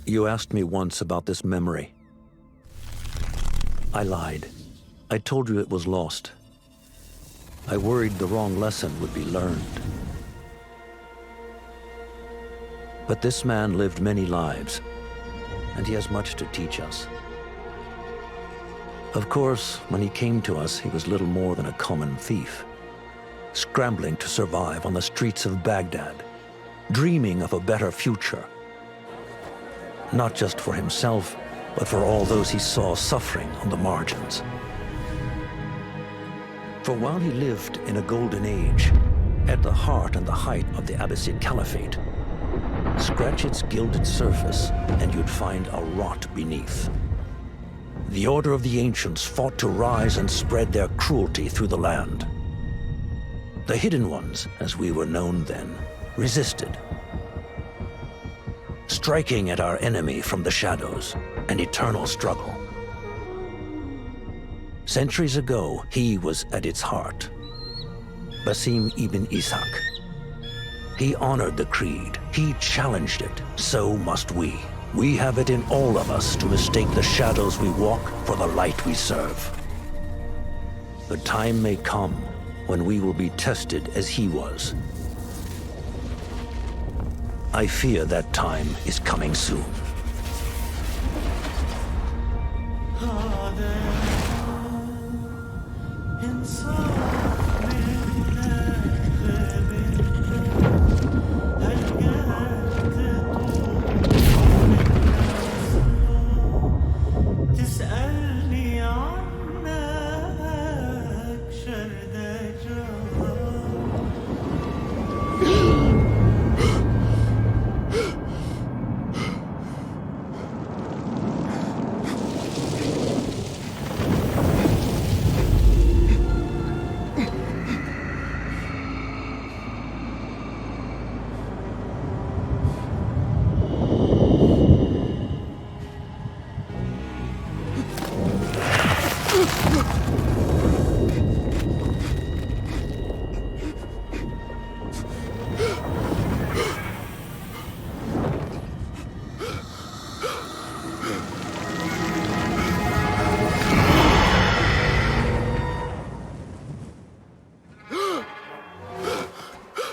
You asked me once about this memory. I lied. I told you it was lost. I worried the wrong lesson would be learned. But this man lived many lives, and he has much to teach us. Of course, when he came to us, he was little more than a common thief, scrambling to survive on the streets of Baghdad, dreaming of a better future. Not just for himself, but for all those he saw suffering on the margins. For while he lived in a golden age, at the heart and the height of the Abbasid Caliphate, scratch its gilded surface and you'd find a rot beneath. The Order of the Ancients fought to rise and spread their cruelty through the land. The Hidden Ones, as we were known then, resisted, striking at our enemy from the shadows, an eternal struggle. Centuries ago, he was at its heart, Basim ibn Ishaq. He honored the creed, he challenged it, so must we. We have it in all of us to mistake the shadows we walk for the light we serve. The time may come when we will be tested as he was. I fear that time is coming soon.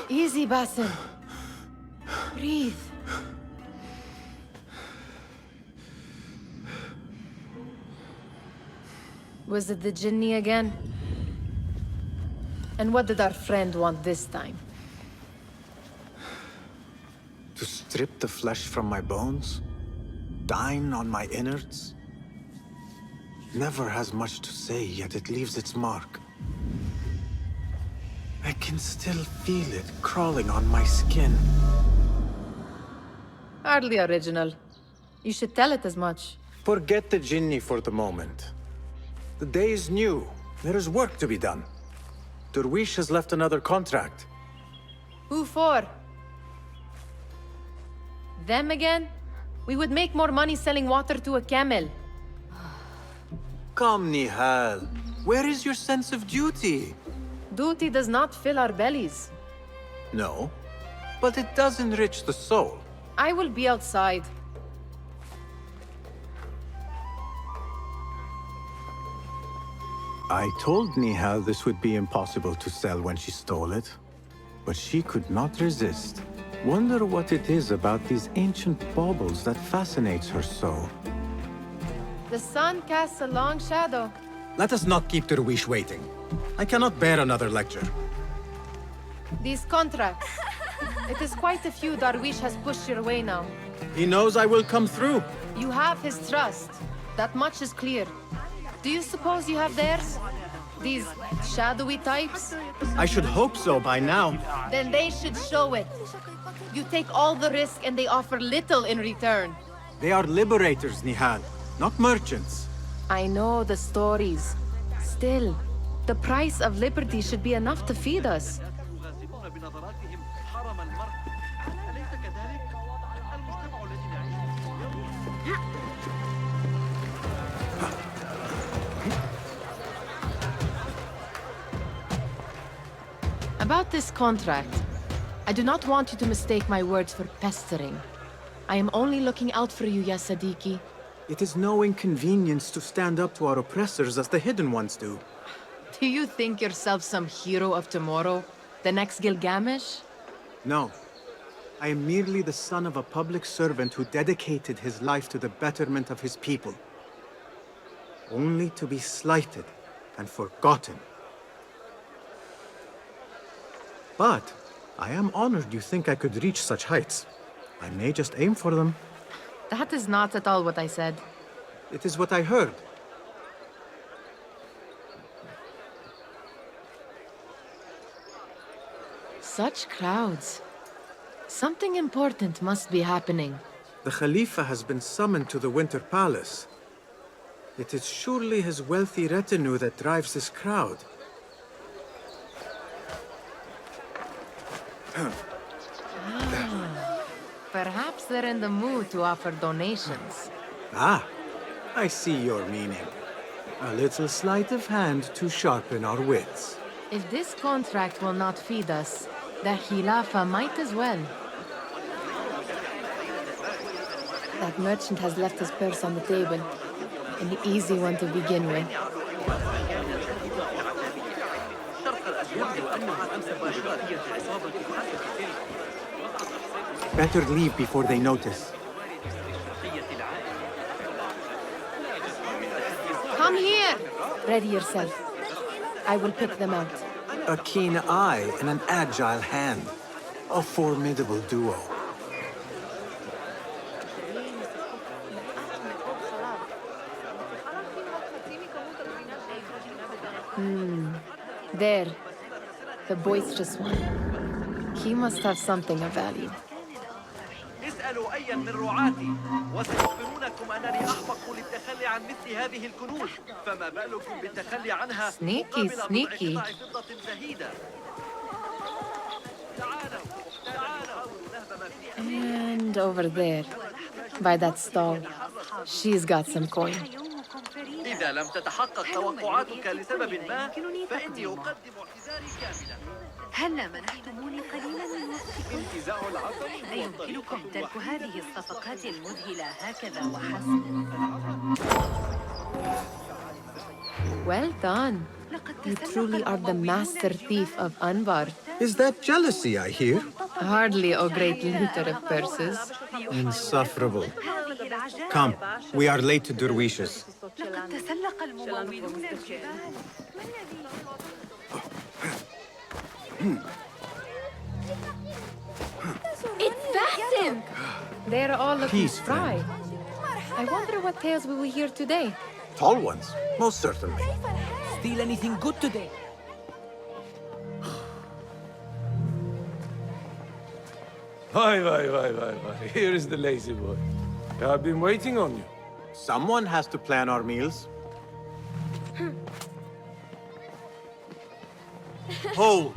Easy, Basim. Breathe. Was it the Jinni again? And what did our friend want this time? To strip the flesh from my bones? Dine on my innards? Never has much to say, yet it leaves its mark. I can still feel it crawling on my skin. Hardly original. You should tell it as much. Forget the Jinni for the moment. The day is new. There is work to be done. Derwish has left another contract. Who for? Them again? We would make more money selling water to a camel. Come, Nihal. Where is your sense of duty? Duty does not fill our bellies. No, but it does enrich the soul. I will be outside. I told Nihal this would be impossible to sell when she stole it, but she could not resist. Wonder what it is about these ancient baubles that fascinates her so. The sun casts a long shadow. Let us not keep Derwish waiting. I cannot bear another lecture. These contracts. It is quite a few Darwish has pushed your way now. He knows I will come through. You have his trust. That much is clear. Do you suppose you have theirs? These shadowy types? I should hope so by now. Then they should show it. You take all the risk and they offer little in return. They are liberators, Nihal, not merchants. I know the stories. Still, the price of liberty should be enough to feed us. About this contract, I do not want you to mistake my words for pestering. I am only looking out for you, ya Siddiqui. It is no inconvenience to stand up to our oppressors as the hidden ones do. Do you think yourself some hero of tomorrow? The next Gilgamesh? No. I am merely the son of a public servant who dedicated his life to the betterment of his people. Only to be slighted and forgotten. But I am honored you think I could reach such heights. I may just aim for them. That is not at all what I said. It is what I heard. Such crowds. Something important must be happening. The Khalifa has been summoned to the Winter Palace. It is surely his wealthy retinue that drives this crowd. Perhaps they're in the mood to offer donations. Ah, I see your meaning. A little sleight of hand to sharpen our wits. If this contract will not feed us, the Khilafah might as well. That merchant has left his purse on the table. An easy one to begin with. Better leave before they notice. Come here! Ready yourself. I will pick them out. A keen eye and an agile hand. A formidable duo. There. The boisterous one. He must have something of value. اسألوا أيا من رعاتي وسيخبرونكم أنني أحمق للتخلي عن مثل هذه الكنوز فما بالكم بالتخلي عنها Sneaky, sneaky. فضة زهيدة. And over there, by that stall, she's got some coin. إذا لم تتحقق توقعاتك لسبب ما فإني أقدم اعتذاري كاملا. هلا منحتموني قليلا من وقتكم؟ أيمكنكم ترك هذه الصفقات المذهلة هكذا وحسب؟ Well done. You truly are the master thief of Anbar. Is that jealousy I hear? Hardly a great looter of purses. Insufferable. Come, we are late to Derwishes. لقد تسلق الممولون الجبال. It's Basim! They're all looking Peace, spry. I wonder what tales we will hear today. Tall ones, most certainly. Steal anything good today? Why. Here is the lazy boy. I've been waiting on you. Someone has to plan our meals. Hold.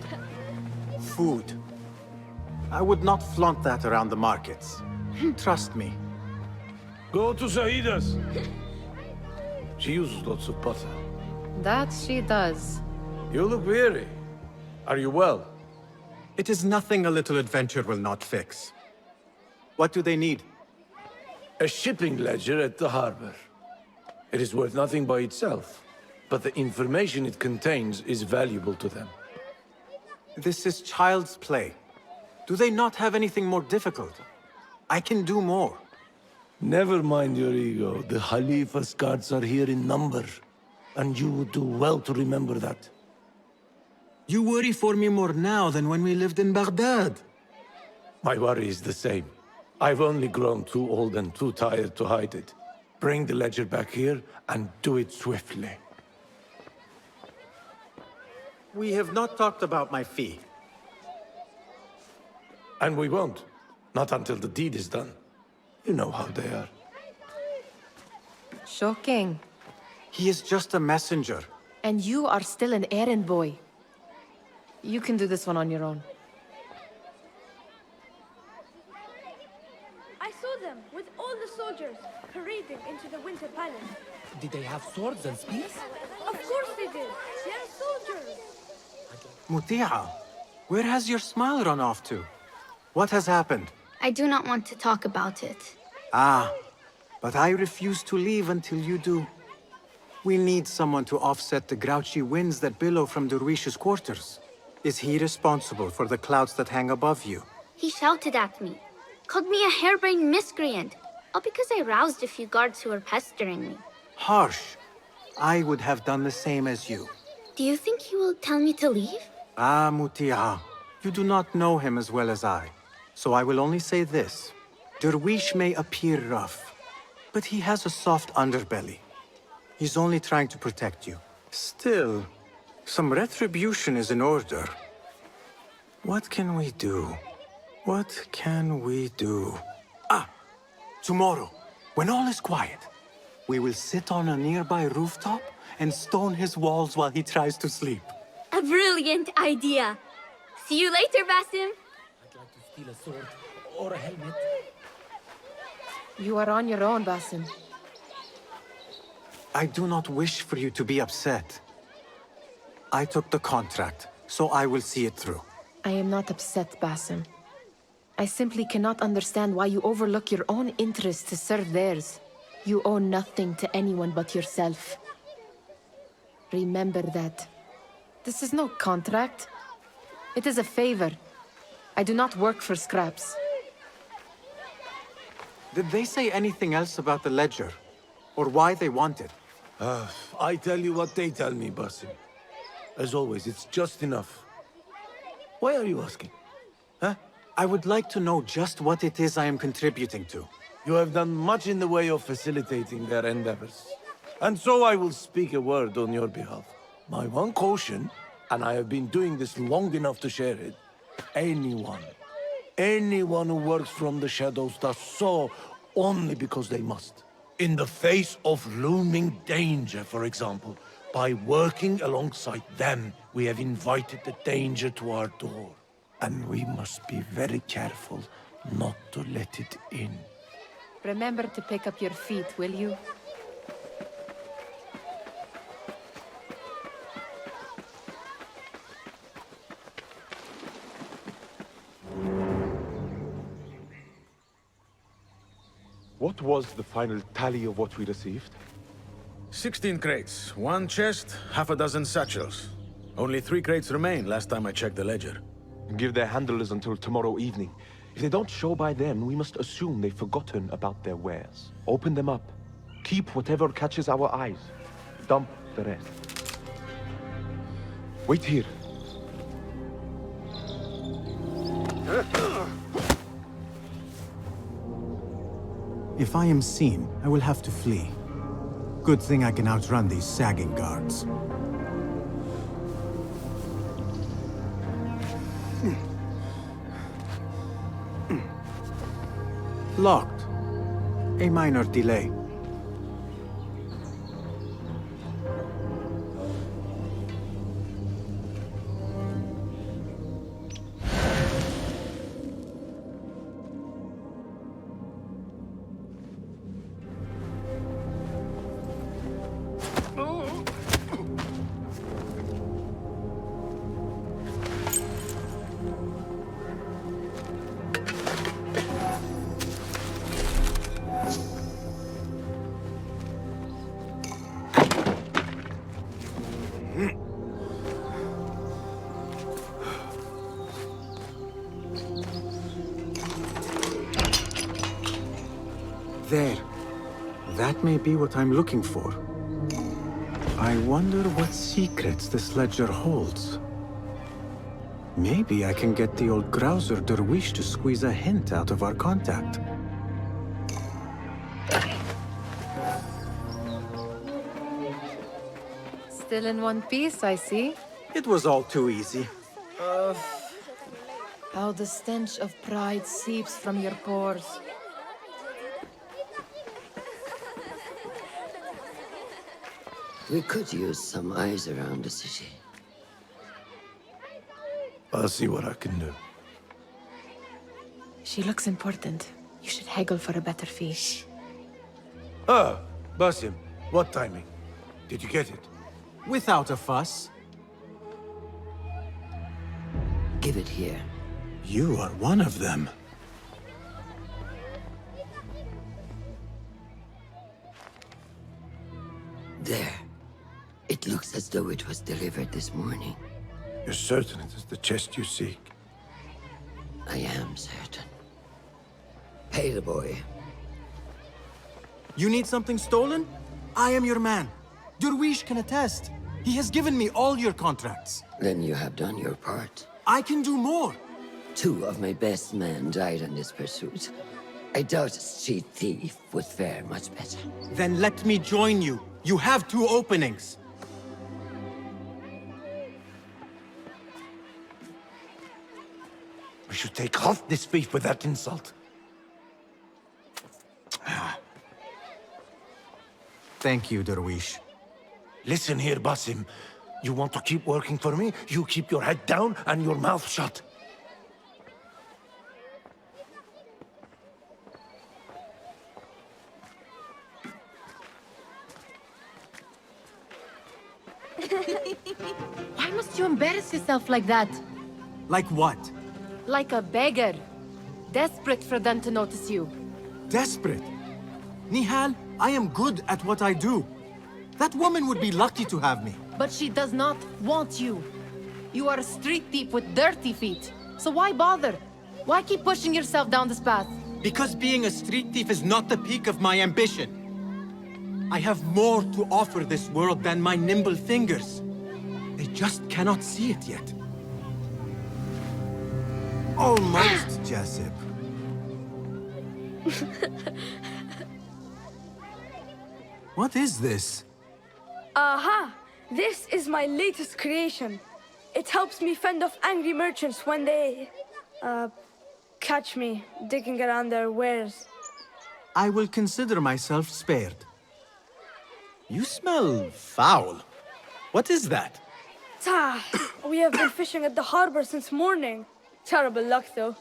Food. I would not flaunt that around the markets. Trust me. Go to Saida's. She uses lots of butter. That she does. You look weary. Are you well? It is nothing a little adventure will not fix. What do they need? A shipping ledger at the harbor. It is worth nothing by itself, but the information it contains is valuable to them. This is child's play. Do they not have anything more difficult? I can do more. Never mind your ego. The Khalifa's guards are here in number, and you would do well to remember that. You worry for me more now than when we lived in Baghdad. My worry is the same. I've only grown too old and too tired to hide it. Bring the ledger back here, and do it swiftly. We have not talked about my fee. And we won't. Not until the deed is done. You know how they are. Shocking. He is just a messenger. And you are still an errand boy. You can do this one on your own. I saw them with all the soldiers parading into the Winter Palace. Did they have swords and spears? Of course they did. They are soldiers. Muti'a, where has your smile run off to? What has happened? I do not want to talk about it. Ah, but I refuse to leave until you do. We need someone to offset the grouchy winds that billow from Derwish's quarters. Is he responsible for the clouds that hang above you? He shouted at me, called me a harebrained miscreant, all because I roused a few guards who were pestering me. Harsh. I would have done the same as you. Do you think he will tell me to leave? Ah, Mutiha, you do not know him as well as I. So I will only say this. Derwish may appear rough, but he has a soft underbelly. He's only trying to protect you. Still, some retribution is in order. What can we do? What can we do? Ah! Tomorrow, when all is quiet, we will sit on a nearby rooftop and stone his walls while he tries to sleep. A brilliant idea. See you later, Basim. I'd like to steal a sword or a helmet. You are on your own, Basim. I do not wish for you to be upset. I took the contract, so I will see it through. I am not upset, Basim. I simply cannot understand why you overlook your own interests to serve theirs. You owe nothing to anyone but yourself. Remember that. This is no contract. It is a favor. I do not work for scraps. Did they say anything else about the ledger? Or why they want it? I tell you what they tell me, Basim. As always, it's just enough. Why are you asking? Huh? I would like to know just what it is I am contributing to. You have done much in the way of facilitating their endeavors. And so I will speak a word on your behalf. My one caution, and I have been doing this long enough to share it, anyone who works from the shadows does so only because they must. In the face of looming danger, for example, by working alongside them, we have invited the danger to our door. And we must be very careful not to let it in. Remember to pick up your feet, will you? What was the final tally of what we received? 16 crates, 1 chest, half a dozen satchels. Only 3 crates remain last time I checked the ledger. Give their handlers until tomorrow evening. If they don't show by then, we must assume they've forgotten about their wares. Open them up. Keep whatever catches our eyes. Dump the rest. Wait here. If I am seen, I will have to flee. Good thing I can outrun these sagging guards. Locked. A minor delay. There. That may be what I'm looking for. I wonder what secrets this ledger holds. Maybe I can get the old grouser Derwish to squeeze a hint out of our contact. Still in one piece, I see. It was all too easy. How the stench of pride seeps from your pores. We could use some eyes around the city. I'll see what I can do. She looks important. You should haggle for a better fee. Ah, Basim, what timing? Did you get it? Without a fuss. Give it here. You are one of them. as though it was delivered this morning. You're certain it is the chest you seek? I am certain. Pale boy. You need something stolen? I am your man. Derwish can attest. He has given me all your contracts. Then you have done your part. I can do more. 2 of my best men died in this pursuit. I doubt a street thief would fare much better. Then let me join you. You have 2 openings. We should take off this thief with that insult. Thank you, Derwish. Listen here, Basim. You want to keep working for me? You keep your head down and your mouth shut. Why must you embarrass yourself like that? Like what? Like a beggar. Desperate for them to notice you. Desperate? Nihal, I am good at what I do. That woman would be lucky to have me. But she does not want you. You are a street thief with dirty feet. So why bother? Why keep pushing yourself down this path? Because being a street thief is not the peak of my ambition. I have more to offer this world than my nimble fingers. They just cannot see it yet. Almost, Jasip. What is this? Aha! This is my latest creation. It helps me fend off angry merchants when they... catch me digging around their wares. I will consider myself spared. You smell foul. What is that? We have been fishing at the harbor since morning. Terrible luck, though.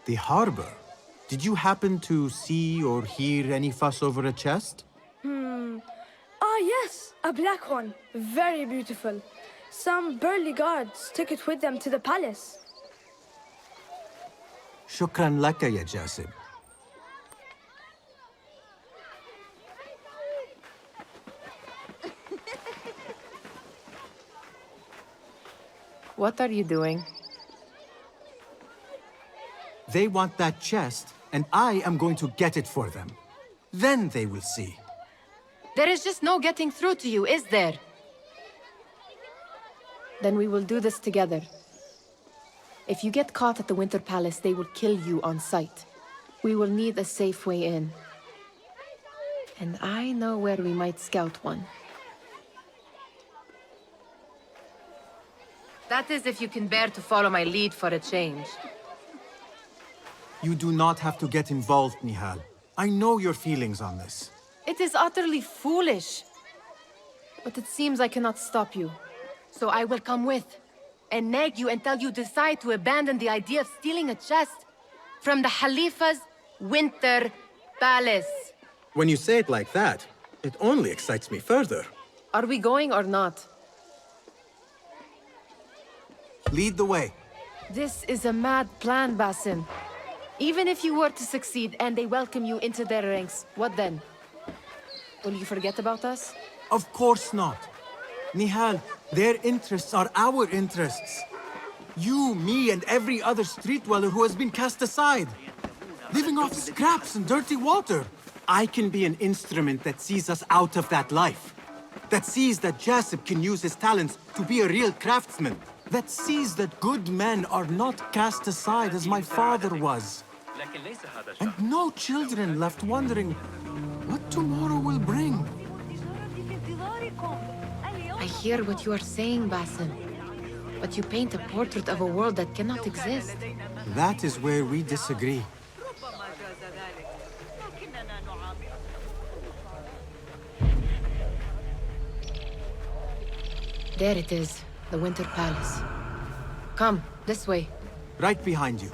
The harbor? Did you happen to see or hear any fuss over a chest? Ah, yes, a black one. Very beautiful. Some burly guards took it with them to the palace. Shukran laka, ya Jasib. What are you doing? They want that chest, and I am going to get it for them. Then they will see. There is just no getting through to you, is there? Then we will do this together. If you get caught at the Winter Palace, they will kill you on sight. We will need a safe way in. And I know where we might scout one. That is if you can bear to follow my lead for a change. You do not have to get involved, Nihal. I know your feelings on this. It is utterly foolish. But it seems I cannot stop you. So I will come with, and nag you until you decide to abandon the idea of stealing a chest from the Khalifa's Winter Palace. When you say it like that, it only excites me further. Are we going or not? Lead the way. This is a mad plan, Basim. Even if you were to succeed and they welcome you into their ranks, what then? Will you forget about us? Of course not. Nihal, their interests are our interests. You, me, and every other street dweller who has been cast aside. Living off scraps and dirty water. I can be an instrument that sees us out of that life. That sees that Jasip can use his talents to be a real craftsman. That sees that good men are not cast aside as my father was. And no children left wondering what tomorrow will bring. I hear what you are saying, Basim. But you paint a portrait of a world that cannot exist. That is where we disagree. There it is, the Winter Palace. Come, this way. Right behind you.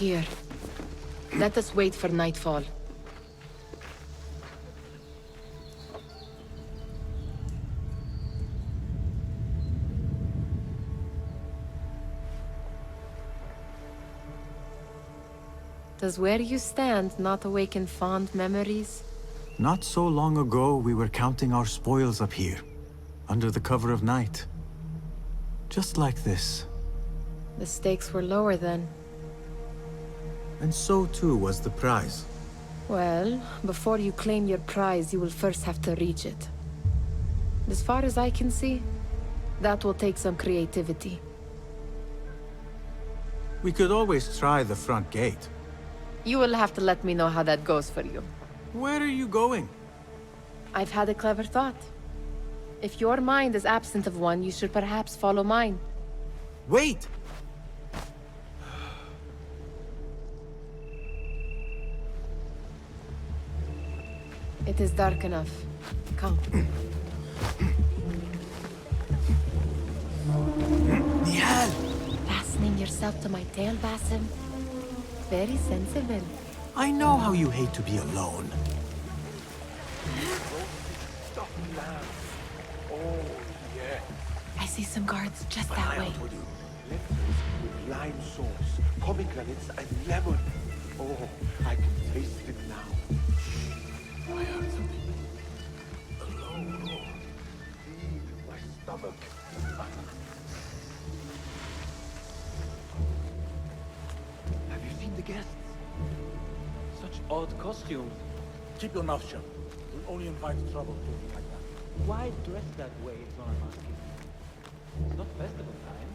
Here. Let us wait for nightfall. Does where you stand not awaken fond memories? Not so long ago, we were counting our spoils up here, under the cover of night. Just like this. The stakes were lower then. And so too was the prize. Well, before you claim your prize, you will first have to reach it. As far as I can see, that will take some creativity. We could always try the front gate. You will have to let me know how that goes for you. Where are you going? I've had a clever thought. If your mind is absent of one, you should perhaps follow mine. Wait! It is dark enough. Come. Nihal! Fastening yourself to my tail, Basim? Very sensible. I know how you hate to be alone. Stop now. Oh, yeah. I see some guards just that way. Lentils with lime sauce, pomegranates and lemon. Oh, I can taste it now. I heard something. Alone. My stomach. Have you seen the guests? Such odd costumes. Keep your mouth shut. We'll only invite trouble talking like that. Why dress that way is what I'm asking. It's not festival time.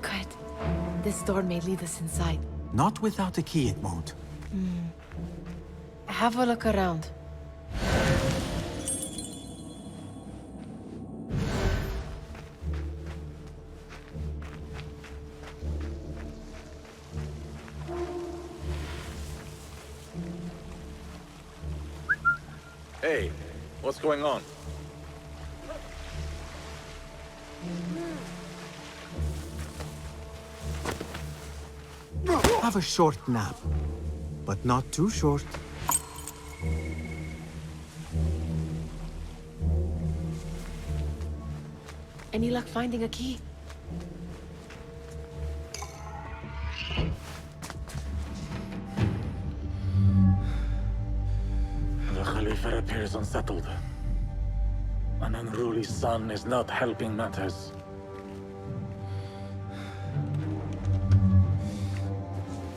Good. This door may lead us inside. Not without a key, it won't. Have a look around. Hey, what's going on? Have a short nap, but not too short. Any luck finding a key? The Khalifa appears unsettled. An unruly son is not helping matters.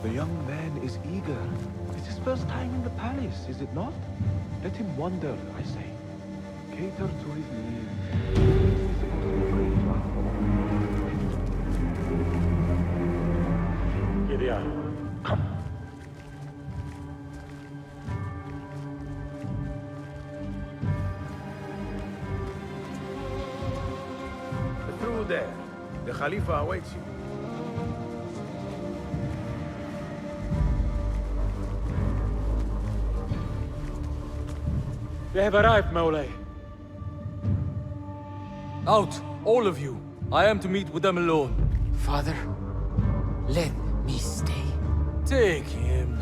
The young man is eager. It's his first time in the palace, is it not? Let him wander, I say. Cater to his needs. Gideon, come. Through there. The Khalifa awaits you. They have arrived, Maulay. Out, all of you. I am to meet with them alone. Father, let me stay. Take him.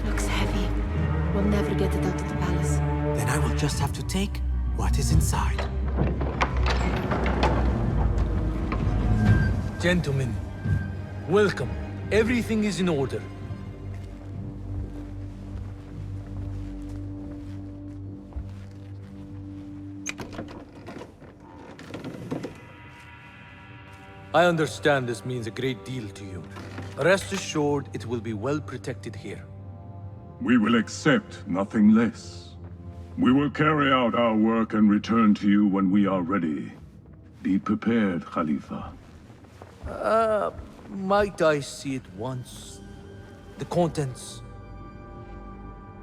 Looks heavy. We'll never get it out of the palace. Then I will just have to take what is inside. Gentlemen, welcome. Everything is in order. I understand this means a great deal to you. Rest assured, it will be well protected here. We will accept nothing less. We will carry out our work and return to you when we are ready. Be prepared, Khalifa. Might I see it once? The contents.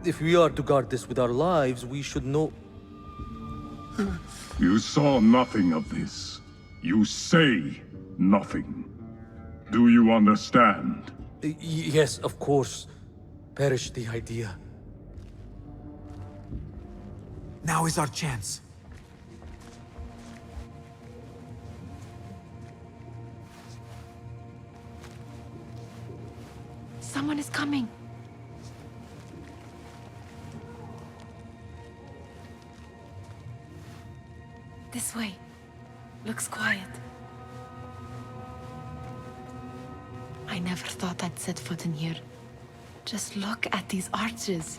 If we are to guard this with our lives, we should know... You saw nothing of this. You say nothing. Do you understand? Yes, of course. Perish the idea. Now is our chance. Someone is coming. This way. Looks quiet. I never thought I'd set foot in here. Just look at these arches.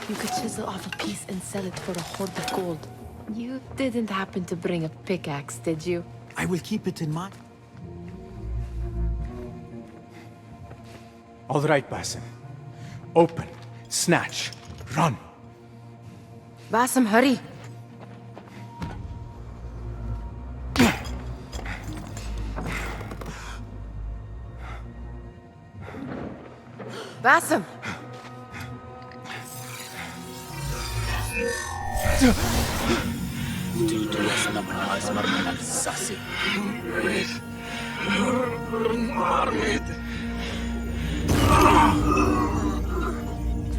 You could chisel off a piece and sell it for a hoard of gold. You didn't happen to bring a pickaxe, did you? I will keep it in mind. All right, Basim. Open, snatch, run. Basim, hurry. Basim!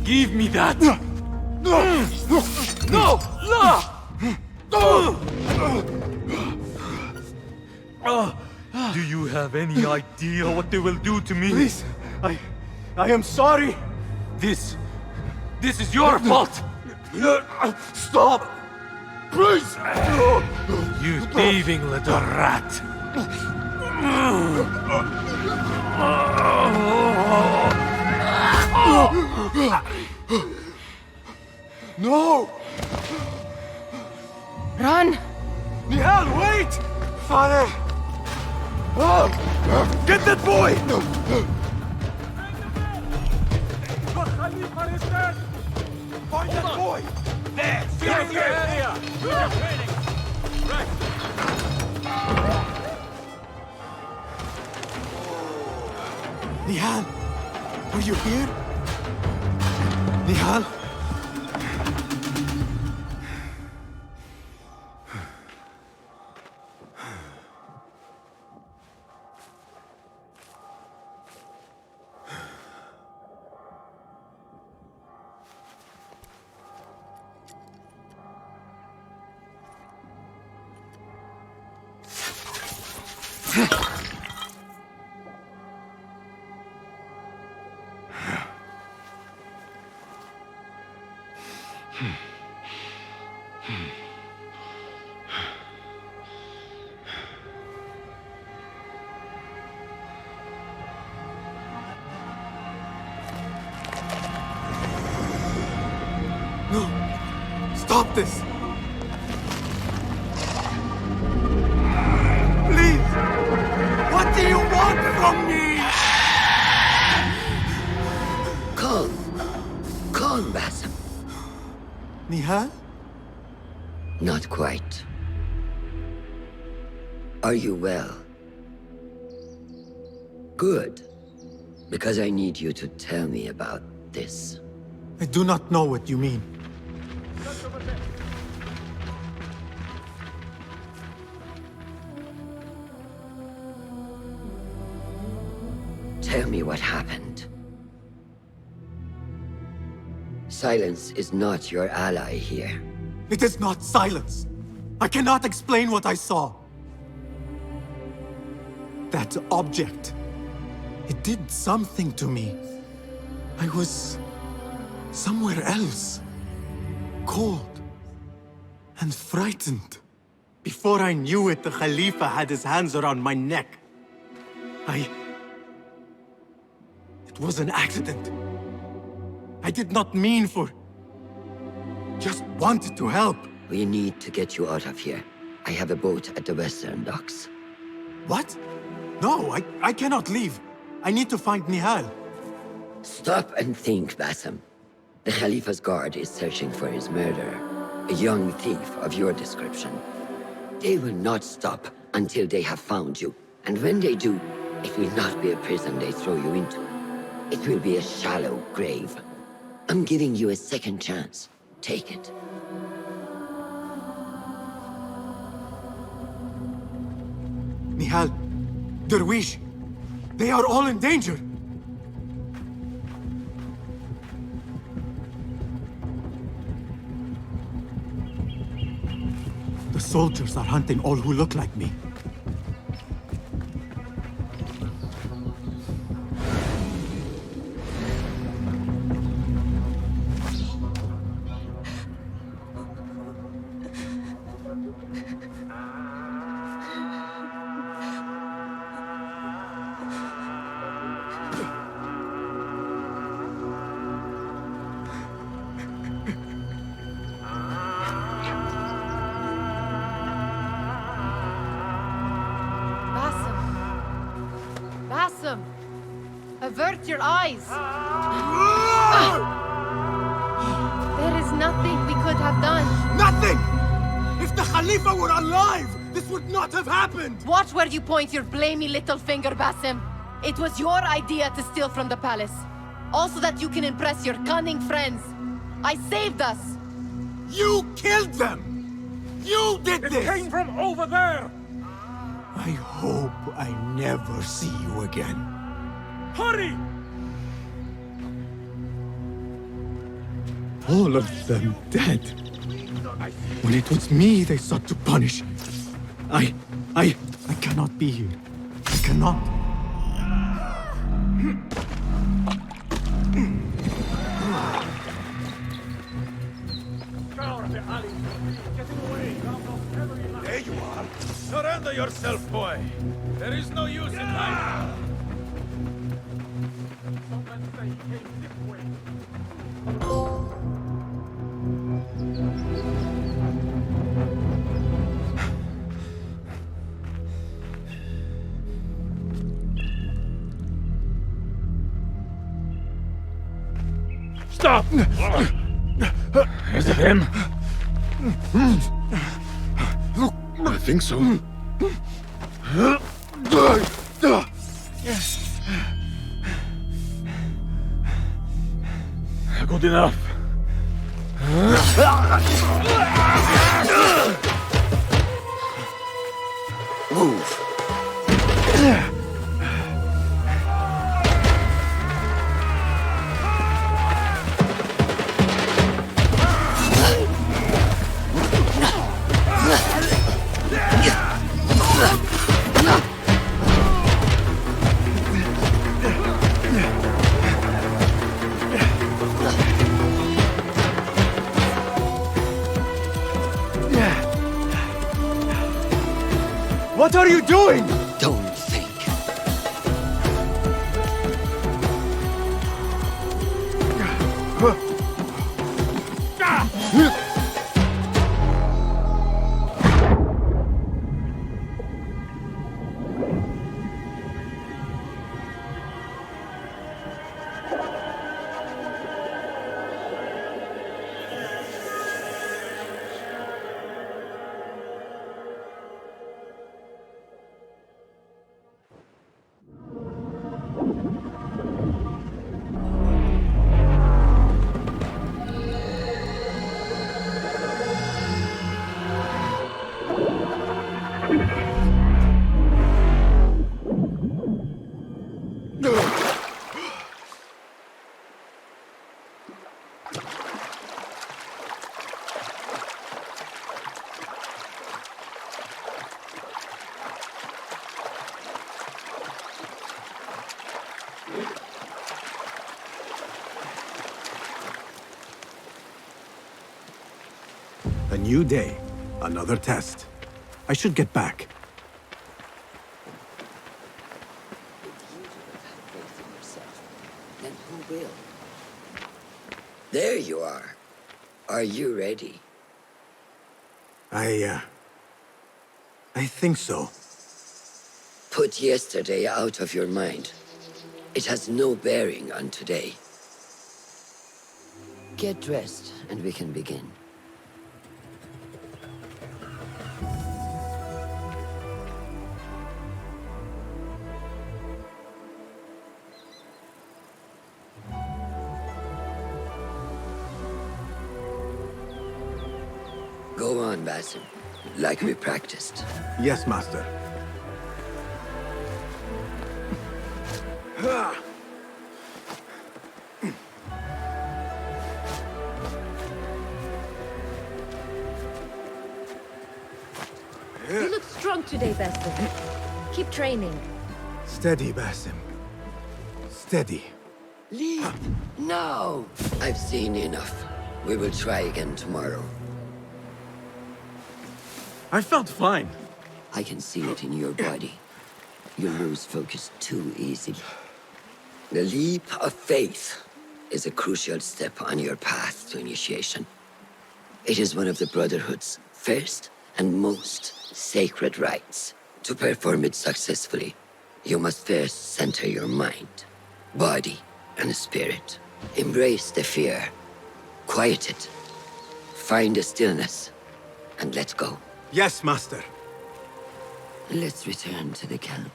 Give me that! No! No! Do you have any idea what they will do to me? Please, I am sorry. This is your fault! Stop! Please! You thieving little rat! No! Run! Nihal, wait! Father! Get that boy! Find that boy! There! Get area! Right! Nihal! Are you here? Nihal? No! Stop this! Please! What do you want from me? Calm, Basim. Nihal? Not quite. Are you well? Good. Because I need you to tell me about this. I do not know what you mean. Tell me what happened. Silence is not your ally here. It is not silence. I cannot explain what I saw. That object. It did something to me. I was somewhere else. Cold and frightened. Before I knew it, the Khalifa had his hands around my neck. It was an accident. I did not mean for... Just wanted to help. We need to get you out of here. I have a boat at the western docks. What? No, I cannot leave. I need to find Nihal. Stop and think, Basim. The Khalifa's guard is searching for his murderer. A young thief of your description. They will not stop until they have found you. And when they do, it will not be a prison they throw you into. It will be a shallow grave. I'm giving you a second chance. Take it. Nihal, Derwish, they are all in danger. The soldiers are hunting all who look like me. Basim! Avert your eyes! There is nothing we could have done. Nothing! If the Khalifa were alive, this would not have happened! Watch where you point your blamey little finger, Basim. It was your idea to steal from the palace. Also that you can impress your cunning friends. I saved us! You killed them! You did this! It came from over there! I hope I never see you again. Hurry! All of them dead. When it was me they sought to punish. I cannot be here. I cannot. There you are. Surrender yourself, boy. There is no use in hiding. Stop! Is it him? I think so. Good enough. Move. What are you doing? Don't think. A new day, another test. I should get back. Then who will? There you are. Are you ready? I think so. Put yesterday out of your mind. It has no bearing on today. Get dressed, and we can begin. Go on, Basim, like we practiced. Yes, Master. You look strong today, Basim. Keep training. Steady, Basim. Steady. Leap! No! I've seen enough. We will try again tomorrow. I felt fine. I can see it in your body. You lose focus too easily. The leap of faith is a crucial step on your path to initiation. It is one of the Brotherhood's first and most sacred rites. To perform it successfully, you must first center your mind, body, and spirit. Embrace the fear. Quiet it. Find the stillness. And let go. Yes, Master. Let's return to the camp.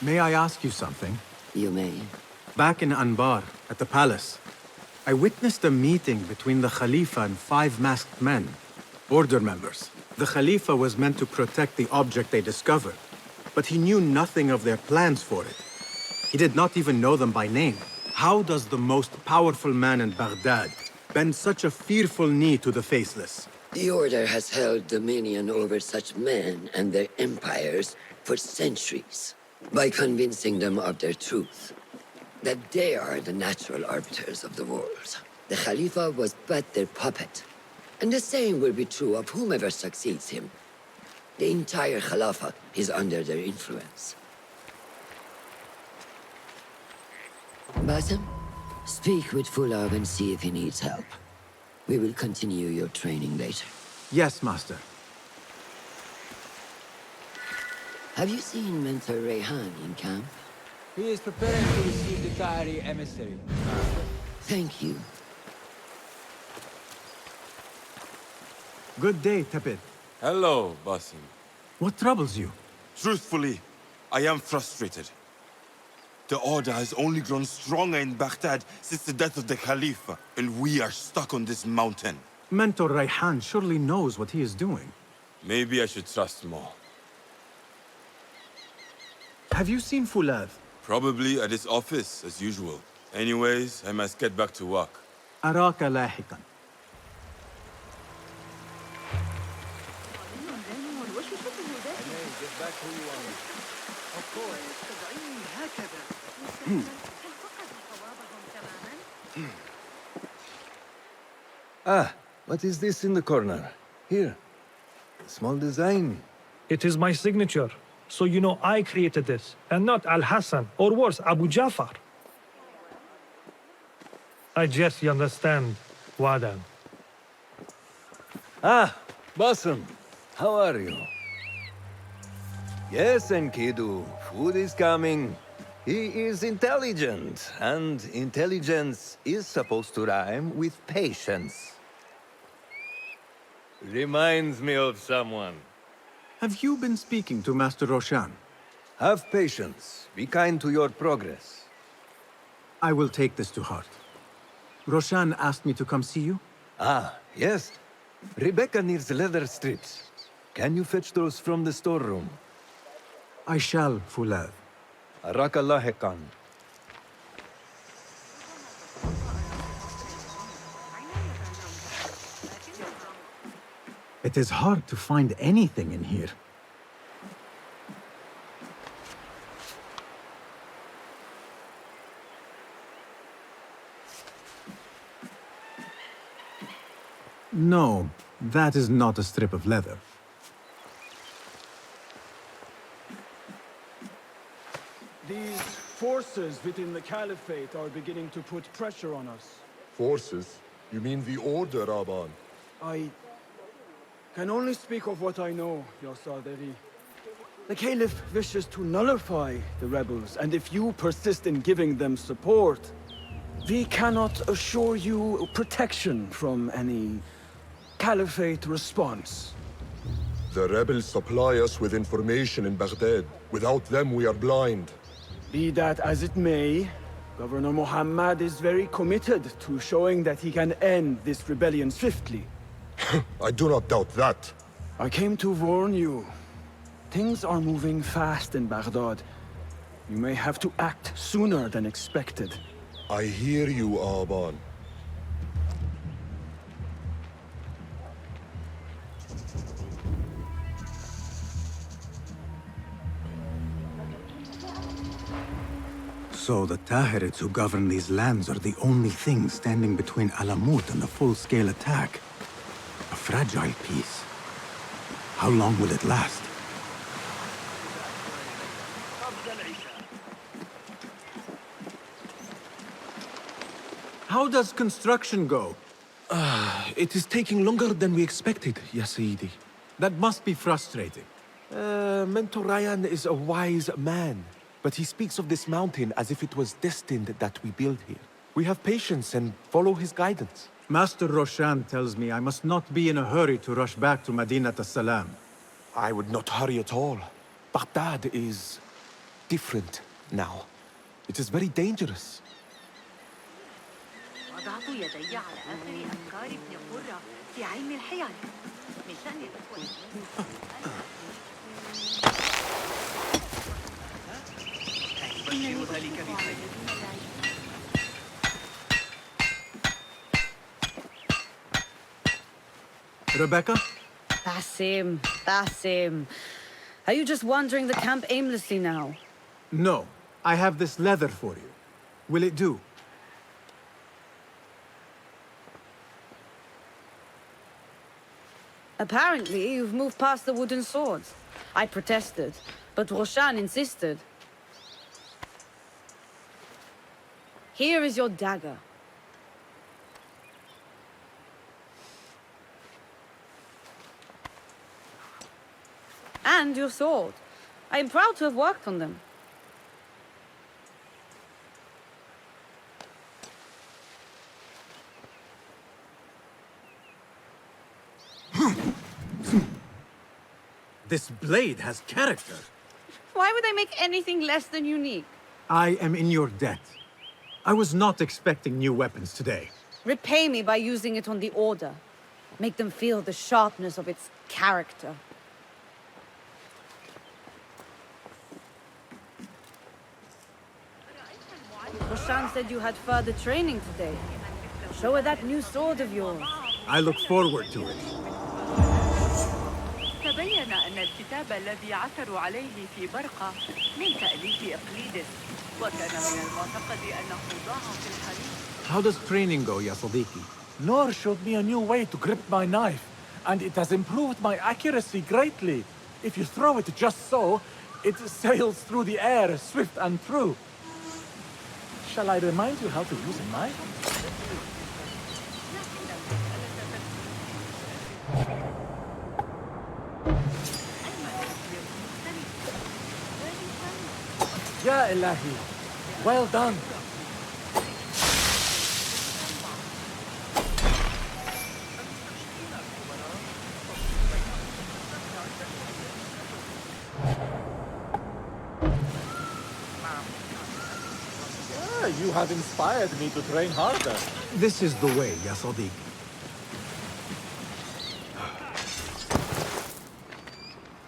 May I ask you something? You may. Back in Anbar, at the palace, I witnessed a meeting between the Khalifa and 5 masked men, order members. The Khalifa was meant to protect the object they discovered, but he knew nothing of their plans for it. He did not even know them by name. How does the most powerful man in Baghdad bend such a fearful knee to the faceless? The Order has held dominion over such men and their empires for centuries, by convincing them of their truth, that they are the natural arbiters of the world. The Khalifa was but their puppet, and the same will be true of whomever succeeds him. The entire Khalifa is under their influence. Basim, speak with Fulav and see if he needs help. We will continue your training later. Yes, Master. Have you seen Mentor Rayhan in camp? He is preparing to receive the Tahiri emissary. Thank you. Good day, Tepid. Hello, Basim. What troubles you? Truthfully, I am frustrated. The Order has only grown stronger in Baghdad since the death of the Khalifa, and we are stuck on this mountain. Mentor Rayhan surely knows what he is doing. Maybe I should trust more. Have you seen Fulav? Probably at his office, as usual. Anyways, I must get back to work. أراك لاحقا. Ah, what is this in the corner? Here. Small design. It is my signature. So you know I created this, and not Al-Hassan, or worse, Abu Jafar. I guess you understand, Wadan. Ah, Basim. How are you? Yes, Enkidu. Food is coming. He is intelligent, and intelligence is supposed to rhyme with patience. Reminds me of someone. Have you been speaking to Master Roshan? Have patience. Be kind to your progress. I will take this to heart. Roshan asked me to come see you? Ah, yes. Rebecca needs leather strips. Can you fetch those from the storeroom? I shall, Fulav. Arakalahekan. It is hard to find anything in here. No, that is not a strip of leather. These forces within the Caliphate are beginning to put pressure on us. Forces? You mean the Order, Aban? I can only speak of what I know, Ya Saderi. The Caliph wishes to nullify the rebels, and if you persist in giving them support, we cannot assure you protection from any Caliphate response. The rebels supply us with information in Baghdad. Without them, we are blind. Be that as it may, Governor Muhammad is very committed to showing that he can end this rebellion swiftly. I do not doubt that. I came to warn you. Things are moving fast in Baghdad. You may have to act sooner than expected. I hear you, Aban. So the Tahirids who govern these lands are the only thing standing between Alamut and a full-scale attack. A fragile peace. How long will it last? How does construction go? It is taking longer than we expected, Ya Sayyidi. That must be frustrating. Mentor Ryan is a wise man, but he speaks of this mountain as if it was destined that we build here. We have patience and follow his guidance. Master Roshan tells me I must not be in a hurry to rush back to Madinat as-Salam. I would not hurry at all. Baghdad is different now. It is very dangerous. وضعت يدي على آخر أفكار ابن قرة في علم الحيل من شأن Rebecca? Basim. Are you just wandering the camp aimlessly now? No. I have this leather for you. Will it do? Apparently, you've moved past the wooden swords. I protested, but Roshan insisted. Here is your dagger. And your sword. I am proud to have worked on them. This blade has character. Why would I make anything less than unique? I am in your debt. I was not expecting new weapons today. Repay me by using it on the Order. Make them feel the sharpness of its character. Roshan said you had further training today. Show her that new sword of yours. I look forward to it. تبين أن الكتاب الذي عثروا عليه في برقة من تأليف إقليدس وكان من المعتقد أنه ضاع في الحريق. How does training go, Ya Sadiqi? Noor showed me a new way to grip my knife, and it has improved my accuracy greatly. If you throw it just so, it sails through the air, swift and true. Shall I remind you how to use a knife? Ya Ilahi, well done. You have inspired me to train harder. This is the way, Ya Sadiq.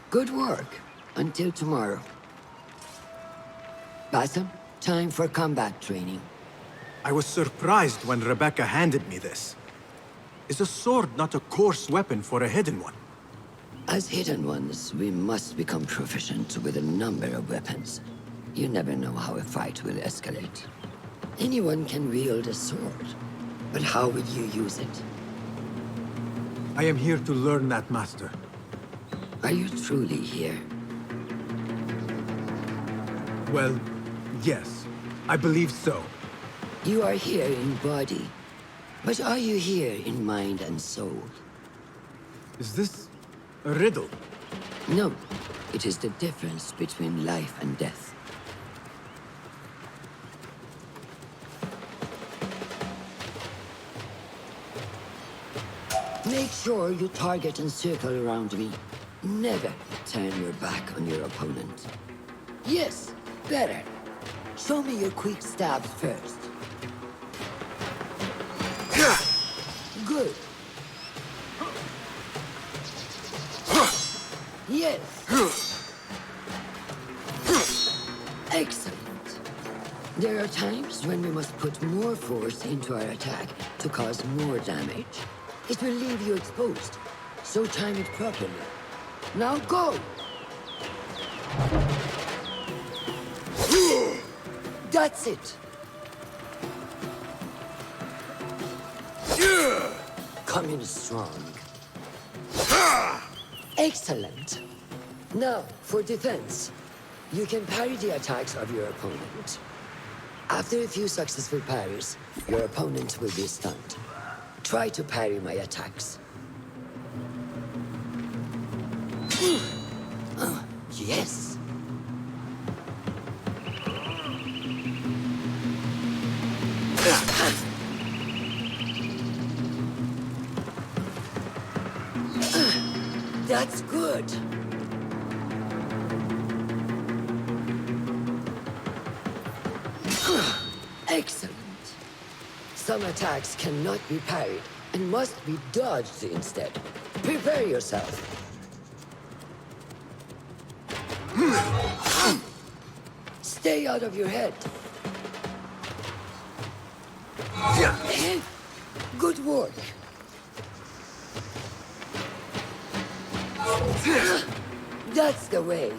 Good work. Until tomorrow. Basim, time for combat training. I was surprised when Rebecca handed me this. Is a sword not a coarse weapon for a hidden one? As hidden ones, we must become proficient with a number of weapons. You never know how a fight will escalate. Anyone can wield a sword, but how will you use it? I am here to learn that, Master. Are you truly here? Well, yes. I believe so. You are here in body, but are you here in mind and soul? Is this a riddle? No. It is the difference between life and death. Make sure you target and circle around me. Never turn your back on your opponent. Yes, better. Show me your quick stabs first. Good. Yes. Excellent. There are times when we must put more force into our attack to cause more damage. It will leave you exposed, so time it properly. Now go! That's it. Come in strong. Excellent. Now, for defense. You can parry the attacks of your opponent. After a few successful parries, your opponent will be stunned. Try to parry my attacks. Yes. That's good. Excellent. Some attacks cannot be parried and must be dodged instead. Prepare yourself. Stay out of your head. Good work. That's the way.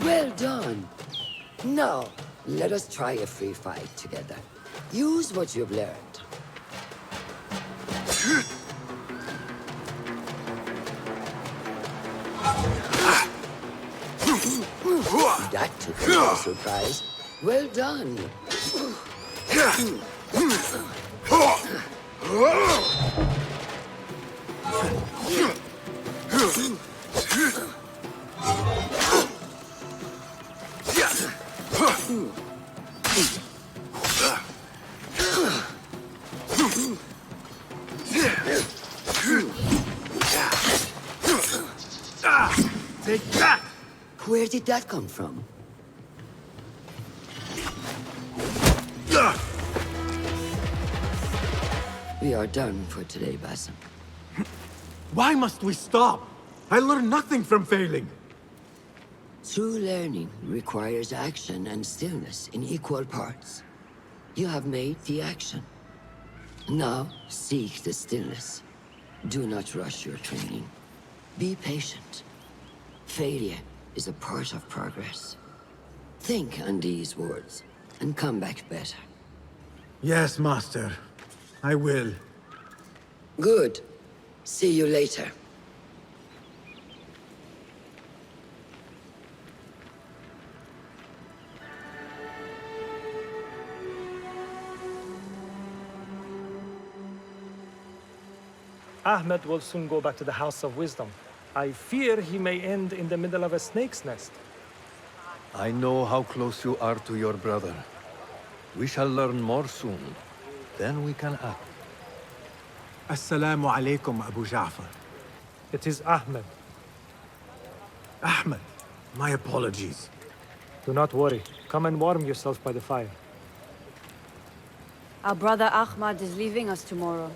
Well done. Now, let us try a free fight together. Use what you've learned. That took me by surprise. Well done. Take that! Where did that come from? We are done for today, Basim. Why must we stop? I learned nothing from failing. True learning requires action and stillness in equal parts. You have made the action. Now, seek the stillness. Do not rush your training. Be patient. Failure is a part of progress. Think on these words and come back better. Yes, Master. I will. Good. See you later. Ahmed will soon go back to the House of Wisdom. I fear he may end in the middle of a snake's nest. I know how close you are to your brother. We shall learn more soon. Then we can act. Assalamu alaikum, Abu Ja'far. It is Ahmed. Ahmed, my apologies. Do not worry. Come and warm yourself by the fire. Our brother Ahmad is leaving us tomorrow.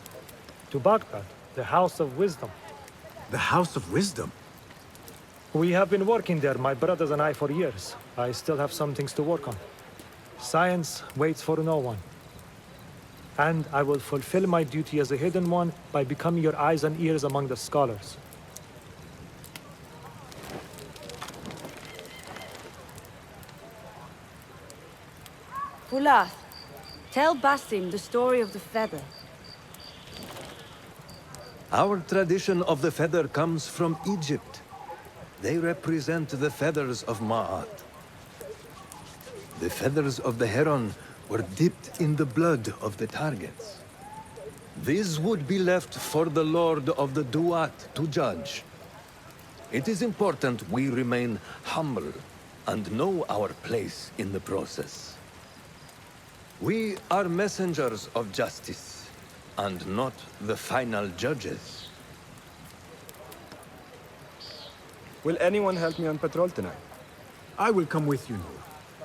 To Baghdad, the House of Wisdom. The House of Wisdom? We have been working there, my brothers and I, for years. I still have some things to work on. Science waits for no one. And I will fulfill my duty as a hidden one by becoming your eyes and ears among the scholars. Fulath, tell Basim the story of the feather. Our tradition of the feather comes from Egypt. They represent the feathers of Ma'at. The feathers of the heron were dipped in the blood of the targets. These would be left for the Lord of the Duat to judge. It is important we remain humble and know our place in the process. We are messengers of justice, and not the final judges. Will anyone help me on patrol tonight? I will come with you, Noor.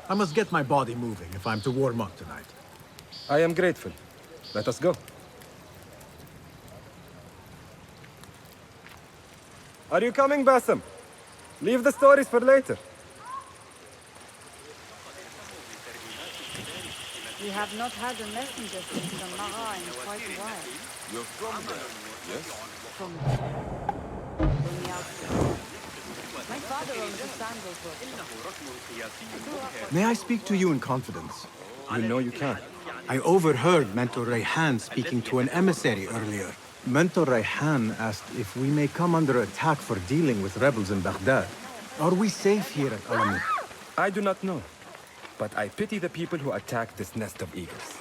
I must get my body moving if I'm to warm up tonight. I am grateful. Let us go. Are you coming, Basim? Leave the stories for later. We have not had a messenger from Samara in quite a while. You're from there, yes? From the outside. My father May I speak to you in confidence? You know you can. I overheard Mentor Rayhan speaking to an emissary earlier. Mentor Rayhan asked if we may come under attack for dealing with rebels in Baghdad. Are we safe here at Alamut? I do not know, but I pity the people who attack this nest of eagles.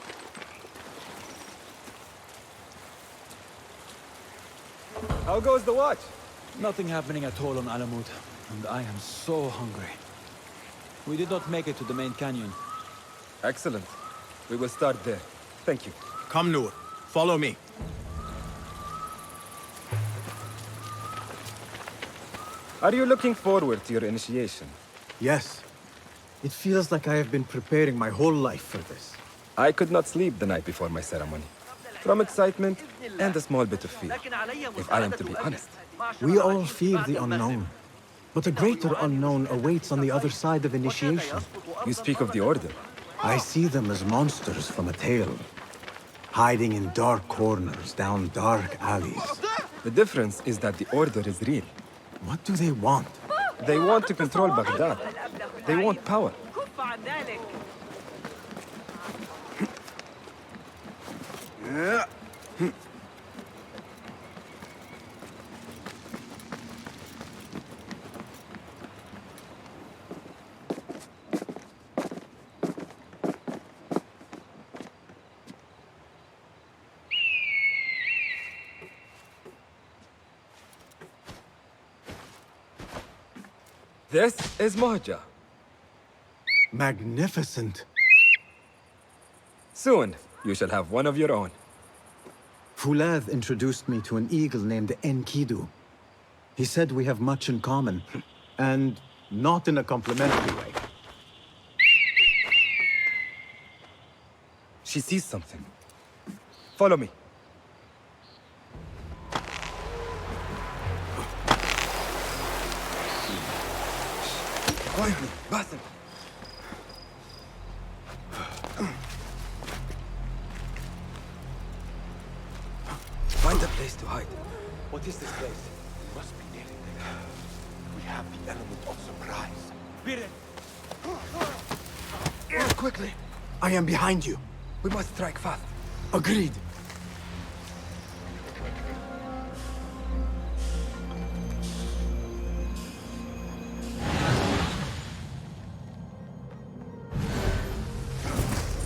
How goes the watch? Nothing happening at all on Alamut, and I am so hungry. We did not make it to the main canyon. Excellent. We will start there. Thank you. Come, Noor. Follow me. Are you looking forward to your initiation? Yes. It feels like I have been preparing my whole life for this. I could not sleep the night before my ceremony. From excitement and a small bit of fear, if I am to be honest. We all fear the unknown. But a greater unknown awaits on the other side of initiation. You speak of the Order. I see them as monsters from a tale, hiding in dark corners down dark alleys. The difference is that the Order is real. What do they want? They want to control Baghdad. They want power. This is Mahja. Magnificent. Soon, you shall have one of your own. Fulad introduced me to an eagle named Enkidu. He said we have much in common, and not in a complimentary way. She sees something. Follow me. Quietly, Basim. Find a place to hide. What is this place? It must be near it. We have the element of surprise. Beat it! Move quickly. I am behind you. We must strike fast. Agreed.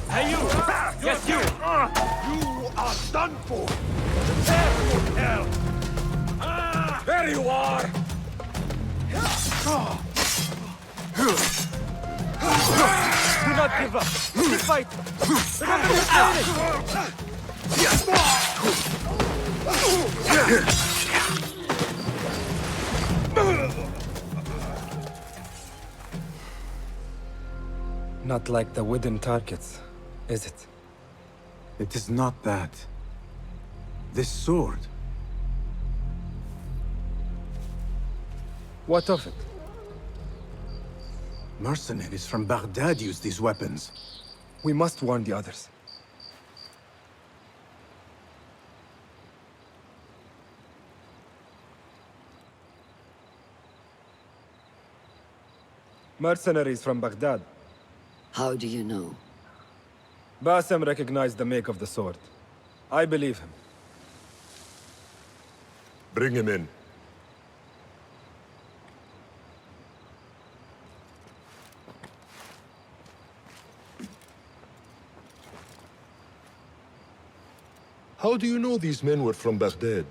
Hey, you! Yes, you! You are done for! Hell! There you are! Do not give up. Keep fighting. Remember your training. Not like the wooden targets, is it? It is not that. This sword. What of it? Mercenaries from Baghdad use these weapons. We must warn the others. Mercenaries from Baghdad. How do you know? Basim recognized the make of the sword. I believe him. Bring him in. How do you know these men were from Baghdad?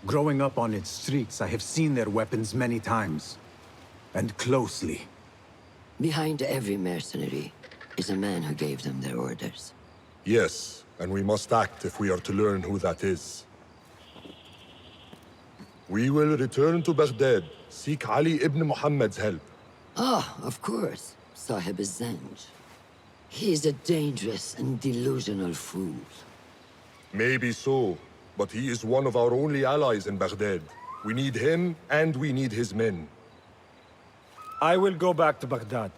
Growing up on its streets, I have seen their weapons many times. And closely. Behind every mercenary is a man who gave them their orders. Yes, and we must act if we are to learn who that is. We will return to Baghdad, seek Ali ibn Muhammad's help. Ah, of course. Sahib Zanj. He's a dangerous and delusional fool. Maybe so, but he is one of our only allies in Baghdad. We need him, and we need his men. I will go back to Baghdad.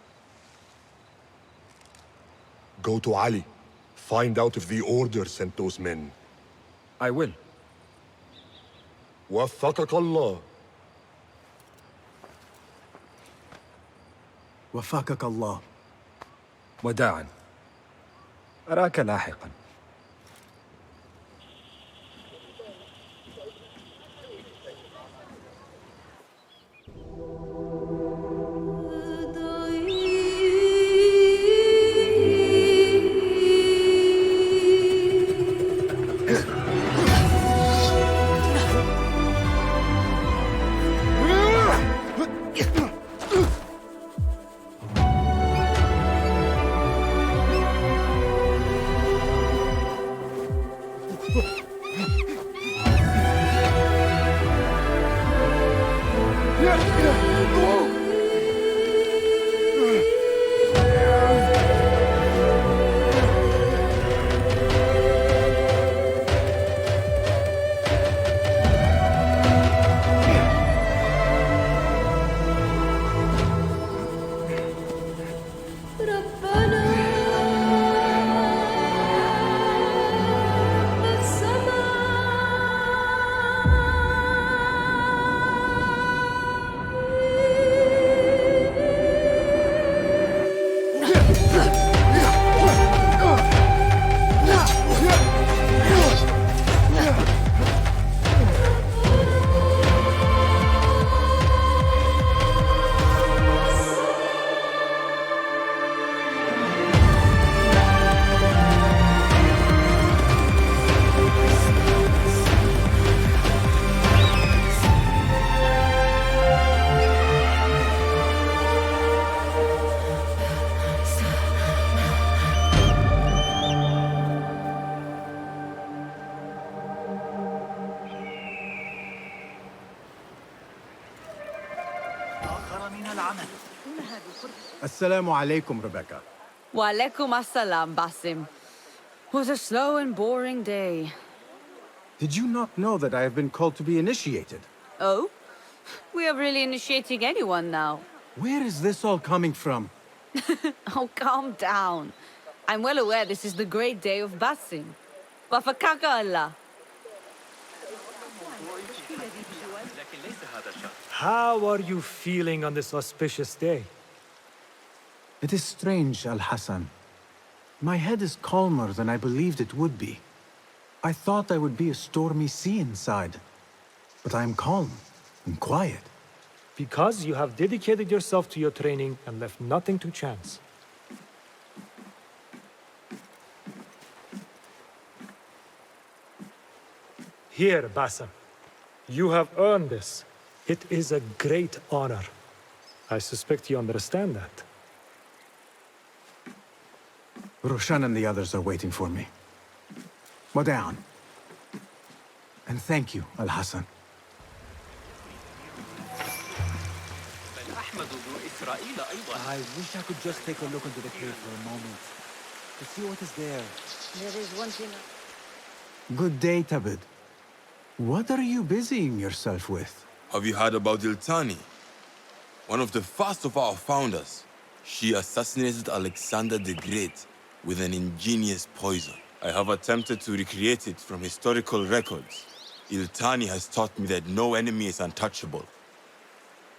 Go to Ali. Find out if the Order sent those men. I will. وفقك الله. وفقك الله. وداعا. أراك لاحقا. Assalamu alaikum, Rebecca. Wa alaikum assalam, Basim. It was a slow and boring day. Did you not know that I have been called to be initiated? Oh? We are really initiating anyone now. Where is this all coming from? Oh, calm down. I'm well aware this is the great day of Basim. Wafakaka Allah. How are you feeling on this auspicious day? It is strange, Al-Hassan. My head is calmer than I believed it would be. I thought I would be a stormy sea inside. But I am calm and quiet. Because you have dedicated yourself to your training and left nothing to chance. Here, Basim. You have earned this. It is a great honor. I suspect you understand that. Roshan and the others are waiting for me. Wada'an. And thank you, Al-Hassan. I wish I could just take a look into the cave for a moment. To see what is there. There is one thing... Good day, Tabid. What are you busying yourself with? Have you heard about Iltani? One of the first of our founders. She assassinated Alexander the Great with an ingenious poison. I have attempted to recreate it from historical records. Iltani has taught me that no enemy is untouchable,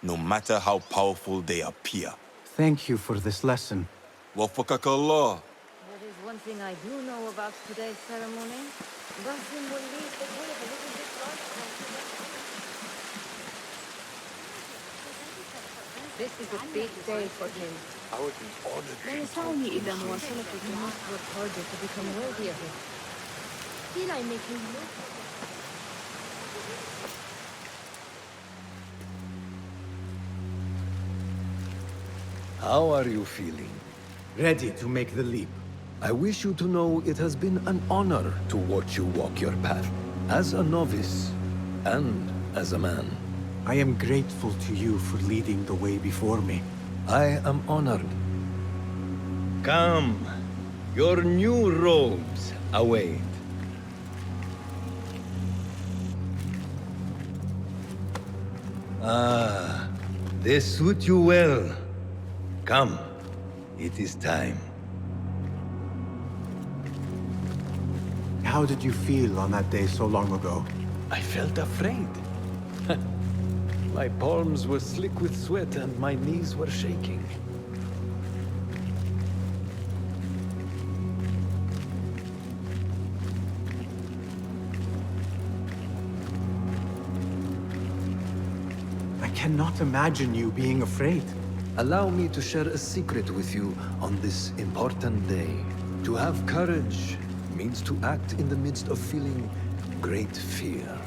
no matter how powerful they appear. Thank you for this lesson. Waffaqakallah. There is one thing I do know about today's ceremony. Basim will leave the grave a little bit darker. This is a big day for him. I would be honored. لا يسعني إلا مواصلة الجماعة work harder to become worthy of it. Feel I make him look. How are you feeling? Ready to make the leap. I wish you to know it has been an honor to watch you walk your path, as a novice and as a man. I am grateful to you for leading the way before me. I am honored. Come, your new robes await. Ah, they suit you well. Come, it is time. How did you feel on that day so long ago? I felt afraid. My palms were slick with sweat and my knees were shaking. cannot imagine you being afraid. Allow me to share a secret with you on this important day. To have courage means to act in the midst of feeling great fear.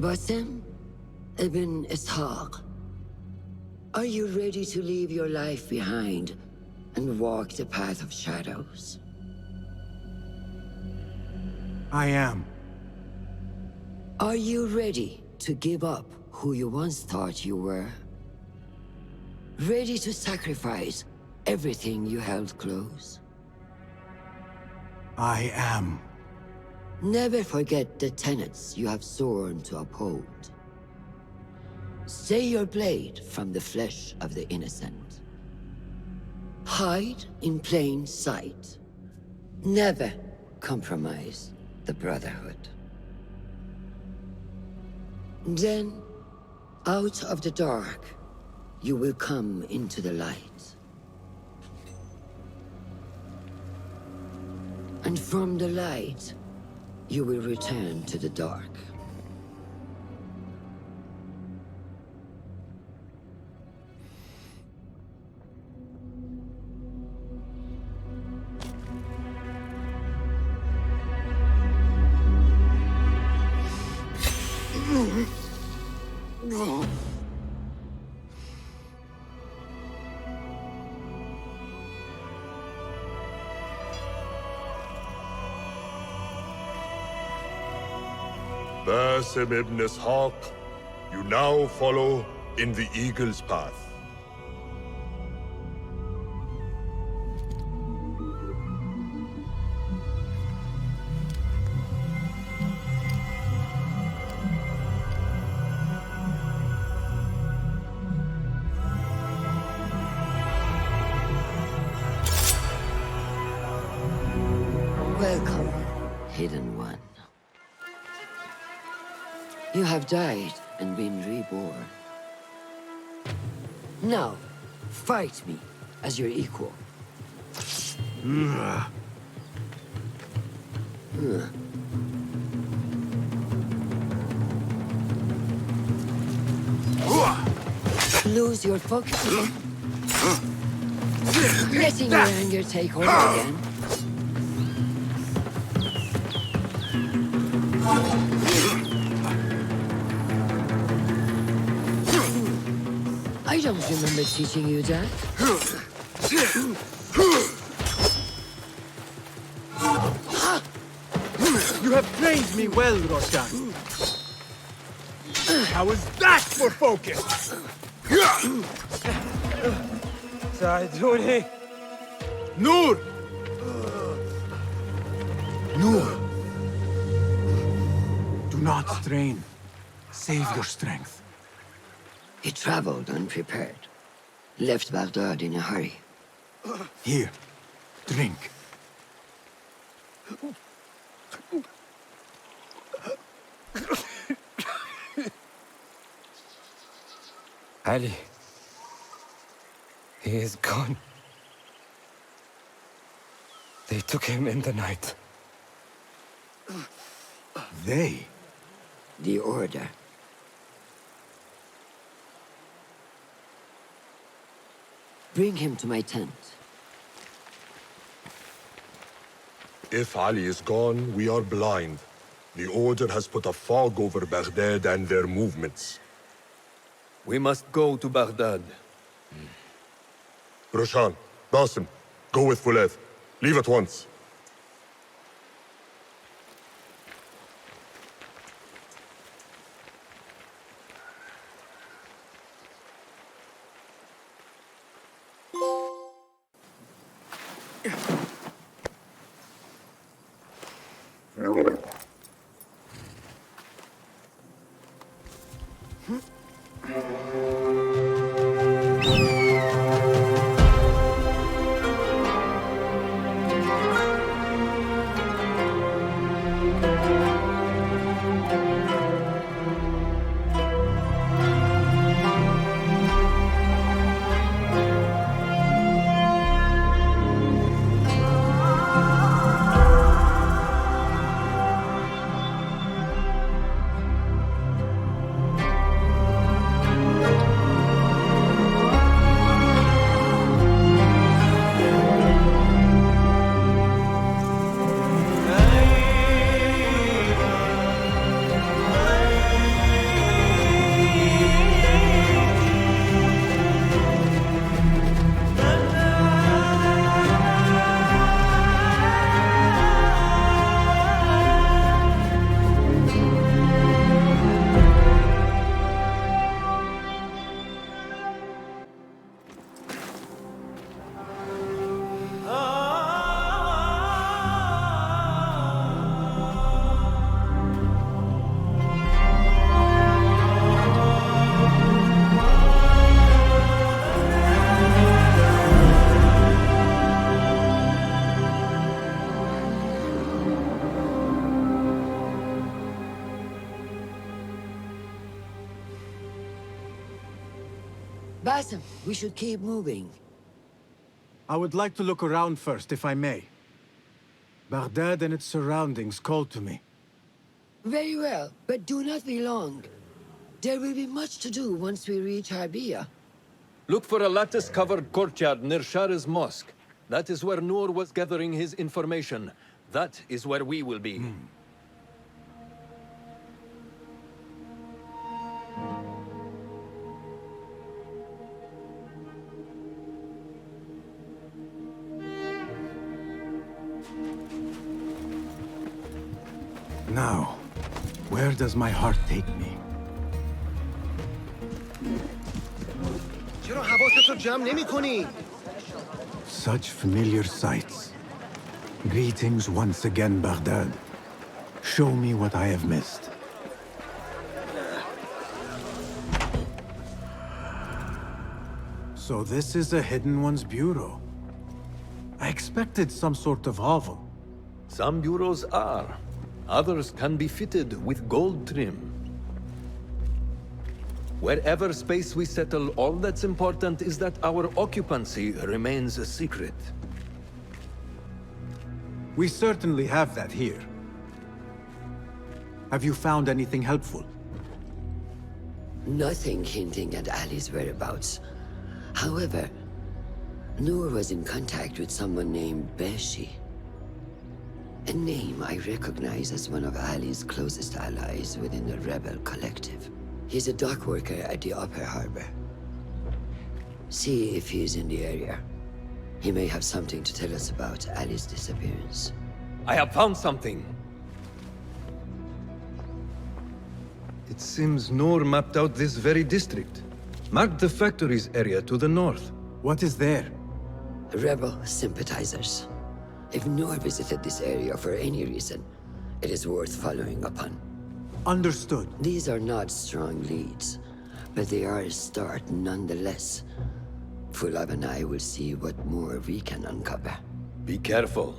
Basim ibn Ishaq, are you ready to leave your life behind and walk the path of shadows? I am. Are you ready to give up who you once thought you were? Ready to sacrifice everything you held close? I am. Never forget the tenets you have sworn to uphold. Stay your blade from the flesh of the innocent. Hide in plain sight. Never compromise the Brotherhood. Then, out of the dark, you will come into the light. And from the light, you will return to the dark. Basim ibn Ishaq, you now follow in the Eagle's path. Welcome, Hidden One. You have died and been reborn. Now, fight me as your equal. Lose your focus again? Letting your anger take over again? I don't remember teaching you that. You have trained me well, Roshan. How is that for focus? ساعدوني. Noor! Noor! Do not strain. Save your strength. He traveled unprepared. Left Baghdad in a hurry. Here, drink. Ali. He is gone. They took him in the night. They? The Order. Bring him to my tent. If Ali is gone, we are blind. The Order has put a fog over Baghdad and their movements. We must go to Baghdad. Roshan, Basim, go with Fulev. Leave at once. Basim, we should keep moving. I would like to look around first, if I may. Baghdad and its surroundings call to me. Very well, but do not be long. There will be much to do once we reach Harbia. Look for a lattice-covered courtyard near Shah's mosque. That is where Noor was gathering his information. That is where we will be. Now, where does my heart take me? Such familiar sights. Greetings once again, Baghdad. Show me what I have missed. So this is a Hidden One's bureau. I expected some sort of hovel. Some bureaus are. Others can be fitted with gold trim. Wherever space we settle, all that's important is that our occupancy remains a secret. We certainly have that here. Have you found anything helpful? Nothing hinting at Ali's whereabouts. However, Noor was in contact with someone named Beshi. A name I recognize as one of Ali's closest allies within the rebel collective. He's a dock worker at the Upper Harbor. See if he's in the area. He may have something to tell us about Ali's disappearance. I have found something. It seems Noor mapped out this very district. Marked the factories area to the north. What is there? Rebel sympathizers. If Noor visited this area for any reason, it is worth following up on. Understood. These are not strong leads, but they are a start nonetheless. Fulab and I will see what more we can uncover. Be careful.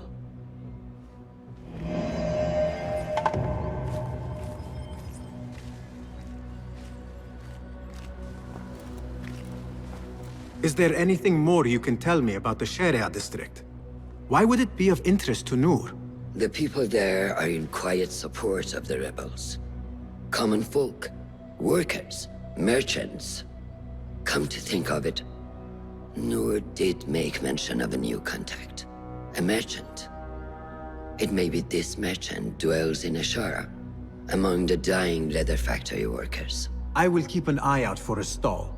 Is there anything more you can tell me about the Sharia district? Why would it be of interest to Noor? The people there are in quiet support of the rebels. Common folk, workers, merchants. Come to think of it, Noor did make mention of a new contact. A merchant. It may be this merchant dwells in Ashara, Among the dying leather factory workers. I will keep an eye out for a stall.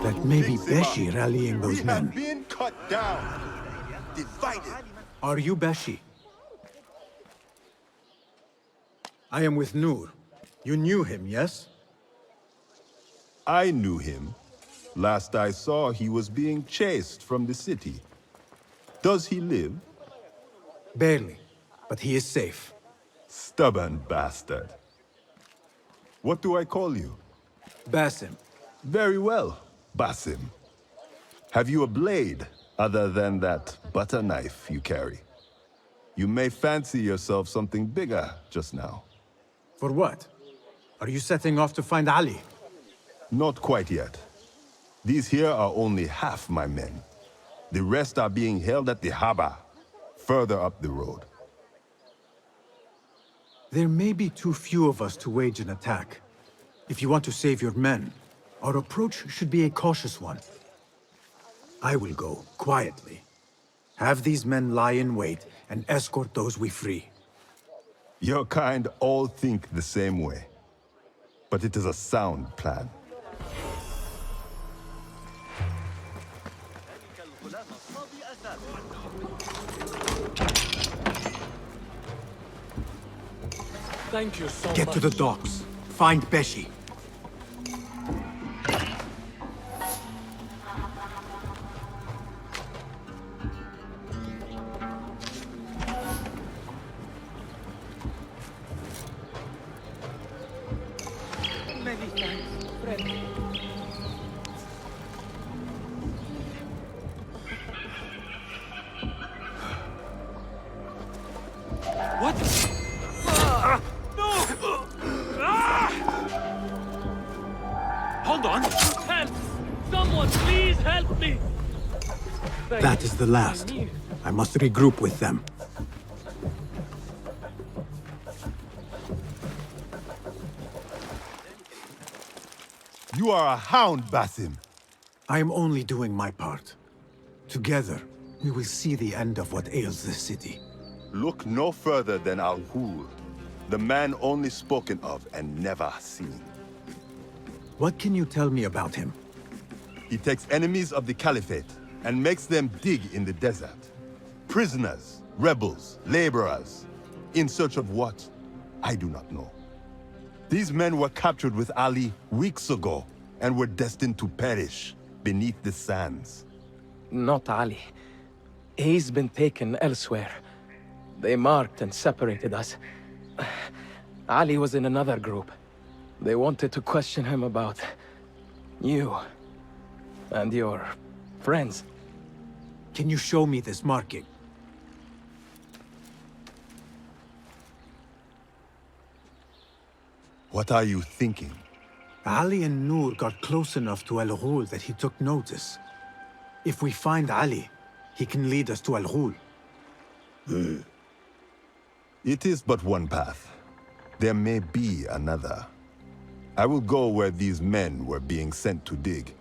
That may be Beshi rallying those men. Been cut down, divided. Are you Beshi? I am with Nur. You knew him, yes? I knew him. Last I saw, he was being chased from the city. Does he live? Barely, but he is safe. Stubborn bastard. What do I call you? Basim. Very well, Basim. Have you a blade other than that butter knife you carry? You may fancy yourself something bigger just now. For what? Are you setting off to find Ali? Not quite yet. These here are only half my men. The rest are being held at the harbor, further up the road. There may be too few of us to wage an attack. If you want to save your men, our approach should be a cautious one. I will go, quietly. Have these men lie in wait and escort those we free. Your kind all think the same way. But it is a sound plan. Thank you so much. Get to the docks. Find Beshi. Many thanks, friend. What? No! Hold on! Help! Someone, please help me! That is the last. I must regroup with them. You are a hound, Basim. I am only doing my part. Together, we will see the end of what ails this city. Look no further than Al-Ghul, the man only spoken of and never seen. What can you tell me about him? He takes enemies of the Caliphate and makes them dig in the desert. Prisoners, rebels, laborers. In search of what? I do not know. These men were captured with Ali weeks ago and were destined to perish beneath the sands. Not Ali. He's been taken elsewhere. They marked and separated us. Ali was in another group. They wanted to question him about you and your friends. Can you show me this marking? What are you thinking? Ali and Nur got close enough to Al-Ghul that he took notice. If we find Ali, he can lead us to Al-Ghul. It is but one path. There may be another. I will go where these men were being sent to dig,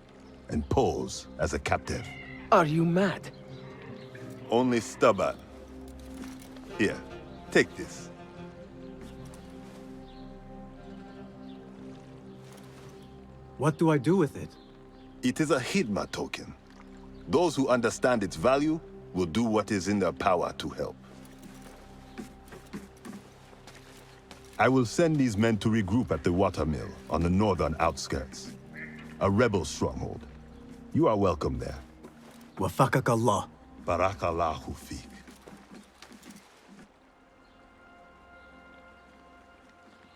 and pose as a captive. Are you mad? Only stubborn. Here, take this. What do I do with it? It is a Hidma token. Those who understand its value will do what is in their power to help. I will send these men to regroup at the watermill on the northern outskirts. A rebel stronghold. You are welcome there. Wafakak Allah. Barakallahu feek.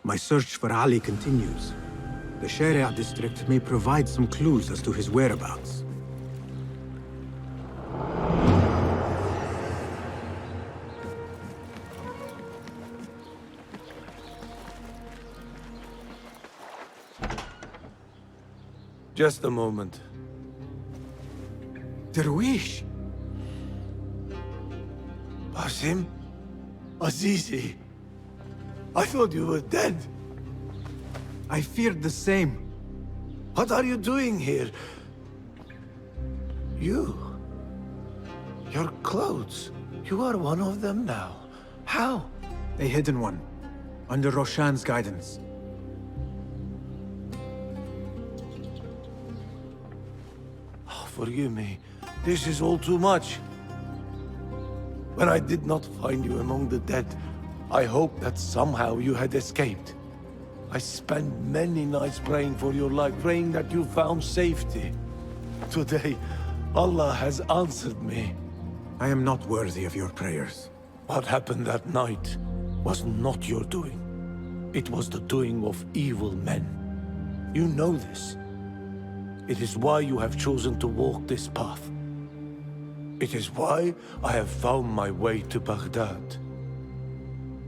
My search for Ali continues. The Sharia district may provide some clues as to his whereabouts. Just a moment. Darwish! Basim? Azizi! I thought you were dead. I feared the same. What are you doing here? Your clothes. You are one of them now. How? A hidden one, under Roshan's guidance. Oh, forgive me. This is all too much. When I did not find you among the dead, I hoped that somehow you had escaped. I spent many nights praying for your life, praying that you found safety. Today, Allah has answered me. I am not worthy of your prayers. What happened that night was not your doing. It was the doing of evil men. You know this. It is why you have chosen to walk this path. It is why I have found my way to Baghdad.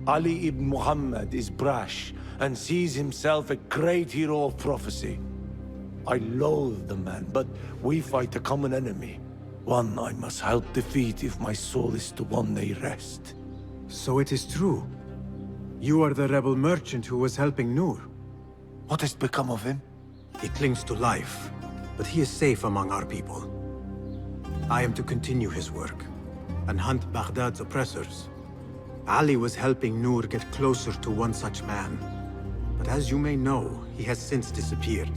Ali ibn Muhammad is brash and sees himself a great hero of prophecy. I loathe the man, but we fight a common enemy. One I must help defeat if my soul is to one day rest. So it is true. You are the rebel merchant who was helping Noor. What has become of him? He clings to life, but he is safe among our people. I am to continue his work and hunt Baghdad's oppressors. Ali was helping Noor get closer to one such man. But as you may know, he has since disappeared.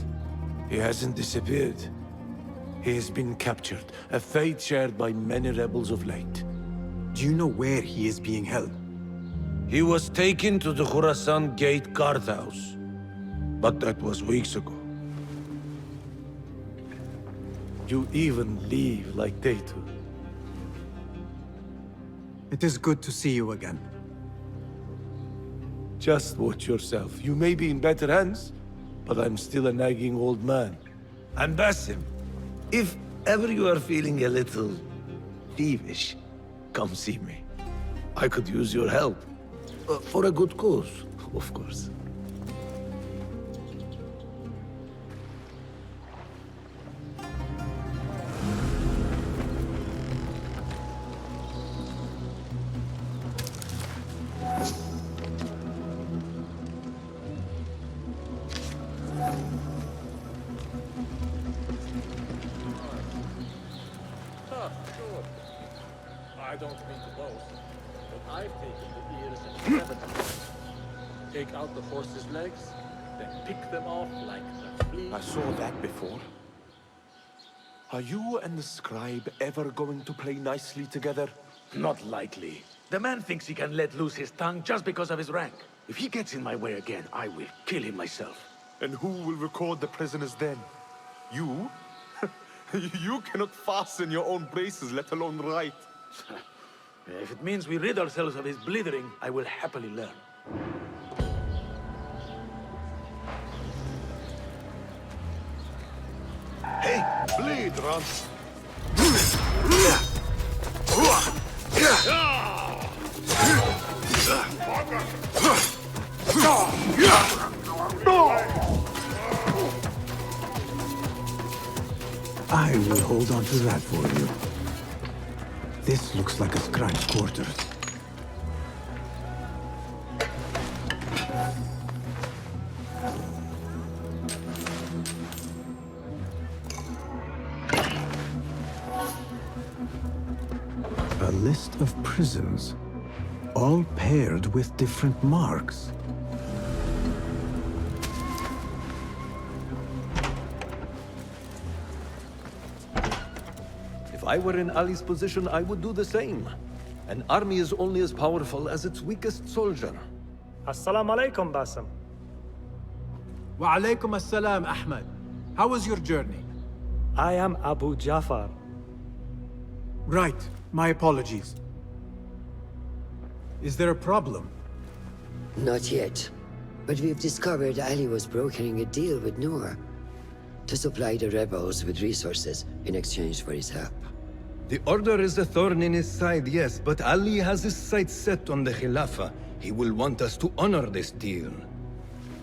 He hasn't disappeared. He has been captured, a fate shared by many rebels of late. Do you know where he is being held? He was taken to the Khurasan Gate guardhouse, but that was weeks ago. You even leave like they do. It is good to see you again. Just watch yourself. You may be in better hands, but I'm still a nagging old man. And Basim, if ever you are feeling a little peevish, come see me. I could use your help. For a good cause, of course. I don't mean to boast, but I've taken the ears and feathers. Take out the horse's legs, then pick them off like the flea. I saw that before. Are you and the scribe ever going to play nicely together? Not likely. The man thinks he can let loose his tongue just because of his rank. If he gets in my way again, I will kill him myself. And who will record the prisoners then? You? You cannot fasten your own braces, let alone write. If it means we rid ourselves of his blithering, I will happily learn. Hey, bleed, Rance! I will hold on to that for you. This looks like a scribe's quarters. A list of prisons, all paired with different marks. If I were in Ali's position, I would do the same. An army is only as powerful as its weakest soldier. Assalamu alaikum, Basim. Wa alaikum assalam, Ahmed. How was your journey? I am Abu Jafar. Right. My apologies. Is there a problem? Not yet. But we've discovered Ali was brokering a deal with Noor to supply the rebels with resources in exchange for his help. The Order is a thorn in his side, yes, but Ali has his sights set on the Khilafah. He will want us to honor this deal.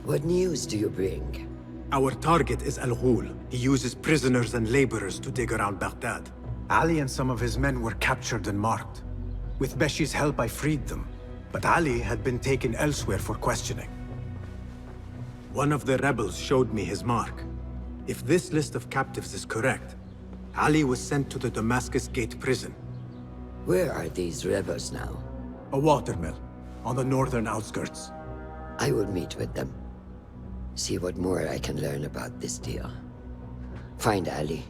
What news do you bring? Our target is Al-Ghul. He uses prisoners and laborers to dig around Baghdad. Ali and some of his men were captured and marked. With Beshi's help, I freed them. But Ali had been taken elsewhere for questioning. One of the rebels showed me his mark. If this list of captives is correct, Ali was sent to the Damascus Gate prison. Where are these rebels now? A watermill, on the northern outskirts. I will meet with them. See what more I can learn about this deal. Find Ali.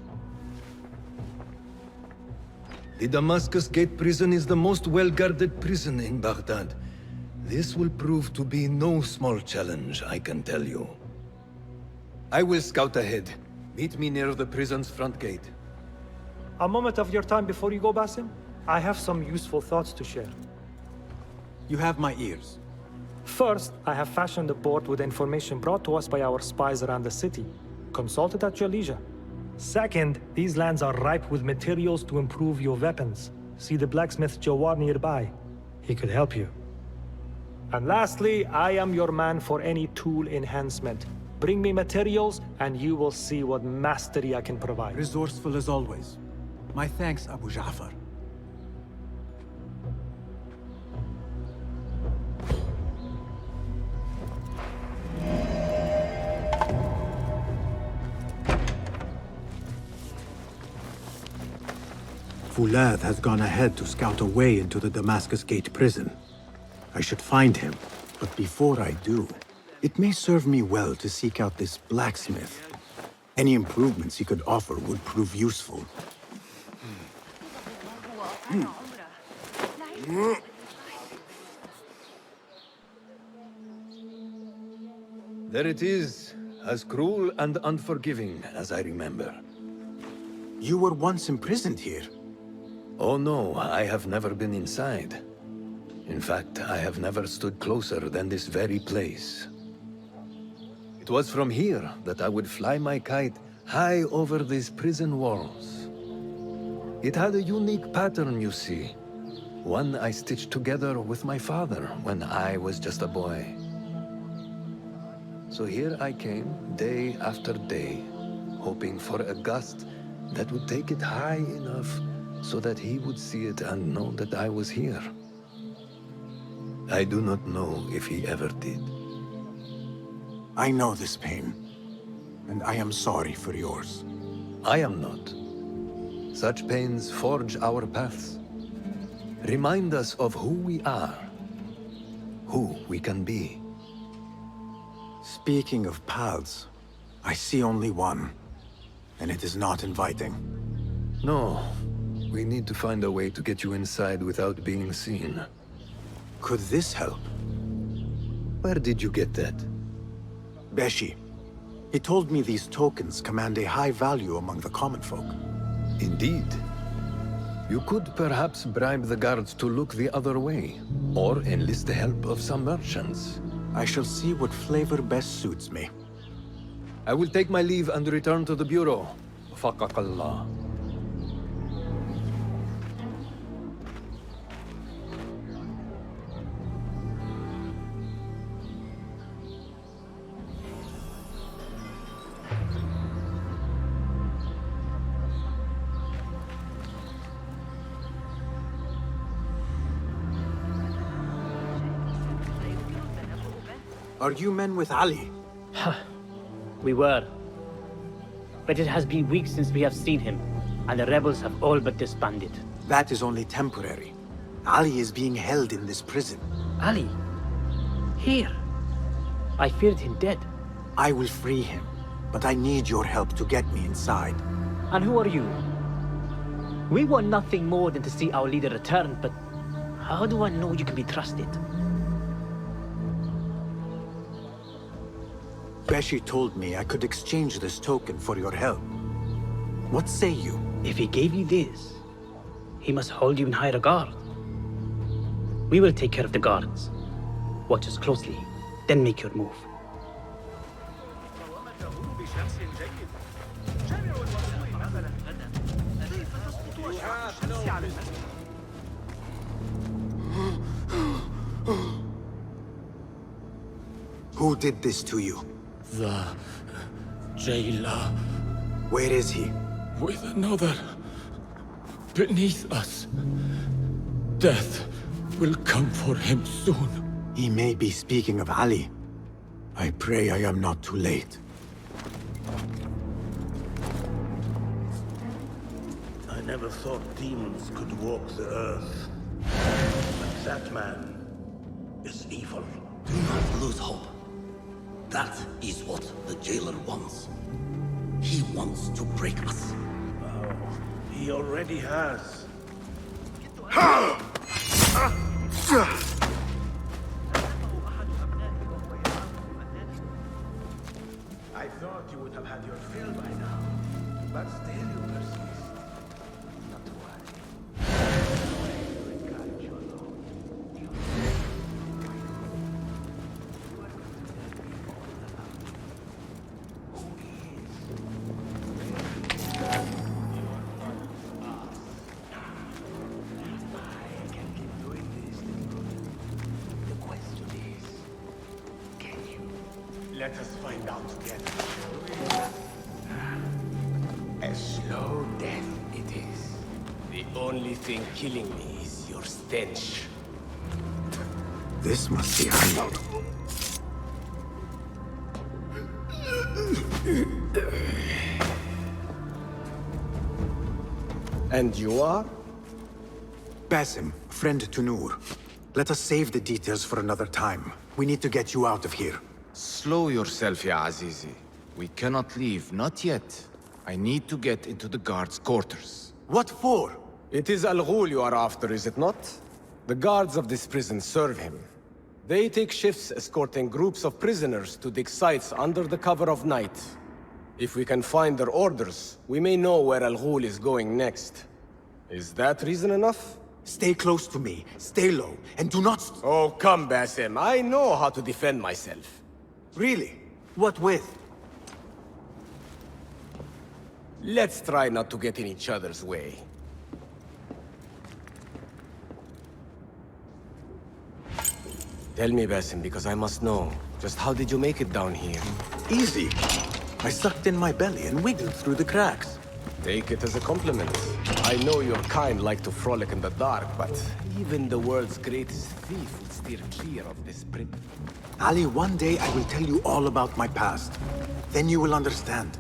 The Damascus Gate prison is the most well-guarded prison in Baghdad. This will prove to be no small challenge, I can tell you. I will scout ahead. Meet me near the prison's front gate. A moment of your time before you go, Basim. I have some useful thoughts to share. You have my ears. First, I have fashioned a board with information brought to us by our spies around the city. Consult it at your leisure. Second, these lands are ripe with materials to improve your weapons. See the blacksmith Jawar nearby. He could help you. And lastly, I am your man for any tool enhancement. Bring me materials, and you will see what mastery I can provide. Resourceful as always. My thanks, Abu Ja'far. Fulad has gone ahead to scout a way into the Damascus Gate prison. I should find him, but before I do, it may serve me well to seek out this blacksmith. Any improvements he could offer would prove useful. There it is, as cruel and unforgiving as I remember. You were once imprisoned here. Oh no, I have never been inside. In fact, I have never stood closer than this very place. It was from here that I would fly my kite high over these prison walls. It had a unique pattern, you see. One I stitched together with my father when I was just a boy. So here I came, day after day, hoping for a gust that would take it high enough so that he would see it and know that I was here. I do not know if he ever did. I know this pain, and I am sorry for yours. I am not. Such pains forge our paths. Remind us of who we are, who we can be. Speaking of paths, I see only one, and it is not inviting. No, we need to find a way to get you inside without being seen. Could this help? Where did you get that? Beshi. He told me these tokens command a high value among the common folk. Indeed. You could perhaps bribe the guards to look the other way, or enlist the help of some merchants. I shall see what flavor best suits me. I will take my leave and return to the bureau. Faqaqallah. Are you men with Ali? We were. But it has been weeks since we have seen him, and the rebels have all but disbanded. That is only temporary. Ali is being held in this prison. Ali? Here? I feared him dead. I will free him, but I need your help to get me inside. And who are you? We want nothing more than to see our leader return, but how do I know you can be trusted? Beshi told me I could exchange this token for your help. What say you? If he gave you this, he must hold you in high regard. We will take care of the guards. Watch us closely, then make your move. Who did this to you? The jailer. Where is he? With another. Beneath us. Death will come for him soon. He may be speaking of Ali. I pray I am not too late. I never thought demons could walk the earth. But that man is evil. Do not lose hope. That is what the jailer wants. He wants to break us. Oh, he already has. I thought you would have had your fill by now, but still you persist. Not to worry. You encourage you alone. Let us find out together. A slow death it is. The only thing killing me is your stench. This must be Ali. And you are? Basim, friend to Noor. Let us save the details for another time. We need to get you out of here. Slow yourself, ya Azizi. We cannot leave, not yet. I need to get into the guards' quarters. What for? It is Al-Ghul you are after, is it not? The guards of this prison serve him. They take shifts escorting groups of prisoners to dig sites under the cover of night. If we can find their orders, we may know where Al-Ghul is going next. Is that reason enough? Stay close to me, stay low, and do not... Oh, come, Basim. I know how to defend myself. Really? What with? Let's try not to get in each other's way. Tell me, Basim, because I must know. Just how did you make it down here? Easy. I sucked in my belly and wiggled through the cracks. Take it as a compliment. I know your kind like to frolic in the dark, but even the world's greatest thief would steer clear of this prison. Ali, one day I will tell you all about my past. Then you will understand.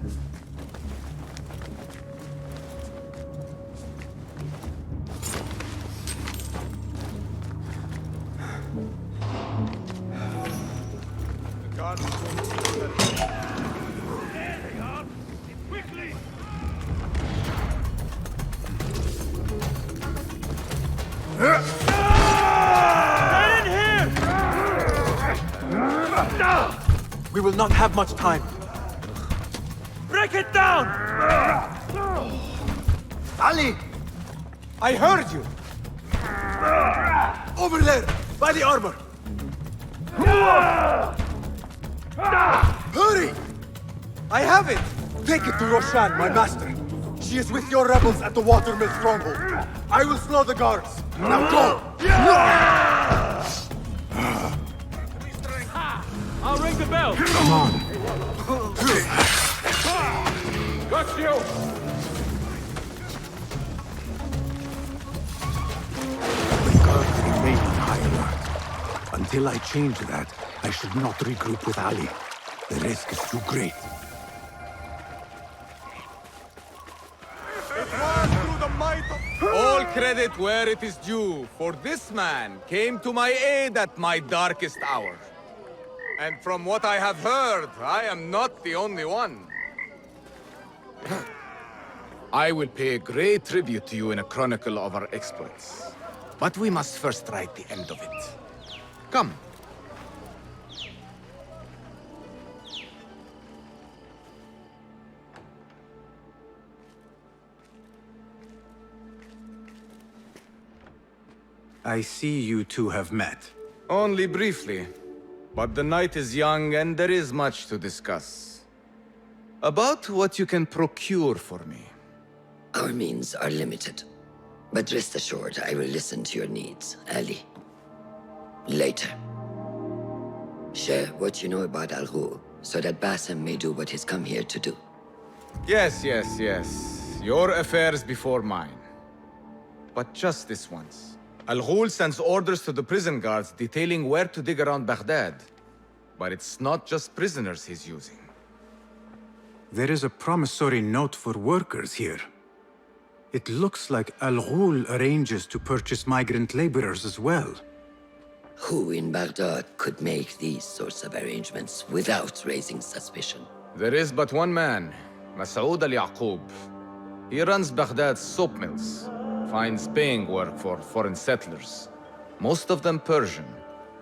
We will not have much time. Break it down! Ali! I heard you! Over there, by the armor! Hurry! I have it! Take it to Roshan, my master. She is with your rebels at the watermill stronghold. I will slow the guards. Now go! I'll ring the bell! Come on! Got you! The guards remain on high alert. Until I change that, I should not regroup with Ali. The risk is too great. All credit where it is due, for this man came to my aid at my darkest hour. And from what I have heard, I am not the only one. I will pay a great tribute to you in a chronicle of our exploits. But we must first write the end of it. Come. I see you two have met. Only briefly. But the night is young and there is much to discuss. About what you can procure for me. Our means are limited. But rest assured, I will listen to your needs, Ali. Later. Share what you know about Al-Ghul, so that Basim may do what he's come here to do. Yes. Your affairs before mine. But just this once. Al-Ghul sends orders to the prison guards detailing where to dig around Baghdad. But it's not just prisoners he's using. There is a promissory note for workers here. It looks like Al-Ghul arranges to purchase migrant laborers as well. Who in Baghdad could make these sorts of arrangements without raising suspicion? There is but one man, Masoud al-Yaqub. He runs Baghdad's soap mills, finds paying work for foreign settlers, most of them Persian.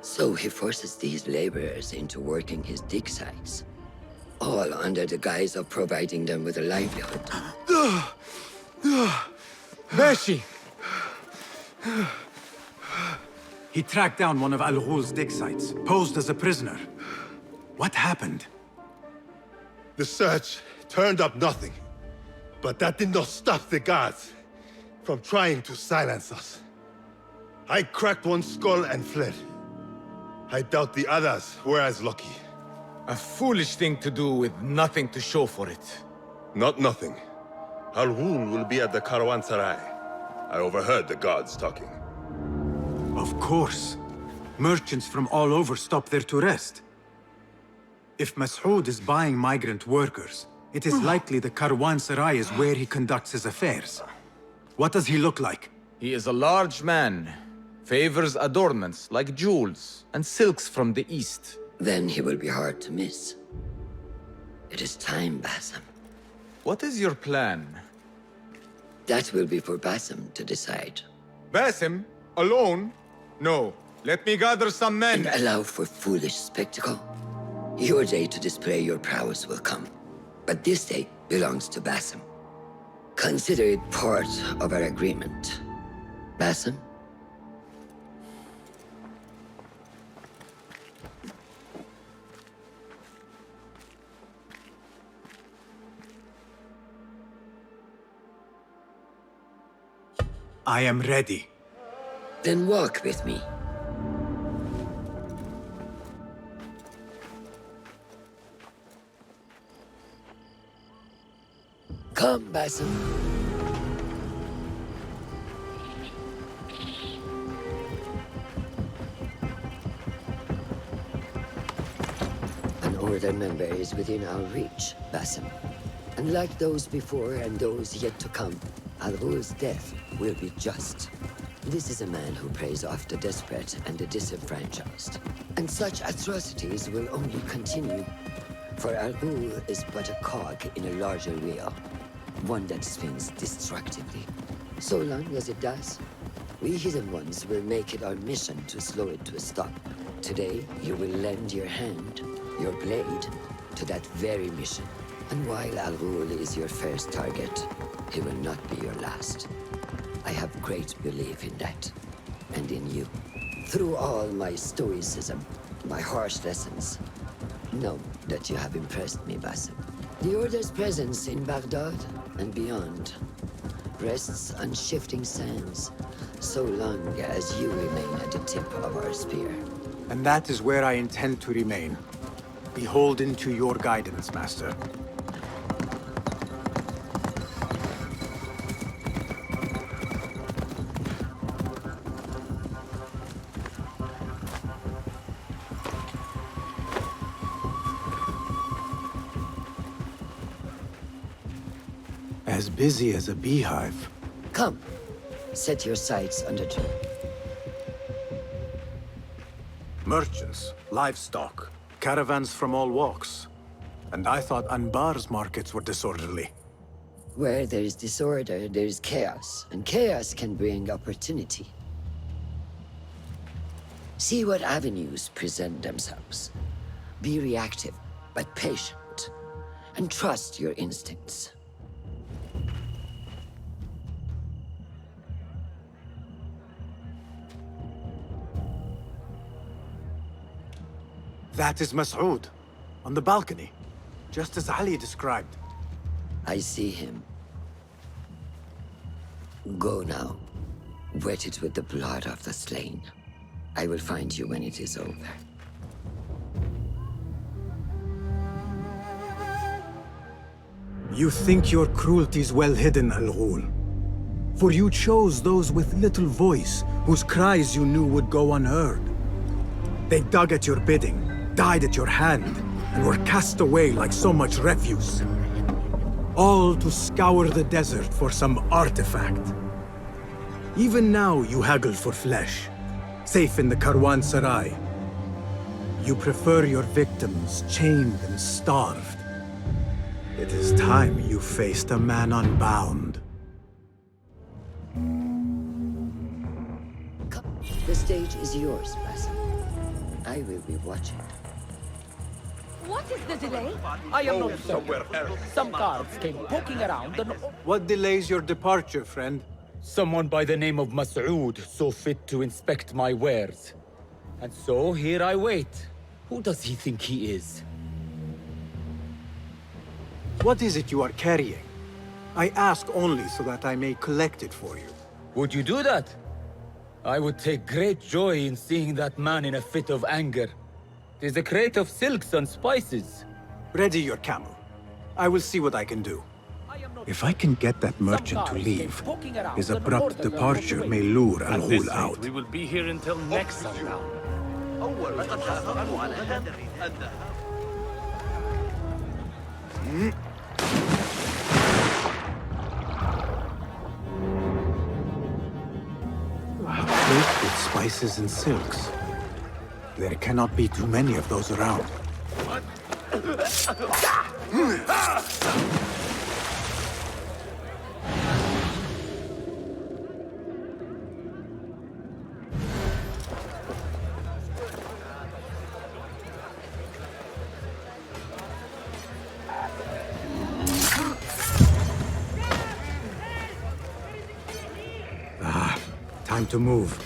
So he forces these laborers into working his dig sites, all under the guise of providing them with a livelihood. Bashi! He tracked down one of Al-Ghul's dig sites, posed as a prisoner. What happened? The search turned up nothing. But that did not stop the guards from trying to silence us. I cracked one skull and fled. I doubt the others were as lucky. A foolish thing to do with nothing to show for it. Not nothing. Al-Ghul will be at the Caravanserai. I overheard the guards talking. Of course. Merchants from all over stop there to rest. If Masoud is buying migrant workers, it is likely the Caravanserai is where he conducts his affairs. What does he look like? He is a large man, favors adornments like jewels and silks from the east. Then he will be hard to miss. It is time, Basim. What is your plan? That will be for Basim to decide. Basim? Alone? No. Let me gather some men. And allow for foolish spectacle. Your day to display your prowess will come. But this day belongs to Basim. Consider it part of our agreement. Basim? I am ready. Then walk with me. Come, Basim. An order member is within our reach, Basim. And like those before and those yet to come, Al-Ghul's death will be just. This is a man who preys off the desperate and the disenfranchised. And such atrocities will only continue. For Al-Ghul is but a cog in a larger wheel, one that spins destructively. So long as it does, we hidden ones will make it our mission to slow it to a stop. Today, you will lend your hand, your blade, to that very mission. And while Al-Ghul is your first target, he will not be your last. I have great belief in that, and in you. Through all my stoicism, my harsh lessons, know that you have impressed me, Basim. The Order's presence in Baghdad and beyond rests on shifting sands, so long as you remain at the tip of our spear. And that is where I intend to remain. Beholden to your guidance, Master. As busy as a beehive. Come, set your sights under tree. Merchants, livestock, caravans from all walks. And I thought Anbar's markets were disorderly. Where there is disorder, there is chaos, and chaos can bring opportunity. See what avenues present themselves. Be reactive, but patient, and trust your instincts. That is Masoud, on the balcony, just as Ali described. I see him. Go now, wetted with the blood of the slain. I will find you when it is over. You think your cruelty is well hidden, Al-Ghul. For you chose those with little voice, whose cries you knew would go unheard. They dug at your bidding, died at your hand, and were cast away like so much refuse. All to scour the desert for some artifact. Even now you haggle for flesh, safe in the Karwansarai. You prefer your victims chained and starved. It is time you faced a man unbound. The stage is yours, Basim. I will be watching. What is the delay? I am not somewhere else. Some guards came poking around and... What delays your departure, friend? Someone by the name of Mas'ud saw fit to inspect my wares. And so here I wait. Who does he think he is? What is it you are carrying? I ask only so that I may collect it for you. Would you do that? I would take great joy in seeing that man in a fit of anger. It is a crate of silks and spices. Ready your camel. I will see what I can do. If I can get that merchant to leave, his abrupt departure may lure Al-Ghul out. We will be here until next sundown. Plate with spices and silks. There cannot be too many of those around. Time to move.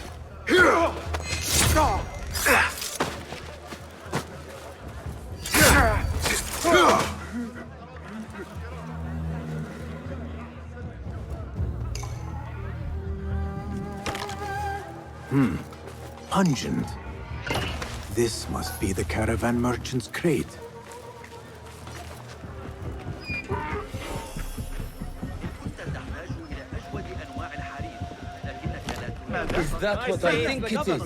Pungent. This must be the caravan merchant's crate. Is that what I think it is?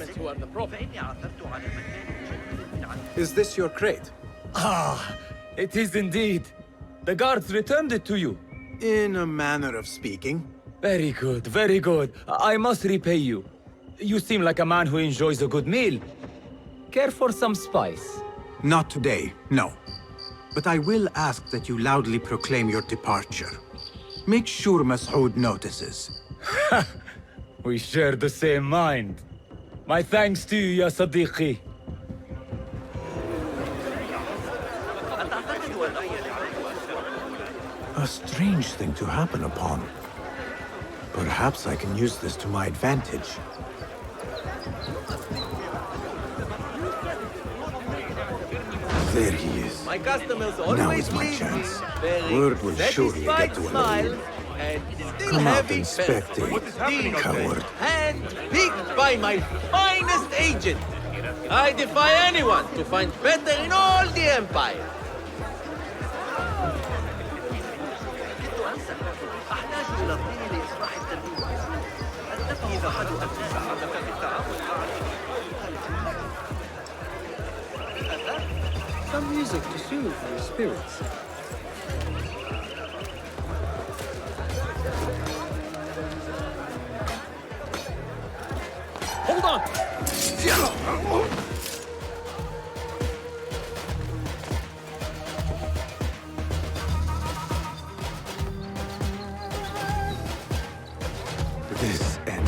Is this your crate? Ah, it is indeed. The guards returned it to you. In a manner of speaking. Very good, very good. I must repay you. You seem like a man who enjoys a good meal. Care for some spice? Not today, no. But I will ask that you loudly proclaim your departure. Make sure Mas'ud notices. We share the same mind. My thanks to you, ya Sadiqi. A strange thing to happen upon. Perhaps I can use this to my advantage. There he is. My customers Now always is my leave chance. very Word will surely get to smile him. and still Come out having and spectate, coward. Handpicked by my finest agent. I defy anyone to find better in all the Empire. Some music to soothe your spirits. Hold on! This end.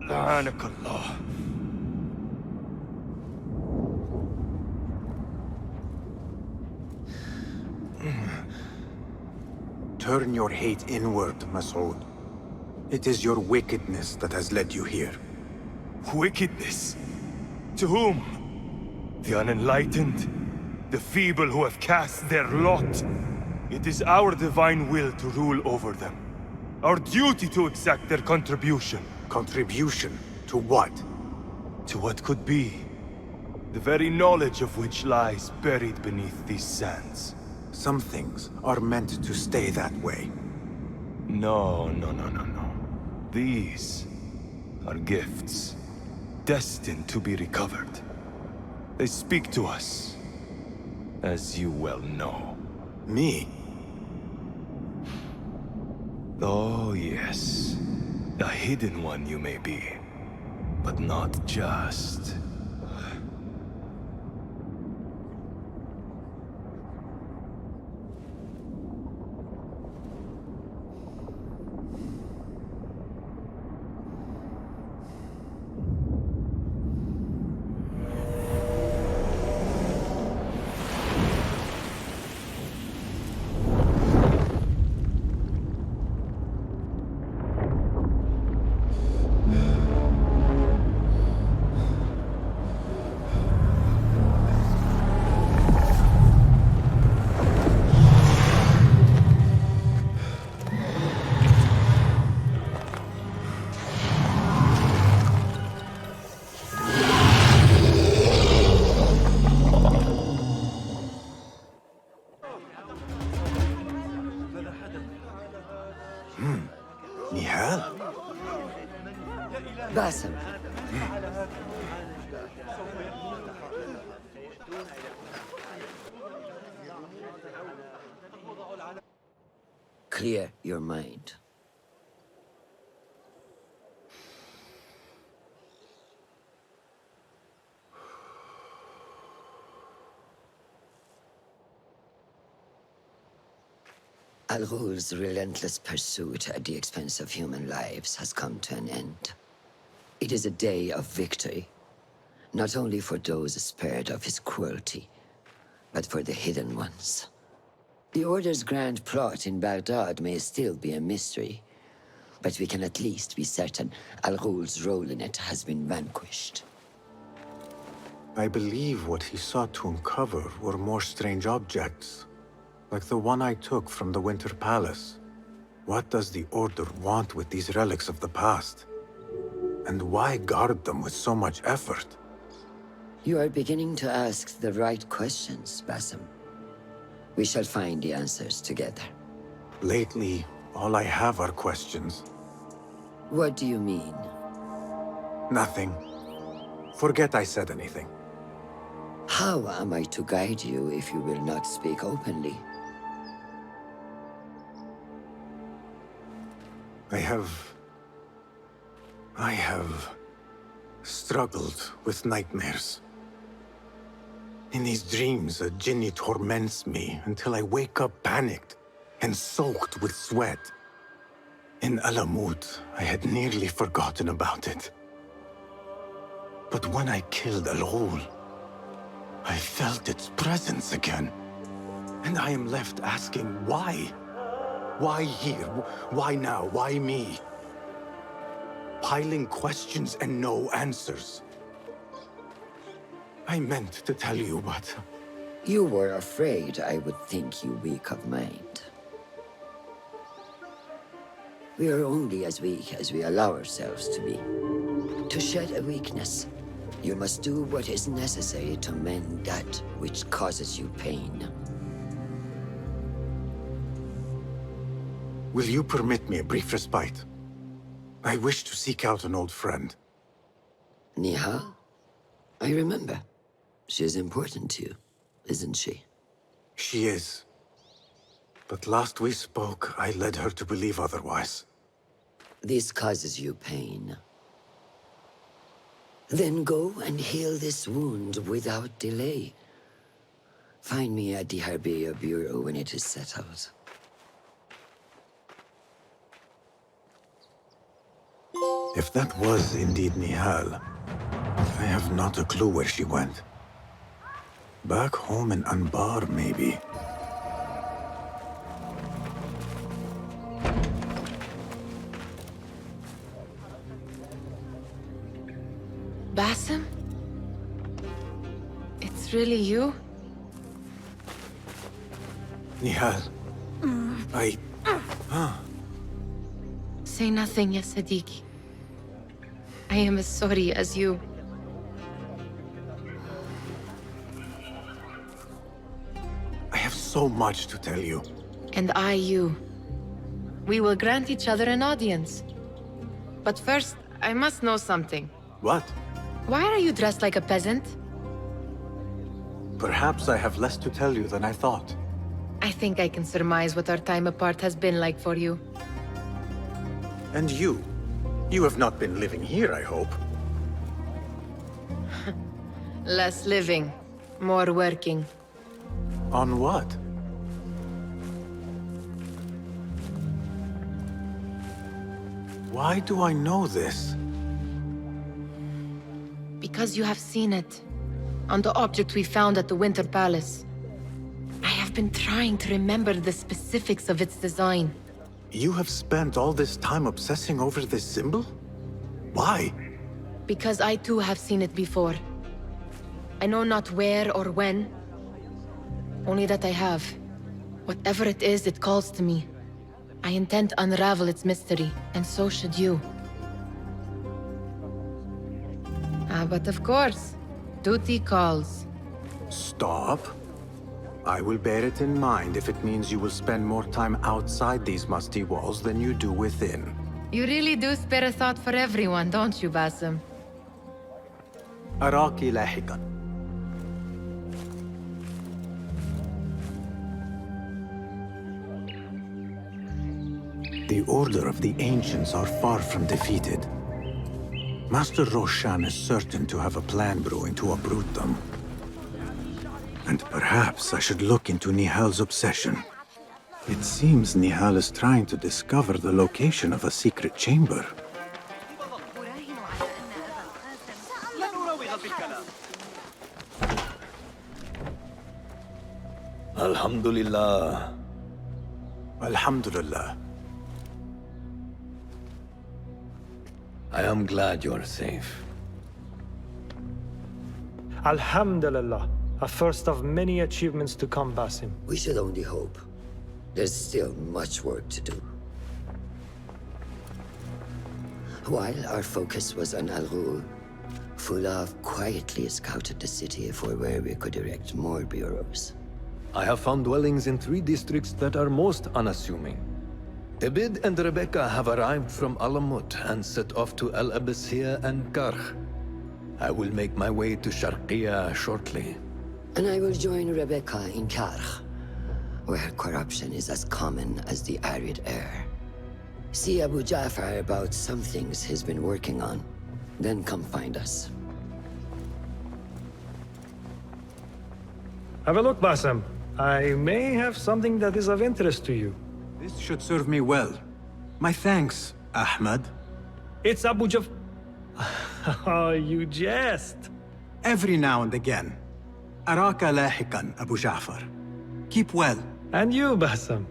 لعنك الله. Turn your hate inward, Mas'ud. It is your wickedness that has led you here. Wickedness? To whom? The unenlightened? The feeble who have cast their lot? It is our divine will to rule over them. Our duty to exact their contribution. Contribution? To what? To what could be. The very knowledge of which lies buried beneath these sands. Some things are meant to stay that way. No. These are gifts, destined to be recovered. They speak to us, as you well know. Me? Oh, yes. A hidden one you may be, but not just. Nihal? Basim. Clear your mind. Al-Ghul's relentless pursuit at the expense of human lives has come to an end. It is a day of victory, not only for those spared of his cruelty, but for the hidden ones. The Order's grand plot in Baghdad may still be a mystery, but we can at least be certain Al-Ghul's role in it has been vanquished. I believe what he sought to uncover were more strange objects, like the one I took from the Winter Palace. What does the Order want with these relics of the past? And why guard them with so much effort? You are beginning to ask the right questions, Basim. We shall find the answers together. Lately, all I have are questions. What do you mean? Nothing. Forget I said anything. How am I to guide you if you will not speak openly? I have struggled with nightmares. In these dreams, a jinni torments me until I wake up panicked and soaked with sweat. In Alamut, I had nearly forgotten about it. But when I killed Al-Ghul, I felt its presence again. And I am left asking why? Why here? Why now? Why me? Piling questions and no answers. I meant to tell you, but... You were afraid I would think you weak of mind. We are only as weak as we allow ourselves to be. To shed a weakness, you must do what is necessary to mend that which causes you pain. Will you permit me a brief respite? I wish to seek out an old friend. Nihal? I remember. She is important to you, isn't she? She is. But last we spoke, I led her to believe otherwise. This causes you pain. Then go and heal this wound without delay. Find me at the Harbiya Bureau when it is settled. If that was indeed Nihal, I have not a clue where she went. Back home in Anbar, maybe. Basim? It's really you? Nihal. Say nothing, ya Sadiqi. I am as sorry as you. I have so much to tell you. And I you. We will grant each other an audience. But first, I must know something. What? Why are you dressed like a peasant? Perhaps I have less to tell you than I thought. I think I can surmise what our time apart has been like for you. And you? You have not been living here, I hope. Less living, more working. On what? Why do I know this? Because you have seen it. On the object we found at the Winter Palace. I have been trying to remember the specifics of its design. You have spent all this time obsessing over this symbol? Why? Because I too have seen it before. I know not where or when. Only that I have. Whatever it is, it calls to me. I intend to unravel its mystery, and so should you. But of course, duty calls. Stop. I will bear it in mind if it means you will spend more time outside these musty walls than you do within. You really do spare a thought for everyone, don't you, Basim? أراك لاحقا. The Order of the Ancients are far from defeated. Master Roshan is certain to have a plan brewing to uproot them. And perhaps I should look into Nihal's obsession. It seems Nihal is trying to discover the location of a secret chamber. Alhamdulillah. Alhamdulillah. I am glad you're safe. Alhamdulillah. A first of many achievements to come, Basim. We should only hope. There's still much work to do. While our focus was on Al Ghul, Fulav quietly scouted the city for where we could erect more bureaus. I have found dwellings in 3 districts that are most unassuming. Abid and Rebecca have arrived from Alamut and set off to Al Abyssiya and Karh. I will make my way to Sharqiya shortly. And I will join Rebecca in Karh, where corruption is as common as the arid air. See Abu Ja'far about some things he's been working on. Then come find us. Have a look, Basim. I may have something that is of interest to you. This should serve me well. My thanks, Ahmad. It's Abu Ja'far. Oh, you jest. Every now and again. Araka lahikan, Abu Ja'far. Keep well. And you, Basim.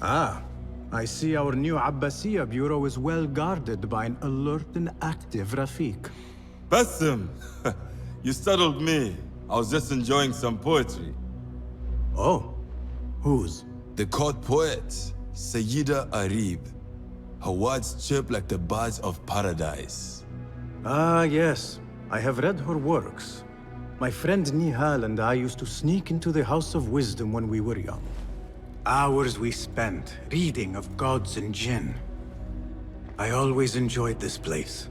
Ah, I see our new Abbasiya bureau is well guarded by an alert and active Rafiq. Basim! You startled me. I was just enjoying some poetry. Oh, whose? The court poet, Sayyida Arib. Her words chirp like the birds of paradise. Ah, yes. I have read her works. My friend Nihal and I used to sneak into the House of Wisdom when we were young. Hours we spent reading of gods and jinn. I always enjoyed this place.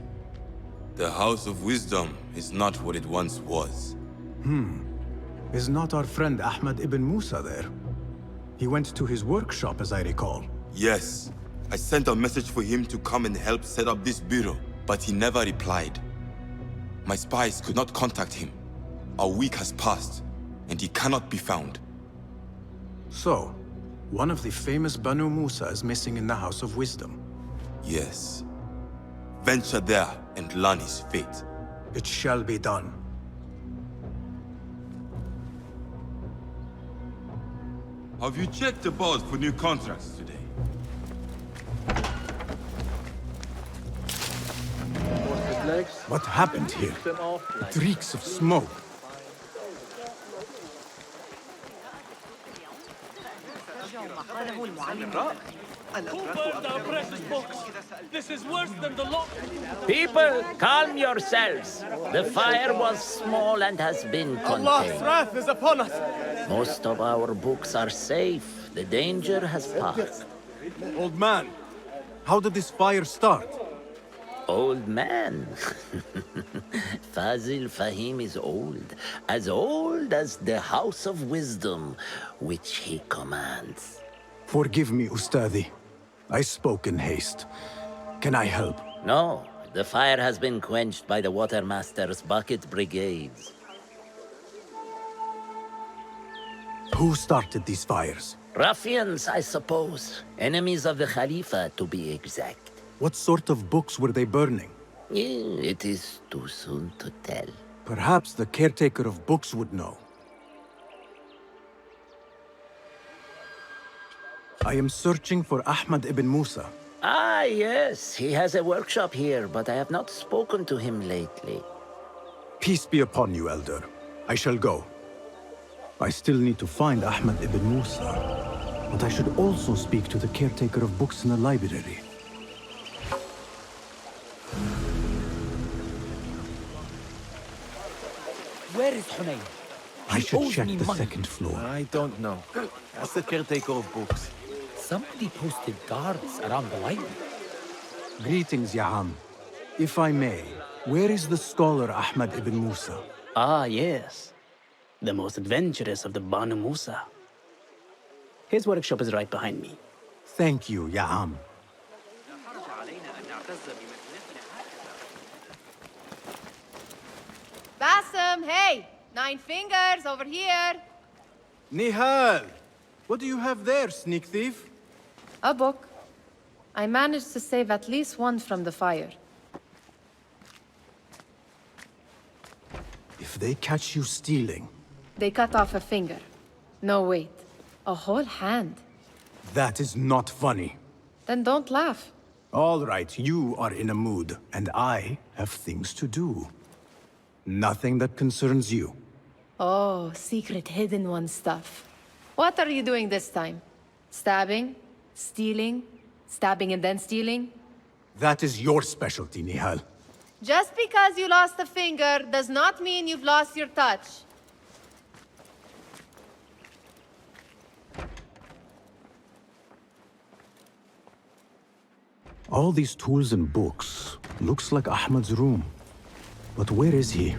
The House of Wisdom is not what it once was. Is not our friend Ahmad ibn Musa there? He went to his workshop, as I recall. Yes. I sent a message for him to come and help set up this bureau, but he never replied. My spies could not contact him. A week has passed, and he cannot be found. So, one of the famous Banu Musa is missing in the House of Wisdom. Yes. Venture there and learn his fate. It shall be done. Have you checked the board for new contracts today? What happened here? It reeks of smoke. Who burned our precious books? This is worse than the law. People, calm yourselves. The fire was small and has been contained. Allah's wrath is upon us. Most of our books are safe. The danger has passed. Old man, how did this fire start? Old man? Fazil Fahim is old as the House of Wisdom, which he commands. Forgive me, Ustadi. I spoke in haste. Can I help? No, the fire has been quenched by the Watermaster's bucket brigades. Who started these fires? Ruffians, I suppose. Enemies of the Khalifa, to be exact. What sort of books were they burning? It is too soon to tell. Perhaps the caretaker of books would know. I am searching for Ahmad ibn Musa. Ah, yes. He has a workshop here, but I have not spoken to him lately. Peace be upon you, Elder. I shall go. I still need to find Ahmad ibn Musa, but I should also speak to the caretaker of books in the library. Where is Hunayn? I should check the second floor. I don't know. Ask the caretaker of books. Somebody posted guards around the library. Greetings, Ya'am. If I may, where is the scholar Ahmad ibn Musa? Ah, yes. The most adventurous of the Banu Musa. His workshop is right behind me. Thank you, Ya'am. Basim, hey! 9 fingers over here. Nihal! What do you have there, sneak thief? A book. I managed to save at least one from the fire. If they catch you stealing... They cut off a finger. No, wait. A whole hand. That is not funny. Then don't laugh. All right, you are in a mood, and I have things to do. Nothing that concerns you. Oh, secret hidden one stuff. What are you doing this time? Stabbing? Stealing? Stabbing and then stealing? That is your specialty, Nihal. Just because you lost a finger does not mean you've lost your touch. All these tools and books looks like Ahmad's room. But where is he?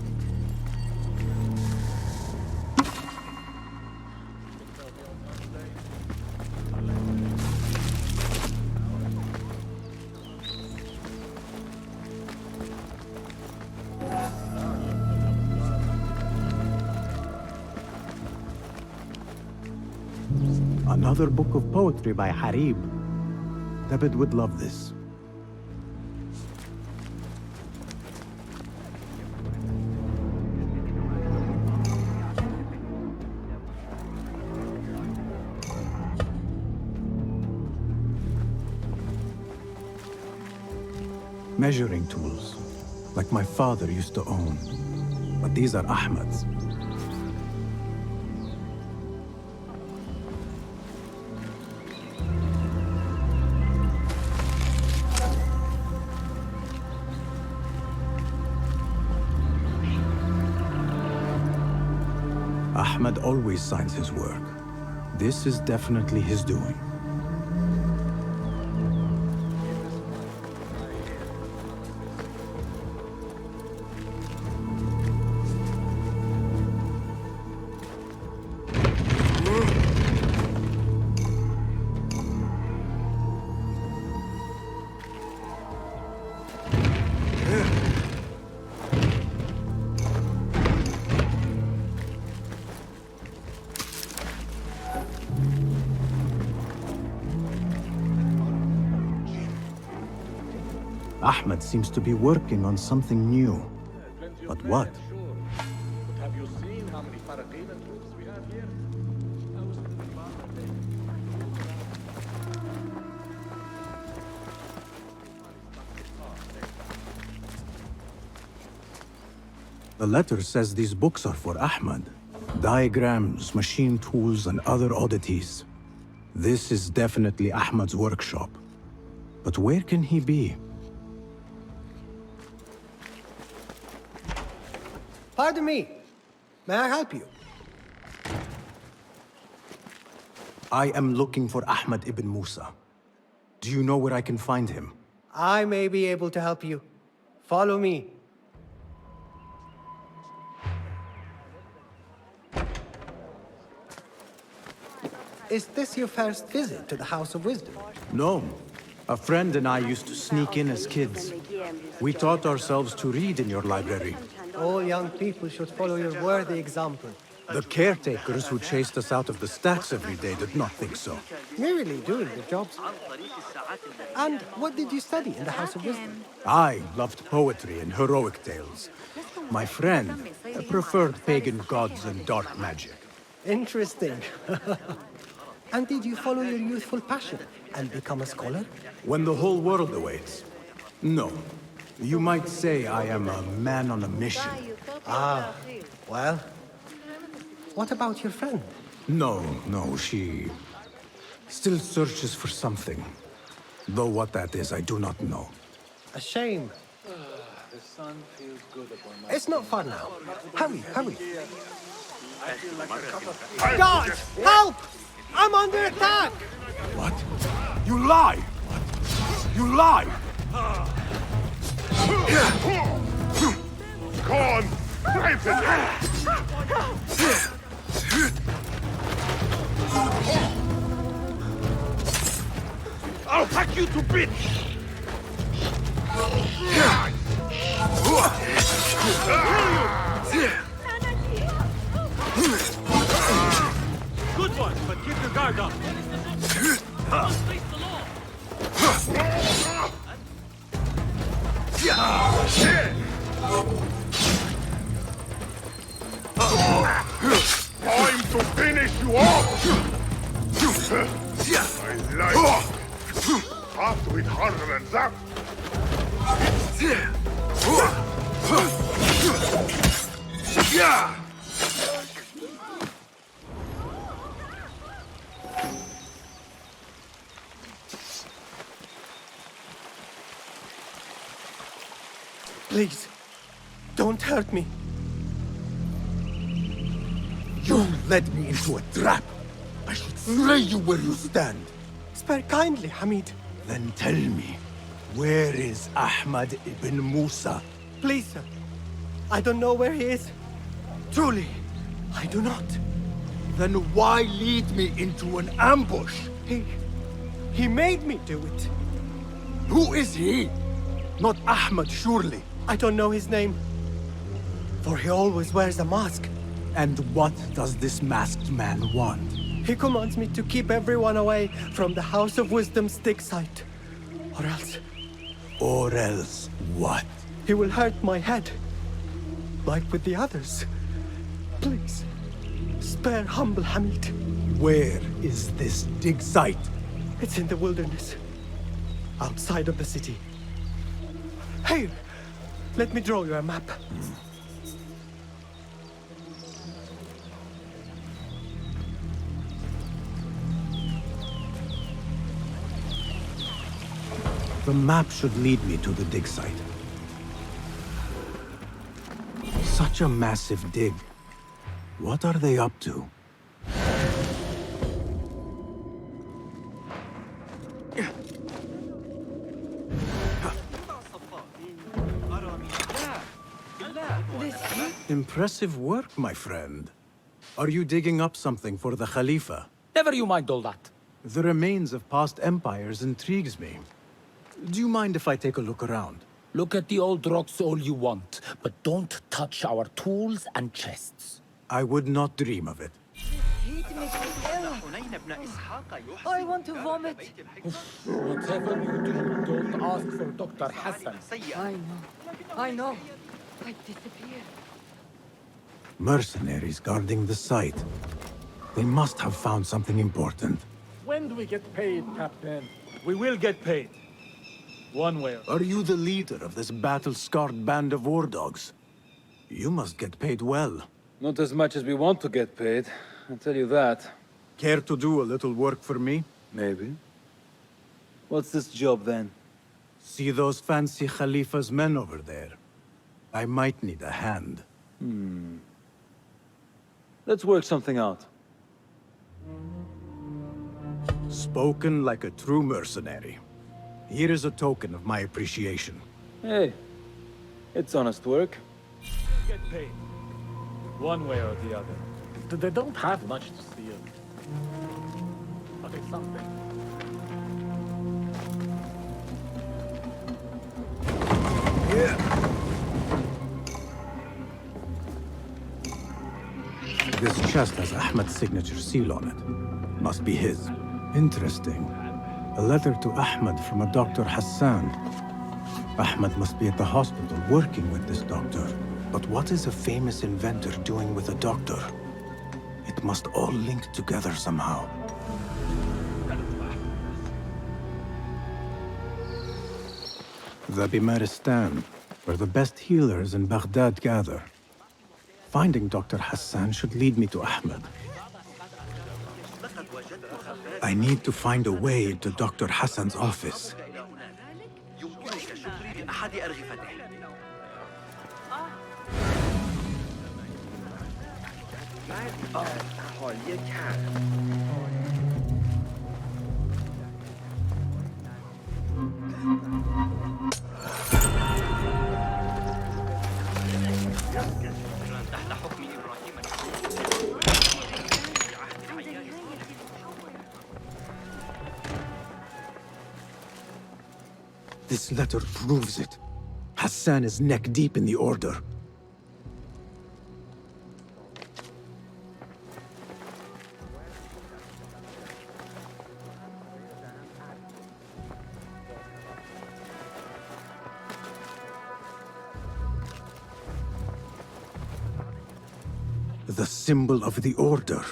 Another book of poetry by Harib. David would love this. Measuring tools, like my father used to own. But these are Ahmad's. Ahmad always signs his work. This is definitely his doing. Ahmed seems to be working on something new. But what? But have you seen how many Faraqina troops we have here? The letter says these books are for Ahmed. Diagrams, machine tools, and other oddities. This is definitely Ahmed's workshop. But where can he be? Pardon me. May I help you? I am looking for Ahmed ibn Musa. Do you know where I can find him? I may be able to help you. Follow me. Is this your first visit to the House of Wisdom? No. A friend and I used to sneak in as kids. We taught ourselves to read in your library. All young people should follow your worthy example. The caretakers who chased us out of the stacks every day did not think so. Merely doing their jobs. And what did you study in the House of Wisdom? I loved poetry and heroic tales. My friend preferred pagan gods and dark magic. Interesting. And did you follow your youthful passion and become a scholar? When the whole world awaits. No. You might say I am a man on a mission. Ah, well. What about your friend? No, she still searches for something. Though what that is, I do not know. A shame. The sun feels good upon my... It's not far now. Hurry, hurry. Guards, help! I'm under attack! What? You lie! What? You lie! Go on! Drive it! I'll hack you to bits! Good one, but keep your guard up. Time to finish you off! I like it. Have to hit harder than that. Please, don't hurt me. You led me into a trap. I should slay you where you stand. Spare kindly, Hamid. Then tell me, where is Ahmed ibn Musa? Please, sir. I don't know where he is. Truly, I do not. Then why lead me into an ambush? He made me do it. Who is he? Not Ahmed, surely. I don't know his name. For he always wears a mask. And what does this masked man want? He commands me to keep everyone away from the House of Wisdom's dig site. Or else... Or else what? He will hurt my head. Like with the others. Please, spare humble Hamid. Where is this dig site? It's in the wilderness. Outside of the city. Here, let me draw you a map. The map should lead me to the dig site. Such a massive dig. What are they up to? Impressive work, my friend. Are you digging up something for the Khalifa? Never you mind all that. The remains of past empires intrigues me. Do you mind if I take a look around? Look at the old rocks all you want, but don't touch our tools and chests. I would not dream of it. I want to vomit. Whatever you do, don't ask for Dr. Hassan. I know. I disappeared. Mercenaries guarding the site. They must have found something important. When do we get paid, Captain? We will get paid. One way or Are you the leader of this battle-scarred band of war dogs? You must get paid well. Not as much as we want to get paid, I'll tell you that. Care to do a little work for me? Maybe. What's this job then? See those fancy Khalifa's men over there? I might need a hand. Let's work something out. Spoken like a true mercenary. Here is a token of my appreciation. Hey, it's honest work. get paid. One way or the other. They don't have much to steal. But it's something. This chest has Ahmed's signature seal on it. Must be his. Interesting. A letter to Ahmed from a Dr. Hassan. Ahmed must be at the hospital working with this doctor. But what is a famous inventor doing with a doctor? It must all link together somehow. The Bimaristan, where the best healers in Baghdad gather. Finding Dr. Hassan should lead me to Ahmed. I need to find a way into Dr. Hassan's office. This letter proves it. Hassan is neck deep in the order. The symbol of the order.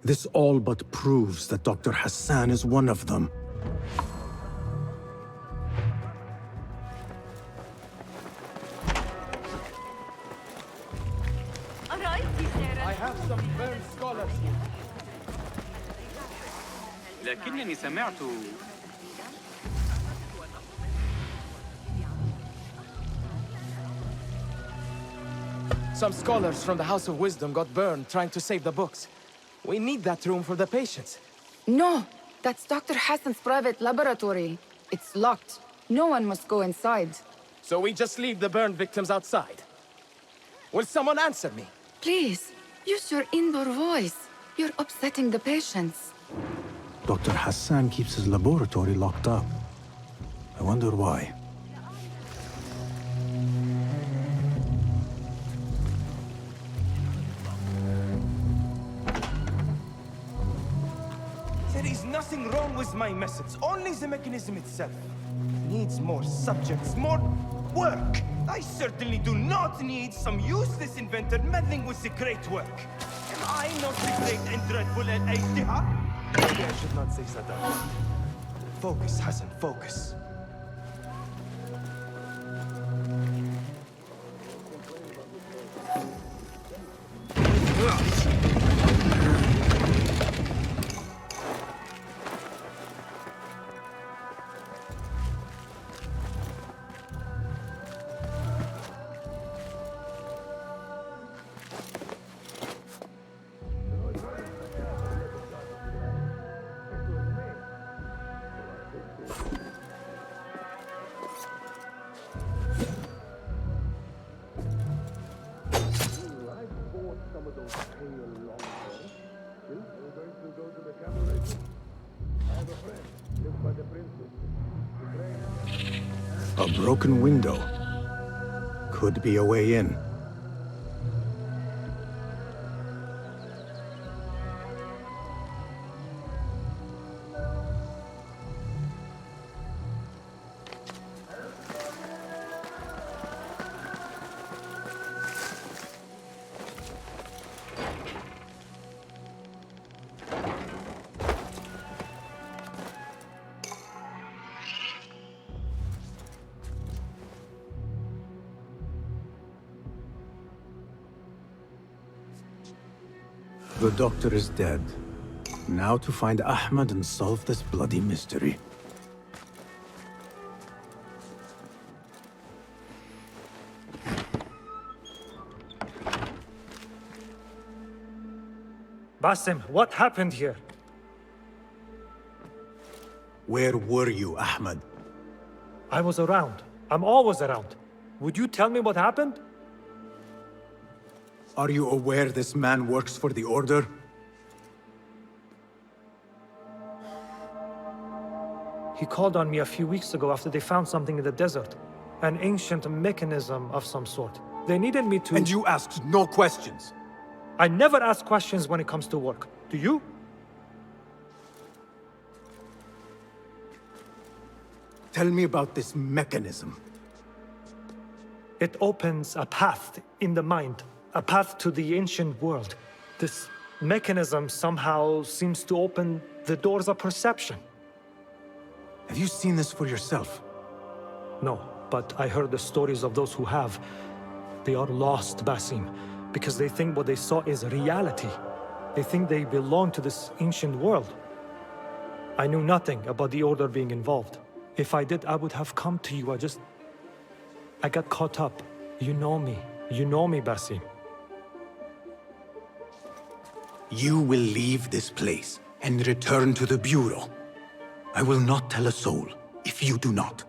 This all but proves that Dr. Hassan is one of them. I have some burned scholars here. لكنني سمعت Some scholars from the House of Wisdom got burned trying to save the books. We need that room for the patients. No, that's Dr. Hassan's private laboratory. It's locked. No one must go inside. So we just leave the burned victims outside. Will someone answer me? Please, use your indoor voice. You're upsetting the patients. Dr. Hassan keeps his laboratory locked up. I wonder why. There is nothing wrong with my methods, only the mechanism itself. Needs more subjects, more work. I certainly do not need some useless inventor meddling with the great work. Am I not the great and dreadful Al-Ijtihad? Maybe I should not say Saddam. Focus, Hassan, focus. A broken window. Could be a way in. The doctor is dead. Now to find Ahmed and solve this bloody mystery. Basim, what happened here? Where were you, Ahmed? I was around. I'm always around. Would you tell me what happened? Are you aware this man works for the Order? He called on me a few weeks ago after they found something in the desert. An ancient mechanism of some sort. They needed me to... And you asked no questions? I never ask questions when it comes to work. Do you? Tell me about this mechanism. It opens a path in the mind, a path to the ancient world. This mechanism somehow seems to open the doors of perception. Have you seen this for yourself? No, but I heard the stories of those who have. They are lost, Basim, because they think what they saw is reality. They think they belong to this ancient world. I knew nothing about the Order being involved. If I did, I would have come to you. I got caught up. You know me. You know me, Basim. You will leave this place and return to the Bureau. I will not tell a soul if you do not.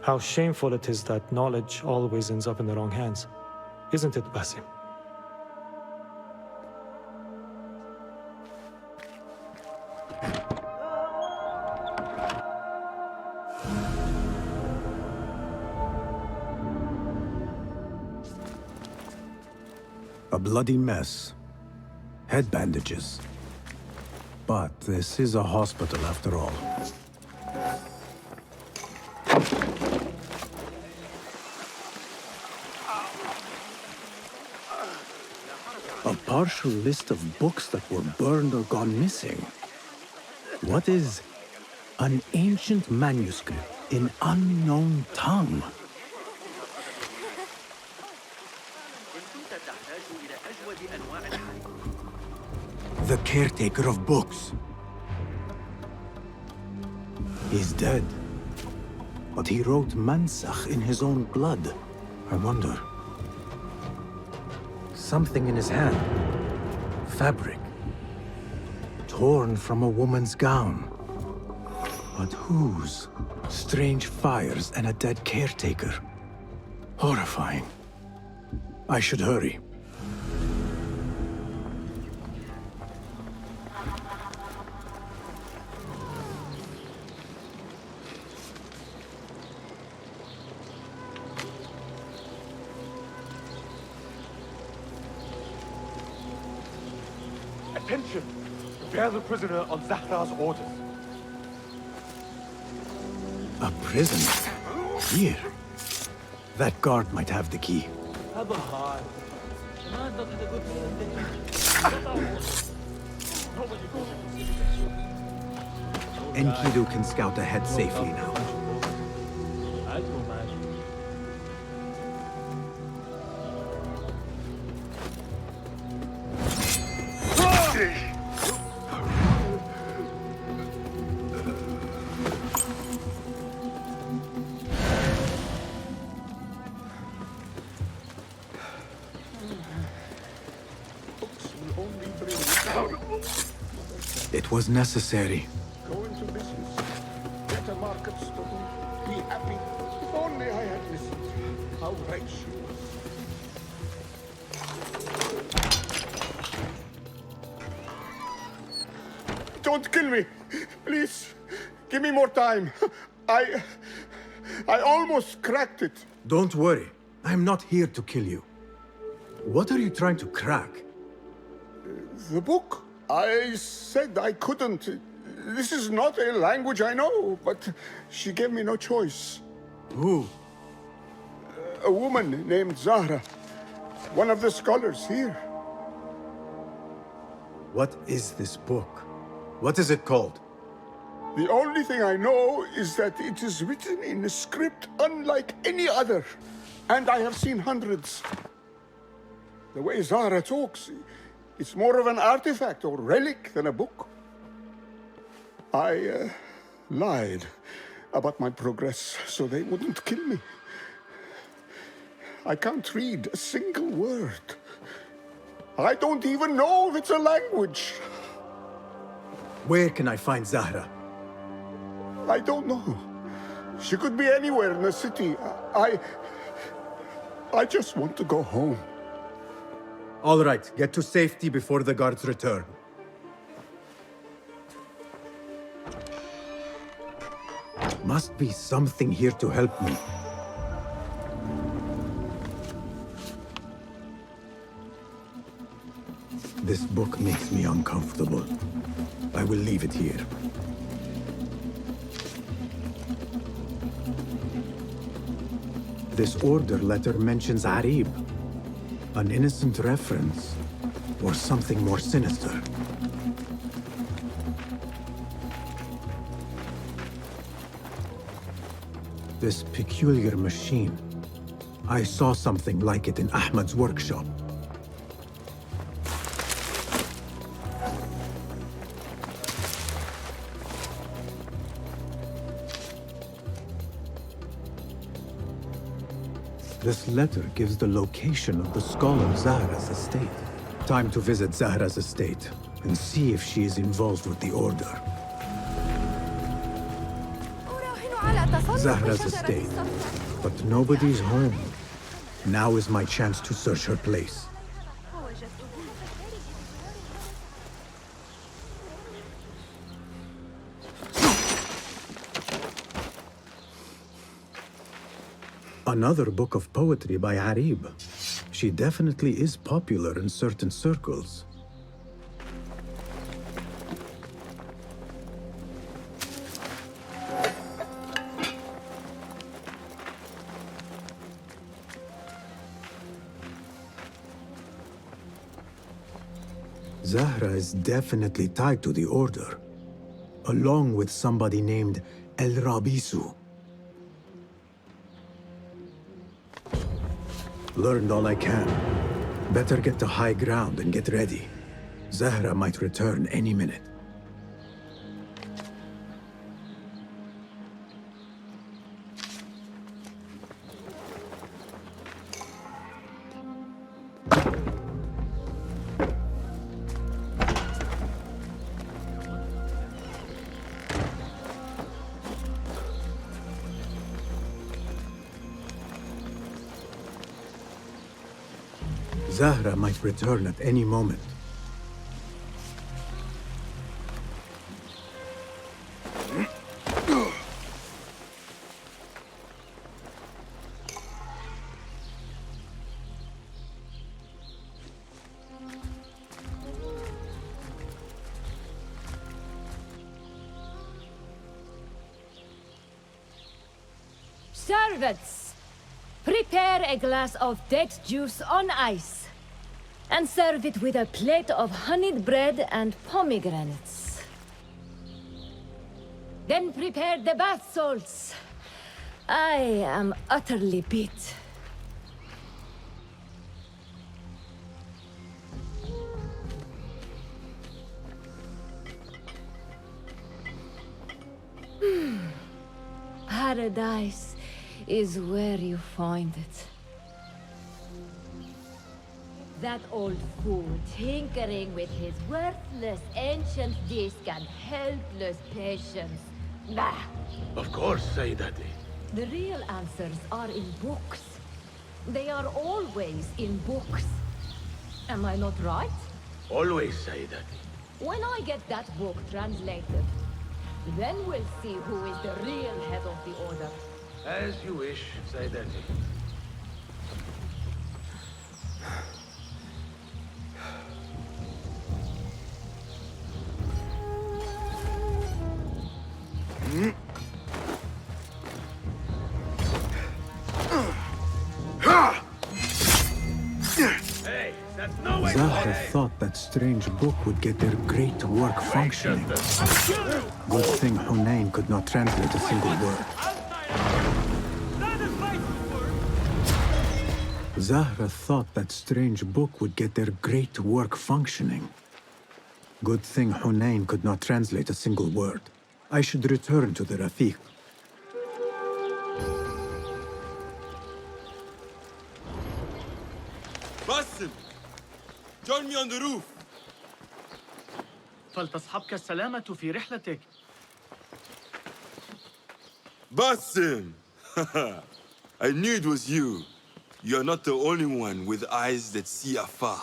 How shameful it is that knowledge always ends up in the wrong hands. Isn't it, Basim? A bloody mess. Head bandages. But this is a hospital after all. A partial list of books that were burned or gone missing. What is an ancient manuscript in unknown tongue? The caretaker of books. He's dead. But he wrote Mansakh in his own blood. I wonder. Something in his hand. Fabric. Torn from a woman's gown. But whose? Strange fires and a dead caretaker. Horrifying. I should hurry. Attention! Bear the prisoner on Zahra's orders. A prisoner? Here? That guard might have the key. Enkidu can scout ahead safely now. It was necessary. Go into business. Get a market stone. Be happy. If only I had listened. How right she was. Don't kill me. Please. Give me more time. I almost cracked it. Don't worry. I'm not here to kill you. What are you trying to crack? The book. I said I couldn't. This is not a language I know, but she gave me no choice. Who? A woman named Zahra. One of the scholars here. What is this book? What is it called? The only thing I know is that it is written in a script unlike any other. And I have seen hundreds. The way Zahra talks, it's more of an artifact or relic than a book. I lied about my progress so they wouldn't kill me. I can't read a single word. I don't even know if it's a language. Where can I find Zahra? I don't know. She could be anywhere in the city. I just want to go home. All right, get to safety before the guards return. Must be something here to help me. This book makes me uncomfortable. I will leave it here. This order letter mentions Arib. An innocent reference, or something more sinister. This peculiar machine. I saw something like it in Ahmad's workshop. This letter gives the location of the scholar Zahra's estate. Time to visit Zahra's estate and see if she is involved with the order. Zahra's estate, but nobody's home. Now is my chance to search her place. Another book of poetry by Arib. She definitely is popular in certain circles. Zahra is definitely tied to the order, along with somebody named El Rabisu. Learned all I can. Better get to high ground and get ready. Zahra might return any minute. Zahra might return at any moment. Servants, prepare a glass of date juice on ice. And serve it with a plate of honeyed bread and pomegranates. Then prepare the bath salts. I am utterly beat. Paradise is where you find it. That old fool tinkering with his worthless ancient disc and helpless patience. Bah! Of course, Sayyidati. The real answers are in books. They are always in books. Am I not right? Always, Sayyidati. When I get that book translated, then we'll see who is the real head of the order. As you wish, Sayyidati. Hey, Zahra thought that strange book would get their great work functioning. Good thing Hunayn could not translate a single word. Zahra thought that strange book would get their great work functioning. Good thing Hunayn could not translate a single word. I should return to the Rafiq. Basim! Join me on the roof! فلتصحبك السلامة في رحلتك. Basim! I knew it was you. You're not the only one with eyes that see afar.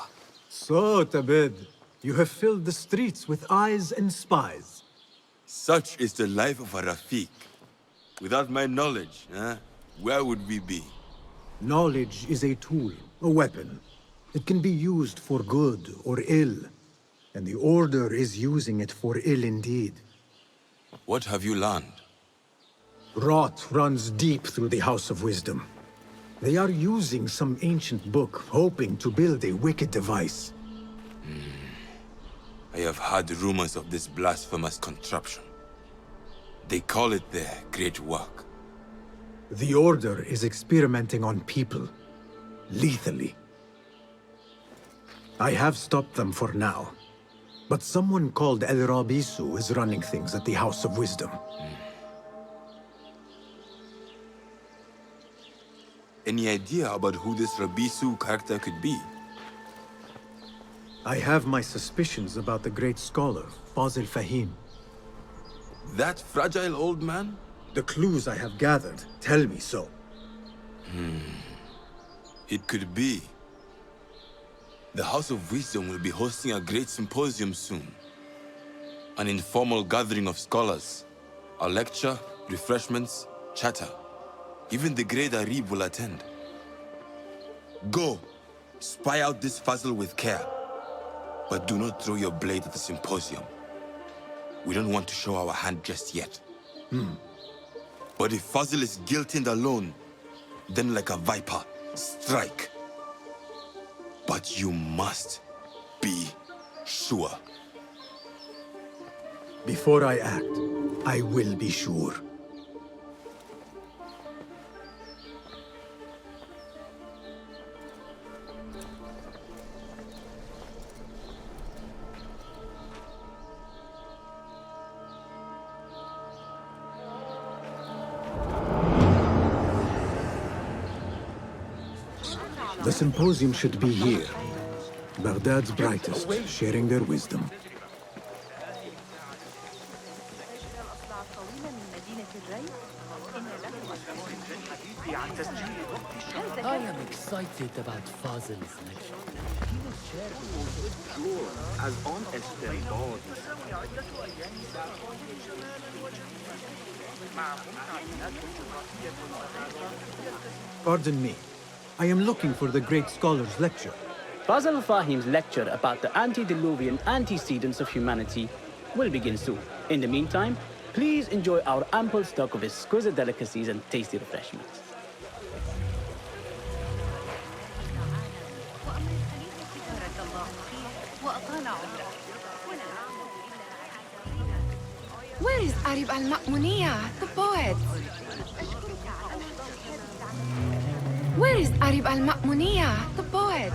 So, Tabid, you have filled the streets with eyes and spies. Such is the life of a Rafiq. Without my knowledge, where would we be? Knowledge is a tool, a weapon. It can be used for good or ill. And the Order is using it for ill indeed. What have you learned? Rot runs deep through the House of Wisdom. They are using some ancient book, hoping to build a wicked device. I have heard rumors of this blasphemous contraption. They call it their great work. The Order is experimenting on people, lethally. I have stopped them for now, but someone called El Rabisu is running things at the House of Wisdom. Any idea about who this Rabisu character could be? I have my suspicions about the great scholar, Fazil Fahim. That fragile old man? The clues I have gathered tell me so. It could be. The House of Wisdom will be hosting a great symposium soon. An informal gathering of scholars. A lecture, refreshments, chatter. Even the great Arib will attend. Go, spy out this Fazil with care. But do not throw your blade at the symposium. We don't want to show our hand just yet. But if Fazil is guilty and alone, then like a viper, strike. But you must be sure. Before I act, I will be sure. The symposium should be here. Baghdad's brightest, sharing their wisdom. I am excited about Fazil's lecture. He will share as honest as God. Pardon me. I am looking for the great scholar's lecture. Fazil Fahim's lecture about the antediluvian antecedents of humanity will begin soon. In the meantime, please enjoy our ample stock of exquisite delicacies and tasty refreshments. Where is Arib al-Ma'muniya, the poet? Where is Arib al-Ma'muniya, the poet?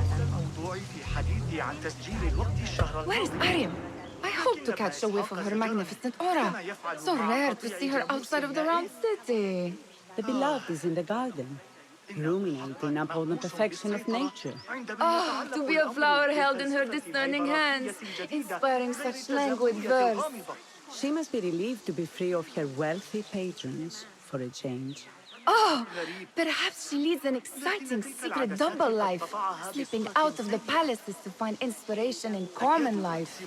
Where is Arib? I hope to catch a whiff of her magnificent aura. So rare to see her outside of the round city. The beloved is in the garden, ruminating upon the perfection of nature. Oh, to be a flower held in her discerning hands, inspiring such languid verse. She must be relieved to be free of her wealthy patrons for a change. Oh, perhaps she leads an exciting secret double life, slipping out of the palaces to find inspiration in common life.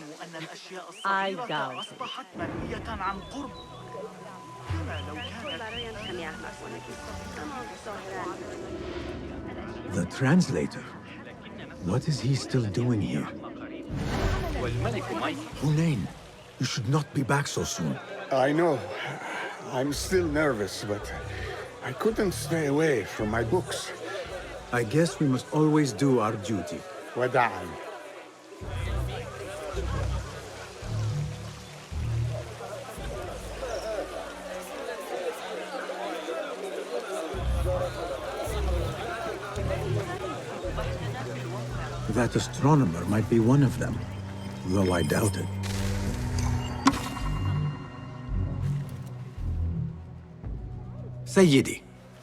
I doubt it. The translator? What is he still doing here? Hunayn, you should not be back so soon. I know. I'm still nervous, but I couldn't stay away from my books. I guess we must always do our duty. وداعاً. That astronomer might be one of them, though I doubt it. Sayyidi,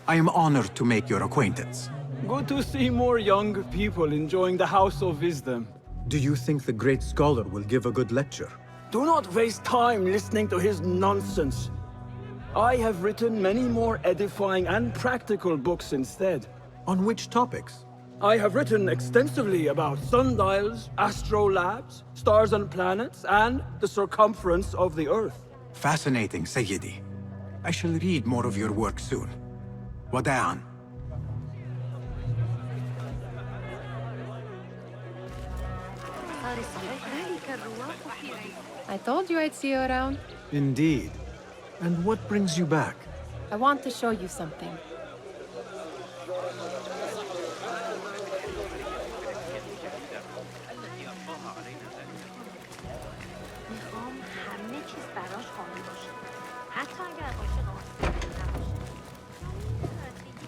I am honored to make your acquaintance. Good to see more young people enjoying the House of Wisdom. Do you think the great scholar will give a good lecture? Do not waste time listening to his nonsense. I have written many more edifying and practical books instead. On which topics? I have written extensively about sundials, astrolabes, stars and planets, and the circumference of the Earth. Fascinating, Sayyidi. I shall read more of your work soon. Wada'an. I told you I'd see you around. Indeed. And what brings you back? I want to show you something.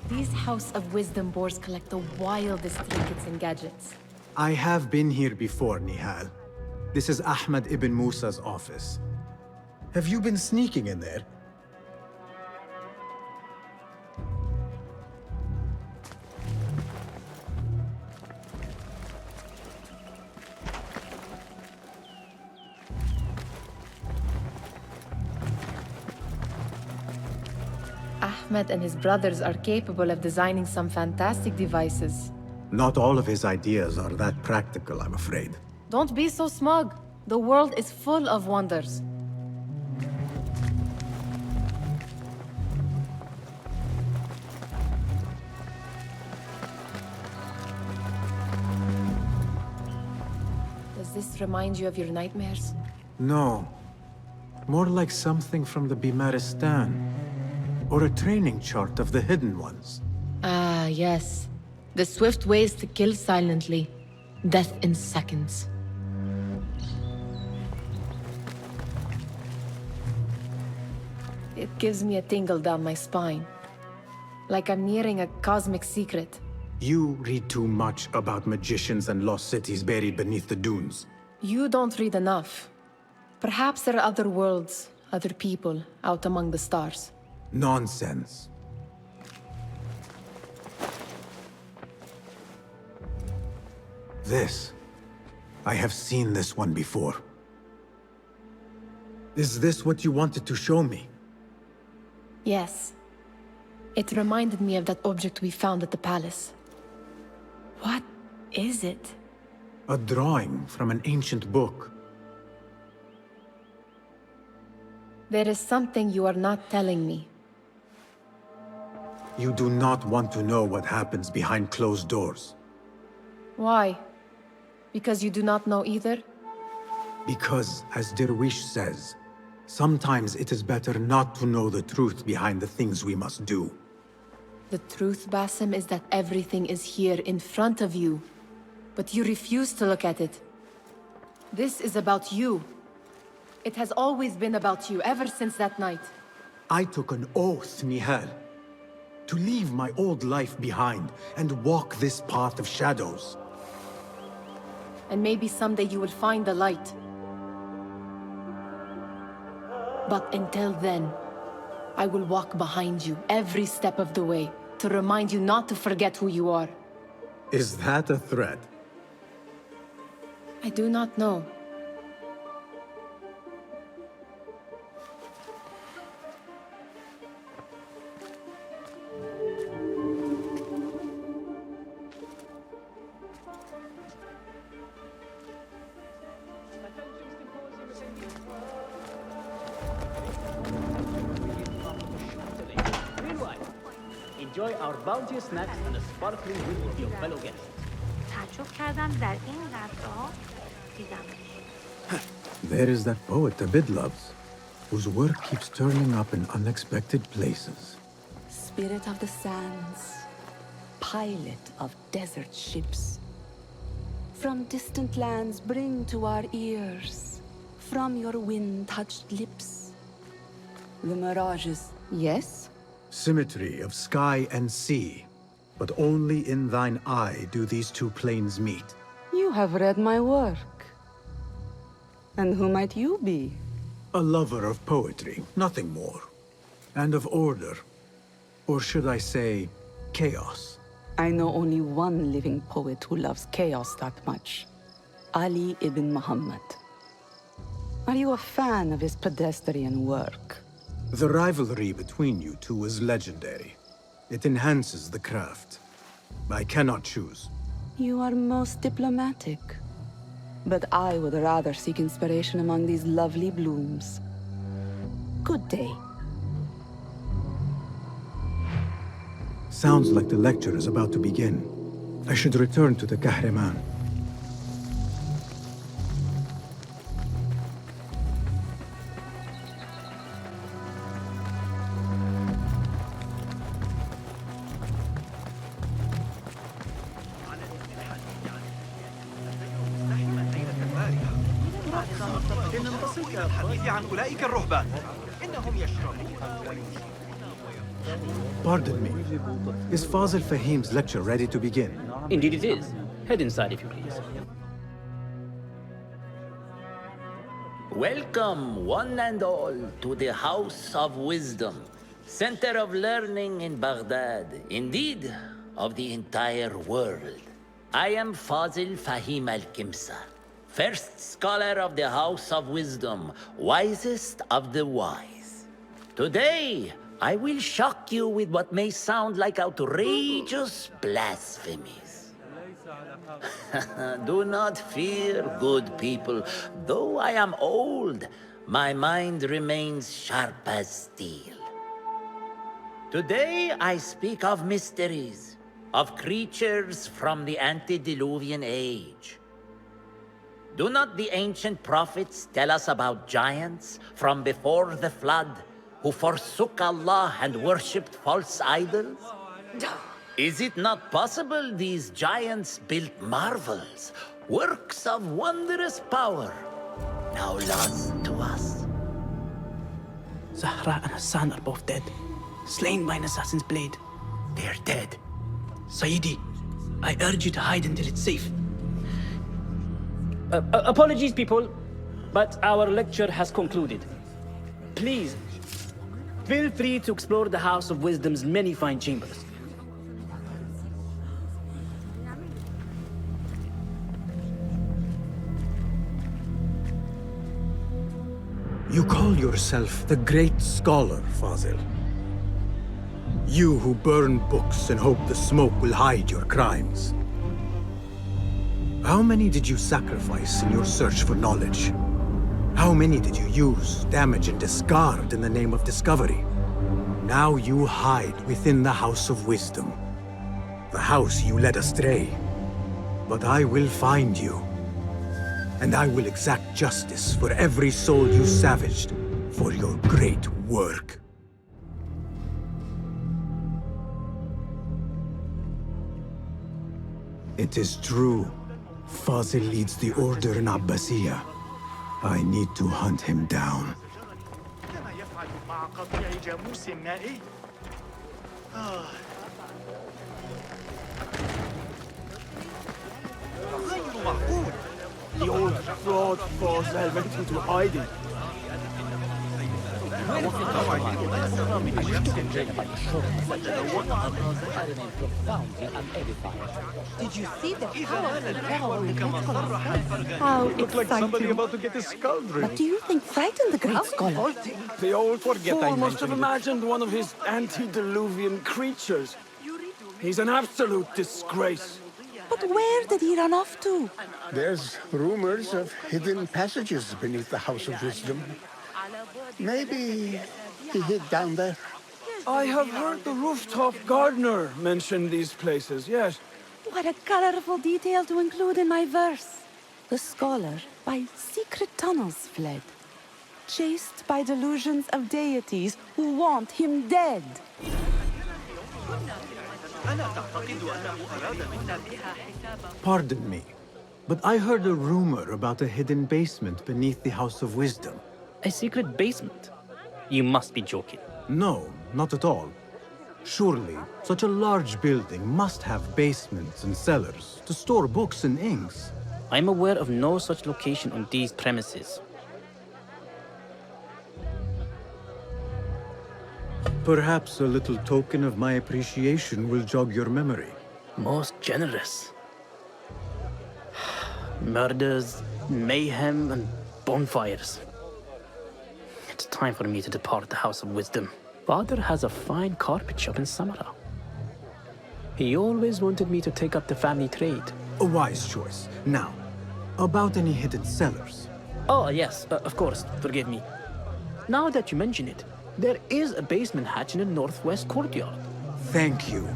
These House of Wisdom boars collect the wildest trinkets and gadgets. I have been here before, Nihal. This is Ahmed ibn Musa's office. Have you been sneaking in there? Ahmed and his brothers are capable of designing some fantastic devices. Not all of his ideas are that practical, I'm afraid. Don't be so smug. The world is full of wonders. Does this remind you of your nightmares? No. More like something from the Bimaristan. Or a training chart of the hidden ones. Ah, yes. The swift ways to kill silently. Death in seconds. It gives me a tingle down my spine. Like I'm nearing a cosmic secret. You read too much about magicians and lost cities buried beneath the dunes. You don't read enough. Perhaps there are other worlds, other people, out among the stars. Nonsense. This. I have seen this one before. Is this what you wanted to show me? Yes. It reminded me of that object we found at the palace. What is it? A drawing from an ancient book. There is something you are not telling me. You do not want to know what happens behind closed doors. Why? Because you do not know either? Because, as Derwish says, sometimes it is better not to know the truth behind the things we must do. The truth, Basim, is that everything is here in front of you. But you refuse to look at it. This is about you. It has always been about you, ever since that night. I took an oath, Nihal, to leave my old life behind and walk this path of shadows. And maybe someday you will find the light. But until then, I will walk behind you every step of the way to remind you not to forget who you are. Is that a threat? I do not know. Enjoy our bounteous snacks and a sparkling drink with your fellow guests. There is that poet Abid loves, whose work keeps turning up in unexpected places. Spirit of the sands, pilot of desert ships, from distant lands bring to our ears, from your wind-touched lips, the mirages. Yes? Symmetry of sky and sea, but only in thine eye do these two planes meet. You have read my work. And who might you be? A lover of poetry, nothing more. And of order. Or should I say, chaos. I know only one living poet who loves chaos that much. Ali ibn Muhammad. Are you a fan of his pedestrian work? The rivalry between you two is legendary. It enhances the craft. I cannot choose. You are most diplomatic. But I would rather seek inspiration among these lovely blooms. Good day. Sounds like the lecture is about to begin. I should return to the Kahraman. Pardon me. Is Fazil Fahim's lecture ready to begin? Indeed it is. Head inside if you please. Welcome, one and all, to the House of Wisdom, center of learning in Baghdad, indeed, of the entire world. I am Fazil Fahim al-Kimsa, first scholar of the House of Wisdom, wisest of the wise. Today, I will shock you with what may sound like outrageous blasphemies. Do not fear, good people. Though I am old, my mind remains sharp as steel. Today I speak of mysteries, of creatures from the antediluvian age. Do not the ancient prophets tell us about giants from before the flood, who forsook Allah and worshipped false idols? Is it not possible these giants built marvels, works of wondrous power, now lost to us? Zahra and Hassan are both dead, slain by an assassin's blade. They're dead. Sayyidi, I urge you to hide until it's safe. Apologies, people, but our lecture has concluded. Please, feel free to explore the House of Wisdom's many fine chambers. You call yourself the great scholar, Fazil. You who burn books and hope the smoke will hide your crimes. How many did you sacrifice in your search for knowledge? How many did you use, damage, and discard in the name of discovery? Now you hide within the House of Wisdom. The house you led astray. But I will find you. And I will exact justice for every soul you savaged for your great work. It is true. Fazil leads the order in Abbasiyah. I need to hunt him down. The old fraud Fazil went into hiding. Did you see the power of the devil in the critical aspect? How exciting. Like somebody about to get his skull drilled. What do you think frightened the great scholar? The old Forget I fool must have mentioned it. imagined one of his antediluvian creatures. He's an absolute disgrace. But where did he run off to? There's rumors of hidden passages beneath the House of Wisdom. Maybe he hid down there. I have heard the rooftop gardener mention these places, yes. What a colorful detail to include in my verse. The scholar by secret tunnels fled, chased by delusions of deities who want him dead. Pardon me, But I heard a rumor about a hidden basement beneath the House of Wisdom. A secret basement? You must be joking. No, not at all. Surely, such a large building must have basements and cellars to store books and inks. I'm aware of no such location on these premises. Perhaps a little token of my appreciation will jog your memory. Most generous. Murders, mayhem, and bonfires. It's time for me to depart the House of Wisdom. Father has a fine carpet shop in Samara. He always wanted me to take up the family trade. A wise choice. Now, about any hidden cellars? Oh, yes, of course, forgive me. Now that you mention it, there is a basement hatch in the northwest courtyard. Thank you.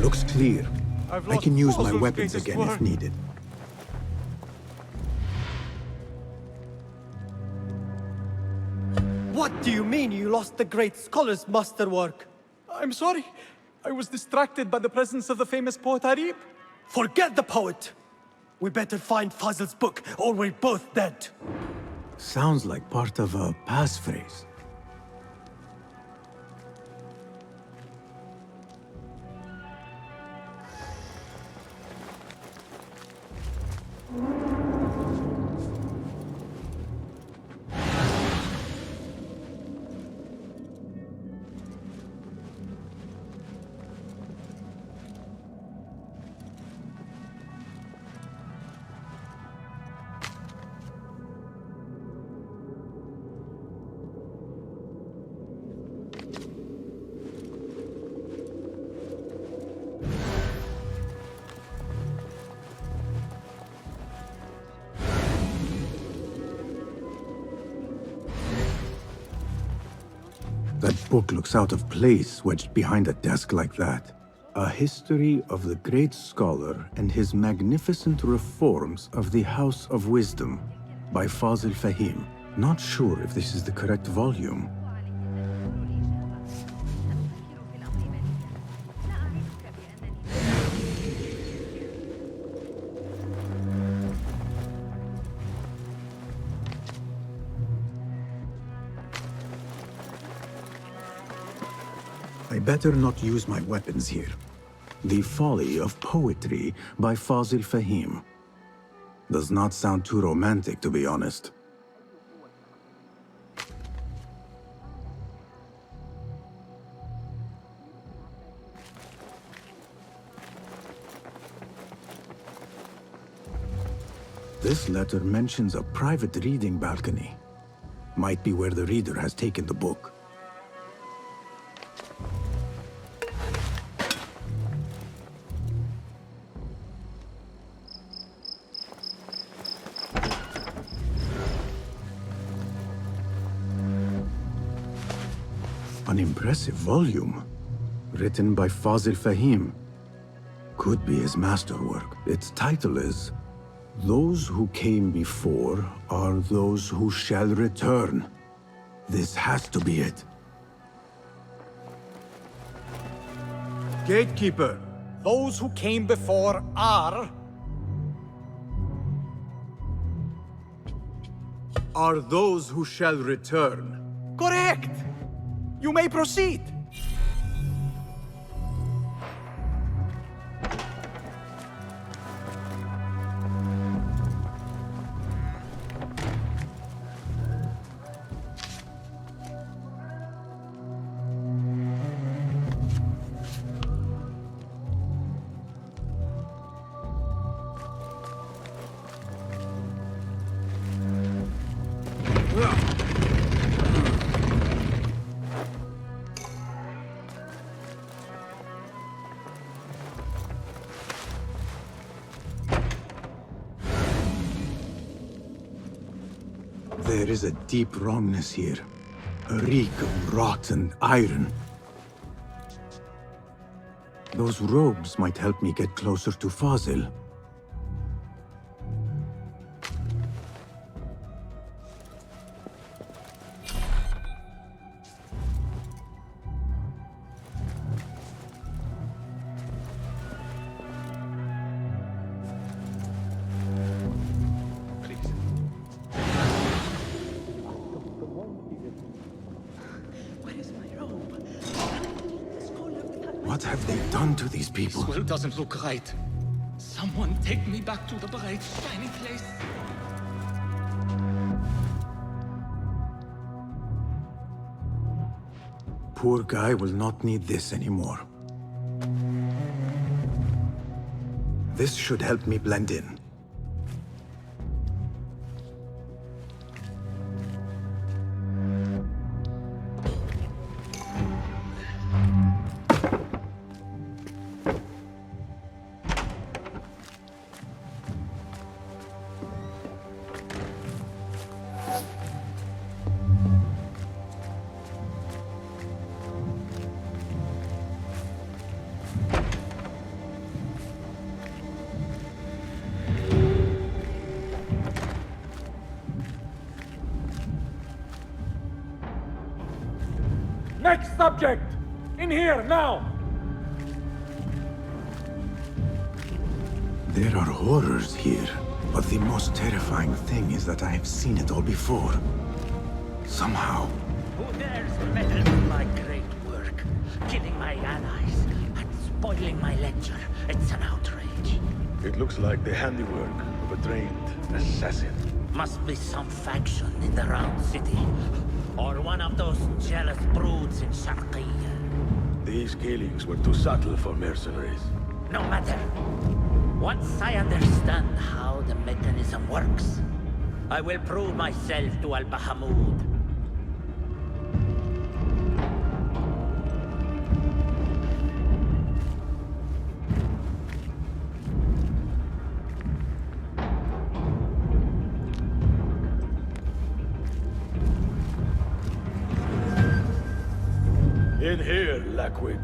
Looks clear. I can use my weapons again if needed. What do you mean you lost the great scholar's masterwork? I'm sorry. I was distracted by the presence of the famous poet Arib. Forget the poet! We better find Fazil's book, or we're both dead. Sounds like part of a passphrase. That book looks out of place, wedged behind a desk like that. A history of the great scholar and his magnificent reforms of the House of Wisdom by Fazil Fahim. Not sure if this is the correct volume. I better not use my weapons here. The Folly of Poetry by Fazil Fahim. Does not sound too romantic, to be honest. This letter mentions a private reading balcony. Might be where the reader has taken the book. An impressive volume, written by Fazil Fahim. Could be his masterwork. Its title is, "Those who came before are those who shall return." This has to be it. Gatekeeper, those who came before are those who shall return. correct. You may proceed. There is a deep wrongness here. A reek of rotten iron. Those robes might help me get closer to Fazil. What have they done to these people? This world doesn't look right. Someone take me back to the bright, shiny place. Poor guy will not need this anymore. This should help me blend in. Next subject! In here, now! There are horrors here, but the most terrifying thing is that I have seen it all before. Somehow. Who dares meddle with my great work? Killing my allies and spoiling my lecture. It's an outrage. It looks like the handiwork of a trained assassin. Must be some faction in the Round City. Or one of those jealous broods in Sharqiyya. These killings were too subtle for mercenaries. No matter. Once I understand how the mechanism works, I will prove myself to Al-Bahamud. In here, Lackwit.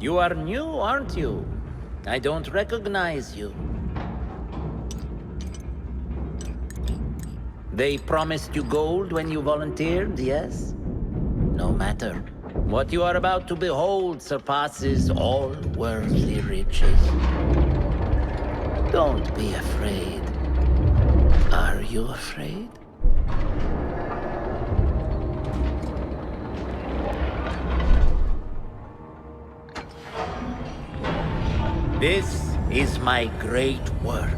You are new, aren't you? I don't recognize you. They promised you gold when you volunteered, yes? No matter. What you are about to behold surpasses all worldly riches. Don't be afraid. Are you afraid? This is my great work.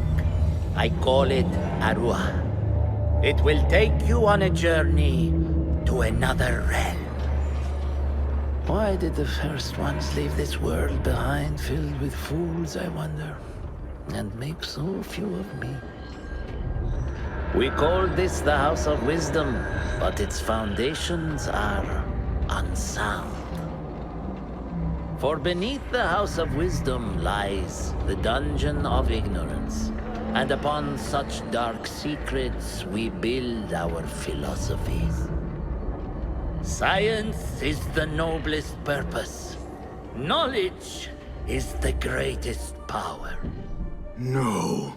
I call it Arwah. It will take you on a journey to another realm. Why did the first ones leave this world behind, filled with fools, I wonder, and make so few of me? We call this the House of Wisdom, but its foundations are unsound. For beneath the House of Wisdom lies the Dungeon of Ignorance, and upon such dark secrets we build our philosophies. Science is the noblest purpose. Knowledge is the greatest power. No.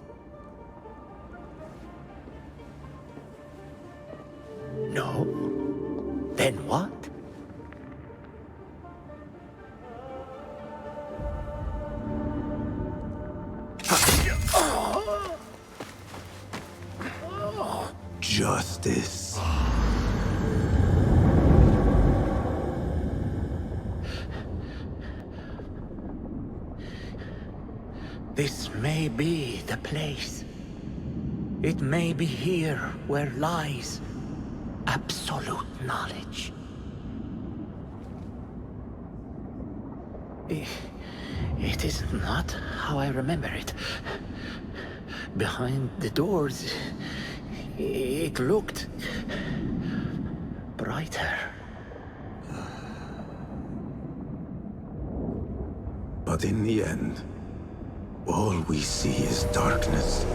No? Then what? Justice. This may be the place. It may be here where lies absolute knowledge. It is not how I remember it. Behind the doors, it looked brighter. But in the end, all we see is darkness.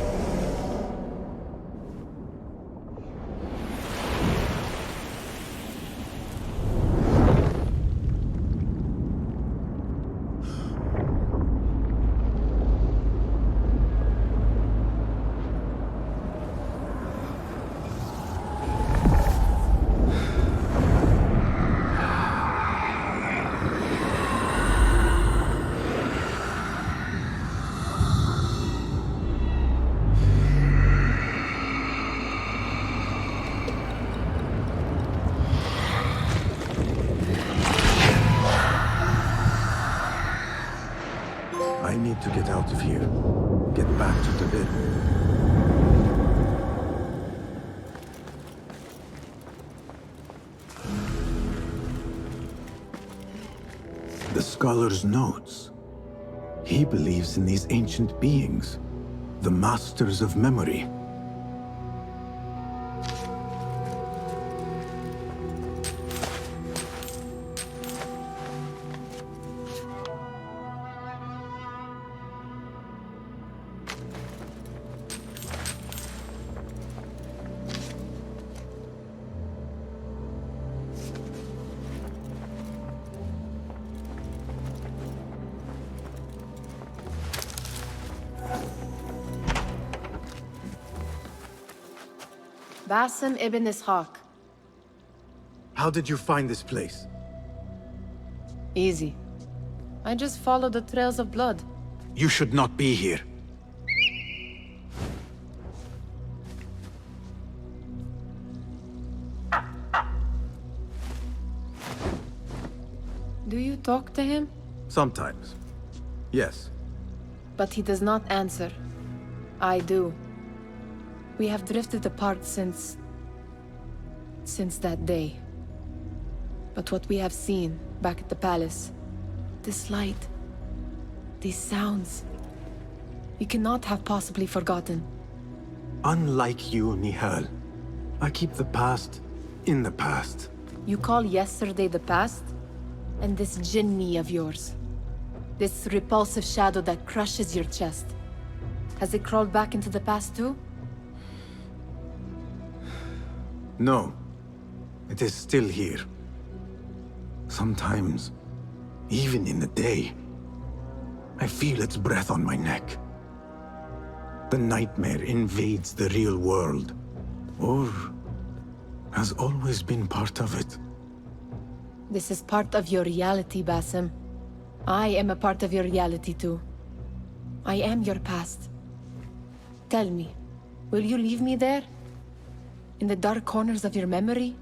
need to get out of here. Get back to the bed. The scholar's notes. He believes in these ancient beings, the masters of memory. Basim ibn Ishaq. How did you find this place? Easy. I just followed the trails of blood. You should not be here. Do you talk to him? Sometimes. Yes. But he does not answer. I do. We have drifted apart since that day. But what we have seen back at the palace, this light, these sounds, we cannot have possibly forgotten. Unlike you, Nihal, I keep the past in the past. You call yesterday the past? And this jinni of yours, this repulsive shadow that crushes your chest, has it crawled back into the past too? No. It is still here. Sometimes, even in the day, I feel its breath on my neck. The nightmare invades the real world, or has always been part of it. This is part of your reality, Basim. I am a part of your reality too. I am your past. Tell me, will you leave me there? In the dark corners of your memory?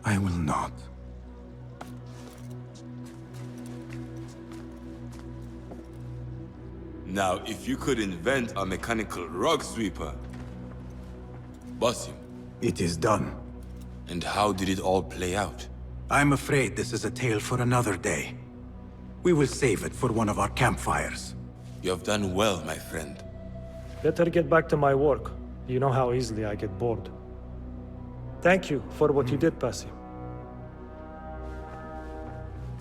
I will not. Now, if you could invent a mechanical rug sweeper. Basim. It is done. And how did it all play out? I'm afraid this is a tale for another day. We will save it for one of our campfires. You have done well, my friend. Better get back to my work. You know how easily I get bored. Thank you for what you did, Basim.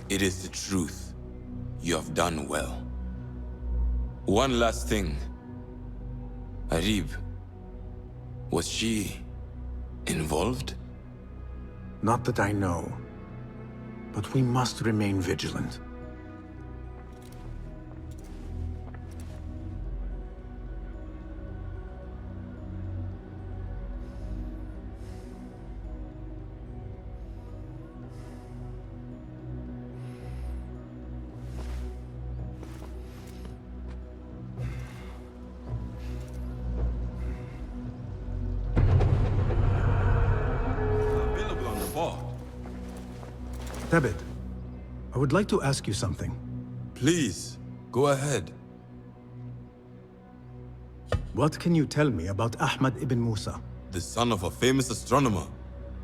It is the truth. You have done well. One last thing. Arib, was she involved? Not that I know. But we must remain vigilant. Thabit, I would like to ask you something. Please, go ahead. What can you tell me about Ahmad ibn Musa? The son of a famous astronomer.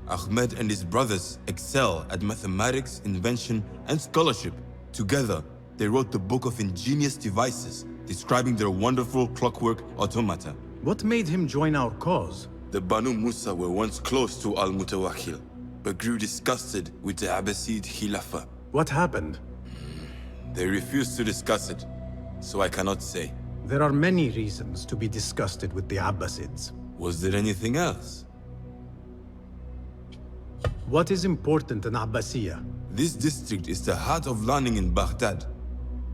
Ahmed and his brothers excel at mathematics, invention, and scholarship. Together, they wrote the book of ingenious devices, describing their wonderful clockwork automata. What made him join our cause? The Banu Musa were once close to Al-Mutawakkil, but grew disgusted with the Abbasid Khilafah. What happened? They refused to discuss it, so I cannot say. There are many reasons to be disgusted with the Abbasids. Was there anything else? What is important in Abbasiyya? This district is the heart of learning in Baghdad.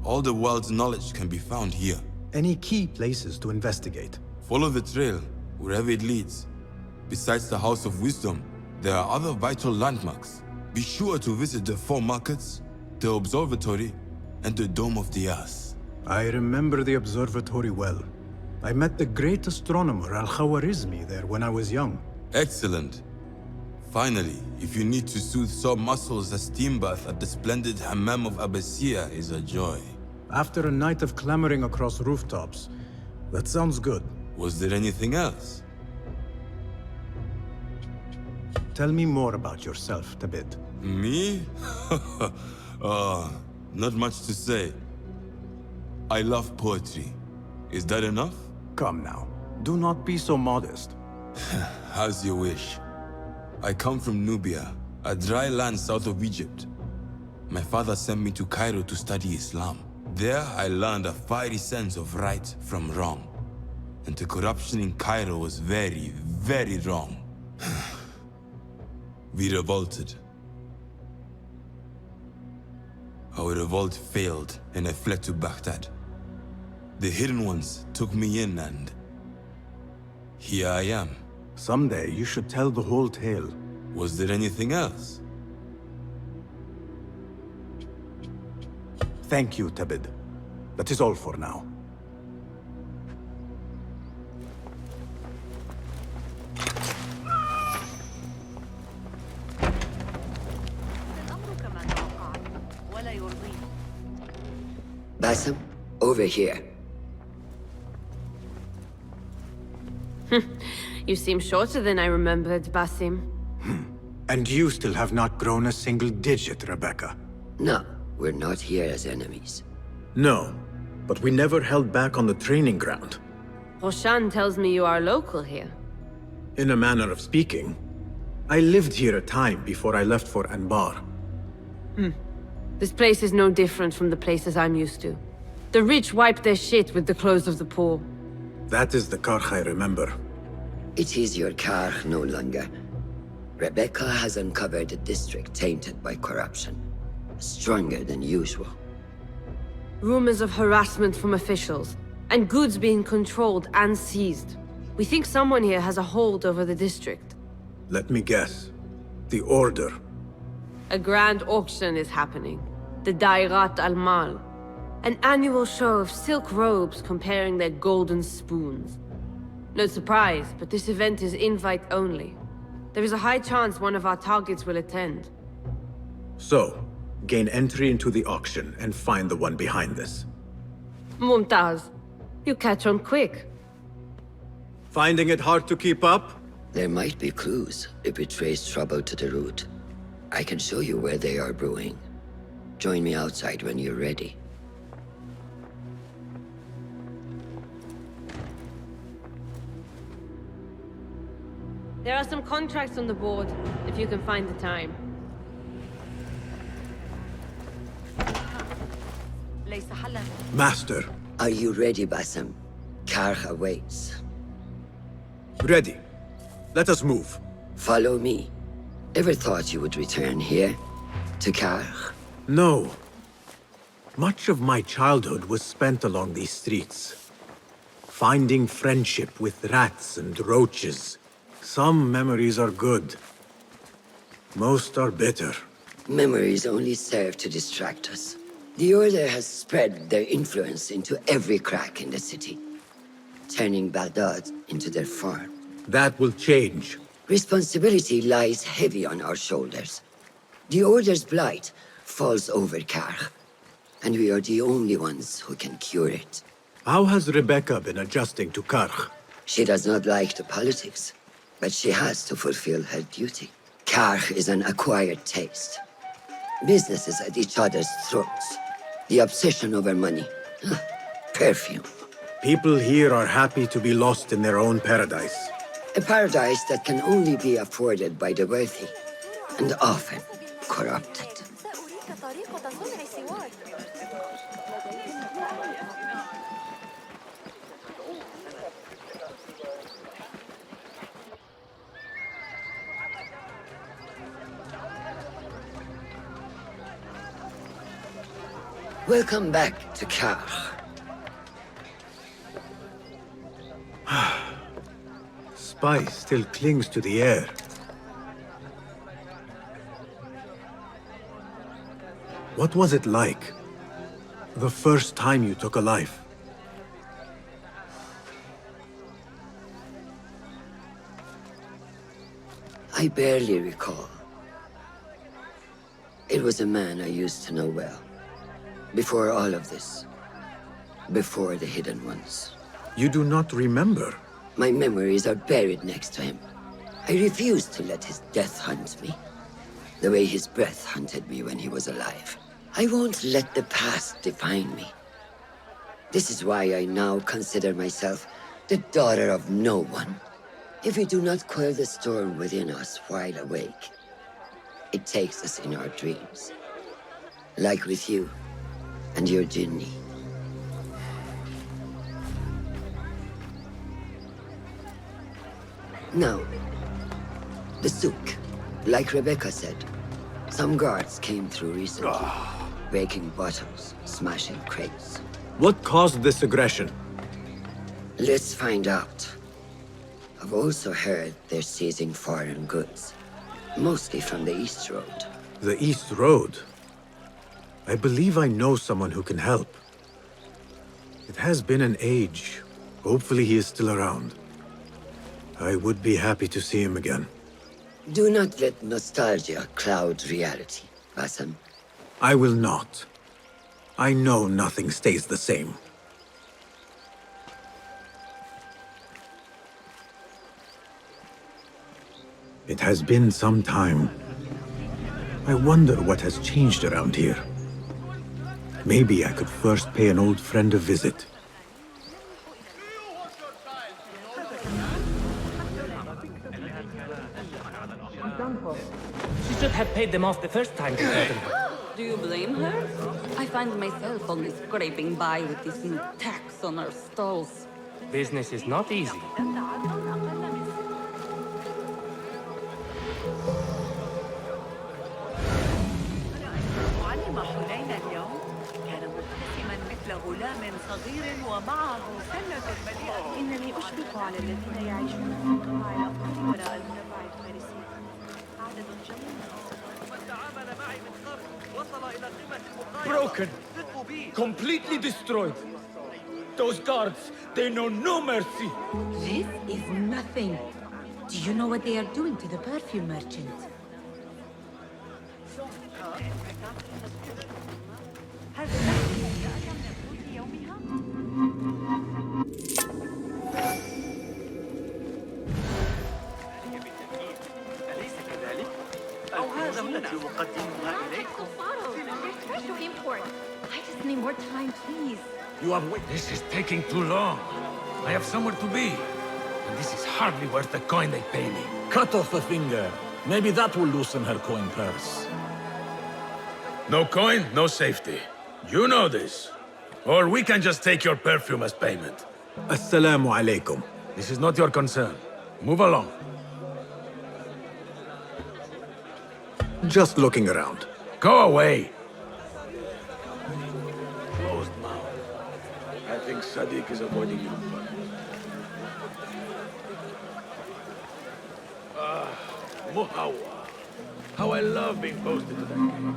All the world's knowledge can be found here. Any key places to investigate? Follow the trail, wherever it leads. Besides the House of Wisdom, there are other vital landmarks. Be sure to visit the 4 markets, the observatory, and the Dome of the Ass. I remember the observatory well. I met the great astronomer Al-Khwarizmi there when I was young. Excellent. Finally, if you need to soothe sore muscles, a steam bath at the splendid hammam of Abbasiyah is a joy. After a night of clambering across rooftops, that sounds good. Was there anything else? Tell me more about yourself, Tabit. Me? Not much to say. I love poetry. Is that enough? Come now. Do not be so modest. As you wish. I come from Nubia, a dry land south of Egypt. My father sent me to Cairo to study Islam. There I learned a fiery sense of right from wrong. And the corruption in Cairo was very, very wrong. We revolted. Our revolt failed and I fled to Baghdad. The hidden ones took me in and here I am. Someday you should tell the whole tale. Was there anything else? Thank you, Tabid. That is all for now. Basim, over here. You seem shorter than I remembered, Basim. And you still have not grown a single digit, Rebecca. No, we're not here as enemies. No, but we never held back on the training ground. Roshan tells me you are local here. In a manner of speaking, I lived here a time before I left for Anbar. This place is no different from the places I'm used to. The rich wipe their shit with the clothes of the poor. That is the Karkh I remember. It is your Karkh no longer. Rebecca has uncovered a district tainted by corruption. Stronger than usual. Rumors of harassment from officials, and goods being controlled and seized. We think someone here has a hold over the district. Let me guess. The Order. A grand auction is happening. The Dairat al-Mal. An annual show of silk robes comparing their golden spoons. No surprise, but this event is invite only. There is a high chance one of our targets will attend. So, gain entry into the auction and find the one behind this. Mumtaz, you catch on quick. Finding it hard to keep up? There might be clues if we trace trouble to the root. I can show you where they are brewing. Join me outside when you're ready. There are some contracts on the board, if you can find the time. Master. Are you ready, Basim? Karkh awaits. Ready. Let us move. Follow me. Ever thought you would return here? To Karkh? No. Much of my childhood was spent along these streets. Finding friendship with rats and roaches. Some memories are good. Most are bitter. Memories only serve to distract us. The Order has spread their influence into every crack in the city, turning Baghdad into their farm. That will change. Responsibility lies heavy on our shoulders. The Order's blight falls over Karkh, and we are the only ones who can cure it. How has Rebecca been adjusting to Karkh? She does not like the politics, but she has to fulfill her duty. Karkh is an acquired taste. Businesses at each other's throats. The obsession over money. Perfume. People here are happy to be lost in their own paradise. A paradise that can only be afforded by the wealthy, and often corrupted. Welcome back to Karkh. Spice still clings to the air. What was it like? The first time you took a life? I barely recall. It was a man I used to know well. Before all of this. Before the Hidden Ones. You do not remember? My memories are buried next to him. I refuse to let his death hunt me. The way his breath hunted me when he was alive. I won't let the past define me. This is why I now consider myself the daughter of no one. If we do not quell the storm within us while awake, it takes us in our dreams. Like with you and your jinni. Now, the souk, like Rebecca said, some guards came through recently, breaking bottles, smashing crates. What caused this aggression? Let's find out. I've also heard they're seizing foreign goods, mostly from the East Road. The East Road? I believe I know someone who can help. It has been an age. Hopefully he is still around. I would be happy to see him again. Do not let nostalgia cloud reality, Basim. I will not. I know nothing stays the same. It has been some time. I wonder what has changed around here. Maybe I could first pay an old friend a visit. She should have paid them off the first time. Do you blame her? I find myself only scraping by with this new tax on our stalls. Business is not easy. غلام صغير ومعه سلة مليئة. إنني أشفق على الذين يعيشون في قاع الأفكار وراء المربع الفارسي. عدد جميل. من تعامل معي من قبل وصل إلى قمة المقايضة. Broken. Completely destroyed. Those guards, they know no mercy. This is nothing. Do you know what they are doing to the perfume merchant? I just need more time, please. You have waited. This is taking too long. I have somewhere to be. And this is hardly worth the coin they pay me. Cut off a finger. Maybe that will loosen her coin purse. No coin, no safety. You know this. Or we can just take your perfume as payment. Assalamu alaikum. This is not your concern. Move along. Just looking around. Go away. Closed mouth. I think Sadiq is avoiding you. Muhawa. How I love being posted to that game.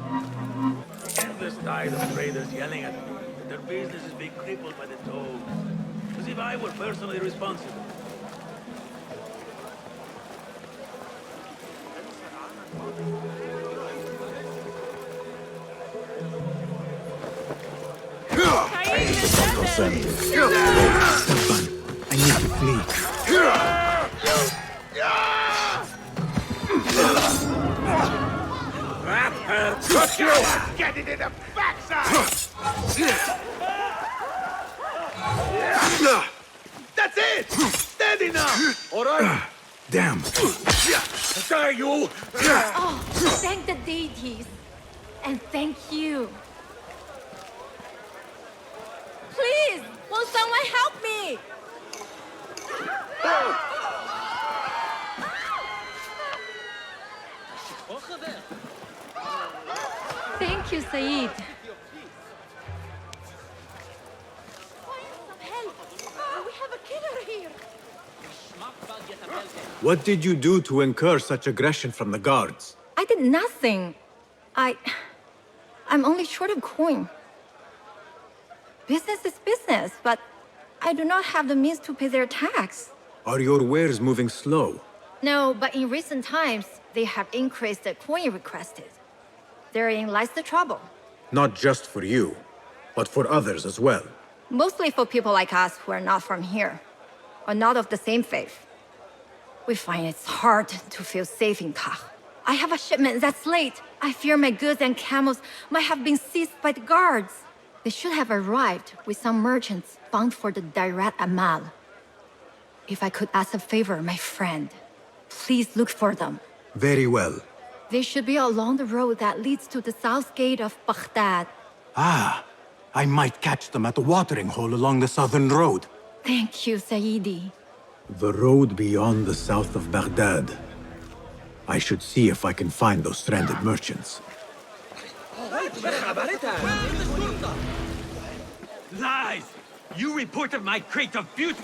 Endless tide of traders yelling at me that their business is being crippled by the tolls. As if I were personally responsible. Stefan, I need to flee. Cut you! Get it in the backside! That's it! Steady now! All right? Damn. There you! Oh, thank the deities. And thank you. Please, will someone help me? Thank you, Saeed. We have a killer here. What did you do to incur such aggression from the guards? I did nothing. I'm only short of coin. Business is business, but I do not have the means to pay their tax. Are your wares moving slow? No, but in recent times, they have increased the coin requested. Therein lies the trouble. Not just for you, but for others as well. Mostly for people like us who are not from here, or not of the same faith. We find it's hard to feel safe in Kah. I have a shipment that's late. I fear my goods and camels might have been seized by the guards. They should have arrived with some merchants bound for the Dairat Amal. If I could ask a favor, my friend, please look for them. Very well. They should be along the road that leads to the south gate of Baghdad. Ah, I might catch them at the watering hole along the southern road. Thank you, Saidi. The road beyond the south of Baghdad. I should see if I can find those stranded merchants. Lies! You reported my crate of beauty!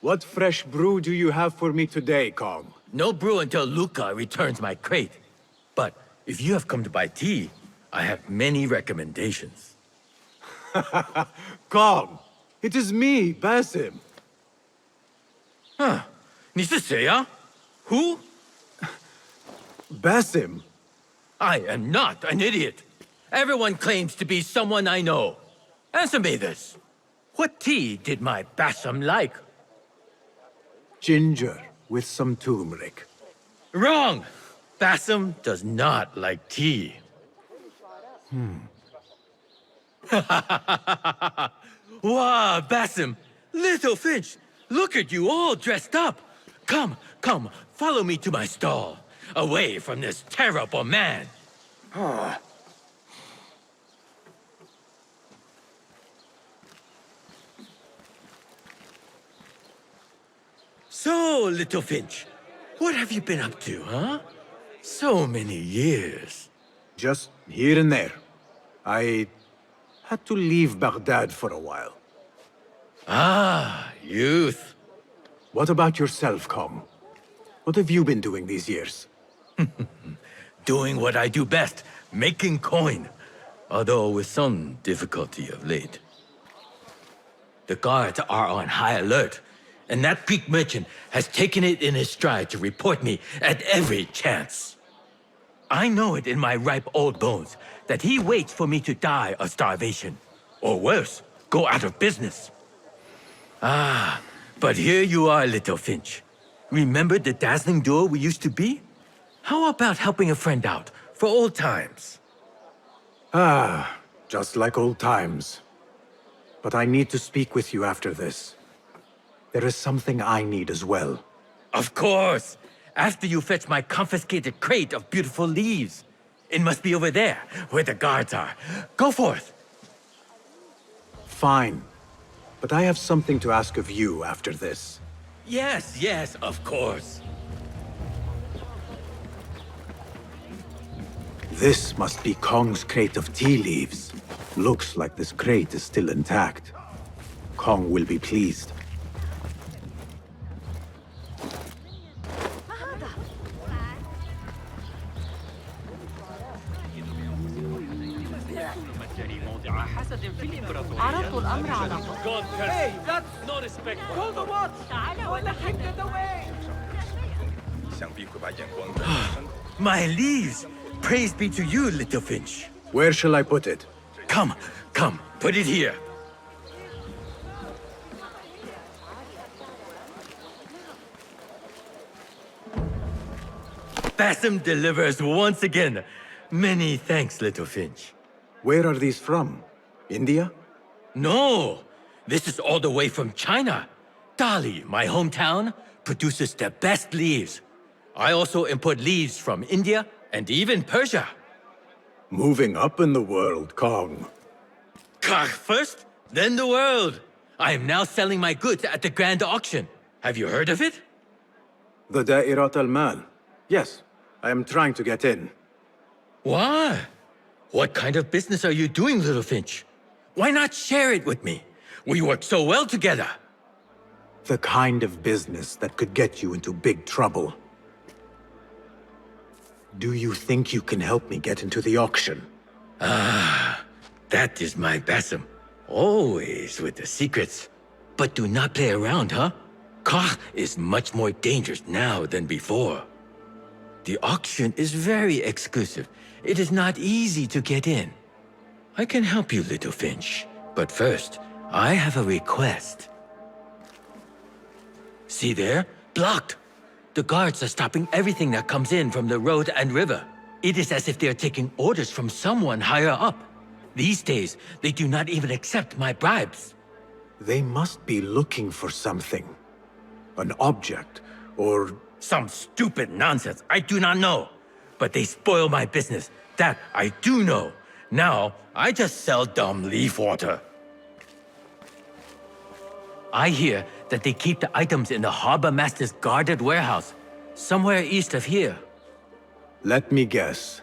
What fresh brew do you have for me today, Kong? No brew until Luca returns my crate. But if you have come to buy tea, I have many recommendations. Kong! It is me, Basim. Huh. 你是谁啊? Who? Basim. I am not an idiot. Everyone claims to be someone I know. Answer me this. What tea did my Basim like? Ginger with some turmeric. Wrong! Basim does not like tea. Wow, Basim! Little Finch, look at you all dressed up. Come, come, follow me to my stall. Away from this terrible man. So, Little Finch, what have you been up to, huh? So many years. Just here and there. I had to leave Baghdad for a while. Ah, youth. What about yourself, Kong? What have you been doing these years? Doing what I do best, making coin. Although with some difficulty of late. The guards are on high alert, and that Greek merchant has taken it in his stride to report me at every chance. I know it in my ripe old bones that he waits for me to die of starvation. Or worse, go out of business. Ah, but here you are, Little Finch. Remember the dazzling duo we used to be? How about helping a friend out, for old times? Ah, just like old times. But I need to speak with you after this. There is something I need as well. Of course! After you fetch my confiscated crate of beautiful leaves. It must be over there, where the guards are. Go forth! Fine. But I have something to ask of you after this. Yes, yes, of course. This must be Kong's crate of tea leaves. Looks like this crate is still intact. Kong will be pleased. عرضوا الأمر على Hey, that's no respect. Call the watch. Get away. My leaves! Praise be to you, Little Finch. Where shall I put it? Come, come, put it here. Basim delivers once again. Many thanks, Little Finch. Where are these from? India? No, this is all the way from China. Dali, my hometown, produces the best leaves. I also import leaves from India and even Persia. Moving up in the world, Kong. Kah first, then the world. I am now selling my goods at the grand auction. Have you heard of it? The Da'irat al-Mal. Yes, I am trying to get in. Why? What kind of business are you doing, Little Finch? Why not share it with me? We work so well together. The kind of business that could get you into big trouble. Do you think you can help me get into the auction? Ah, that is my Basim. Always with the secrets. But do not play around, huh? Kach is much more dangerous now than before. The auction is very exclusive. It is not easy to get in. I can help you, little Finch. But first, I have a request. See there? Blocked. The guards are stopping everything that comes in from the road and river. It is as if they are taking orders from someone higher up. These days, they do not even accept my bribes. They must be looking for something. An object, or... Some stupid nonsense, I do not know. But they spoil my business, that I do know. Now, I just sell dumb leaf water. I hear that they keep the items in the harbor master's guarded warehouse, somewhere east of here. Let me guess.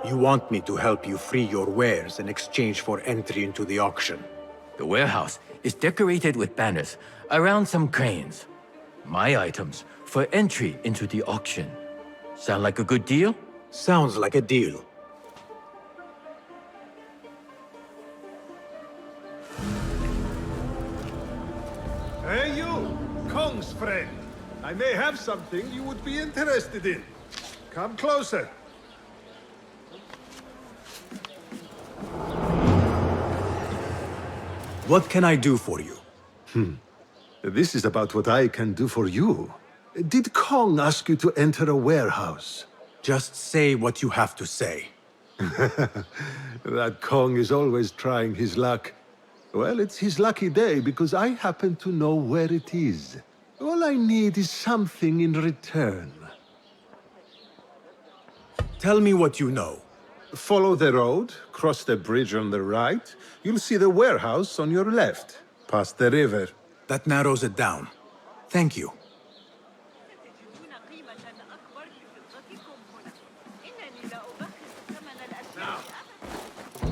You want me to help you free your wares in exchange for entry into the auction. The warehouse is decorated with banners around some cranes. My items for entry into the auction. Sound like a good deal? Sounds like a deal. Hey you, Kong's friend. I may have something you would be interested in. Come closer. What can I do for you? This is about what I can do for you. Did Kong ask you to enter a warehouse? Just say what you have to say. That Kong is always trying his luck. Well, it's his lucky day because I happen to know where it is. All I need is something in return. Tell me what you know. Follow the road, cross the bridge on the right. You'll see the warehouse on your left, past the river. That narrows it down. Thank you.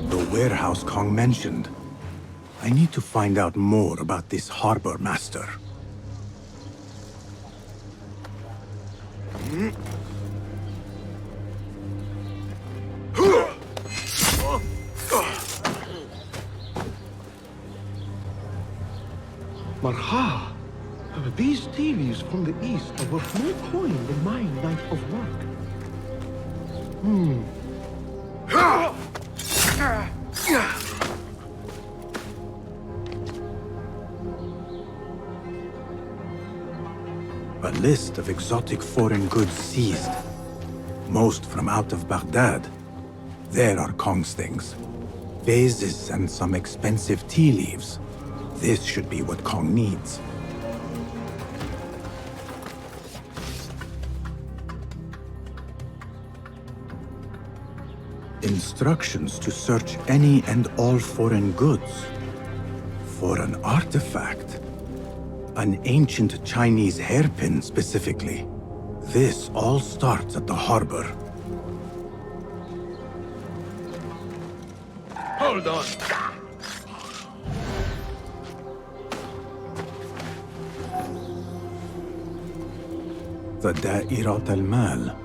The warehouse Kong mentioned. I need to find out more about this harbor master. Marha! These tea leaves from the east are worth more coin than my night of work. A list of exotic foreign goods seized. Most from out of Baghdad. There are Kong's things. Vases and some expensive tea leaves. This should be what Kong needs. Instructions to search any and all foreign goods. For an artifact. An ancient Chinese hairpin specifically. This all starts at the harbor. Hold on. The Da'irat al-Mal.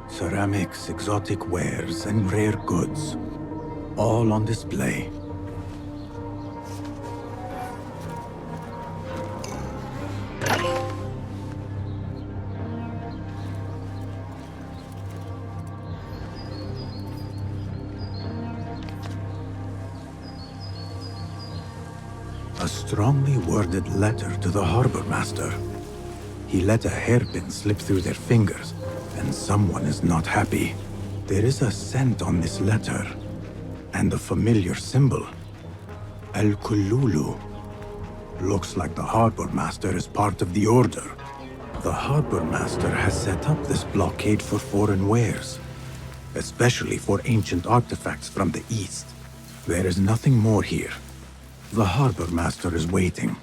Ceramics, exotic wares, and rare goods. All on display. A strongly worded letter to the harbor master. He let a hairpin slip through their fingers, and someone is not happy. There is a scent on this letter, and a familiar symbol. Al-Kululu. Looks like the harbor master is part of the order. The harbor master has set up this blockade for foreign wares, especially for ancient artifacts from the east. There is nothing more here. The harbor master is waiting.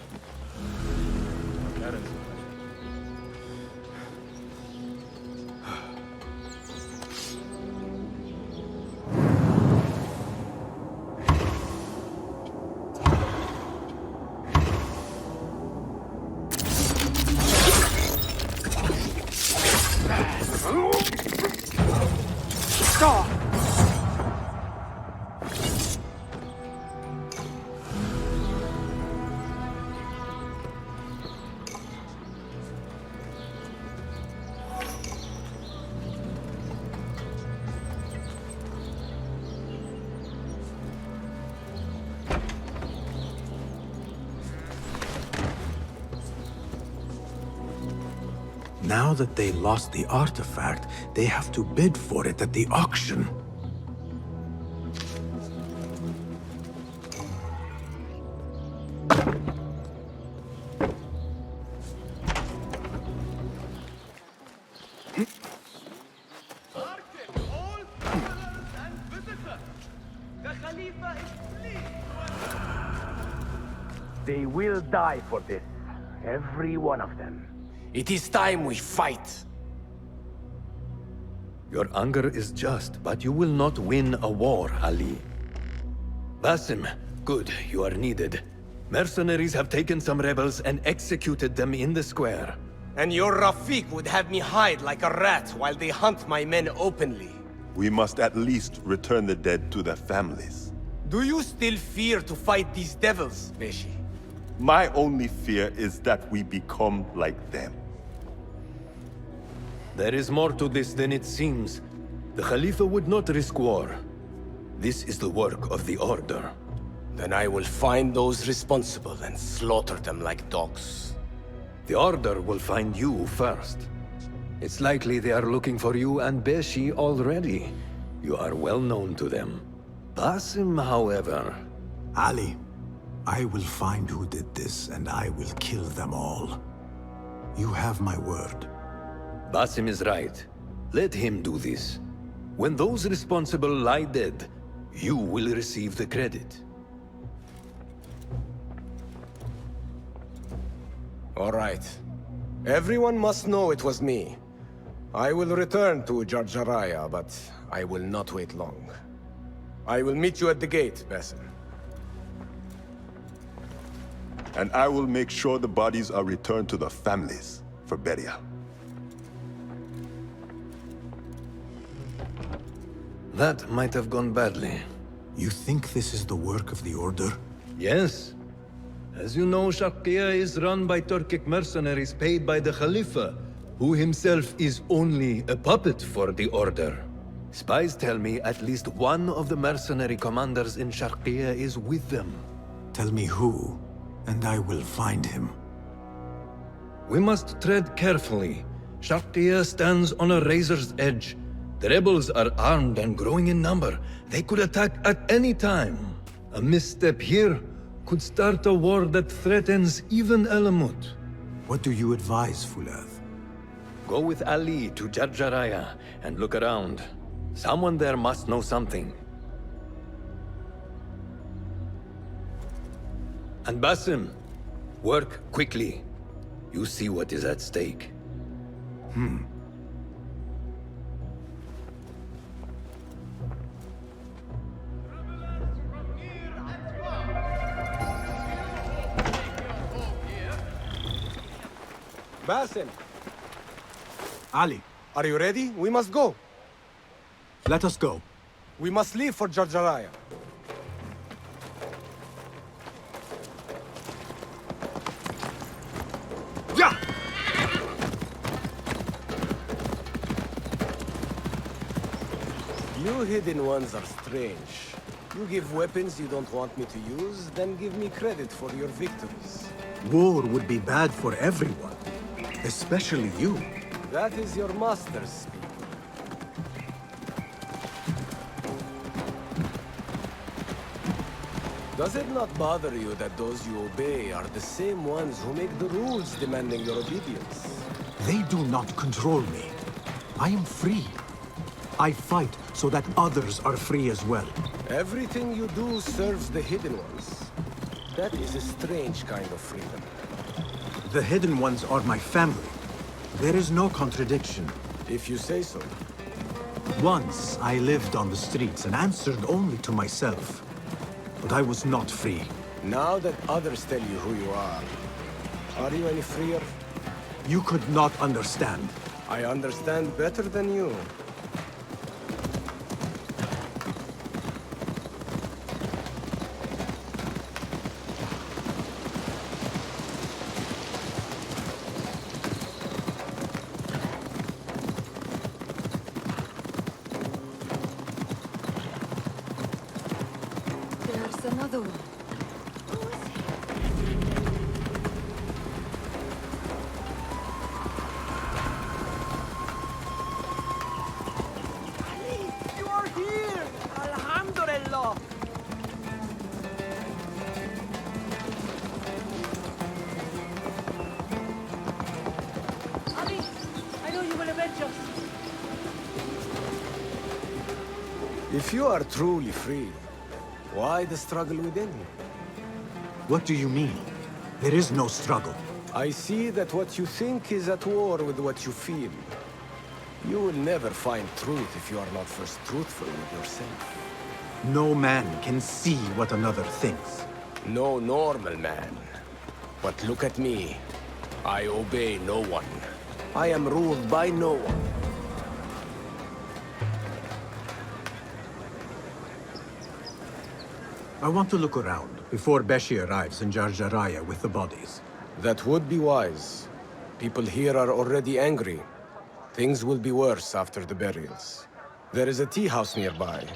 Now that they lost the artifact, they have to bid for it at the auction. They will die for this. Every one of them. It is time we fight. Your anger is just, but you will not win a war, Ali. Basim, good, you are needed. Mercenaries have taken some rebels and executed them in the square. And your Rafiq would have me hide like a rat while they hunt my men openly. We must at least return the dead to their families. Do you still fear to fight these devils, Beshi? My only fear is that we become like them. There is more to this than it seems. The Khalifa would not risk war. This is the work of the Order. Then I will find those responsible and slaughter them like dogs. The Order will find you first. It's likely they are looking for you and Beshi already. You are well known to them. Basim, however... Ali, I will find who did this, and I will kill them all. You have my word. Basim is right. Let him do this. When those responsible lie dead, you will receive the credit. All right. Everyone must know it was me. I will return to Jarjaraya, but I will not wait long. I will meet you at the gate, Basim. And I will make sure the bodies are returned to the families for burial. That might have gone badly. You think this is the work of the Order? Yes. As you know, Sharqiya is run by Turkic mercenaries paid by the Khalifa, who himself is only a puppet for the Order. Spies tell me at least one of the mercenary commanders in Sharqiya is with them. Tell me who, and I will find him. We must tread carefully. Sharqiya stands on a razor's edge. The rebels are armed and growing in number. They could attack at any time. A misstep here could start a war that threatens even Alamut. What do you advise, Fuladh? Go with Ali to Jarjaraya and look around. Someone there must know something. And Basim, work quickly. You see what is at stake. Basim! Ali. Are you ready? We must go. Let us go. We must leave for Jarjaraya. Yeah! You hidden ones are strange. You give weapons you don't want me to use, then give me credit for your victories. War would be bad for everyone, especially you. That is your master's speech. Does it not bother you that those you obey are the same ones who make the rules demanding your obedience? They do not control me. I am free. I fight so that others are free as well. Everything you do serves the hidden ones. That is a strange kind of freedom. The hidden ones are my family. There is no contradiction. If you say so. Once I lived on the streets and answered only to myself. But I was not free. Now that others tell you who you are you any freer? You could not understand. I understand better than you. There's another one. If you are truly free, why the struggle within? What do you mean? There is no struggle. I see that what you think is at war with what you feel. You will never find truth if you are not first truthful with yourself. No man can see what another thinks. No normal man. But look at me. I obey no one. I am ruled by no one. I want to look around before Beshi arrives in Jarjaraya with the bodies. That would be wise. People here are already angry. Things will be worse after the burials. There is a tea house nearby.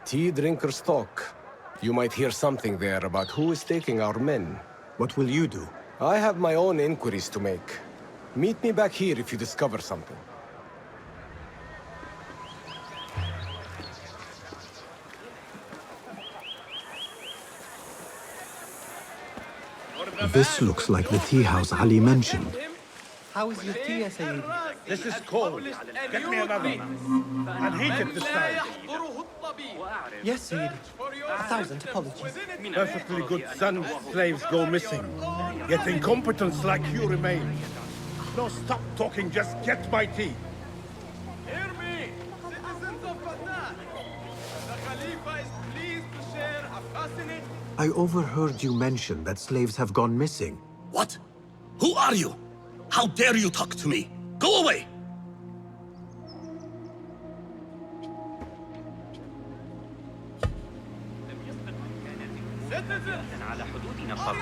Tea drinkers talk. You might hear something there about who is taking our men. What will you do? I have my own inquiries to make. Meet me back here if you discover something. This looks like the tea house Ali mentioned. How is your tea, Sayyidi? This is cold. Get me another one. And heat it this time. Yes, Sayyidi. 1,000 apologies. Perfectly good sons, slaves go missing. Yet incompetents like you remain. No, stop talking, just get my tea. Hear me, citizens of Baghdad. The Khalifa is pleased to share a fascinating... I overheard you mention that slaves have gone missing. What? Who are you? How dare you talk to me? Go away! على حدودنا قبل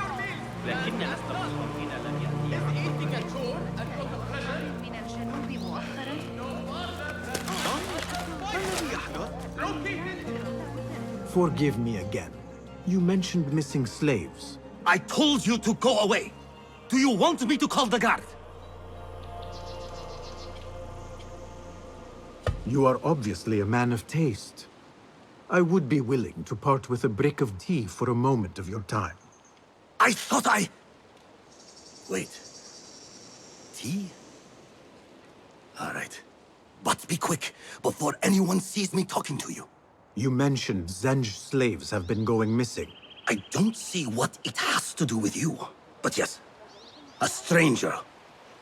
لكن لست مصممين لن يأتي من الجنوب مؤخرا Forgive me again. You mentioned missing slaves. I told you to go away. Do you want me to call the guard? You are obviously a man of taste. I would be willing to part with a brick of tea for a moment of your time. I thought I... Wait. Tea? All right. But be quick, before anyone sees me talking to you. You mentioned Zenj slaves have been going missing. I don't see what it has to do with you. But yes, a stranger.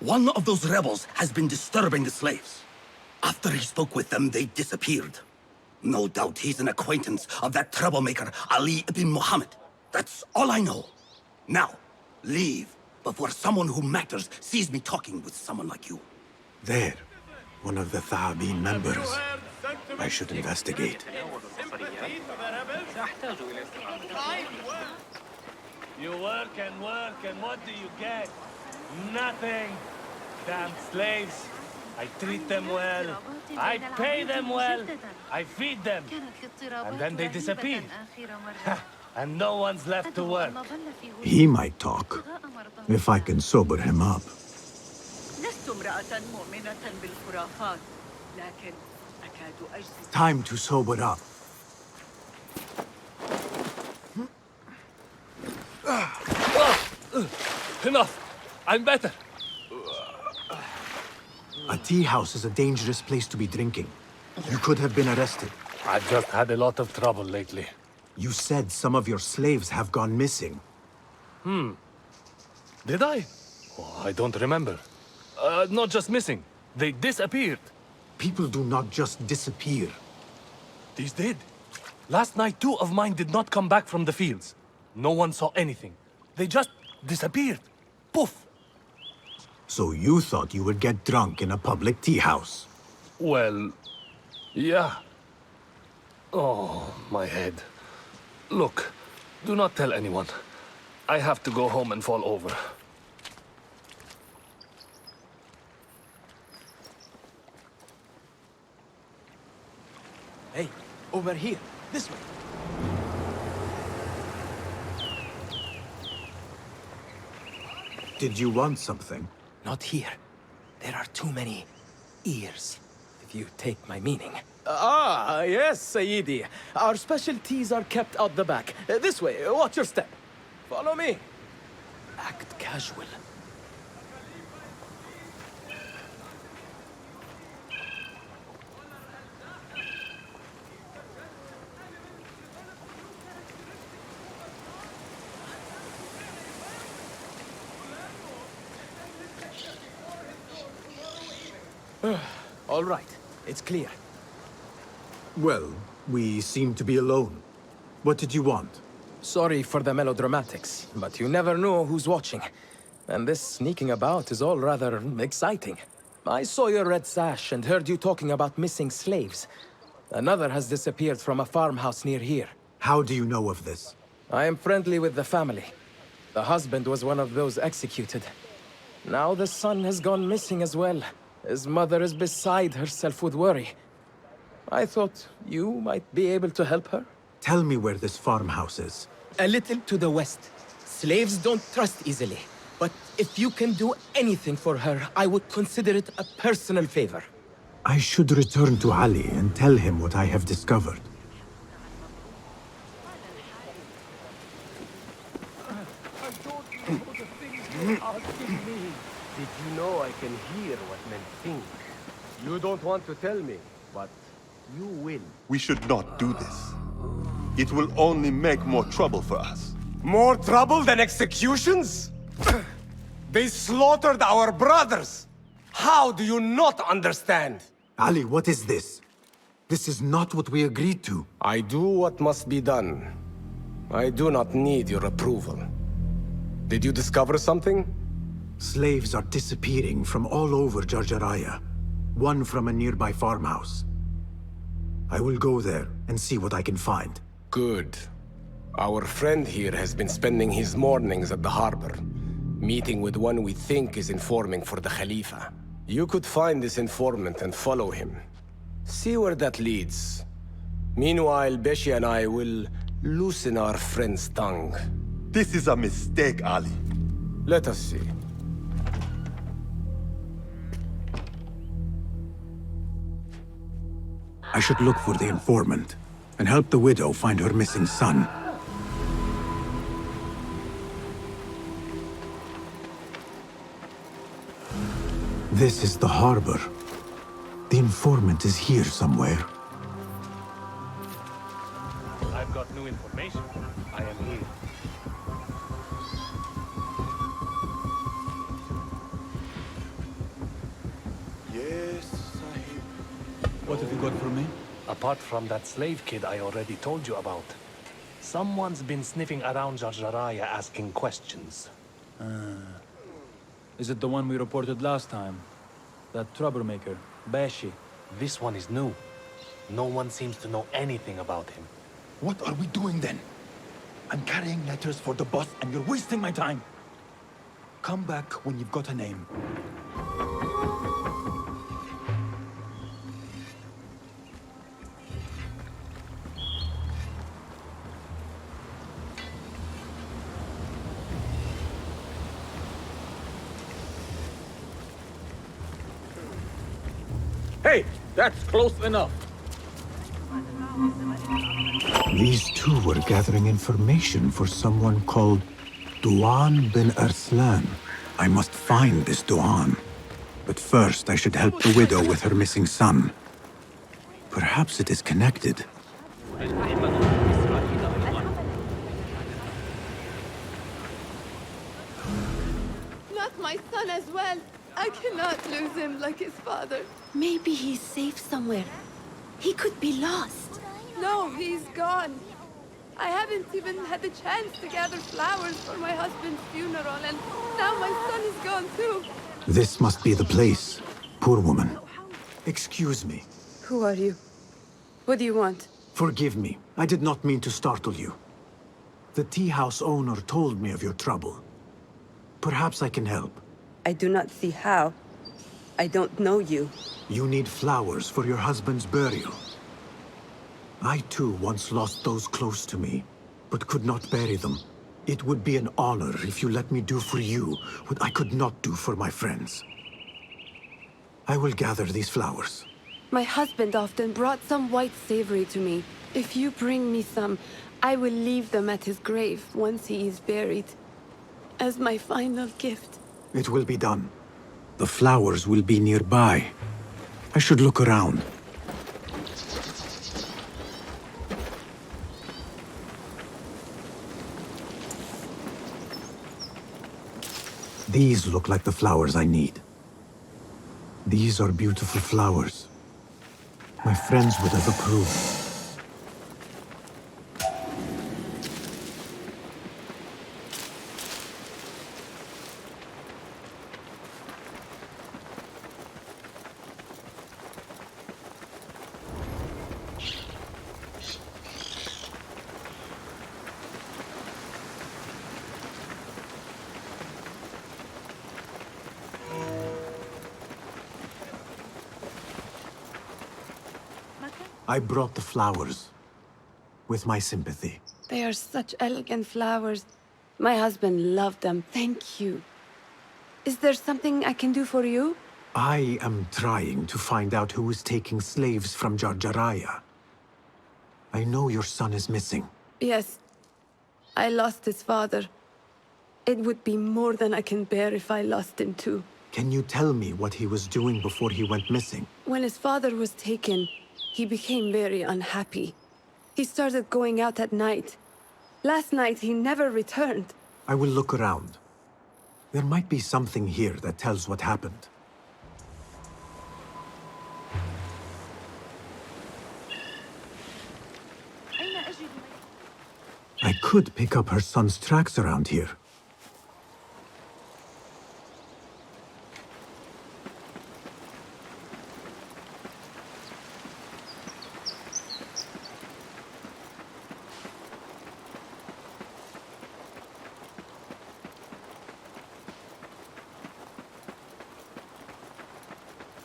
One of those rebels has been disturbing the slaves. After he spoke with them, they disappeared. No doubt he's an acquaintance of that troublemaker, Ali ibn Muhammad. That's all I know. Now, leave before someone who matters sees me talking with someone like you. There, one of the Thaabin members. I should investigate. You work, and what do you get? Nothing. Damn slaves. I treat them well. I pay them well. I feed them. And then they disappear. And no one's left to work. He might talk, if I can sober him up. Time to sober up. Enough. I'm better. A tea house is a dangerous place to be drinking. You could have been arrested. I've just had a lot of trouble lately. You said some of your slaves have gone missing. Did I? Oh, I don't remember. Not just missing. They disappeared. People do not just disappear. These did. Last night, 2 of mine did not come back from the fields. No one saw anything. They just disappeared. Poof. So you thought you would get drunk in a public tea house? Well, yeah. Oh, my head. Look, do not tell anyone. I have to go home and fall over. Hey, over here. This way. Did you want something? Not here. There are too many ears, if you take my meaning. Ah, yes, Sayyidi. Our specialties are kept out the back. This way, watch your step. Follow me. Act casual. All right, it's clear. Well, we seem to be alone. What did you want? Sorry for the melodramatics, but you never know who's watching. And this sneaking about is all rather exciting. I saw your red sash and heard you talking about missing slaves. Another has disappeared from a farmhouse near here. How do you know of this? I am friendly with the family. The husband was one of those executed. Now the son has gone missing as well. His mother is beside herself with worry. I thought you might be able to help her. Tell me where this farmhouse is. A little to the west. Slaves don't trust easily. But if you can do anything for her, I would consider it a personal favor. I should return to Ali and tell him what I have discovered. Did you know I can hear what men think? You don't want to tell me, but you will. We should not do this. It will only make more trouble for us. More trouble than executions? They slaughtered our brothers! How do you not understand? Ali, what is this? This is not what we agreed to. I do what must be done. I do not need your approval. Did you discover something? Slaves are disappearing from all over Jarjaraya. One from a nearby farmhouse. I will go there and see what I can find. Good. Our friend here has been spending his mornings at the harbor, meeting with one we think is informing for the Khalifa. You could find this informant and follow him. See where that leads. Meanwhile, Beshi and I will loosen our friend's tongue. This is a mistake, Ali. Let us see. I should look for the informant and help the widow find her missing son. This is the harbor. The informant is here somewhere. I've got new information. I am here. Yes, Sahib. What have you got for me? Apart from that slave kid I already told you about, someone's been sniffing around Jarjaraya asking questions. Is it the one we reported last time? That troublemaker, Beshi? This one is new. No one seems to know anything about him. What are we doing then? I'm carrying letters for the boss and you're wasting my time. Come back when you've got a name. Hey, that's close enough. These two were gathering information for someone called Duan bin Arslan. I must find this Duan. But first, I should help the widow with her missing son. Perhaps it is connected. Not my son as well. I cannot lose him like his father. Maybe he's safe somewhere. He could be lost. No, he's gone. I haven't even had the chance to gather flowers for my husband's funeral, and now my son is gone too. This must be the place. Poor woman. Excuse me. Who are you? What do you want? Forgive me. I did not mean to startle you. The tea house owner told me of your trouble. Perhaps I can help. I do not see how. I don't know you. You need flowers for your husband's burial. I too once lost those close to me, but could not bury them. It would be an honor if you let me do for you what I could not do for my friends. I will gather these flowers. My husband often brought some white savory to me. If you bring me some, I will leave them at his grave once he is buried, as my final gift. It will be done. The flowers will be nearby. I should look around. These look like the flowers I need. These are beautiful flowers. My friends would have approved. I brought the flowers with my sympathy. They are such elegant flowers. My husband loved them. Thank you. Is there something I can do for you? I am trying to find out who is taking slaves from Jarjaraya. I know your son is missing. Yes. I lost his father. It would be more than I can bear if I lost him too. Can you tell me what he was doing before he went missing? When his father was taken, he became very unhappy. He started going out at night. Last night, he never returned. I will look around. There might be something here that tells what happened. I could pick up her son's tracks around here.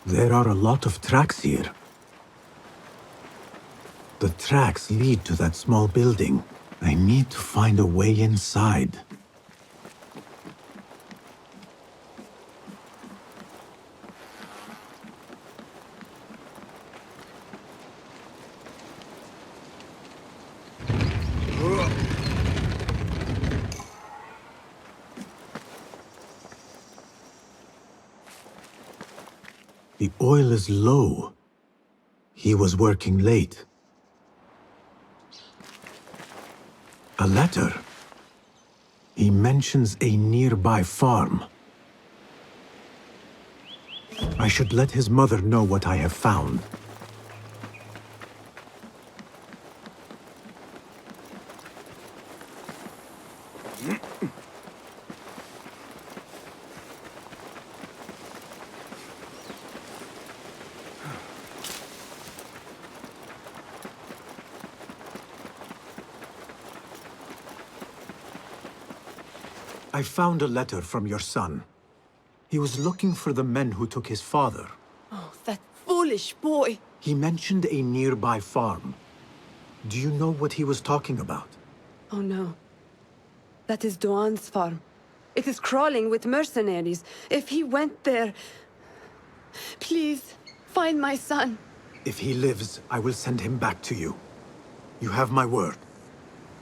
There are a lot of tracks here. The tracks lead to that small building. I need to find a way inside. The oil is low. He was working late. A letter. He mentions a nearby farm. I should let his mother know what I have found. I found a letter from your son. He was looking for the men who took his father. Oh, that foolish boy! He mentioned a nearby farm. Do you know what he was talking about? Oh no. That is Duan's farm. It is crawling with mercenaries. If he went there... Please, find my son. If he lives, I will send him back to you. You have my word.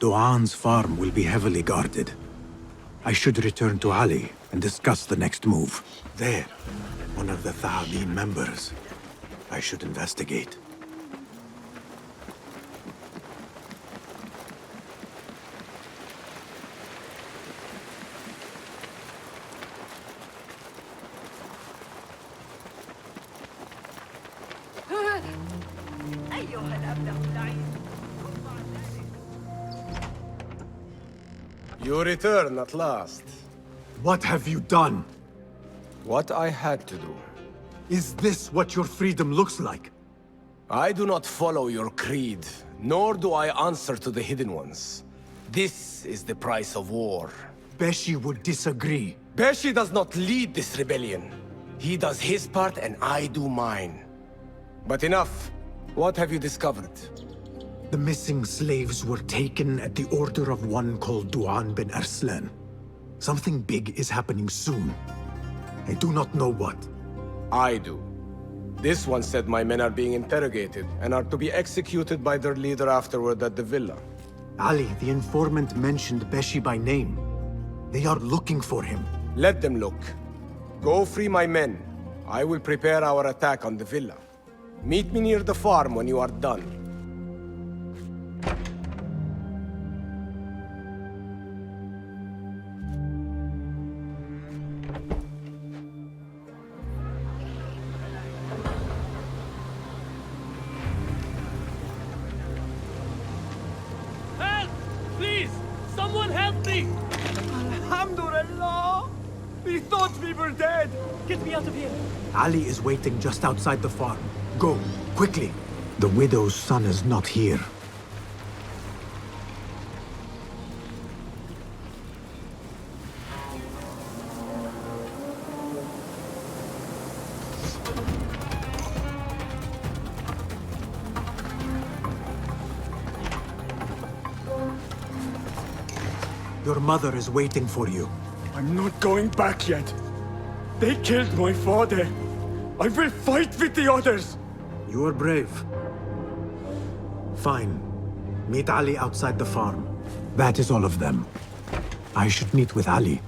Duan's farm will be heavily guarded. I should return to Ali and discuss the next move. There, one of the Thahabin members. I should investigate. You return at last. What have you done? What I had to do. Is this what your freedom looks like? I do not follow your creed, nor do I answer to the Hidden Ones. This is the price of war. Beshi would disagree. Beshi does not lead this rebellion. He does his part and I do mine. But enough. What have you discovered? The missing slaves were taken at the order of one called Duan bin Arslan. Something big is happening soon. I do not know what. I do. This one said my men are being interrogated and are to be executed by their leader afterward at the villa. Ali, the informant, mentioned Beshi by name. They are looking for him. Let them look. Go free my men. I will prepare our attack on the villa. Meet me near the farm when you are done. Help me! Alhamdulillah! We thought we were dead! Get me out of here! Ali is waiting just outside the farm. Go, quickly. The widow's son is not here. Your mother is waiting for you. I'm not going back yet. They killed my father. I will fight with the others. You are brave. Fine. Meet Ali outside the farm. That is all of them. I should meet with Ali.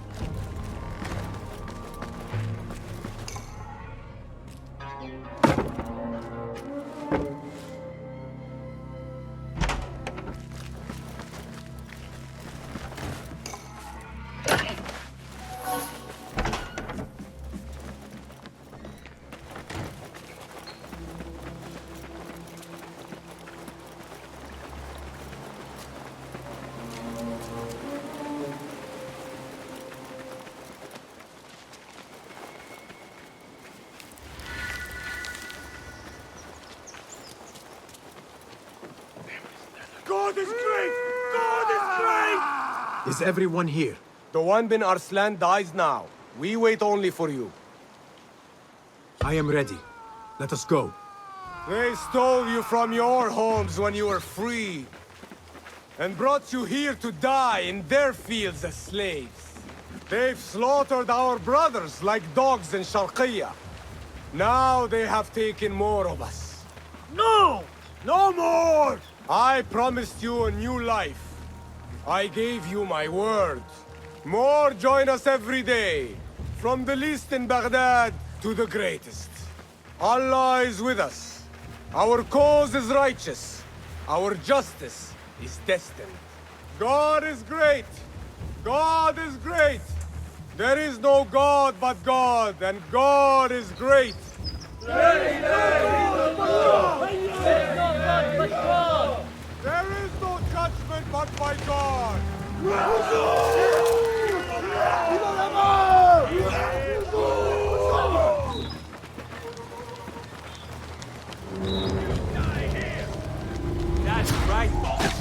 God is great! God is great! Is everyone here? The one bin Arslan dies now. We wait only for you. I am ready. Let us go. They stole you from your homes when you were free, and brought you here to die in their fields as slaves. They've slaughtered our brothers like dogs in Sharqiyya. Now they have taken more of us. No! No more! I promised you a new life. I gave you my word. More join us every day, from the least in Baghdad to the greatest. Allah is with us. Our cause is righteous. Our justice is destined. God is great. God is great. There is no God but God, and God is great. There is no God but God! There is no judgment but by God. That's right, boss.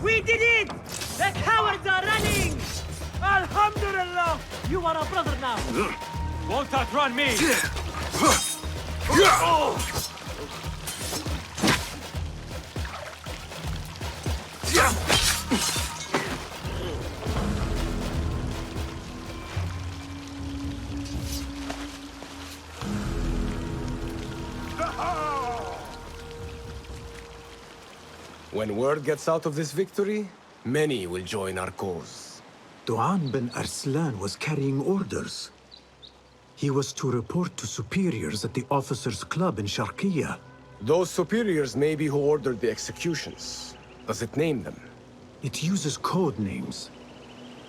We did it! The cowards are running! Alhamdulillah! You are a brother now! Won't outrun me! When word gets out of this victory, many will join our cause. Duan bin Arslan was carrying orders. He was to report to superiors at the officers' club in Sharqiyya. Those superiors may be who ordered the executions. Does it name them? It uses code names.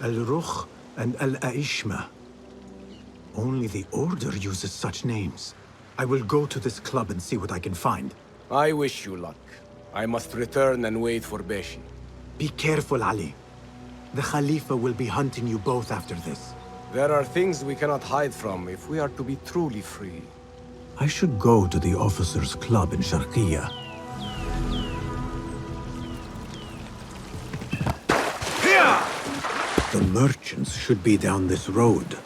Al-Rukh and Al-Aishma. Only the Order uses such names. I will go to this club and see what I can find. I wish you luck. I must return and wait for Beshi. Be careful, Ali. The Khalifa will be hunting you both after this. There are things we cannot hide from if we are to be truly free. I should go to the officers' club in Sharqiyya. The merchants should be down this road.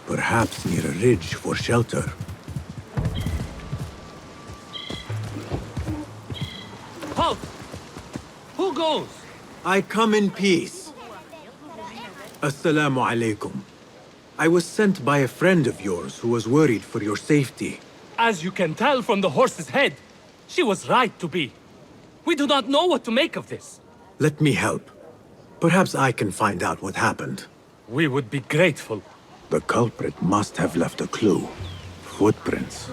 Perhaps near a ridge for shelter. Halt! Who goes? I come in peace. Assalamu alaikum. I was sent by a friend of yours who was worried for your safety. As you can tell from the horse's head, she was right to be. We do not know what to make of this. Let me help. Perhaps I can find out what happened. We would be grateful. The culprit must have left a clue. Footprints.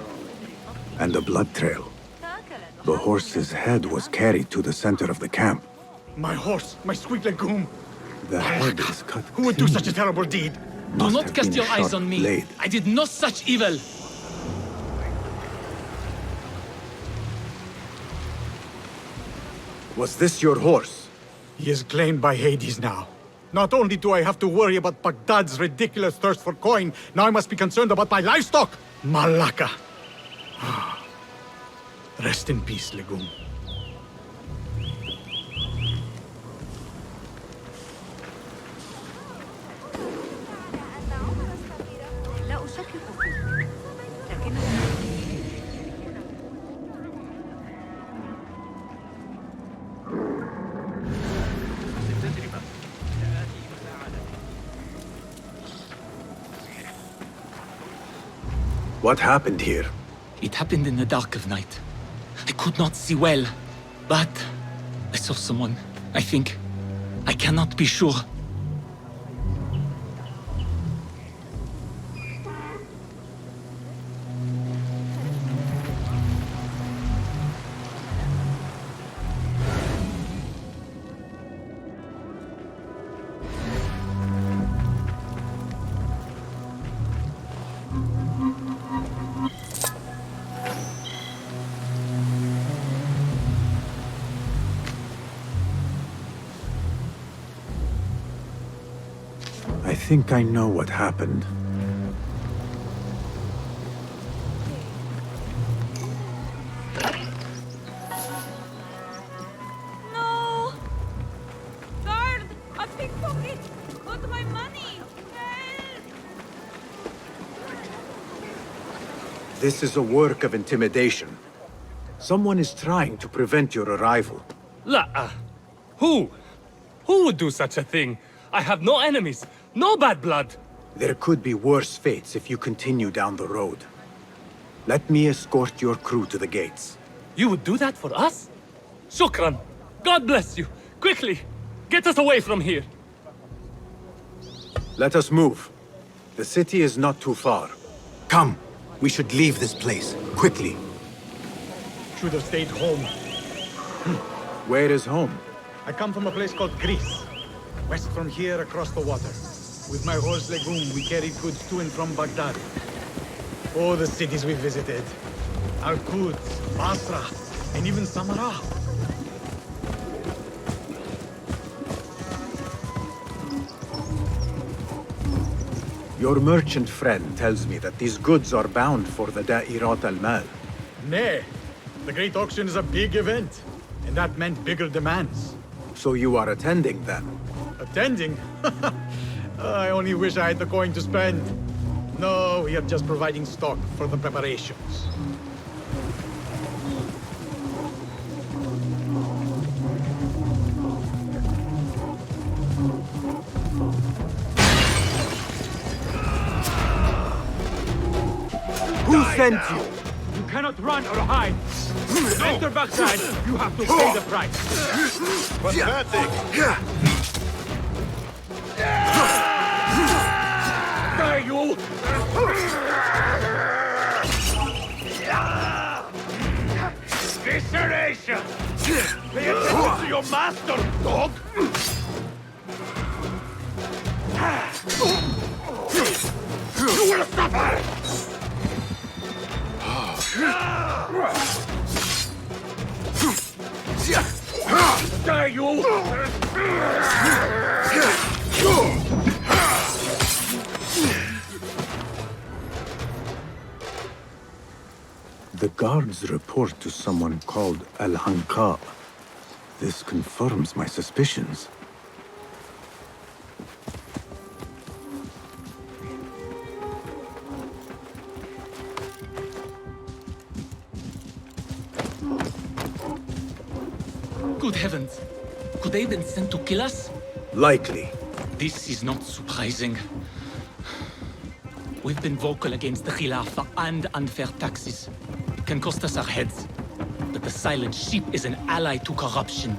And a blood trail. The horse's head was carried to the center of the camp. My horse, my sweet legume. The head is cut. Who would do such a terrible deed? Do not cast your eyes on me. I did no such evil. Was this your horse? He is claimed by Hades now. Not only do I have to worry about Baghdad's ridiculous thirst for coin, now I must be concerned about my livestock! Malaka! Rest in peace, legume. What happened here? It happened in the dark of night. I could not see well, but I saw someone, I think. I cannot be sure. I think I know what happened. No! Guard! A pickpocket! Got my money! Help! This is a work of intimidation. Someone is trying to prevent your arrival. Who? Who would do such a thing? I have no enemies, no bad blood. There could be worse fates if you continue down the road. Let me escort your crew to the gates. You would do that for us? Shukran. God bless you. Quickly, get us away from here. Let us move. The city is not too far. Come, we should leave this place, quickly. Should have stayed home. Where is home? I come from a place called Greece. West from here, across the water. With my horse Legume, we carried goods to and from Baghdad. Oh, the cities we visited. Al-Quds, Basra, and even Samarra. Your merchant friend tells me that these goods are bound for the Da'irat al-Mal. Nay, the Great Auction is a big event, and that meant bigger demands. So you are attending then? Attending? I only wish I had the coin to spend. No, we are just providing stock for the preparations. Who sent you? You cannot run or hide. Enter Baghdad, you have to pay the price. Pathetic! Dare you! Visceration! Pay attention to your master, dog! You will suffer! Dare you! The guards report to someone called Al-Hanqa. This confirms my suspicions. Good heavens. Could they have been sent to kill us? Likely. This is not surprising. We've been vocal against the Khilafah and unfair taxes. It can cost us our heads. But the silent sheep is an ally to corruption.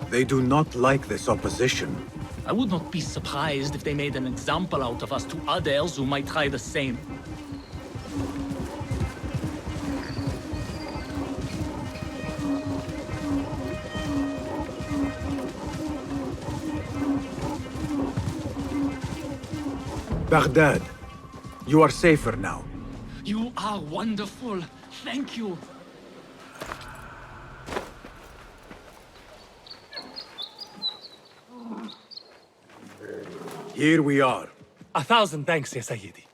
They do not like this opposition. I would not be surprised if they made an example out of us to others who might try the same. Baghdad, you are safer now. You are wonderful. Thank you. Here we are. 1,000 thanks, Ya Sayyidi.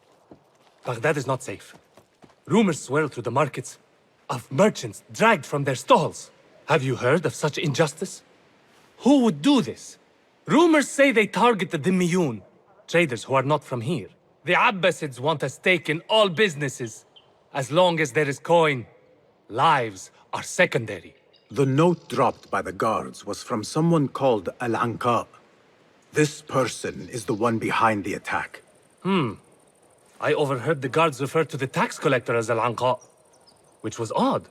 Baghdad is not safe. Rumors swirl through the markets of merchants dragged from their stalls. Have you heard of such injustice? Who would do this? Rumors say they target the Dhimmiyun, traders who are not from here. The Abbasids want a stake in all businesses. As long as there is coin, lives are secondary. The note dropped by the guards was from someone called Al-Anqa. This person is the one behind the attack. I overheard the guards refer to the tax collector as Al-Anqa, which was odd.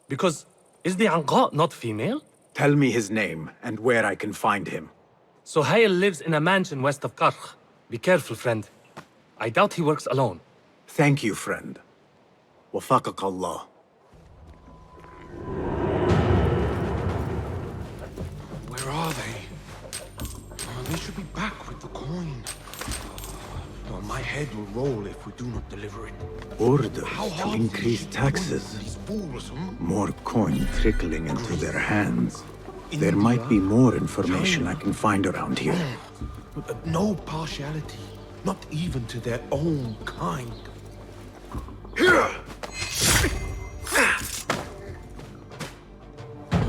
Because, is the Anqa not female? Tell me his name and where I can find him. Suhail lives in a mansion west of Karkh. Be careful, friend. I doubt he works alone. Thank you, friend. Wafaqak Allah. Where are they? They should be back with the coin. Oh, my head will roll if we do not deliver it. Order to increase taxes. More coin trickling into their hands. There might be more information I can find around here. No partiality, not even to their own kind.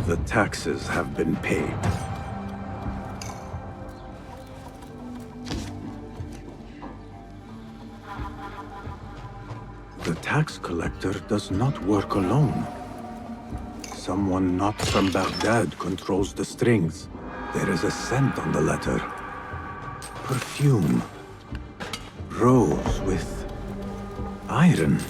The taxes have been paid. The tax collector does not work alone. Someone not from Baghdad controls the strings. There is a scent on the letter. Perfume. Rose with iron.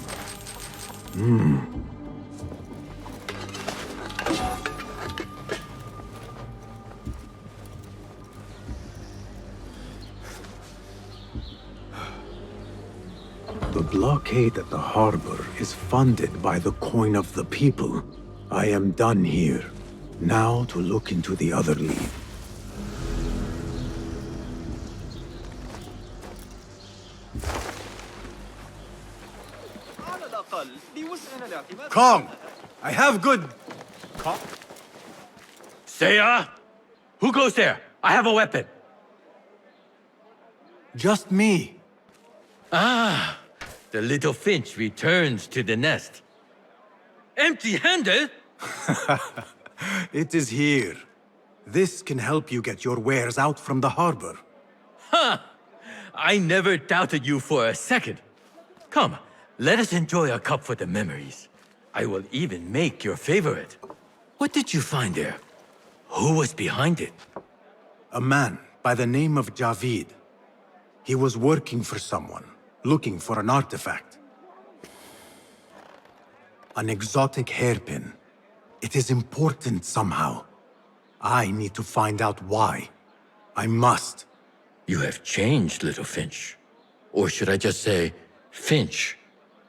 The blockade at the harbor is funded by the coin of the people. I am done here. Now to look into the other lead. Kong! I have good... Saya! Who goes there? I have a weapon. Just me. Ah, the little finch returns to the nest. Empty-handed? It is here. This can help you get your wares out from the harbor. Ha! I never doubted you for a second. Come, let us enjoy a cup for the memories. I will even make your favorite. What did you find there? Who was behind it? A man by the name of Javid. He was working for someone, looking for an artifact. An exotic hairpin. It is important somehow. I need to find out why. I must. You have changed, little Finch. Or should I just say, Finch?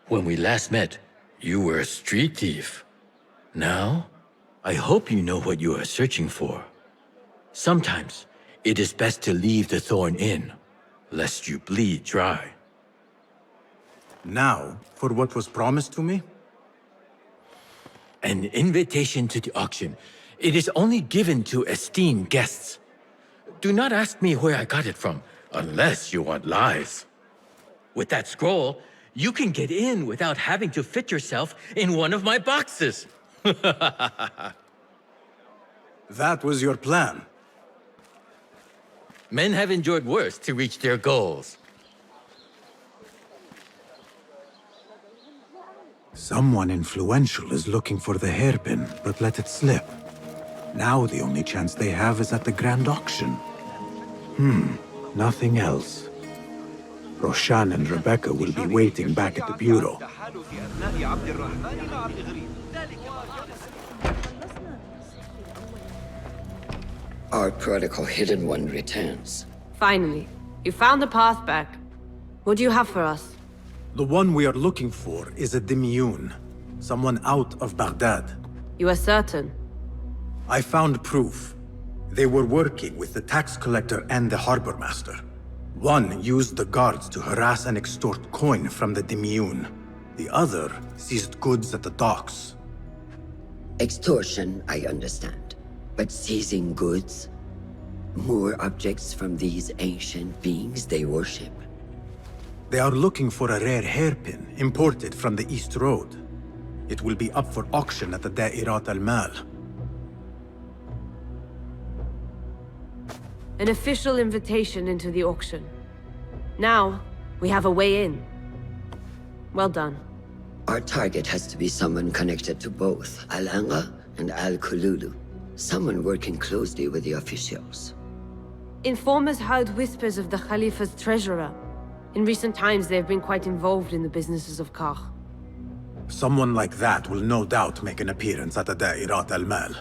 When we last met, you were a street thief. Now, I hope you know what you are searching for. Sometimes, it is best to leave the thorn in, lest you bleed dry. Now, for what was promised to me? An invitation to the auction. It is only given to esteemed guests. Do not ask me where I got it from, unless you want lies. With that scroll, you can get in without having to fit yourself in one of my boxes. That was your plan. Men have endured worse to reach their goals. Someone influential is looking for the hairpin, but let it slip. Now the only chance they have is at the grand auction. Nothing else. Roshan and Rebecca will be waiting back at the bureau. Our prodigal hidden one returns. Finally, you found the path back. What do you have for us? The one we are looking for is a Dimyun, someone out of Baghdad. You are certain? I found proof. They were working with the tax collector and the harbor master. One used the guards to harass and extort coin from the Dimyun. The other seized goods at the docks. Extortion, I understand. But seizing goods? More objects from these ancient beings they worship? They are looking for a rare hairpin imported from the East Road. It will be up for auction at the Da'irat al-Mal. An official invitation into the auction. Now, we have a way in. Well done. Our target has to be someone connected to both Al-Anga and Al-Kululu. Someone working closely with the officials. Informers heard whispers of the Khalifa's treasurer. In recent times, they have been quite involved in the businesses of Kach. Someone like that will no doubt make an appearance at the Da'irat al-Mal.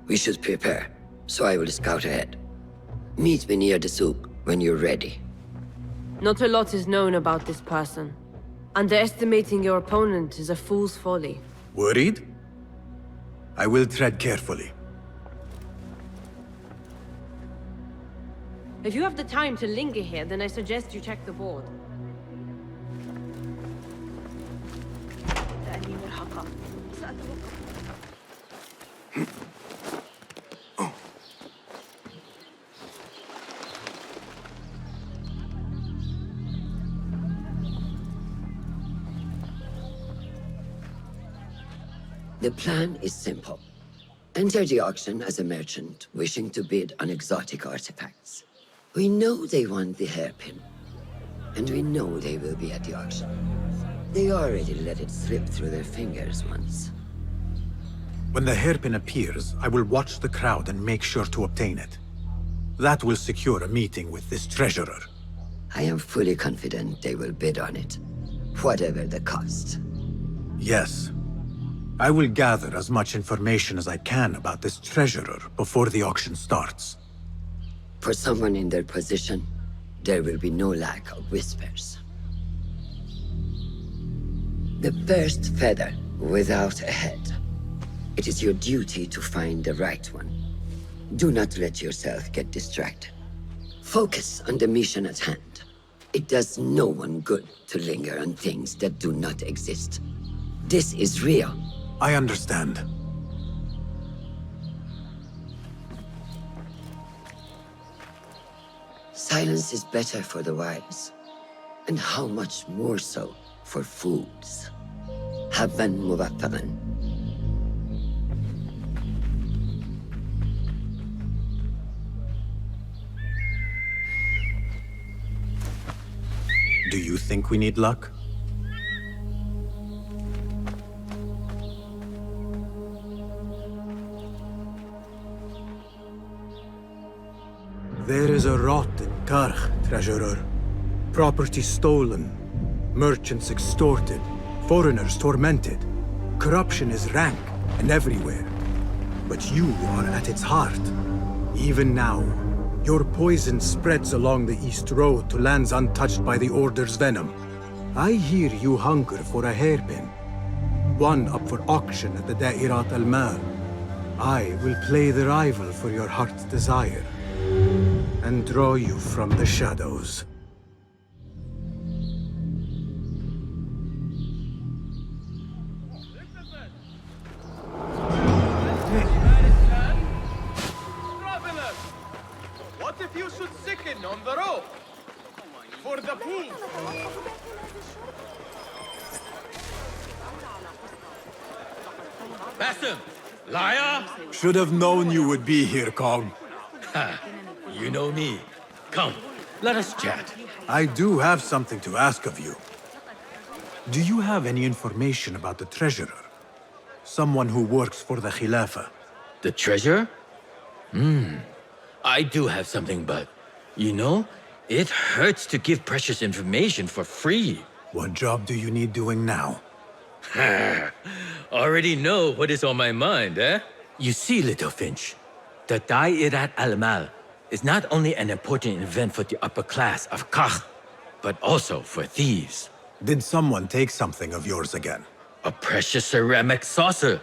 We should prepare, so I will scout ahead. Meet me near the souk when you're ready. Not a lot is known about this person. Underestimating your opponent is a fool's folly. Worried? I will tread carefully. If you have the time to linger here, then I suggest you check the board. The plan is simple. Enter the auction as a merchant wishing to bid on exotic artifacts. We know they want the hairpin, and we know they will be at the auction. They already let it slip through their fingers once. When the hairpin appears, I will watch the crowd and make sure to obtain it. That will secure a meeting with this treasurer. I am fully confident they will bid on it, whatever the cost. Yes. I will gather as much information as I can about this treasurer before the auction starts. For someone in their position, there will be no lack of whispers. The first feather without a head. It is your duty to find the right one. Do not let yourself get distracted. Focus on the mission at hand. It does no one good to linger on things that do not exist. This is real. I understand. Silence is better for the wise, and how much more so for fools. Habban mubattaqan. Do you think we need luck? There is a rot in Karch, treasurer. Property stolen, merchants extorted, foreigners tormented. Corruption is rank and everywhere. But you are at its heart. Even now, your poison spreads along the East Road to lands untouched by the Order's venom. I hear you hunger for a hairpin. One up for auction at the Da'irat al-Mal. I will play the rival for your heart's desire and draw you from the shadows. What if you should sicken on the road? For the pool! Basim! Liar! Should have known you would be here, Kong. Ha! You know me. Come, let us chat. I do have something to ask of you. Do you have any information about the treasurer? Someone who works for the Khilafah. The treasure? I do have something, but... You know, it hurts to give precious information for free. What job do you need doing now? Already know what is on my mind, eh? You see, little Finch, The Da'irat al-Mal is not only an important event for the upper class of Kach, but also for thieves. Did someone take something of yours again? A precious ceramic saucer.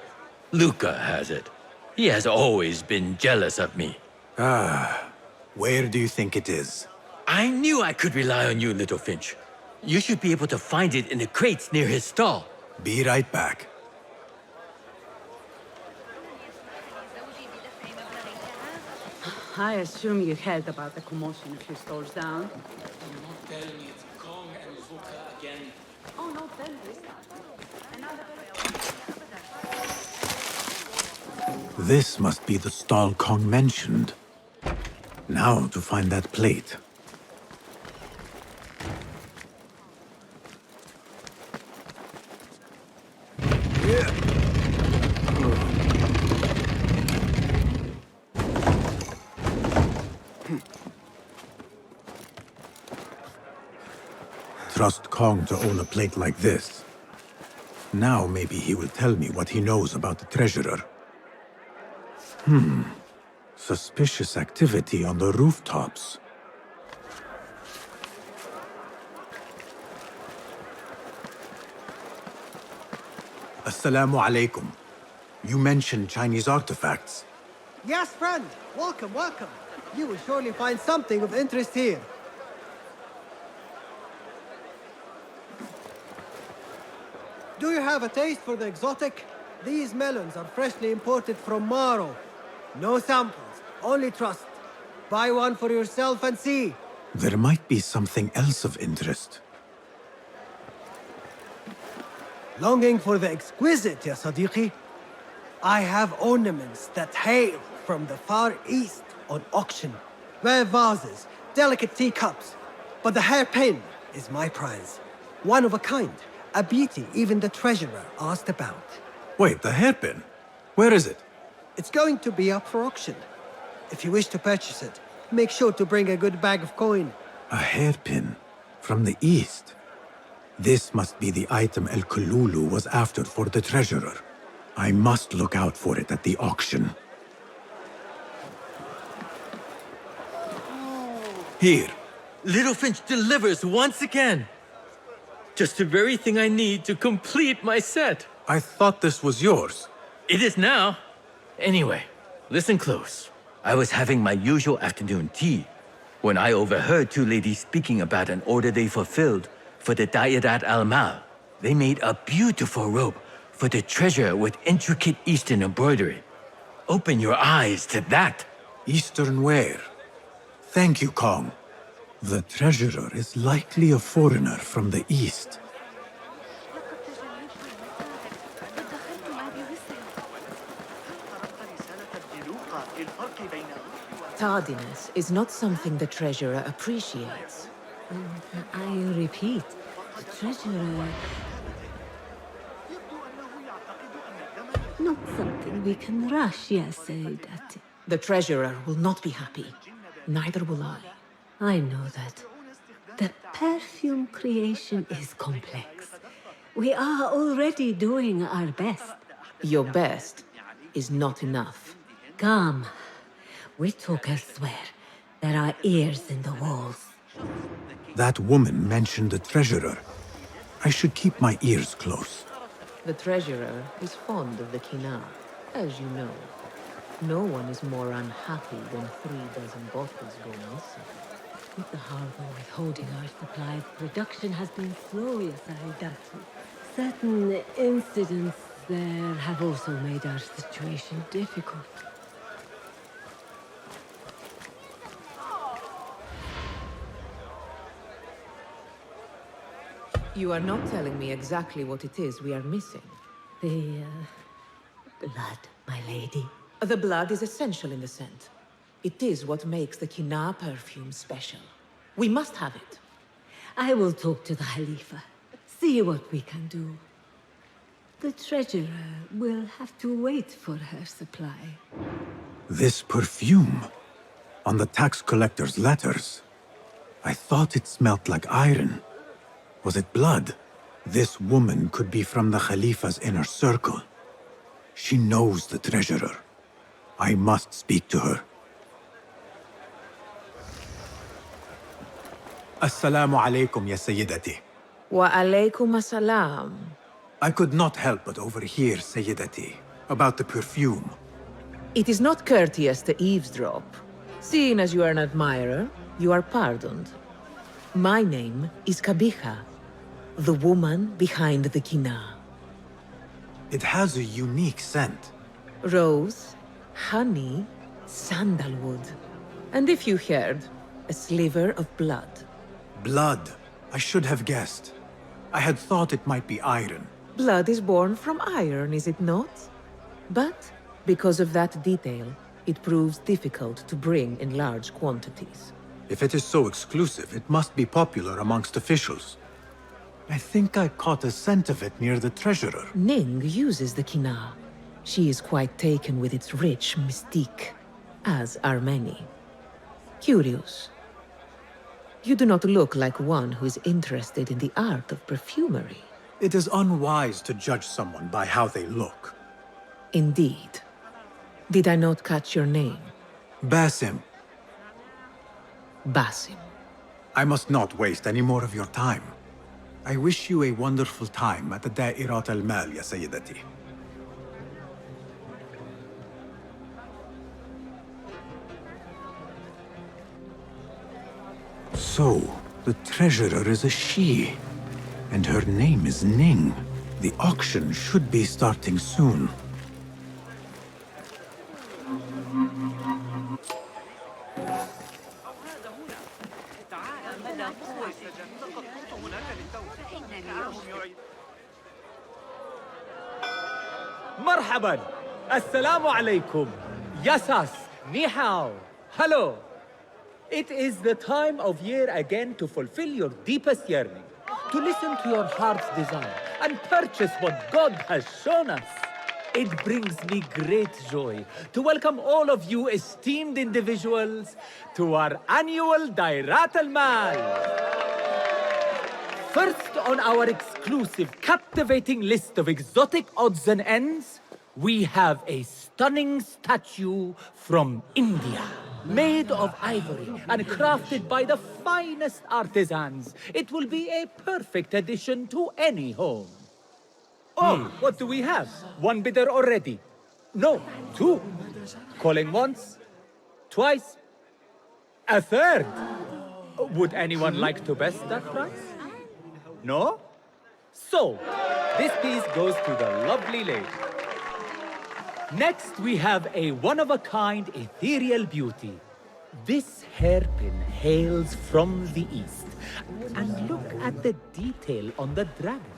Luca has it. He has always been jealous of me. Ah, where do you think it is? I knew I could rely on you, Little Finch. You should be able to find it in the crates near his stall. Be right back. I assume you heard about the commotion a few stores down. You're not telling me it's Kong and Zuka again. Oh, no, tell me. This must be the stall Kong mentioned. Now to find that plate. Trust Kong to own a plate like this. Now maybe he will tell me what he knows about the treasurer. Suspicious activity on the rooftops. Assalamu alaikum. You mentioned Chinese artifacts. Yes, friend. Welcome, welcome. You will surely find something of interest here. Do you have a taste for the exotic? These melons are freshly imported from Maro. No samples, only trust. Buy one for yourself and see. There might be something else of interest. Longing for the exquisite, ya Sadiqi? I have ornaments that hail from the Far East on auction. Rare vases, delicate teacups. But the hairpin is my prize. One of a kind. A beauty even the treasurer asked about. Wait, the hairpin? Where is it? It's going to be up for auction. If you wish to purchase it, make sure to bring a good bag of coin. A hairpin from the east. This must be the item El Kululu was after for the treasurer. I must look out for it at the auction. Here. Little Finch delivers once again. Just the very thing I need to complete my set. I thought this was yours. It is now. Anyway, listen close. I was having my usual afternoon tea when I overheard two ladies speaking about an order they fulfilled for the Da'irat al-Mal. They made a beautiful robe for the treasure with intricate Eastern embroidery. Open your eyes to that. Eastern wear. Thank you, Kong. The treasurer is likely a foreigner from the east. Tardiness is not something the treasurer appreciates. I repeat, the treasurer... Not something we can rush, yes, Sayyidati. The treasurer will not be happy. Neither will I. I know that. The perfume creation is complex. We are already doing our best. Your best is not enough. Come. We talk elsewhere. There are ears in the walls. That woman mentioned the treasurer. I should keep my ears close. The treasurer is fond of the Kina, as you know. No one is more unhappy when 3 dozen bottles go missing. With the harbor withholding our supply, production has been slow, yes, Sayyidati. Certain incidents there have also made our situation difficult. You are not telling me exactly what it is we are missing. The blood, my lady. The blood is essential in the scent. It is what makes the Kina perfume special. We must have it. I will talk to the Khalifa. See what we can do. The treasurer will have to wait for her supply. This perfume? On the tax collector's letters. I thought it smelt like iron. Was it blood? This woman could be from the Khalifa's inner circle. She knows the treasurer. I must speak to her. Assalamu alaikum, ya Sayyidati. Wa alaykum assalam. I could not help but overhear, Sayyidati, about the perfume. It is not courteous to eavesdrop. Seeing as you are an admirer, you are pardoned. My name is Kabiha, the woman behind the kina. It has a unique scent. Rose, honey, sandalwood. And if you heard, a sliver of blood. Blood. I should have guessed. I had thought it might be iron. Blood is born from iron, is it not? But because of that detail, it proves difficult to bring in large quantities. If it is so exclusive, it must be popular amongst officials. I think I caught a scent of it near the treasurer. Ning uses the kina. She is quite taken with its rich mystique, as are many. Curious. You do not look like one who is interested in the art of perfumery. It is unwise to judge someone by how they look. Indeed. Did I not catch your name? Basim. Basim. I must not waste any more of your time. I wish you a wonderful time at the Da'irat al-Mal, ya Sayyidati. So, the treasurer is a she, and her name is Ning. The auction should be starting soon. مرحبا السلام عليكم Yasas Ni hao Hello. It is the time of year again to fulfill your deepest yearning, to listen to your heart's desire and purchase what God has shown us. It brings me great joy to welcome all of you esteemed individuals to our annual Dairat al-Mal. First on our exclusive, captivating list of exotic odds and ends, we have a stunning statue from India. Made of ivory and crafted by the finest artisans, it will be a perfect addition to any home. Oh, what do we have? One bidder already. No, two. Calling once, twice, a third. Would anyone like to best that price? No? So, this piece goes to the lovely lady. Next, we have a one-of-a-kind ethereal beauty. This hairpin hails from the east. And look at the detail on the dragon.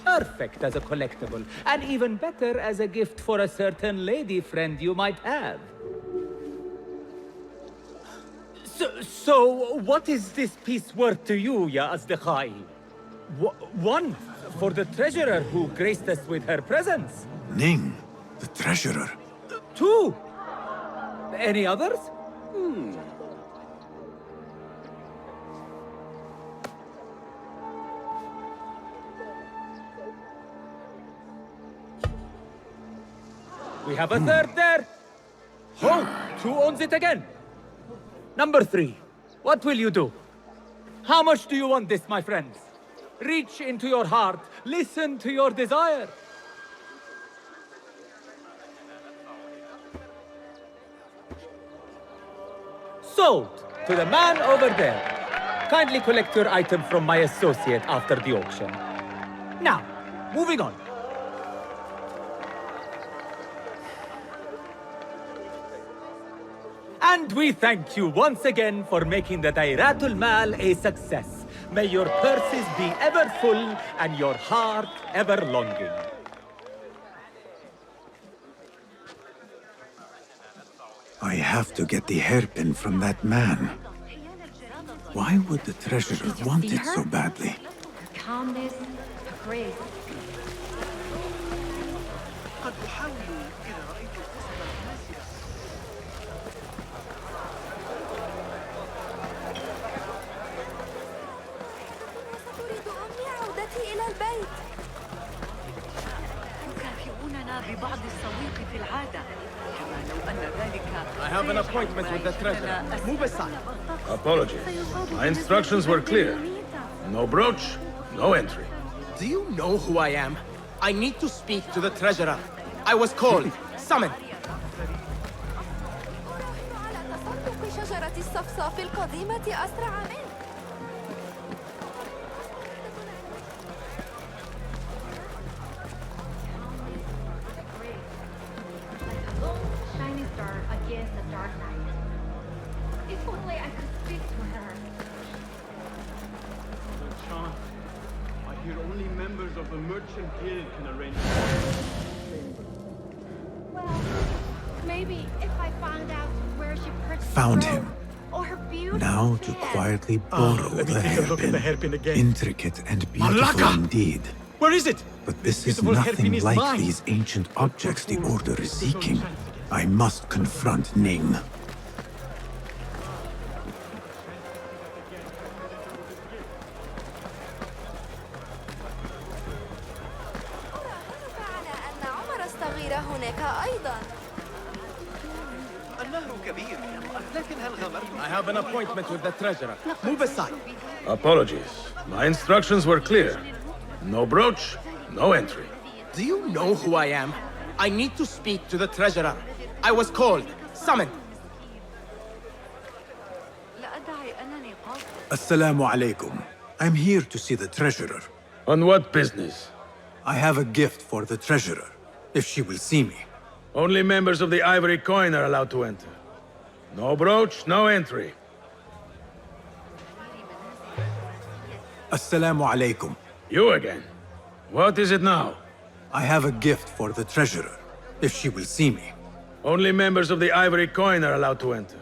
Perfect as a collectible, and even better as a gift for a certain lady friend you might have. So what is this piece worth to you, ya Asdiqai? One, for the treasurer who graced us with her presence. Ning, the treasurer. Two. Any others? We have a third there. Oh, who owns it again? Number 3. What will you do? How much do you want this, my friends? Reach into your heart. Listen to your desire. Sold to the man over there. Kindly collect your item from my associate after the auction. Now, moving on. And we thank you once again for making the Dairatul Mal a success. May your purses be ever full and your heart ever longing. I have to get the hairpin from that man. Why would the treasurer want it so badly? Calmness, grace. I have an appointment with the treasurer. Move aside. Apologies. My instructions were clear. No brooch, no entry. Do you know who I am? I need to speak to the treasurer. I was called, summoned. شجرة الصفصاف القديمة أسرع منه. Shining star against the dark night. If only I could speak to her. Sean, I hear only members of the merchant guild can arrange. Well, maybe if I found out where she purchased Found the him. robe or her beautiful Now to quietly borrow the hairpin. Intricate and beautiful indeed. Where is it? But this is beautiful hairpin nothing is like mine. these ancient objects the Order is seeking. I must confront Ning. I have an appointment with the treasurer. Move aside. Apologies. My instructions were clear. No brooch, no entry. Do you know who I am? I need to speak to the treasurer. I was called, summoned. Assalamu alaikum. I'm here to see the treasurer. On what business? I have a gift for the treasurer, if she will see me. Only members of the Ivory Coin are allowed to enter. No brooch, no entry. Assalamu alaikum. You again. What is it now? I have a gift for the treasurer, if she will see me. Only members of the Ivory Coin are allowed to enter.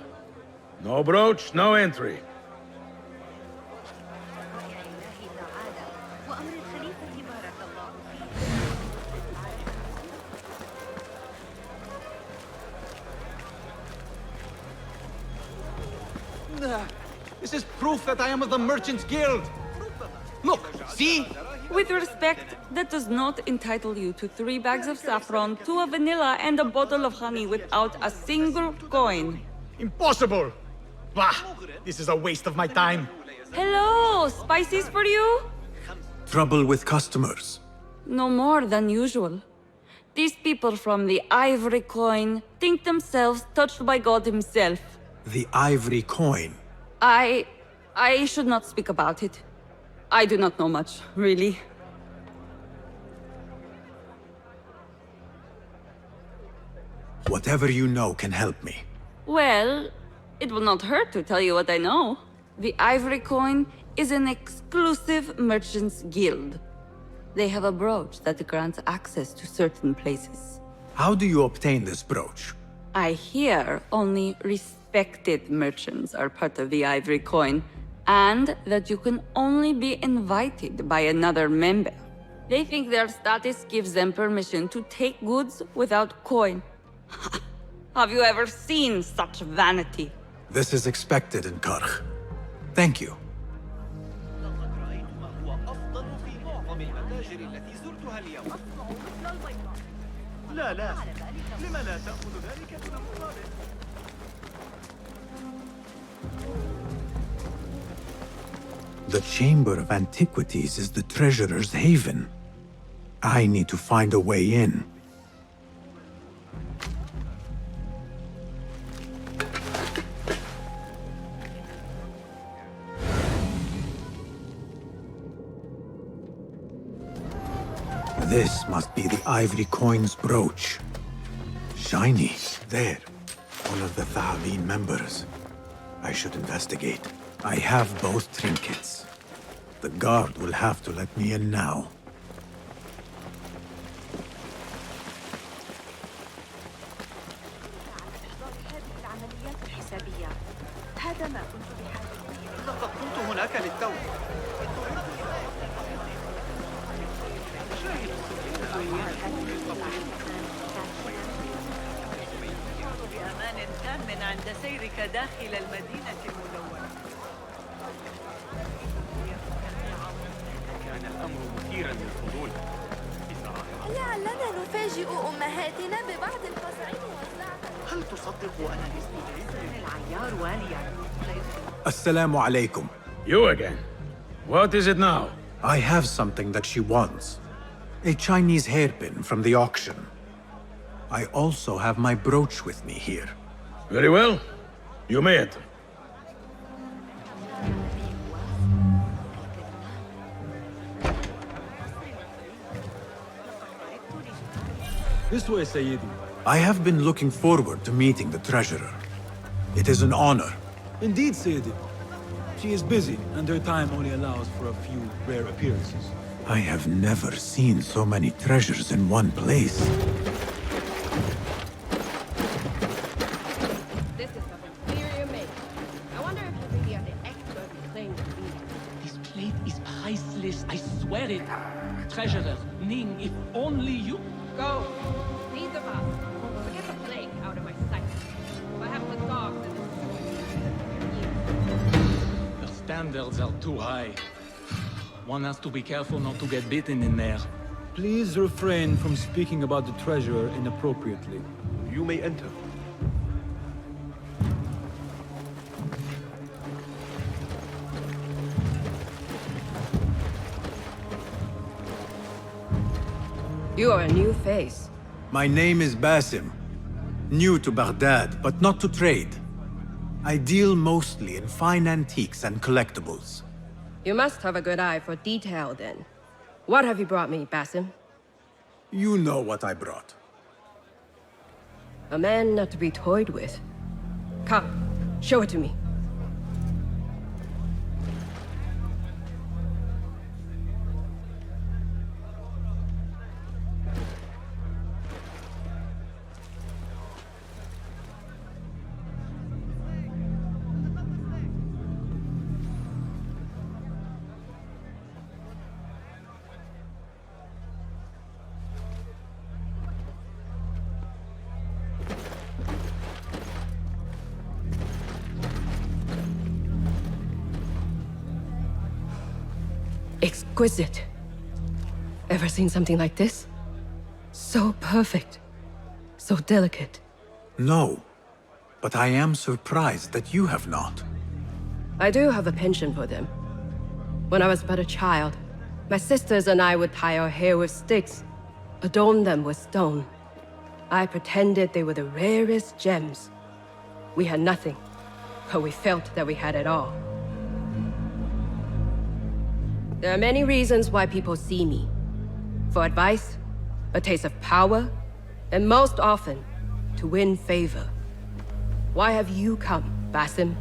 No brooch, no entry. This is proof that I am of the Merchants Guild. Look, see? With respect, that does not entitle you to 3 bags of saffron, 2 of vanilla, and a bottle of honey without a single coin. Impossible! Bah! This is a waste of my time. Hello! Spices for you? Trouble with customers. No more than usual. These people from the Ivory Coin think themselves touched by God himself. The Ivory Coin. I should not speak about it. I do not know much, really. Whatever you know can help me. Well, it will not hurt to tell you what I know. The Ivory Coin is an exclusive merchants guild. They have a brooch that grants access to certain places. How do you obtain this brooch? I hear only respected merchants are part of the Ivory Coin, and that you can only be invited by another member. They think their status gives them permission to take goods without coin. Have you ever seen such vanity? This is expected in Karch. Thank you. The Chamber of Antiquities is the treasurer's haven. I need to find a way in. This must be the Ivory Coin's brooch. Shiny. There. One of the Thahavin members. I should investigate. I have both trinkets. The guard will have to let me in now. لقد كنت هناك للتو. بأمان تام عند سيرك داخل المدينة المدونة. كان الأمر مثيرا للفضول. لعلنا نفاجئ أمهاتنا ببعض القصعين والزعتر. هل تصدق أن اسمي العيار واليا؟ Assalamu alaikum. You again. What is it now? I have something that she wants. A Chinese hairpin from the auction. I also have my brooch with me here. Very well. You may enter. This way, Sayyidi. I have been looking forward to meeting the treasurer. It is an honor. Indeed, Sayyidi. She is busy, and her time only allows for a few rare appearances. I have never seen so many treasures in one place. This is of inferior make. I wonder if you really are the expert you claim to be. This plate is priceless, I swear it. Treasurer, Ning, if only you... Go. Lead the bus. But get the plague out of my sight. Perhaps the dogs and The standards are too high. One has to be careful not to get bitten in there. Please refrain from speaking about the treasurer inappropriately. You may enter. You are a new face. My name is Basim. New to Baghdad, but not to trade. I deal mostly in fine antiques and collectibles. You must have a good eye for detail, then. What have you brought me, Basim? You know what I brought. A man not to be toyed with. Come, show it to me. Exquisite. Ever seen something like this? So perfect. So delicate. No, but I am surprised that you have not. I do have a penchant for them. When I was but a child, my sisters and I would tie our hair with sticks, adorn them with stone. I pretended they were the rarest gems. We had nothing, but we felt that we had it all. There are many reasons why people see me. For advice, a taste of power, and most often, to win favor. Why have you come, Basim?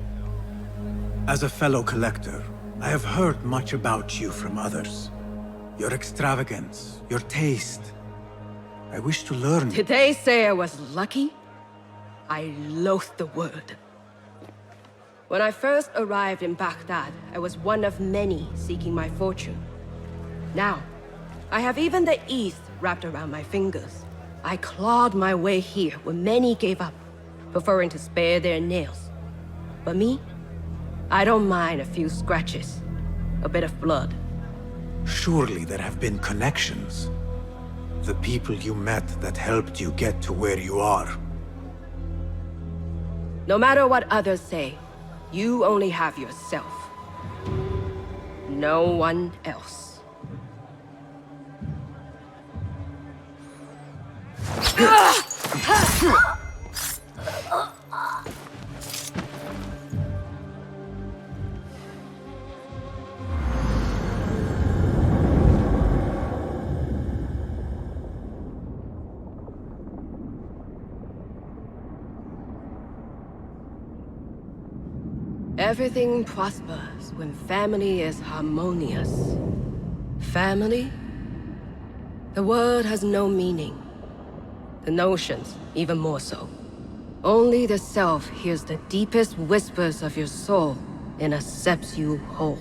As a fellow collector, I have heard much about you from others. Your extravagance, your taste. I wish to learn. Did they say I was lucky? I loathe the word. When I first arrived in Baghdad, I was one of many seeking my fortune. Now, I have even the East wrapped around my fingers. I clawed my way here when many gave up, preferring to spare their nails. But me? I don't mind a few scratches, a bit of blood. Surely there have been connections. The people you met that helped you get to where you are. No matter what others say, you only have yourself. No one else. Everything prospers when family is harmonious. Family? The word has no meaning. The notions, even more so. Only the self hears the deepest whispers of your soul and accepts you whole.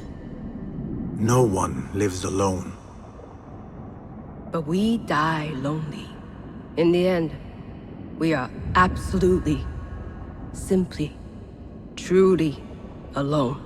No one lives alone. But we die lonely. In the end, we are absolutely, simply, truly alone.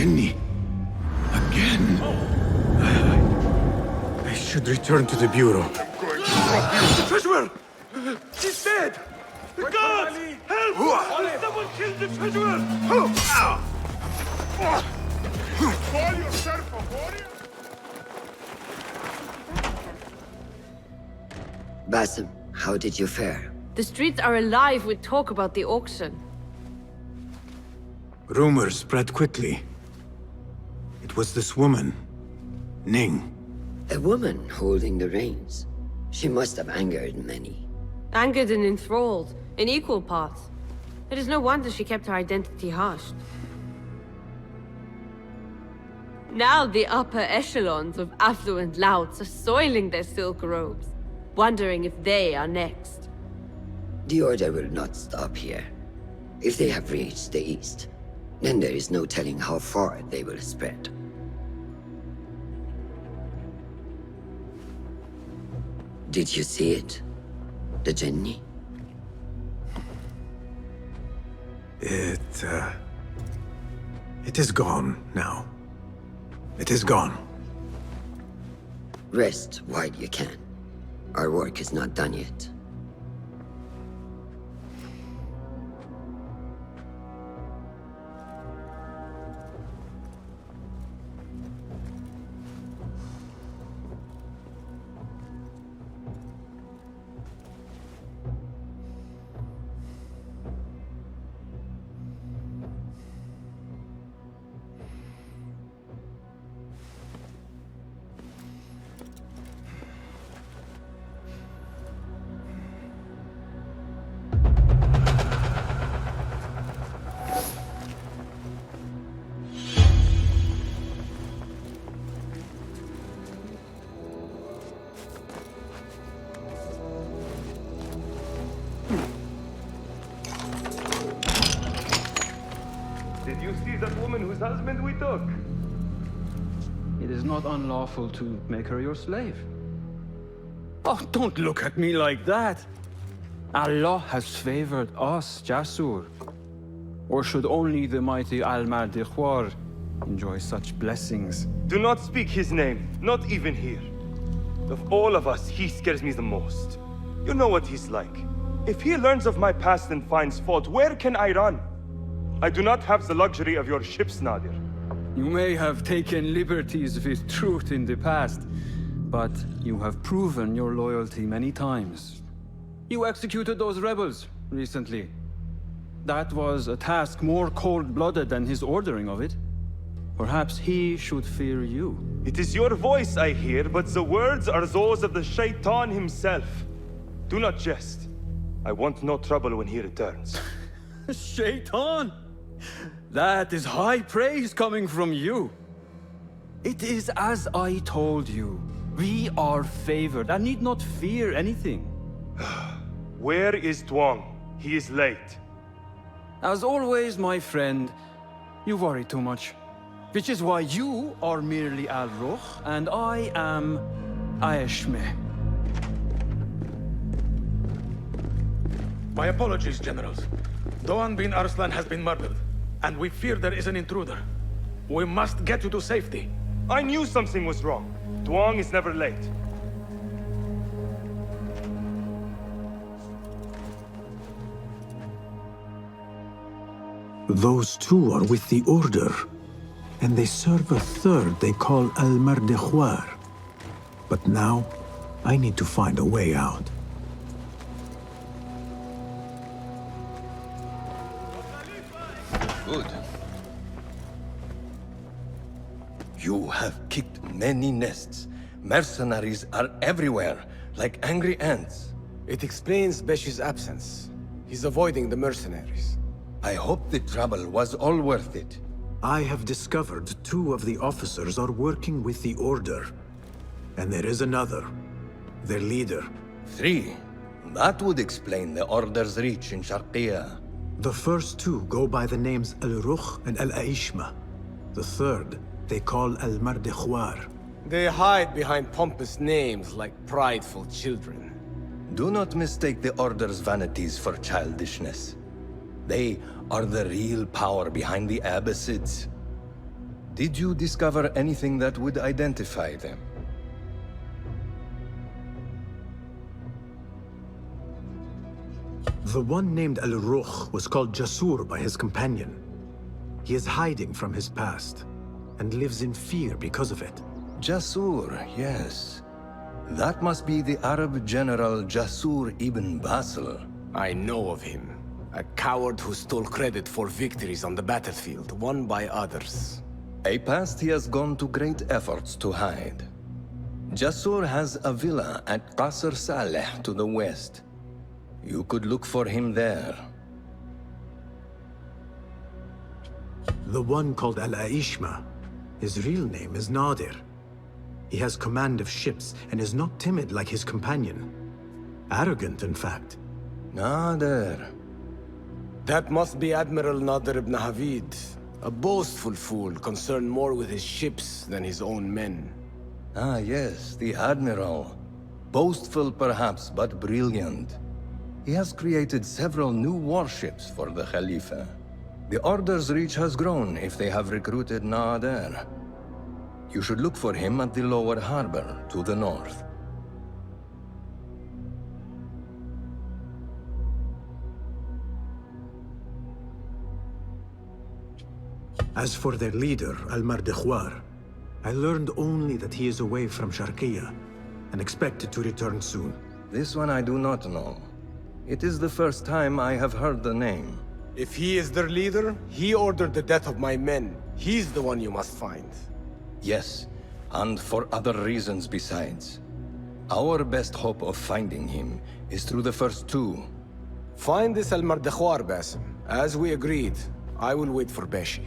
Jinni. Again. I should return to the bureau. The treasurer! She's dead! The guards! Help! Someone killed the treasurer! Call yourself a warrior? Basim, how did you fare? The streets are alive with talk about the auction. Rumors spread quickly. It was this woman, Ning. A woman holding the reins. She must have angered many. Angered and enthralled, in equal parts. It is no wonder she kept her identity hushed. Now the upper echelons of affluent louts are soiling their silk robes, wondering if they are next. The Order will not stop here. If they have reached the east, then there is no telling how far they will spread. Did you see it? The Jinni? It is gone now. It is gone. Rest while you can. Our work is not done yet. Did you see that woman whose husband we took? It is not unlawful to make her your slave. Oh, don't look at me like that. Allah has favored us, Jasur. Or should only the mighty Al-Mardikhwar enjoy such blessings? Do not speak his name, not even here. Of all of us, he scares me the most. You know what he's like. If he learns of my past and finds fault, where can I run? I do not have the luxury of your ships, Nadir. You may have taken liberties with truth in the past, but you have proven your loyalty many times. You executed those rebels recently. That was a task more cold-blooded than his ordering of it. Perhaps he should fear you. It is your voice I hear, but the words are those of the Shaitan himself. Do not jest. I want no trouble when he returns. Shaitan! That is high praise coming from you. It is as I told you. We are favored and need not fear anything. Where is Tuang? He is late. As always, my friend, you worry too much. Which is why you are merely Al-Ruh and I am Aeshmeh. My apologies, generals. Doğan bin Arslan has been murdered, and we fear there is an intruder. We must get you to safety. I knew something was wrong. Tuang is never late. Those two are with the Order, and they serve a third they call Al-Mardikhwar. But now, I need to find a way out. Good. You have kicked many nests. Mercenaries are everywhere, like angry ants. It explains Besh's absence. He's avoiding the mercenaries. I hope the trouble was all worth it. I have discovered 2 of the officers are working with the Order. And there is another, their leader. 3. That would explain the Order's reach in Sharqiya. The first 2 go by the names Al-Ruh and Al-Aishma. The third, they call Al-Mardikhwar. They hide behind pompous names like prideful children. Do not mistake the Order's vanities for childishness. They are the real power behind the Abbasids. Did you discover anything that would identify them? The one named Al-Rukh was called Jasur by his companion. He is hiding from his past, and lives in fear because of it. Jasur, yes. That must be the Arab general Jasur ibn Basil. I know of him. A coward who stole credit for victories on the battlefield, won by others. A past he has gone to great efforts to hide. Jasur has a villa at Qasr Saleh to the west. You could look for him there. The one called Al-Aishma. His real name is Nadir. He has command of ships and is not timid like his companion. Arrogant, in fact. Nadir. That must be Admiral Nadir ibn Havid. A boastful fool, concerned more with his ships than his own men. Ah, yes, the Admiral. Boastful perhaps, but brilliant. He has created several new warships for the Khalifa. The Order's reach has grown if they have recruited Nadir. You should look for him at the lower harbor, to the north. As for their leader, Al-Mardikhwar, I learned only that he is away from Sharqiya, and expected to return soon. This one I do not know. It is the first time I have heard the name. If he is their leader, he ordered the death of my men. He's the one you must find. Yes, and for other reasons besides. Our best hope of finding him is through the first two. Find this Al-Mardikhwar, Basim. As we agreed, I will wait for Beshi.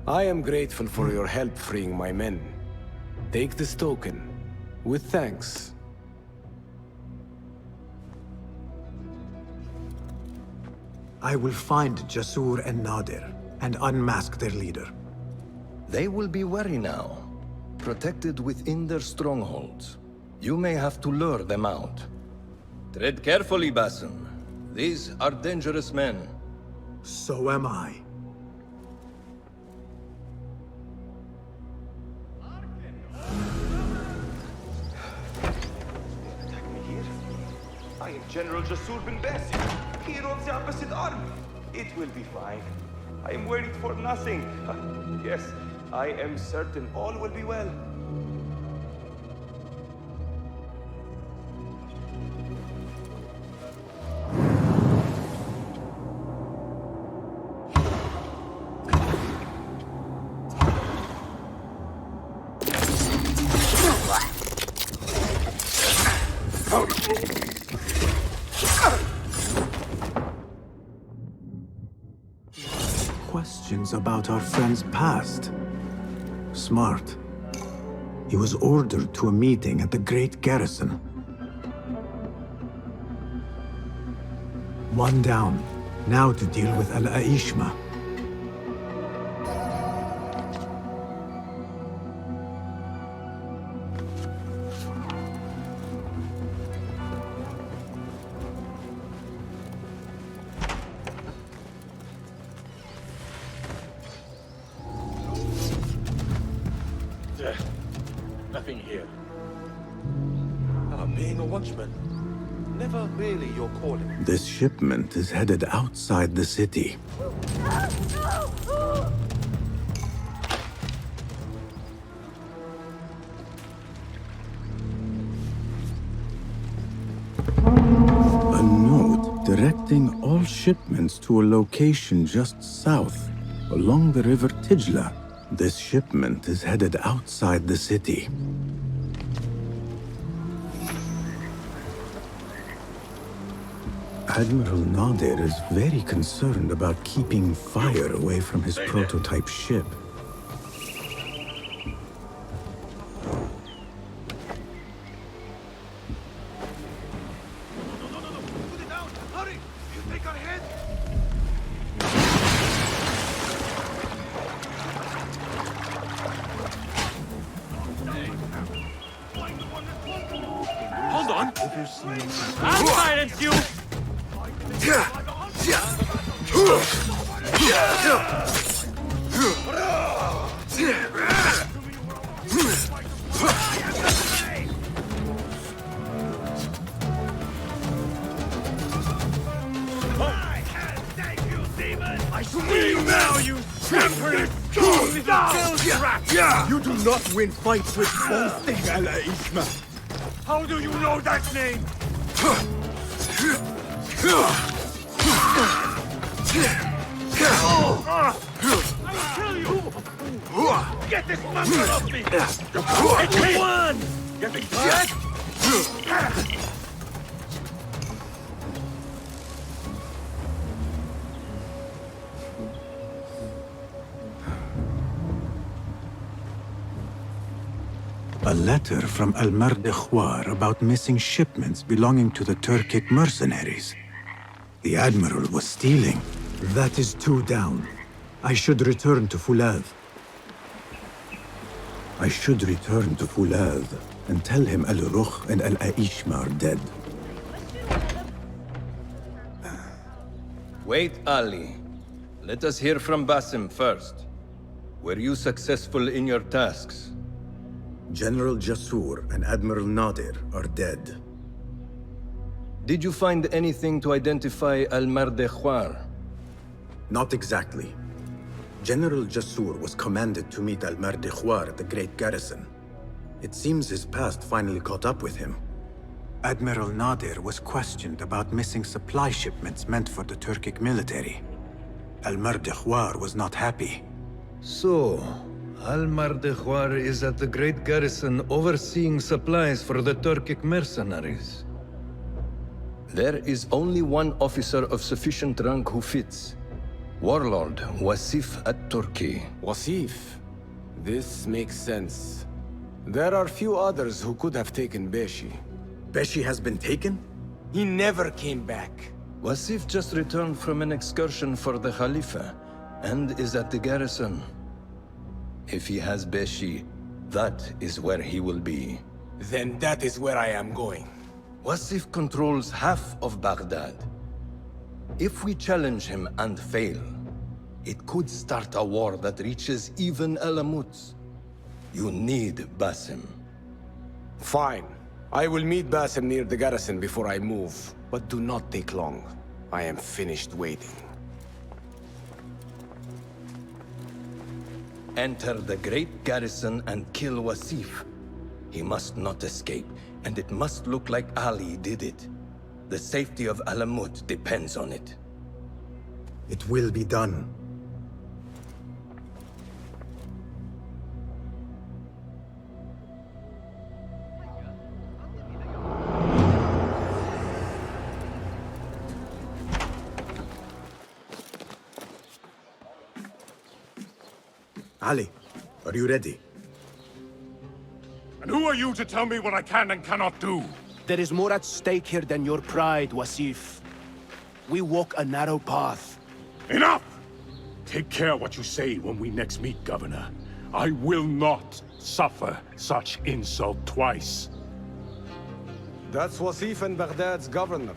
I am grateful for your help freeing my men. Take this token, with thanks. I will find Jasur and Nadir, and unmask their leader. They will be wary now, protected within their strongholds. You may have to lure them out. Tread carefully, Basim. These are dangerous men. So am I. I am General Jasur bin Basim, hero of the opposite army. It will be fine. I am worried for nothing. Yes, I am certain all will be well. Questions about our friend's past. Smart. He was ordered to a meeting at the Great Garrison. One down. Now to deal with Al-Aishma. Nothing here. Being a watchman, never really your calling. This shipment is headed outside the city. A note directing all shipments to a location just south, along the river Tijla. This shipment is headed outside the city. Admiral Nadir is very concerned about keeping fire away from his prototype ship. Hold on! I'll silence you! Now you temperate little rat! You do not win fights with boasting, Al-Aishma. How do you know that name? I will kill you! Get this monster off me! It's one! Getting tired? A letter from Al-Mardekhwar about missing shipments belonging to the Turkic mercenaries. The Admiral was stealing. That is two down. I should return to Fulad. I should return to Fulad and tell him Al-Rukh and Al-Aishma are dead. Wait, Ali. Let us hear from Basim first. Were you successful in your tasks? General Jasur and Admiral Nadir are dead. Did you find anything to identify Al-Mardekhwar? Not exactly. General Jasur was commanded to meet Al-Mardekhwar at the Great Garrison. It seems his past finally caught up with him. Admiral Nadir was questioned about missing supply shipments meant for the Turkic military. Al-Mardekhwar was not happy. So, Al-Mardekhwar is at the Great Garrison overseeing supplies for the Turkic mercenaries. There is only one officer of sufficient rank who fits. Warlord Wasif at-Turki. Wasif? This makes sense. There are few others who could have taken Beshi. Beshi has been taken? He never came back. Wasif just returned from an excursion for the Khalifa and is at the garrison. If he has Beshi, that is where he will be. Then that is where I am going. Wasif controls half of Baghdad. If we challenge him and fail, it could start a war that reaches even Alamut. You need Basim. Fine. I will meet Basim near the garrison before I move, but do not take long. I am finished waiting. Enter the great garrison and kill Wasif. He must not escape, and it must look like Ali did it. The safety of Alamut depends on it. It will be done. Ali, are you ready? And who are you to tell me what I can and cannot do? There is more at stake here than your pride, Wasif. We walk a narrow path. Enough! Take care what you say when we next meet, Governor. I will not suffer such insult twice. That's Wasif and Baghdad's governor,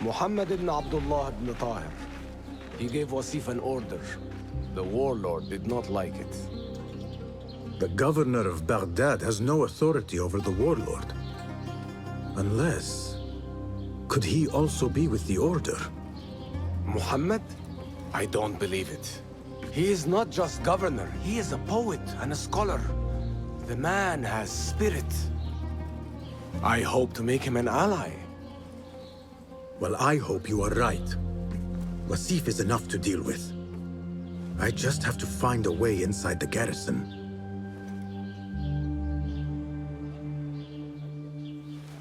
Muhammad ibn Abdullah ibn Tahir. He gave Wasif an order. The warlord did not like it. The governor of Baghdad has no authority over the warlord. Unless... could he also be with the order? Muhammad? I don't believe it. He is not just governor, he is a poet and a scholar. The man has spirit. I hope to make him an ally. Well, I hope you are right. Wasif is enough to deal with. I just have to find a way inside the garrison.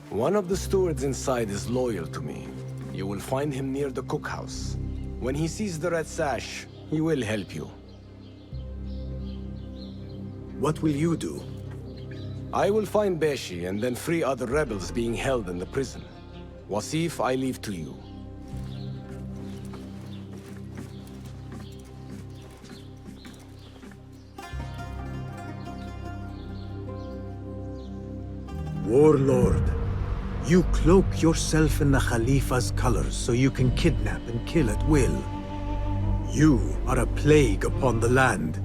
One of the stewards inside is loyal to me. You will find him near the cookhouse. When he sees the red sash, he will help you. What will you do? I will find Beshi and then free other rebels being held in the prison. Wasif, I leave to you. Warlord, you cloak yourself in the Khalifa's colors so you can kidnap and kill at will. You are a plague upon the land.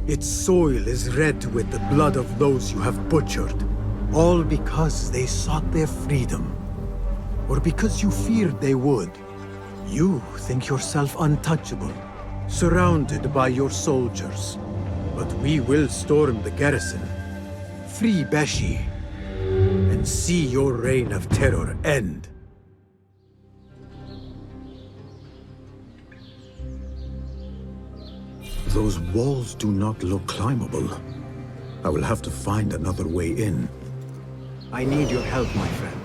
Its soil is red with the blood of those you have butchered, all because they sought their freedom, or because you feared they would. You think yourself untouchable, surrounded by your soldiers. But we will storm the garrison, free Beshi, and see your reign of terror end. Those walls do not look climbable. I will have to find another way in. I need your help, my friend.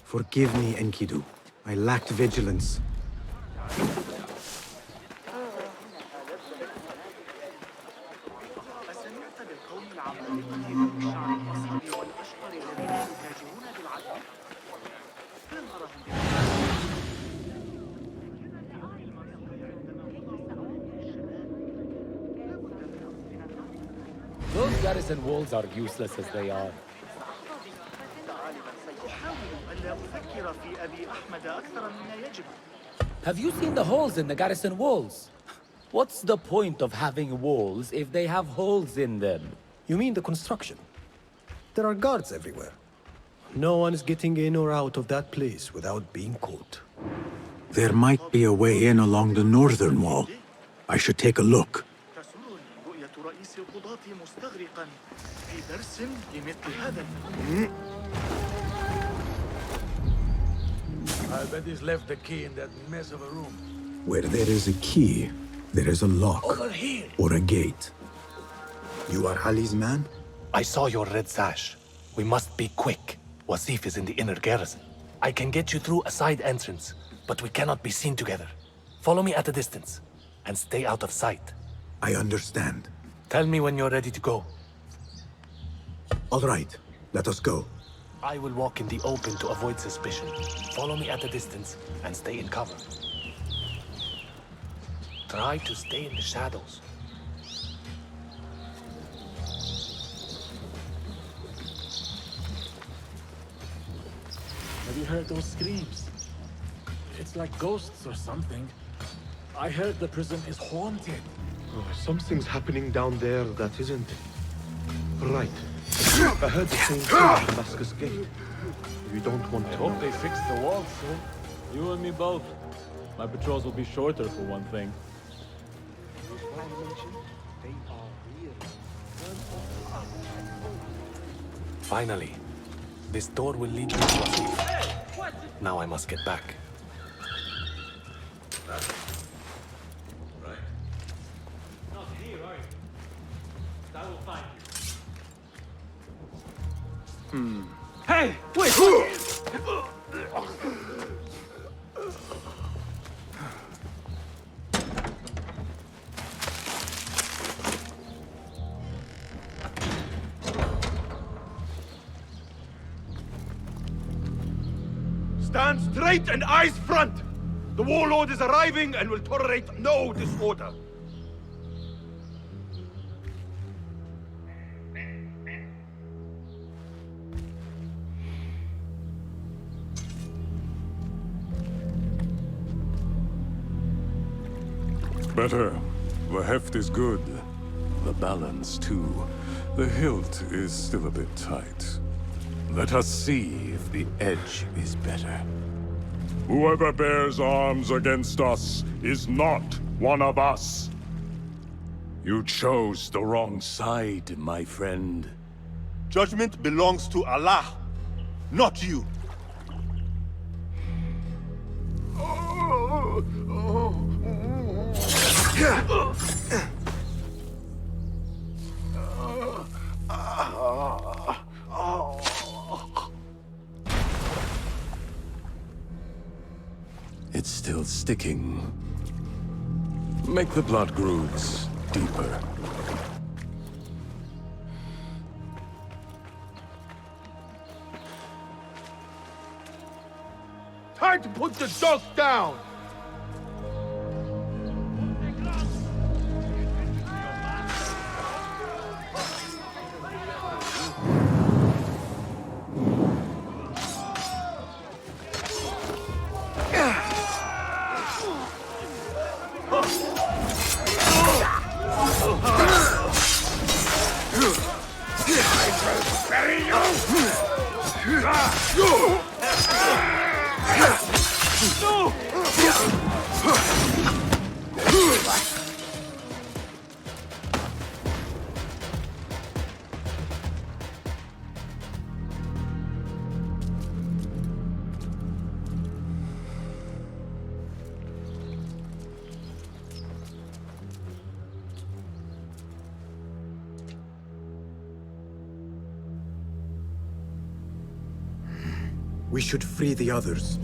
Forgive me, Enkidu. I lacked vigilance. Those garrison walls are useless as they are. Have you seen the holes in the garrison walls? What's the point of having walls if they have holes in them? You mean the construction? There are guards everywhere. No one is getting in or out of that place without being caught. There might be a way in along the northern wall. I should take a look. I bet he's left the key in that mess of a room. Where there is a key, there is a lock. Over here. Or a gate. You are Ali's man? I saw your red sash. We must be quick. Wasif is in the inner garrison. I can get you through a side entrance, but we cannot be seen together. Follow me at a distance, and stay out of sight. I understand. Tell me when you're ready to go. All right, let us go. I will walk in the open to avoid suspicion. Follow me at a distance, and stay in cover. Try to stay in the shadows. Have you heard those screams? It's like ghosts or something. I heard the prison is haunted. Oh, something's happening down there that isn't right. I heard the same thing at Damascus Gate. You don't want to. I hope they fix the walls, sir. You and me both. My patrols will be shorter for one thing. Finally, this door will lead me to Wasif. Now I must get back. Not here, are you? I will find you. Hey, wait! Stand straight and eyes front! The warlord is arriving and will tolerate no disorder. Better. The heft is good. The balance, too. The hilt is still a bit tight. Let us see if the edge is better. Whoever bears arms against us is not one of us. You chose the wrong side, my friend. Judgment belongs to Allah, not you. It's still sticking. Make the blood grooves deeper. Time to put the dog down! I will bury you! We should free the others.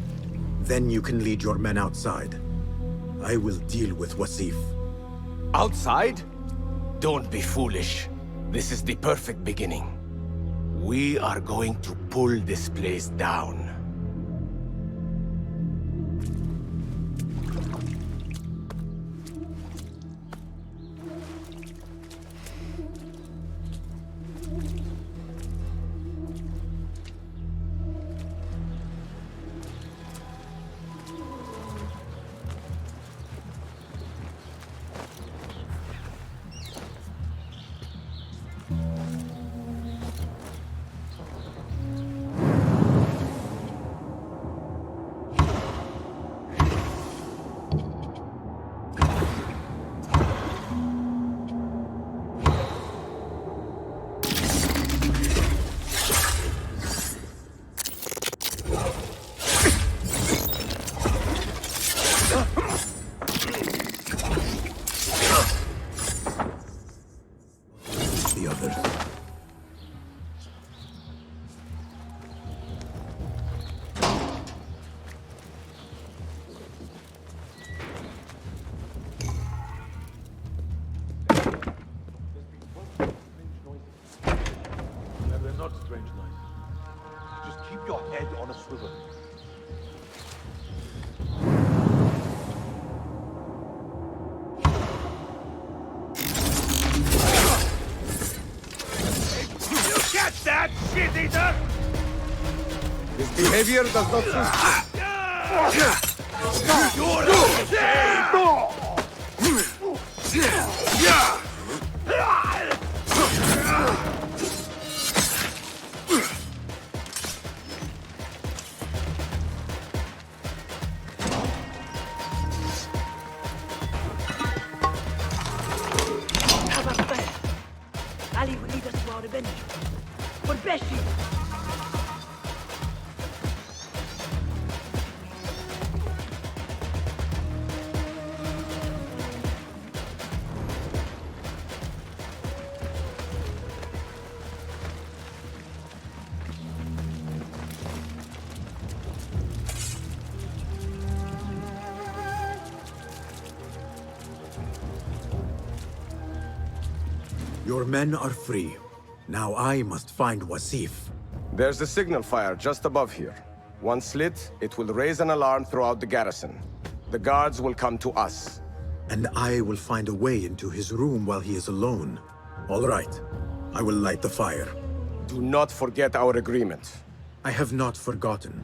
Then you can lead your men outside. I will deal with Wasif. Outside? Don't be foolish. This is the perfect beginning. We are going to pull this place down. Not strange noises. Just keep your head on a swivel. You catch that, shit eater! This behavior does not suit Ali will lead us to our revenge. For Beshi! Your men are free. Now I must find Wasif. There's a signal fire just above here. Once lit, it will raise an alarm throughout the garrison. The guards will come to us. And I will find a way into his room while he is alone. All right. I will light the fire. Do not forget our agreement. I have not forgotten.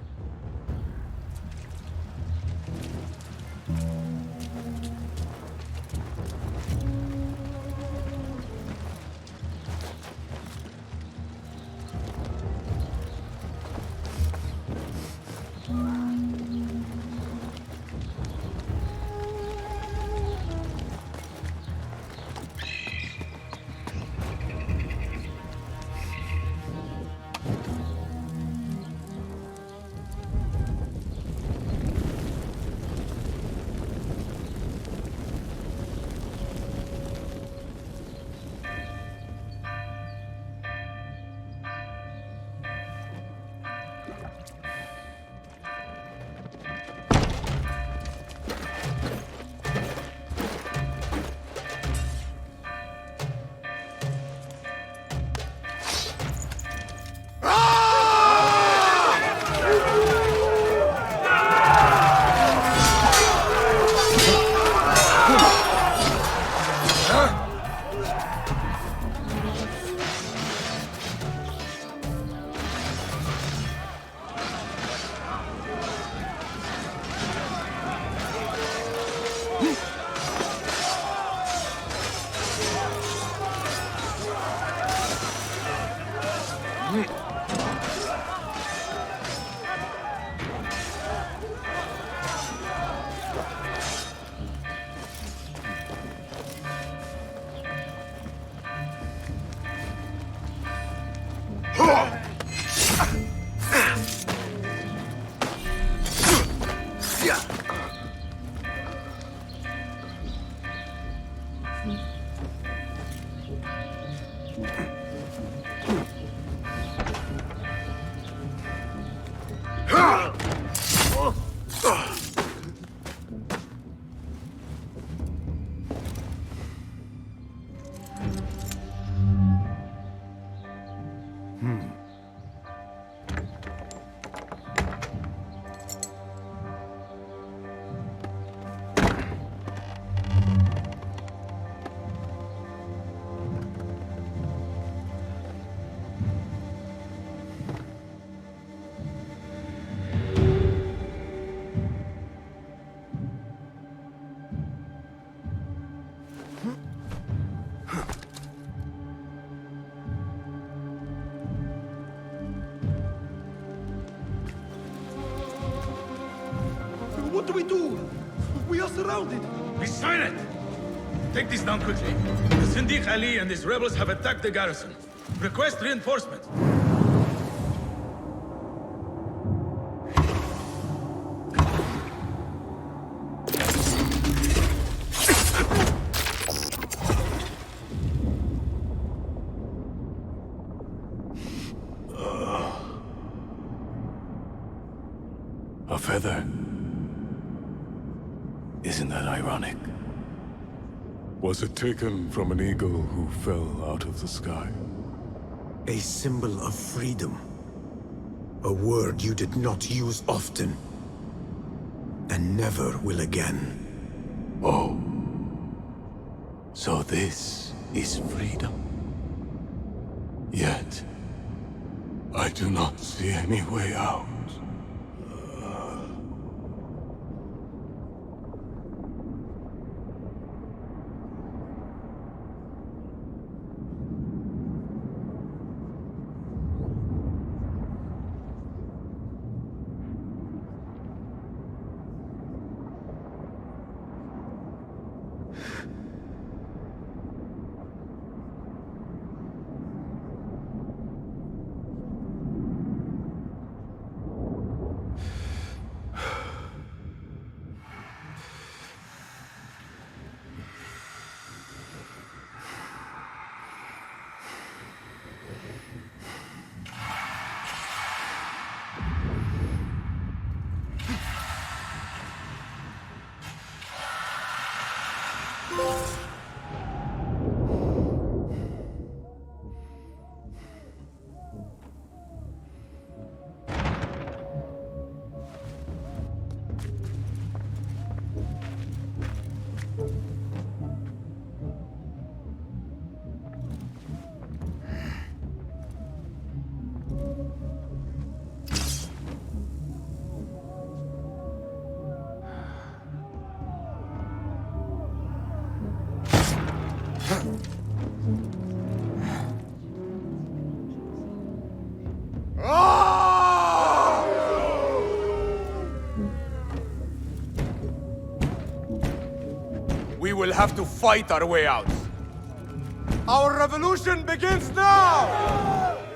we do? We are surrounded. Be silent! Take this down quickly. The Sindiq Ali and his rebels have attacked the garrison. Request reinforcements. A feather. Isn't that ironic? Was it taken from an eagle who fell out of the sky? A symbol of freedom. A word you did not use often. And never will again. Oh. So this is freedom. Yet, I do not see any way out. We will have to fight our way out. Our revolution begins now!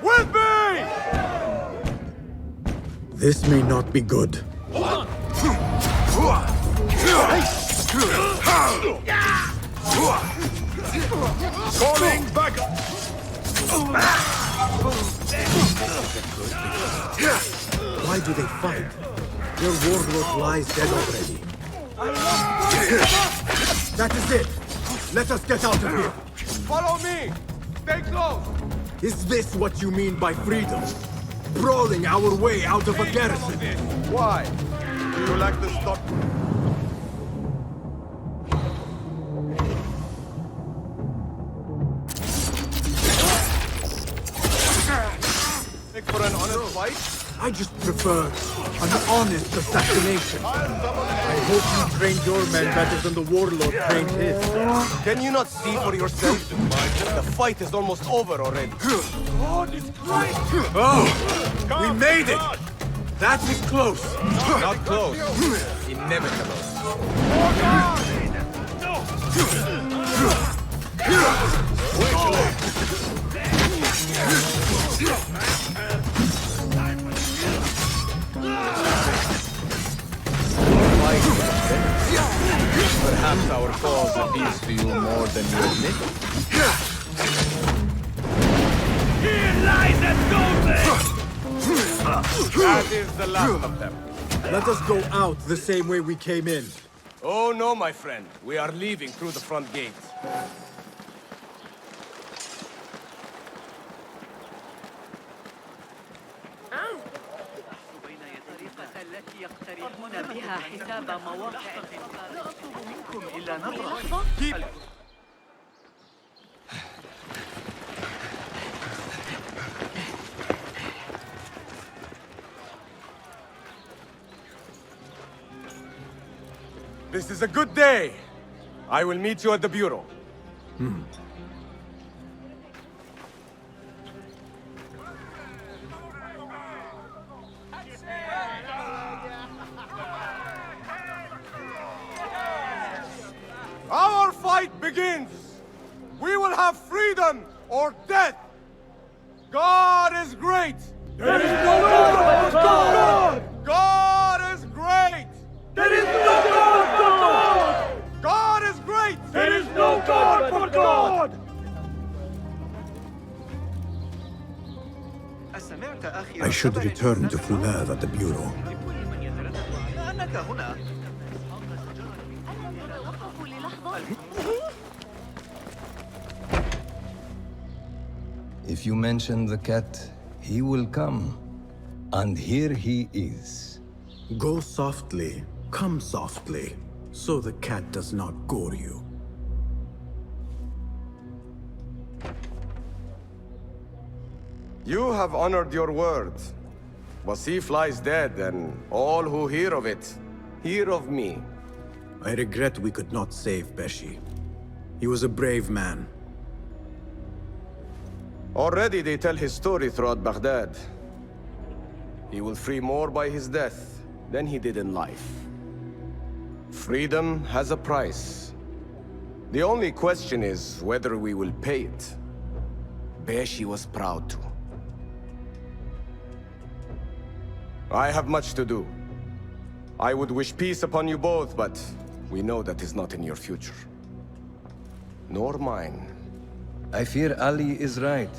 With me! This may not be good. Calling back! Why do they fight? Your warlord lies dead already. That is it! Let us get out of here! Follow me! Stay close! Is this what you mean by freedom? Brawling our way out of a garrison? Why? Do you like to stop? For an honest fight? I just prefer an honest assassination. I hope you trained your men better than the warlord trained his. Can you not see for yourself? The fight is almost over already. God is great! Oh! We made it! That was close! Not close. Inevitable. Perhaps our cause appeals to you more than you admit. Here lies a golden! That is the last of them. Let us go out the same way we came in. Oh no, my friend. We are leaving through the front gate. التي يقترحون بها حساب مواقع لا أطلب منكم إلا نظرة. This is a good day. I will meet you at the bureau. begins. We will have freedom or death. God is great. There is no God but God! God is great. There is no God but God! God is great. There is no God but God! I should return to Fulad at the Bureau. If you mention the cat, he will come. And here he is. Go softly, come softly, so the cat does not gore you. You have honored your word. Wasif lies dead, and all who hear of it, hear of me. I regret we could not save Beshi. He was a brave man. Already they tell his story throughout Baghdad. He will free more by his death than he did in life. Freedom has a price. The only question is whether we will pay it. Beshi was proud to. I have much to do. I would wish peace upon you both, but we know that is not in your future. Nor mine. I fear Ali is right.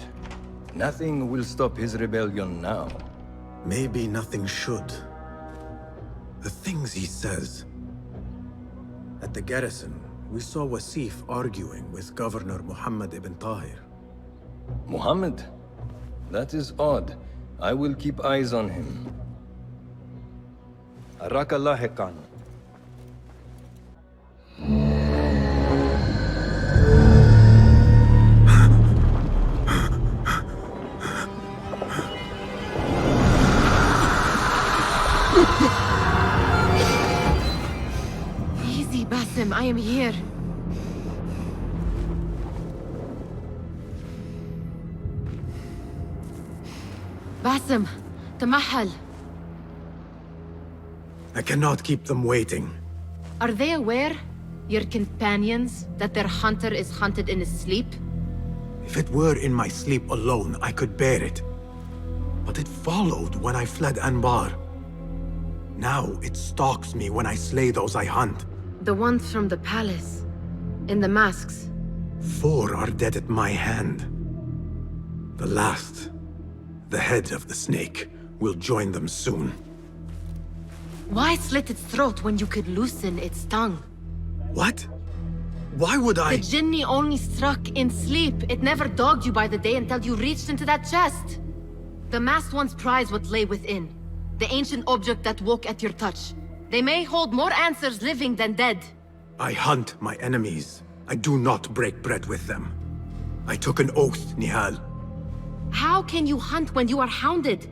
Nothing will stop his rebellion now. Maybe nothing should. The things he says. At the garrison, we saw Wasif arguing with Governor Muhammad ibn Tahir. Muhammad? That is odd. I will keep eyes on him. Araka lahiqan. Easy, Basim. I am here. Basim, tamahal. I cannot keep them waiting. Are they aware, your companions, that their hunter is hunted in his sleep? If it were in my sleep alone, I could bear it. But it followed when I fled Anbar. Now it stalks me when I slay those I hunt. The ones from the palace, in the masks. 4 are dead at my hand. The last, the head of the snake, will join them soon. Why slit its throat when you could loosen its tongue? What? Why would I? The Jinni only struck in sleep. It never dogged you by the day until you reached into that chest. The masked ones prize what lay within. The ancient object that woke at your touch. They may hold more answers living than dead. I hunt my enemies. I do not break bread with them. I took an oath, Nihal. How can you hunt when you are hounded?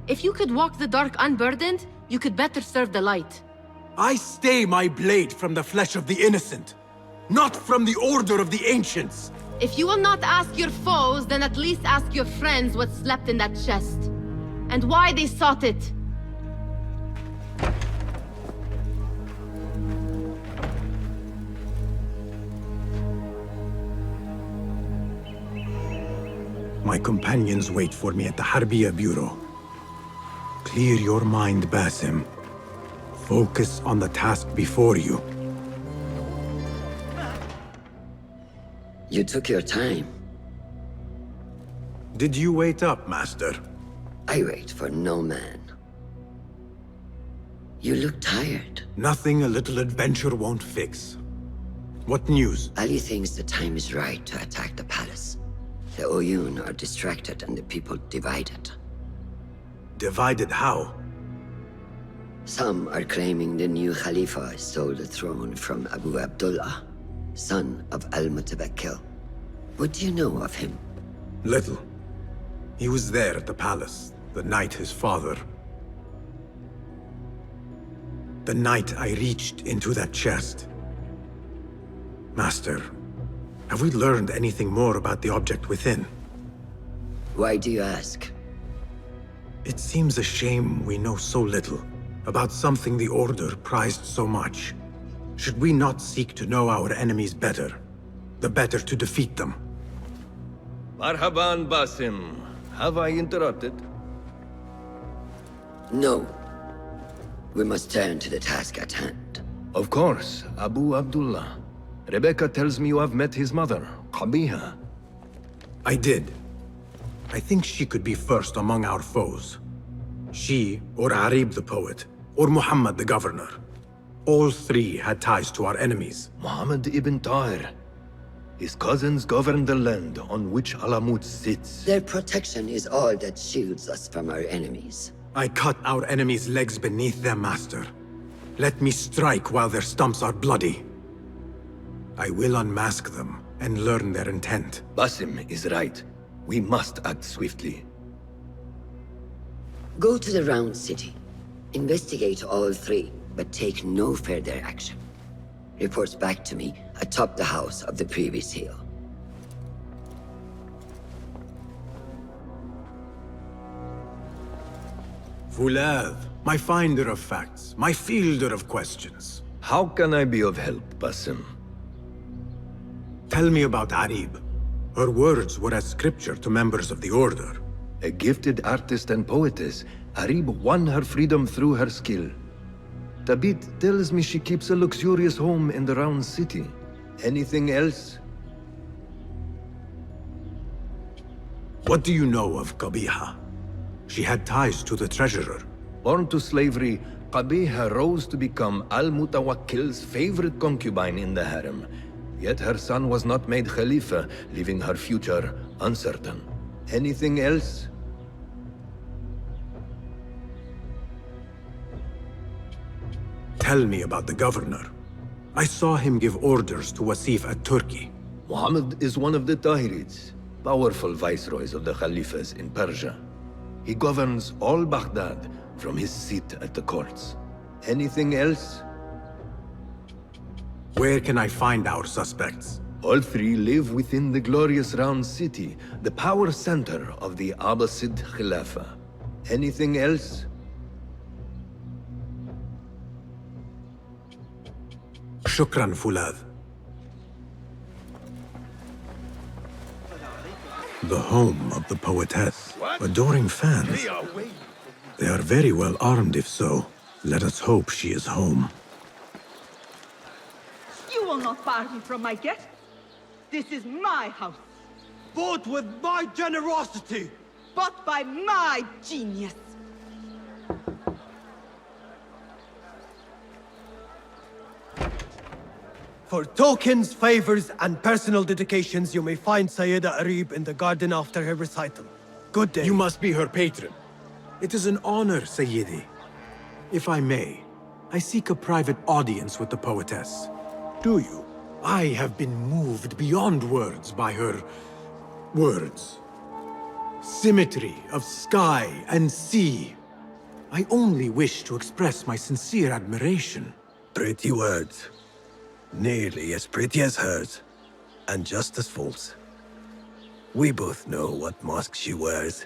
If you could walk the dark unburdened, you could better serve the light. I stay my blade from the flesh of the innocent, not from the order of the ancients. If you will not ask your foes, then at least ask your friends what slept in that chest. And why they sought it. My companions wait for me at the Harbiya Bureau. Clear your mind, Basim. Focus on the task before you. You took your time. Did you wait up, Master? I wait for no man. You look tired. Nothing a little adventure won't fix. What news? Ali thinks the time is right to attack the palace. The Oyun are distracted and the people divided. Divided how? Some are claiming the new Khalifa stole the throne from Abu Abdullah, son of Al-Mutawakkil. What do you know of him? Little. He was there at the palace, the night his father... The night I reached into that chest. Master, have we learned anything more about the object within? Why do you ask? It seems a shame we know so little about something the Order prized so much. Should we not seek to know our enemies better? the better to defeat them. Marhaban, Basim. Have I interrupted? No. We must turn to the task at hand. Of course, Abu Abdullah. Rebecca tells me you have met his mother, Qabiha. I did. I think she could be first among our foes. She, or Arib the poet, or Muhammad the governor. All three had ties to our enemies. Muhammad ibn Tahir. His cousins govern the land on which Alamut sits. Their protection is all that shields us from our enemies. I cut our enemies' legs beneath them, master. Let me strike while their stumps are bloody. I will unmask them and learn their intent. Basim is right. We must act swiftly. Go to the Round City. Investigate all three, but take no further action. Reports back to me atop the house of the previous hill. Fulad, my finder of facts, my fielder of questions. How can I be of help, Basim? Tell me about Arib. Her words were as scripture to members of the Order. A gifted artist and poetess, Arib won her freedom through her skill. Tabit tells me she keeps a luxurious home in the Round City. Anything else? What do you know of Qabiha? She had ties to the treasurer. Born to slavery, Qabiha rose to become Al-Mutawakkil's favorite concubine in the harem. Yet her son was not made Khalifa, leaving her future uncertain. Anything else? Tell me about the governor. I saw him give orders to Wasif at Turkey. Muhammad is one of the Tahirids, powerful viceroys of the Khalifas in Persia. He governs all Baghdad from his seat at the courts. Anything else? Where can I find our suspects? All three live within the glorious Round City, the power center of the Abbasid Khilafah. Anything else? Shukran, Fulad. The home of the poetess. Adoring fans. They are very well armed if so. Let us hope she is home. You will not bar me from my guest. This is my house. Bought with my generosity. Bought by my genius. For tokens, favors, and personal dedications, you may find Sayyida Arib in the garden after her recital. Good day. You must be her patron. It is an honor, Sayyidi. If I may, I seek a private audience with the poetess. Do you? I have been moved beyond words by her words. Symmetry of sky and sea. I only wish to express my sincere admiration. Pretty words. Nearly as pretty as hers, and just as false. We both know what mask she wears,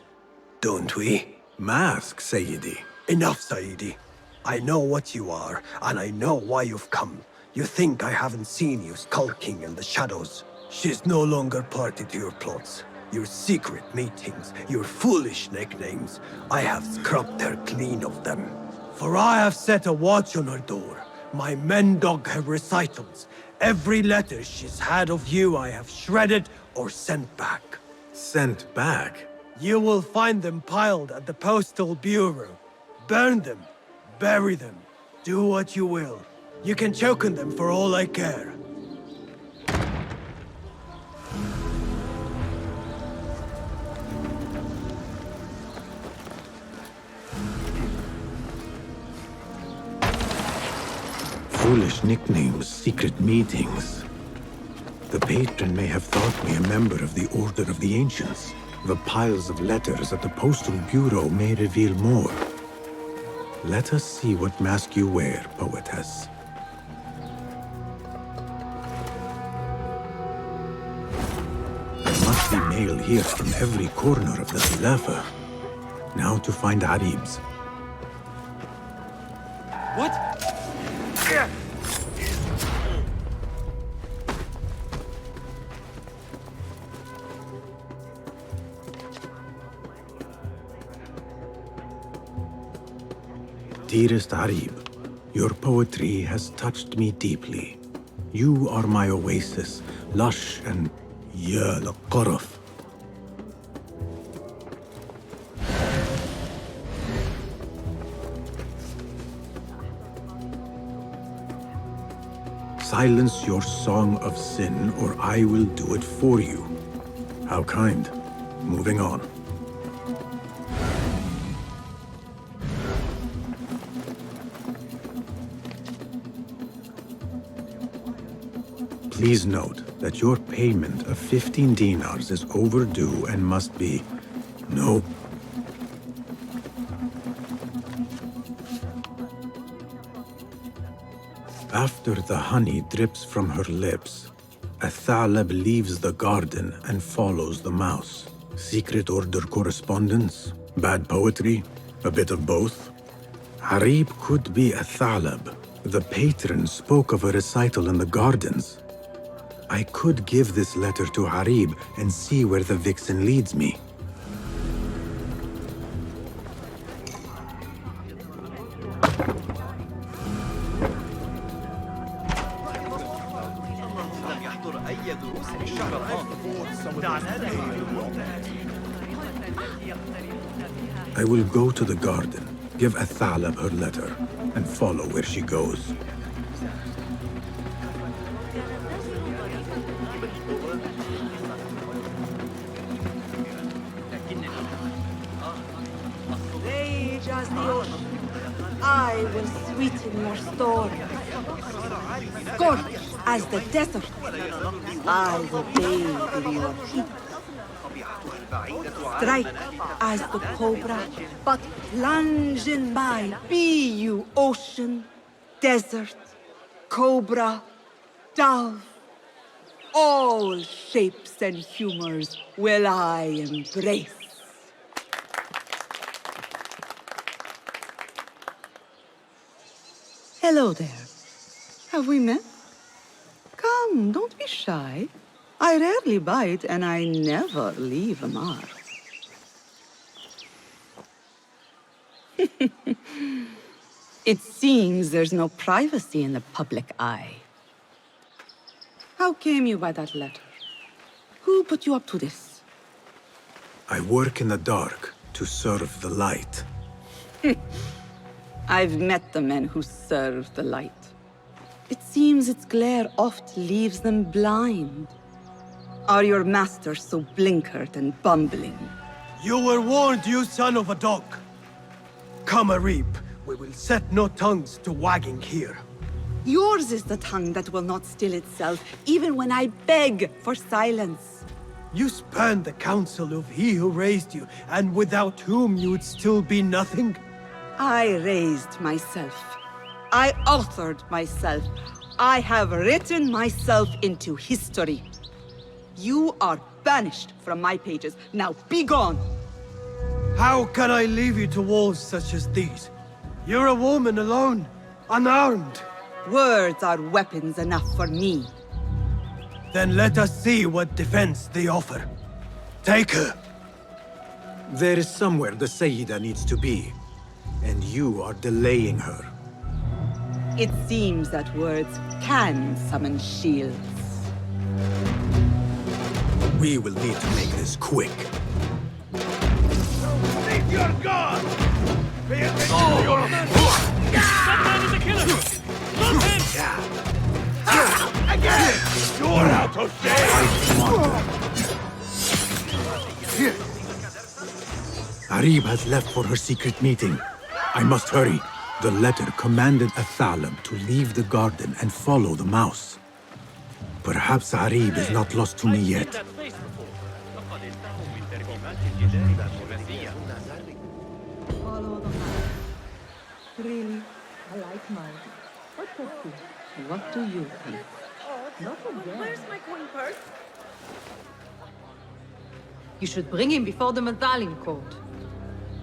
don't we? Mask, Sayyidi? Enough, Sayyidi. I know what you are, and I know why you've come. You think I haven't seen you skulking in the shadows. She's no longer party to your plots. Your secret meetings, your foolish nicknames. I have scrubbed her clean of them. For I have set a watch on her door. My men dog her recitals. Every letter she's had of you I have shredded or sent back. Sent back? You will find them piled at the Postal Bureau. Burn them. Bury them. Do what you will. You can choke on them for all I care. Foolish nicknames, secret meetings. The patron may have thought me a member of the Order of the Ancients. The piles of letters at the Postal Bureau may reveal more. Let us see what mask you wear, poetess. There must be mail here from every corner of the Khilafah. Now to find Arib's. What? Dearest Harib, your poetry has touched me deeply. You are my oasis, lush and ya al-qaraf. Silence your song of sin, or I will do it for you. How kind. Moving on. Please note that your payment of 15 dinars is overdue and must be... No. After the honey drips from her lips, a thalab leaves the garden and follows the mouse. Secret order correspondence? Bad poetry? A bit of both? Harib could be a thalab. The patron spoke of a recital in the gardens. I could give this letter to Harib and see where the vixen leads me. I will go to the garden, give a thalab her letter, and follow where she goes. Rage as the ocean, I will sweeten your story. Scorch as the desert, I will bathe in your heat. Strike as the cobra, but plunge in mine. Be you ocean, desert, cobra, dove. All shapes and humors will I embrace. Hello there. Have we met? Come, don't be shy. I rarely bite, and I never leave a mark. It seems there's no privacy in the public eye. How came you by that letter? Who put you up to this? I work in the dark to serve the light. I've met the men who serve the light. It seems its glare oft leaves them blind. Are your masters so blinkered and bumbling? You were warned, you son of a dog. Come, Harib. We will set no tongues to wagging here. Yours is the tongue that will not still itself, even when I beg for silence. You spurn the counsel of he who raised you, and without whom you would still be nothing. I raised myself. I authored myself. I have written myself into history. You are banished from my pages. Now be gone! How can I leave you to wolves such as these? You're a woman alone, unarmed. Words are weapons enough for me. Then let us see what defense they offer. Take her. There is somewhere the Sayyida needs to be, and you are delaying her. It seems that words can summon shields. We will need to make this quick. Think you're gone! Pay attention to your... That man is a killer! Stop him! Again! You're out of shape! Harib has left for her secret meeting. I must hurry. The letter commanded a thalab to leave the garden and follow the mouse. Perhaps Harib is not lost to me yet. Really? I like mine. What do you think? Where's my coin purse? You should bring him before the Medallion Court.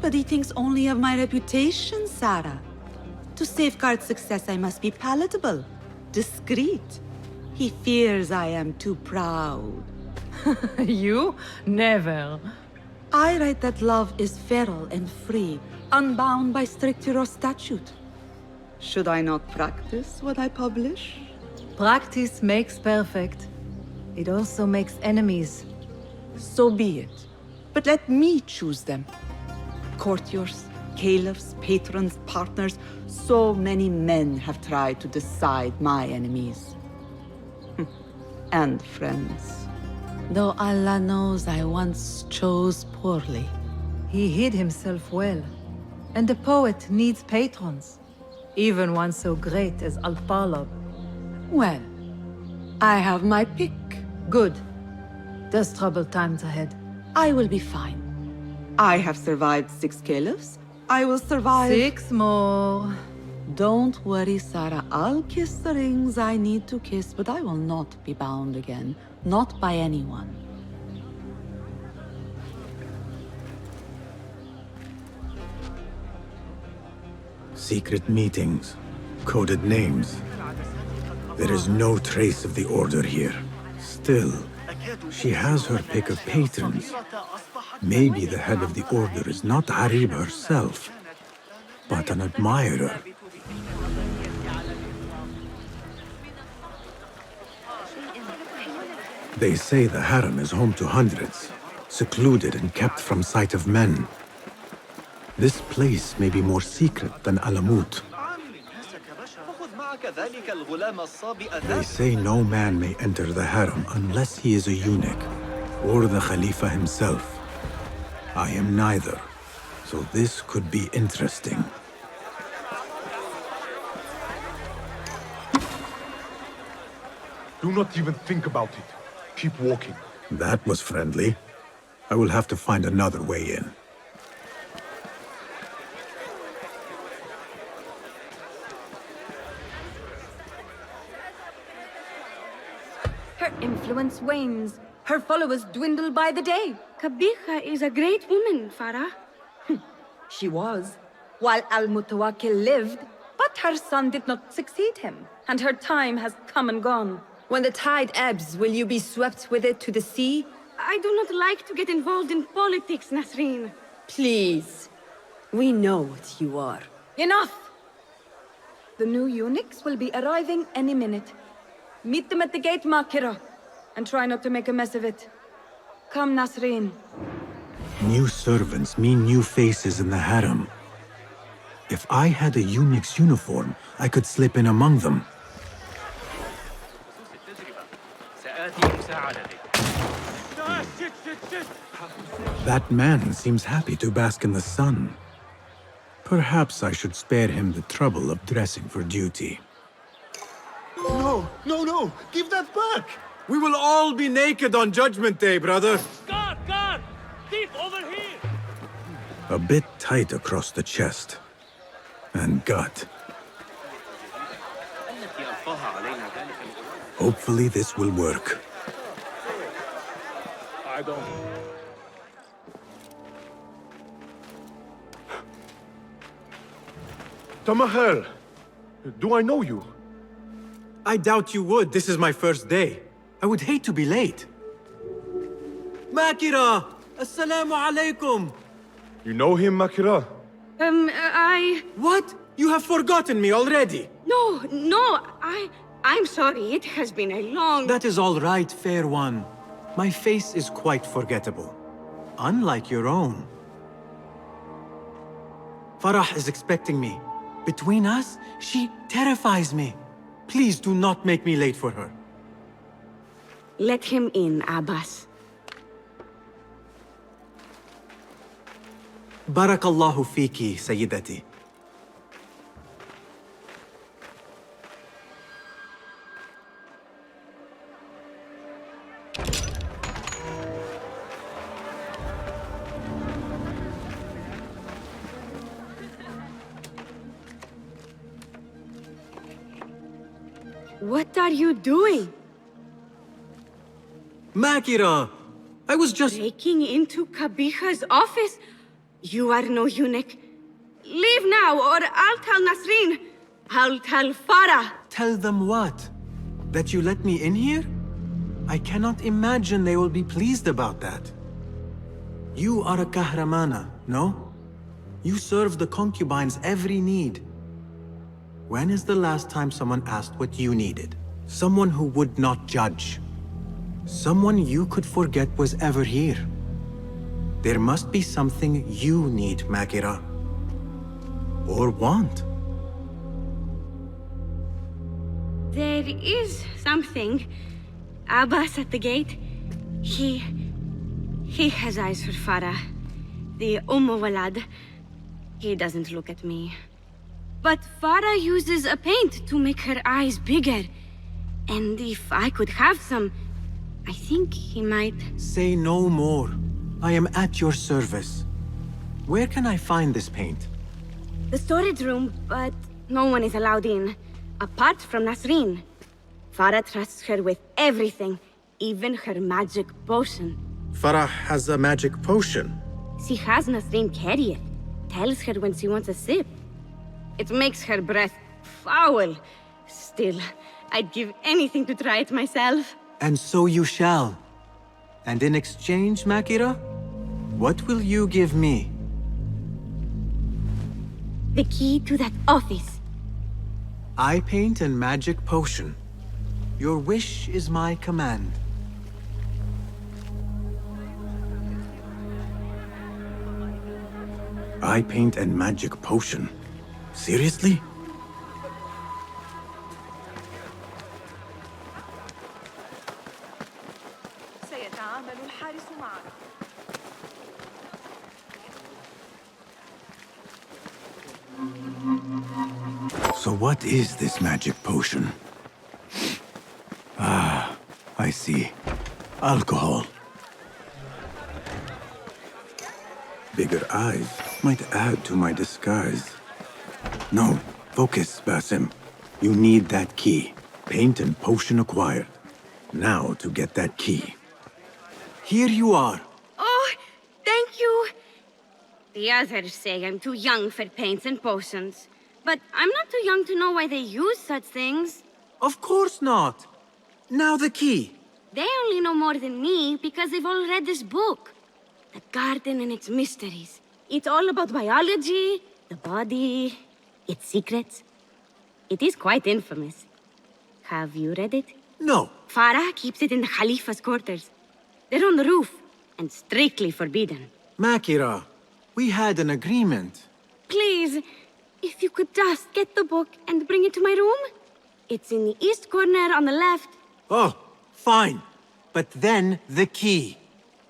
But he thinks only of my reputation, Sarah. To safeguard success, I must be palatable, discreet. He fears I am too proud. You? Never. I write that love is feral and free, unbound by strict or statute. Should I not practice what I publish? Practice makes perfect. It also makes enemies. So be it. But let me choose them. Courtiers, caliphs, patrons, partners. So many men have tried to decide my enemies. And friends. Though Allah knows I once chose poorly. He hid himself well. And the poet needs patrons. Even one so great as Al-Talab. Well, I have my pick. Good. There's troubled times ahead. I will be fine. I have survived 6 caliphs. I will survive 6 more. Don't worry, Sarah. I'll kiss the rings I need to kiss, but I will not be bound again. Not by anyone. Secret meetings, coded names. There is no trace of the Order here. Still, she has her pick of patrons. Maybe the head of the Order is not Harib herself, but an admirer. They say the harem is home to hundreds, secluded and kept from sight of men. This place may be more secret than Alamut. They say no man may enter the harem unless he is a eunuch, or the Khalifa himself. I am neither, so this could be interesting. Do not even think about it. Keep walking. That was friendly. I will have to find another way in. Her influence wanes. Her followers dwindle by the day. Kabiha is a great woman, Farah. She was, while Al-Mutawakkil lived, but her son did not succeed him, and her time has come and gone. When the tide ebbs, will you be swept with it to the sea? I do not like to get involved in politics, Nasreen. Please. We know what you are. Enough! The new eunuchs will be arriving any minute. Meet them at the gate, Makira, and try not to make a mess of it. Come, Nasreen. New servants mean new faces in the harem. If I had a eunuch's uniform, I could slip in among them. That man seems happy to bask in the sun. Perhaps I should spare him the trouble of dressing for duty. No, no, no! Give that back! We will all be naked on Judgment Day, brother. Guard! Thief over here! A bit tight across the chest. And gut. Hopefully this will work. I don't... Tamahel! Do I know you? I doubt you would. This is my first day. I would hate to be late. Makira! Assalamu alaikum! You know him, Makira? What? You have forgotten me already? No, I'm sorry. It has been a long... That is all right, fair one. My face is quite forgettable. Unlike your own. Farah is expecting me. Between us, she terrifies me. Please do not make me late for her. Let him in, Abbas. Barakallahu fiki, Sayyidati. What are you doing? Makira! I was just... Breaking into Kabiha's office? You are no eunuch. Leave now, or I'll tell Nasreen. I'll tell Farah. Tell them what? That you let me in here? I cannot imagine they will be pleased about that. You are a kahramana, no? You serve the concubines' every need. When is the last time someone asked what you needed? Someone who would not judge. Someone you could forget was ever here. There must be something you need, Makira. Or want. There is something. Abbas at the gate. He has eyes for Farah. The Walad. He doesn't look at me. But Farah uses a paint to make her eyes bigger. And if I could have some, I think he might... Say no more. I am at your service. Where can I find this paint? The storage room, but no one is allowed in. Apart from Nasreen. Farah trusts her with everything, even her magic potion. Farah has a magic potion. She has Nasreen carry it. Tells her when she wants a sip. It makes her breath foul. Still, I'd give anything to try it myself. And so you shall. And in exchange, Makira, what will you give me? The key to that office. Eye paint and magic potion. Your wish is my command. Eye paint and magic potion. Seriously? So what is this magic potion? Ah, I see. Alcohol. Bigger eyes might add to my disguise. No, focus, Basim. You need that key. Paint and potion acquired. Now to get that key. Here you are. Oh, thank you. The others say I'm too young for paints and potions. But I'm not too young to know why they use such things. Of course not. Now the key. They only know more than me because they've all read this book. The garden and its mysteries. It's all about biology, the body, its secrets. It is quite infamous. Have you read it? No. Farah keeps it in the Khalifa's quarters. They're on the roof, and strictly forbidden. Makira, we had an agreement. Please, if you could just get the book and bring it to my room? It's in the east corner on the left. Oh, fine. But then the key.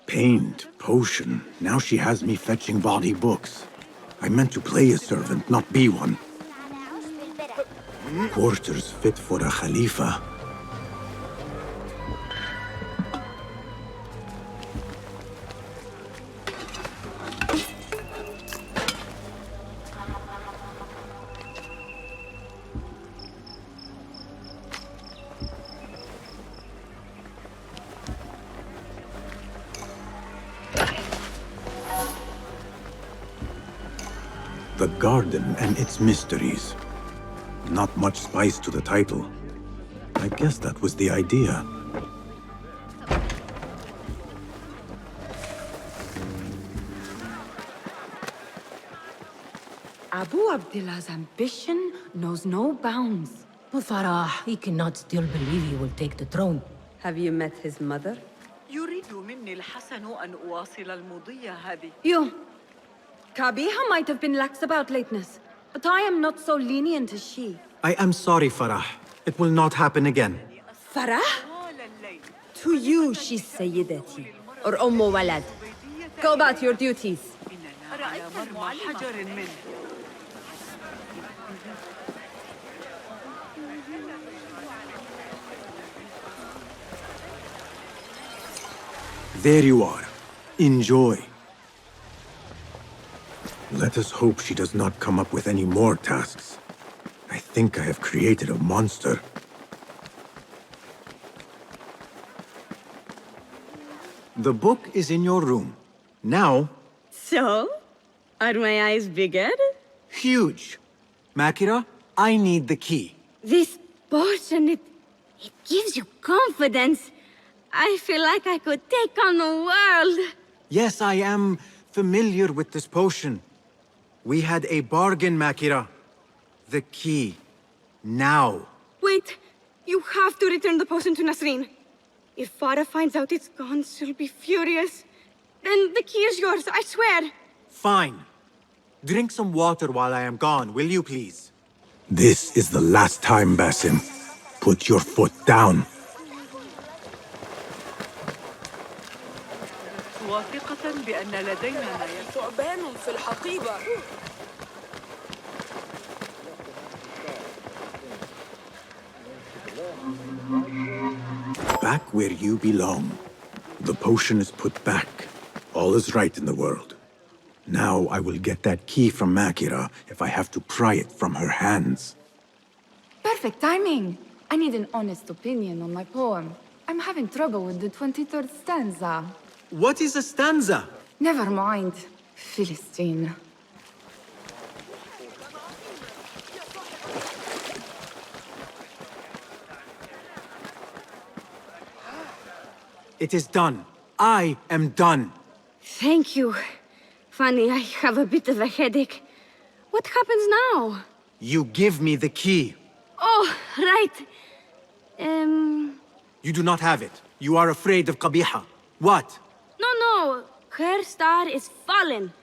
Paint, potion. Now she has me fetching body books. I meant to play a servant, not be one. Quarters fit for a Khalifa. The garden and its mysteries. Not much spice to the title. I guess that was the idea. Abu Abdullah's ambition knows no bounds. But Farah, he cannot still believe he will take the throne. Have you met his mother? يريد مني الحسن أن أواصل المضي هذه. You. Kabiha might have been lax about lateness, but I am not so lenient as she. I am sorry, Farah. It will not happen again. Farah? To you, she's Sayyidati, or Walad. Go about your duties. There you are. Enjoy. Let us hope she does not come up with any more tasks. I think I have created a monster. The book is in your room. Now... So? Are my eyes bigger? Huge. Makira, I need the key. This potion, it gives you confidence. I feel like I could take on the world. Yes, I am familiar with this potion. We had a bargain, Makira. The key. Now. Wait! You have to return the potion to Nasreen. If Farah finds out it's gone, she'll be furious. Then the key is yours, I swear. Fine. Drink some water while I am gone, will you please? This is the last time, Basim. Put your foot down. واثقة بأن لدينا ما ثعبان في الحقيبة. Back where you belong. The potion is put back. All is right in the world. Now I will get that key from Makira if I have to pry it from her hands. Perfect timing. I need an honest opinion on my poem. I'm having trouble with the 23rd stanza. What is a stanza? Never mind. Philistine. It is done. I am done. Thank you. Funny, I have a bit of a headache. What happens now? You give me the key. Oh, right. You do not have it. You are afraid of Qabiha. What? No. Her star is fallen.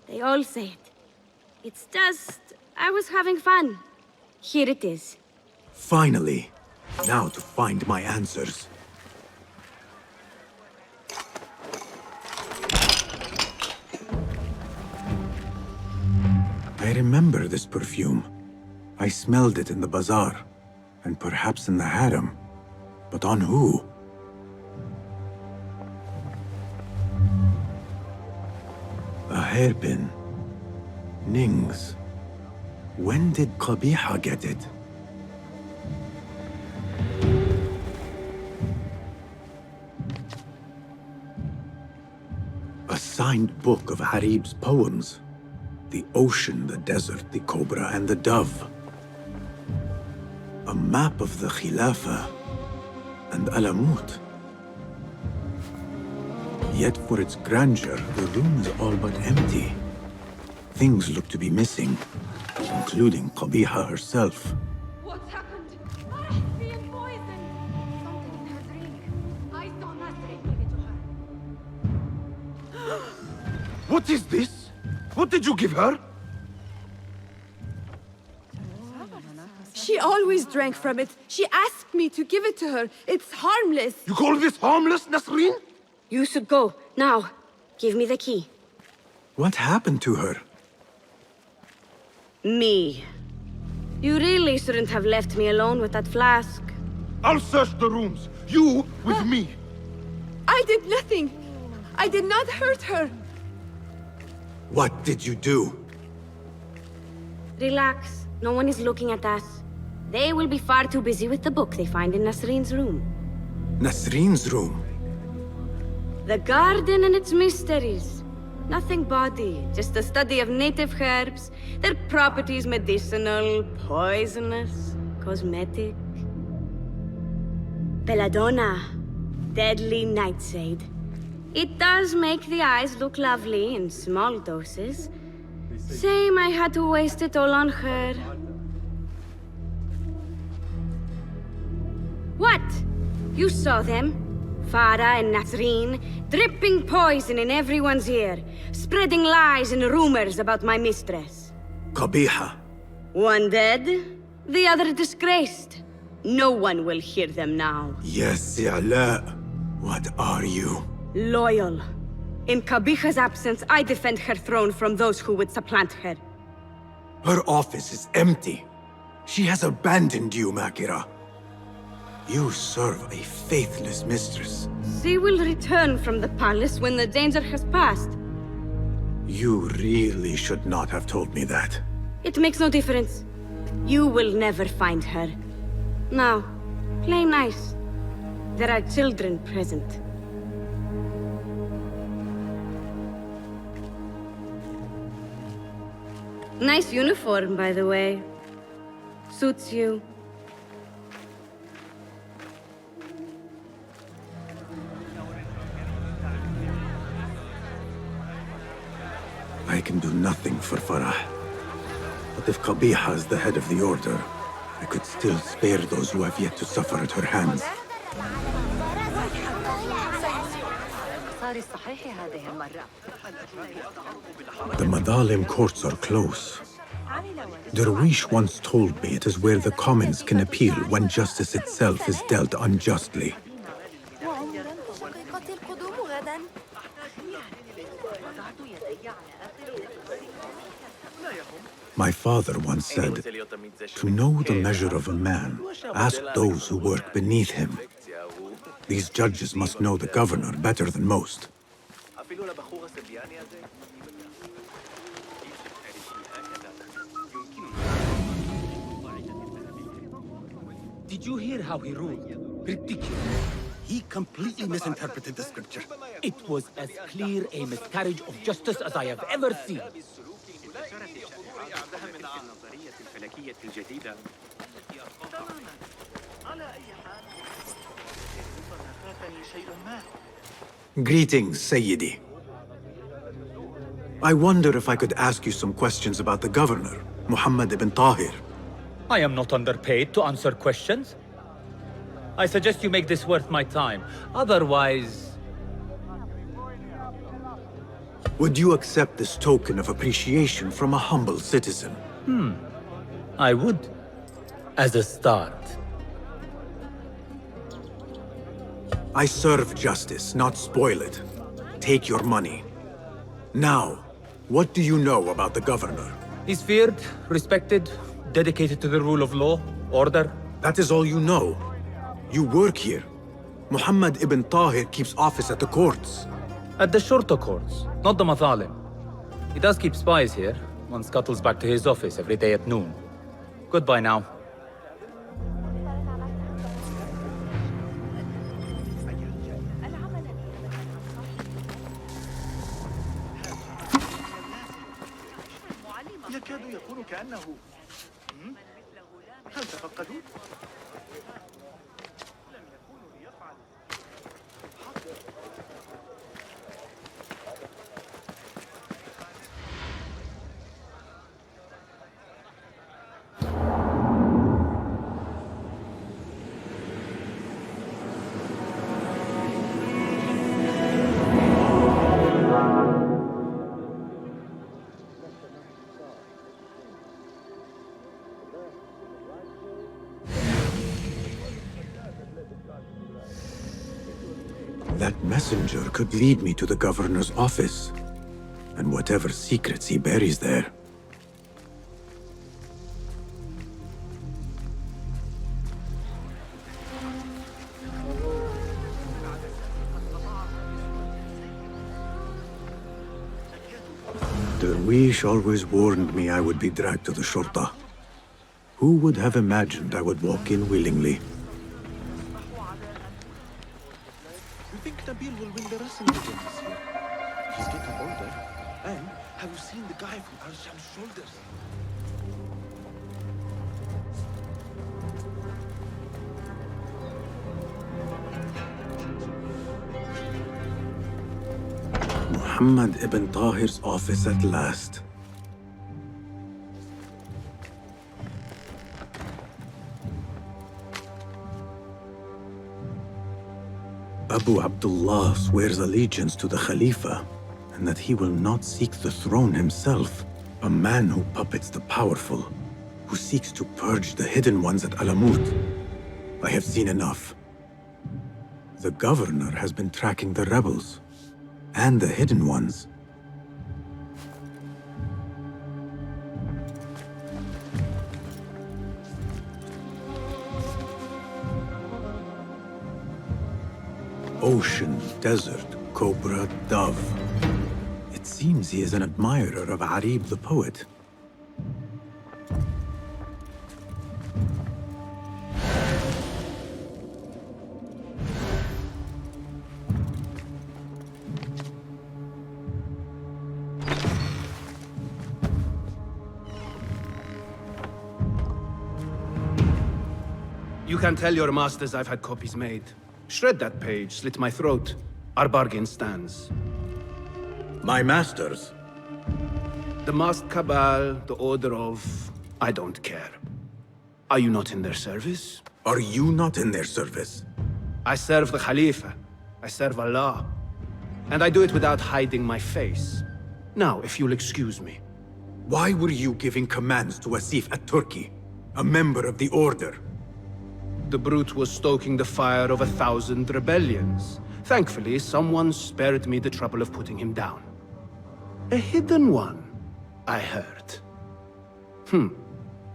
They all say it. It's just... I was having fun. Here it is. Finally. Now to find my answers. I remember this perfume. I smelled it in the bazaar, and perhaps in the harem. But on who? A hairpin. Nings. When did Qabiha get it? A signed book of Harib's poems. The ocean, the desert, the cobra, and the dove. A map of the Khilafah and Alamut. Yet for its grandeur, the room is all but empty. Things look to be missing, including Qabiha herself. What's happened? Being poisoned. Something in her drink. I saw Nasreen give it to her. What is this? What did you give her? She always drank from it. She asked me to give it to her. It's harmless. You call this harmless, Nasreen? You should go. Now. Give me the key. What happened to her? Me. You really shouldn't have left me alone with that flask. I'll search the rooms. You with me. I did nothing. I did not hurt her. What did you do? Relax. No one is looking at us. They will be far too busy with the book they find in Nasreen's room. Nasreen's room? The garden and its mysteries. Nothing bawdy, just a study of native herbs, their properties medicinal, poisonous, cosmetic. Belladonna, deadly nightshade. It does make the eyes look lovely in small doses. Shame I had to waste it all on her. What? You saw them? Farah and Nasreen, dripping poison in everyone's ear, spreading lies and rumors about my mistress. Qabiha. One dead, the other disgraced. No one will hear them now. Yes, Ala. What are you? Loyal. In Qabiha's absence, I defend her throne from those who would supplant her. Her office is empty. She has abandoned you, Makira. You serve a faithless mistress. She will return from the palace when the danger has passed. You really should not have told me that. It makes no difference. You will never find her. Now, play nice. There are children present. Nice uniform, by the way. Suits you. I can do nothing for Farah. But if Qabiha is the head of the order, I could still spare those who have yet to suffer at her hands. The Madalim courts are close. Darwish once told me it is where the commons can appeal when justice itself is dealt unjustly. My father once said, "To know the measure of a man, ask those who work beneath him." These judges must know the governor better than most. Did you hear how he ruled? Ridiculous. He completely misinterpreted the scripture. It was as clear a miscarriage of justice as I have ever seen. Greetings, Sayyidi. I wonder if I could ask you some questions about the governor, Muhammad ibn Tahir. I am not underpaid to answer questions. I suggest you make this worth my time. Otherwise... Would you accept this token of appreciation from a humble citizen? I would. As a start. I serve justice, not spoil it. Take your money. Now, what do you know about the governor? He's feared, respected, dedicated to the rule of law, order. That is all you know. You work here. Muhammad ibn Tahir keeps office at the courts. At the shorter courts, not the Mathalim. He does keep spies here. One scuttles back to his office every day at noon. Goodbye now. يكاد يكون كأنه هل تفقدوا؟ That messenger could lead me to the governor's office, and whatever secrets he buries there. Darwish always warned me I would be dragged to the Shorta. Who would have imagined I would walk in willingly? You think Nabil will win the wrestling again this year? He's getting older. And have you seen the guy from Al-Sham's shoulders? Muhammad ibn Tahir's office at last. Abu Abdullah swears allegiance to the Khalifa, and that he will not seek the throne himself. A man who puppets the powerful, who seeks to purge the hidden ones at Alamut. I have seen enough. The governor has been tracking the rebels, and the hidden ones. Ocean, desert, cobra, dove. It seems he is an admirer of Arib the poet. You can tell your masters I've had copies made. Shred that page, slit my throat. Our bargain stands. My masters? The masked cabal, the order of... I don't care. Are you not in their service? Are you not in their service? I serve the Khalifa. I serve Allah. And I do it without hiding my face. Now, if you'll excuse me. Why were you giving commands to Asif at Turkey, a member of the Order? The brute was stoking the fire of 1,000 rebellions. Thankfully, someone spared me the trouble of putting him down. A hidden one, I heard.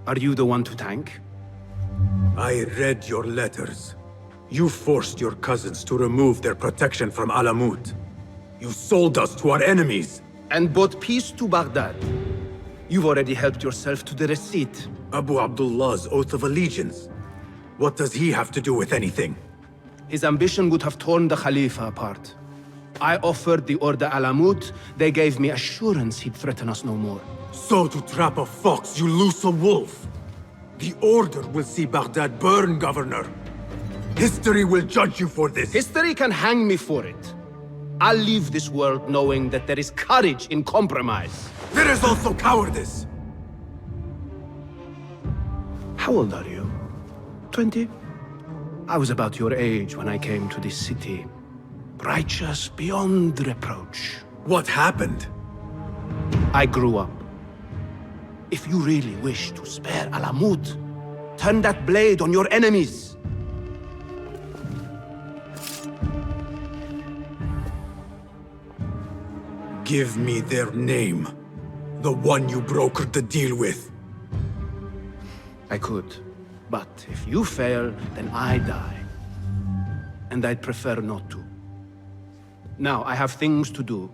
Are you the one to thank? I read your letters. You forced your cousins to remove their protection from Alamut. You sold us to our enemies. And brought peace to Baghdad. You've already helped yourself to the receipt. Abu Abdullah's oath of allegiance. What does he have to do with anything? His ambition would have torn the Khalifa apart. I offered the Order Alamut. They gave me assurance he'd threaten us no more. So to trap a fox, you loose a wolf. The Order will see Baghdad burn, Governor. History will judge you for this. History can hang me for it. I'll leave this world knowing that there is courage in compromise. There is also cowardice. How old are you? 20? I was about your age when I came to this city. Righteous beyond reproach. What happened? I grew up. If you really wish to spare Alamut, turn that blade on your enemies. Give me their name. The one you brokered the deal with. I could. But if you fail, then I die. And I'd prefer not to. Now, I have things to do.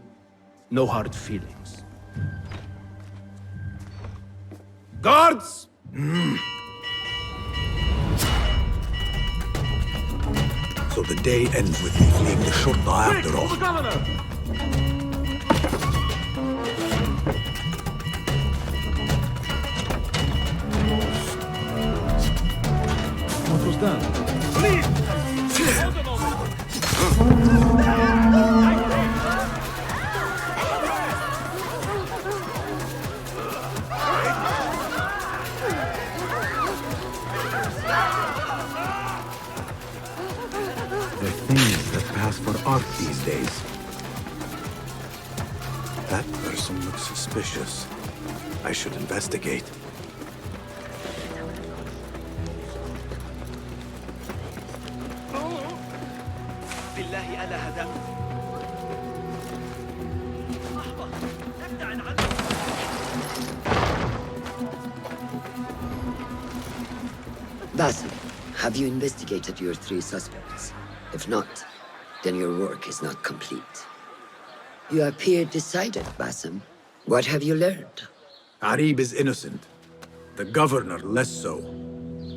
No hard feelings. Guards! So the day ends with me fleeing the Shurta after all. The governor! What was that? Please! Hold them over! There are things that pass for art these days. That person looks suspicious. I should investigate. بالله ألا هدأ لحظة ابتعد عنه Basim, have you investigated your 3 suspects? If not, then your work is not complete. You appear decided, Basim. What have you learned? Arib is innocent. The governor less so.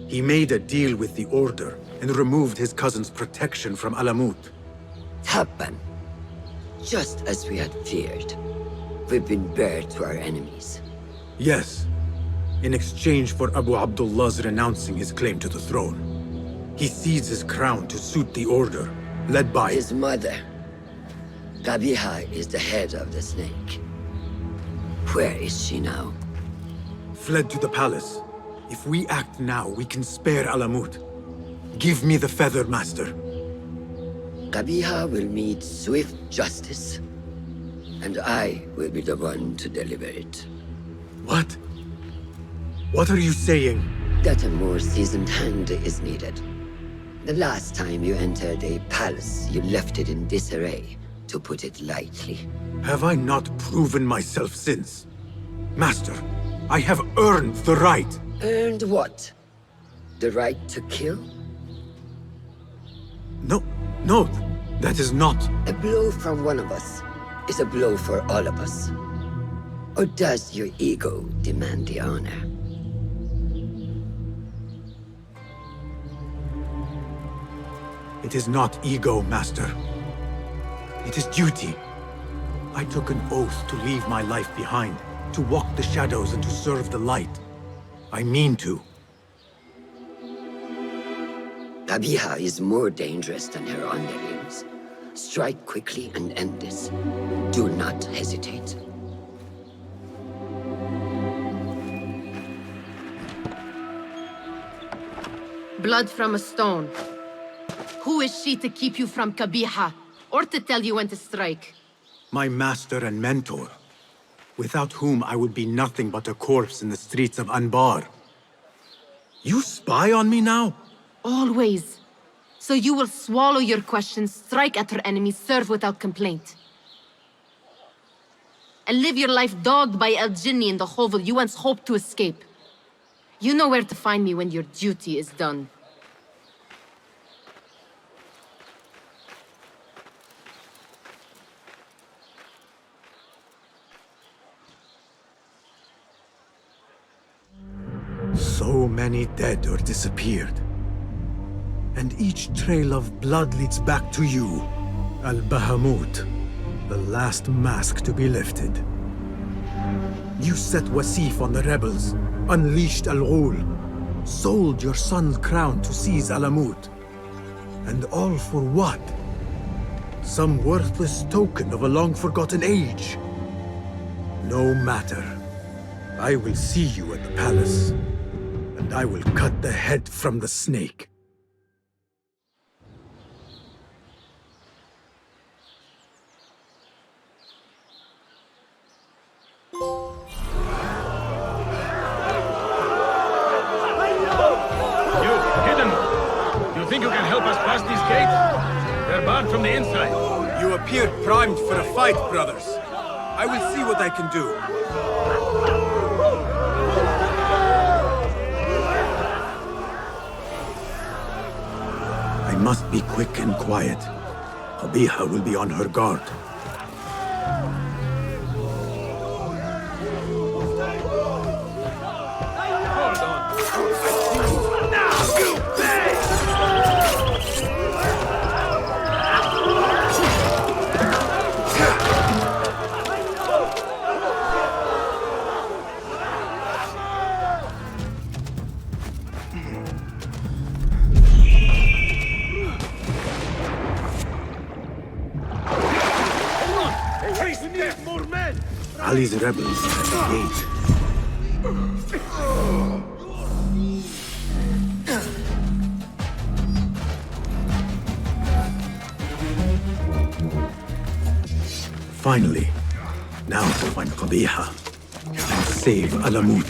He made a deal with the Order and removed his cousin's protection from Alamut. Tabban. Just as we had feared. We've been bared to our enemies. Yes. In exchange for Abu Abdullah's renouncing his claim to the throne. He cedes his crown to suit the Order, led by his mother. Qabiha is the head of the snake. Where is she now? Fled to the palace. If we act now, we can spare Alamut. Give me the feather, Master. Qabiha will meet swift justice, and I will be the one to deliver it. What? What are you saying? That a more seasoned hand is needed. The last time you entered a palace, you left it in disarray, to put it lightly. Have I not proven myself since? Master, I have earned the right. Earned what? The right to kill? No, that is not. A blow from one of us is a blow for all of us. Or does your ego demand the honor? It is not ego, Master. It is duty. I took an oath to leave my life behind, to walk the shadows and to serve the light. I mean to. Qabiha is more dangerous than her underlings. Strike quickly and end this. Do not hesitate. blood from a stone. Who is she to keep you from Qabiha, or to tell you when to strike? My master and mentor, without whom I would be nothing but a corpse in the streets of Anbar. You spy on me now? Always. So you will swallow your questions, strike at her enemies, serve without complaint. And live your life dogged by El Jinni in the hovel you once hoped to escape. You know where to find me when your duty is done. So many dead or disappeared. And each trail of blood leads back to you, Al-Bahamut, the last mask to be lifted. You set Wasif on the rebels, unleashed Al-Ghul, sold your son's crown to seize Alamut. And all for what? Some worthless token of a long-forgotten age. No matter. I will see you at the palace, and I will cut the head from the snake. From the inside. You appear primed for a fight, brothers. I will see what I can do. I must be quick and quiet. Qabiha will be on her guard. Ali's rebels at the gate. Finally, now to find Qabiha and save Alamut.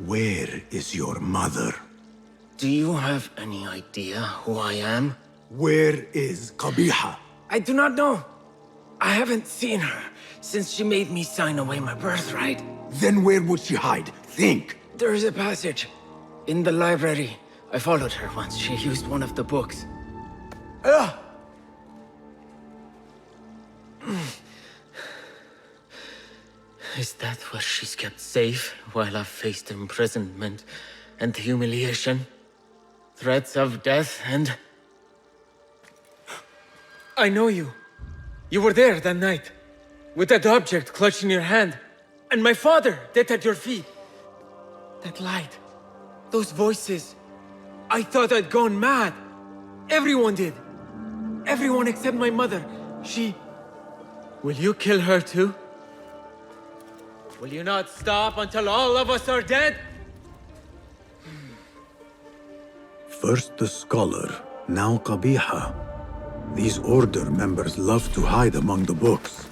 Where is your mother? Do you have any idea who I am? Where is Qabiha? I do not know. I haven't seen her since she made me sign away my birthright. Then where would she hide? Think! There is a passage in the library. I followed her once. She used one of the books. Is that where she's kept safe while I've faced imprisonment and humiliation? Threats of death and... I know you. You were there that night, with that object clutched in your hand, and my father dead at your feet. That light, those voices. I thought I'd gone mad. Everyone did. Everyone except my mother. She... Will you kill her too? Will you not stop until all of us are dead? First the scholar, now Qabiha. These order members love to hide among the books.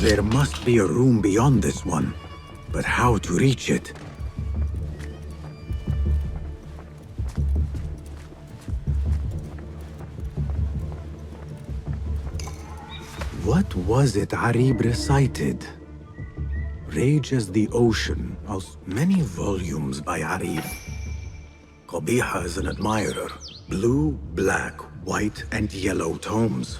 There must be a room beyond this one, but how to reach it? What was it Arib recited? Rage as the ocean, as many volumes by Arib. Qabiha is an admirer. Blue, black, white, and yellow tomes.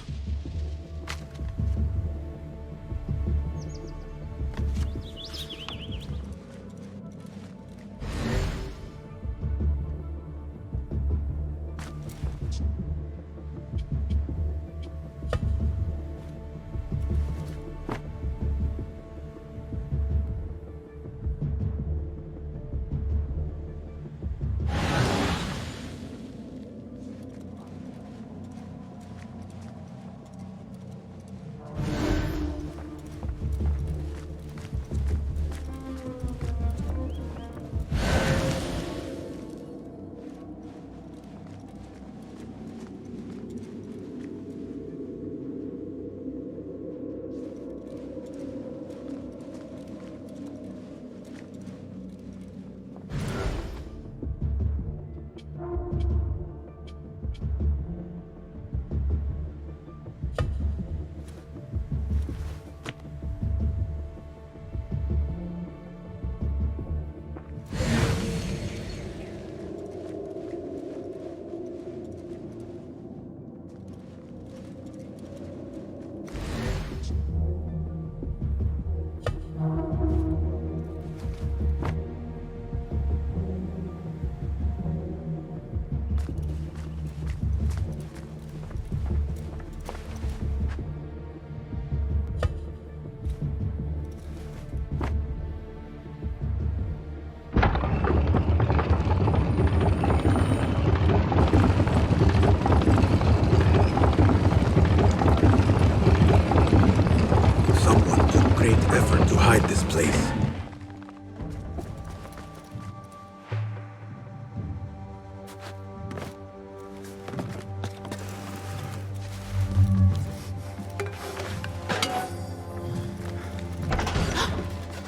great effort to hide this place.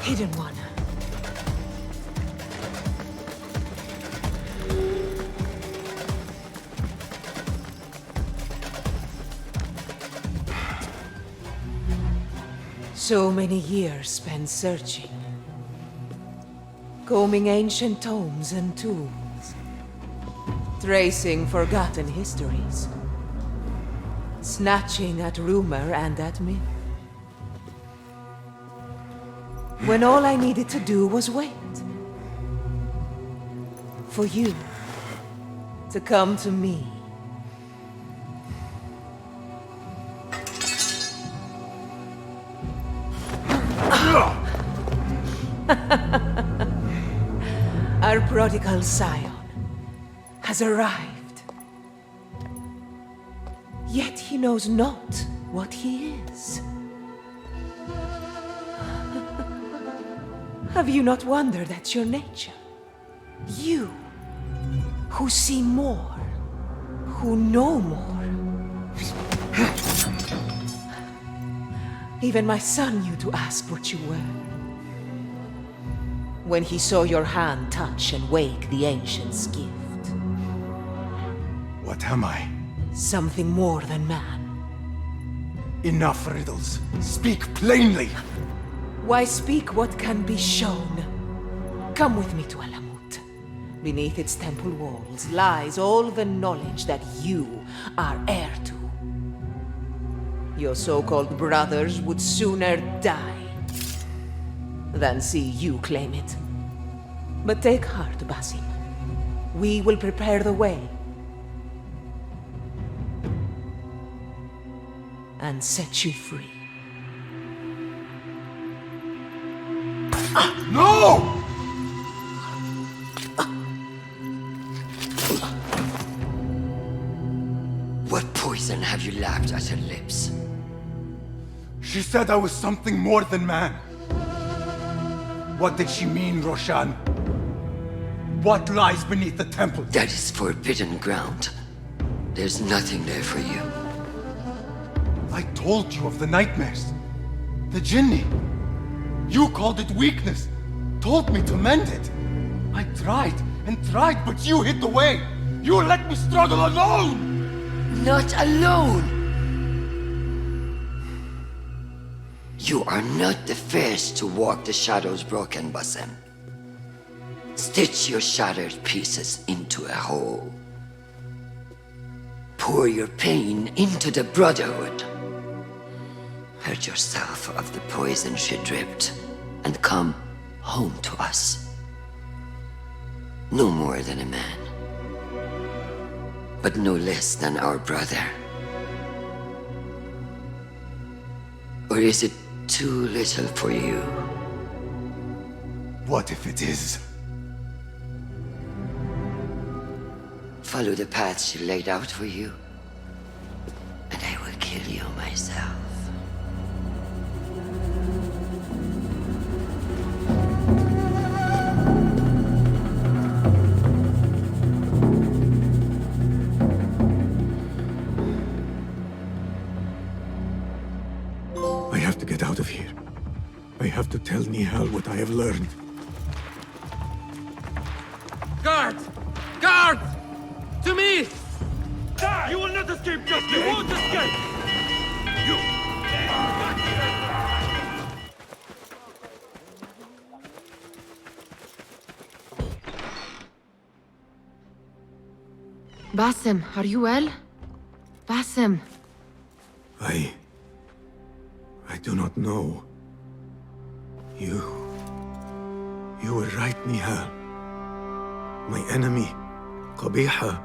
Hidden one. So many years spent searching. Combing ancient tomes and tombs. Tracing forgotten histories. Snatching at rumor and at myth. When all I needed to do was wait. For you to come to me. Our prodigal scion has arrived. Yet he knows not what he is. Have you not wondered at your nature? You, who see more, who know more. Even my son knew to ask what you were. When he saw your hand touch and wake the ancient's gift. What am I? Something more than man. Enough riddles. Speak plainly. Why speak what can be shown? Come with me to Alamut. Beneath its temple walls lies all the knowledge that you are heir to. Your so-called brothers would sooner die than see you claim it. But take heart, Basim. We will prepare the way. And set you free. No! What poison have you lapped at her lips? She said I was something more than man. What did she mean, Roshan? What lies beneath the temple? That is forbidden ground. There's nothing there for you. I told you of the nightmares. The jinni. You called it weakness. Told me to mend it. I tried and tried, but you hid the way. You let me struggle alone! Not alone! You are not the first to walk the shadows broken, Basim. Stitch your shattered pieces into a whole. Pour your pain into the Brotherhood. Hurt yourself of the poison she dripped, and come home to us. No more than a man, but no less than our brother. Or is it too little for you? What if it is? Follow the path she laid out for you, and I will kill you myself. I have to get out of here. I have to tell Nihal what I have learned. Guard! Guard! To me! Die! You will not escape justice! You won't escape! You! Basim, are you well? Basim. I do not know. You were right, Nihal. My enemy, Qabiha,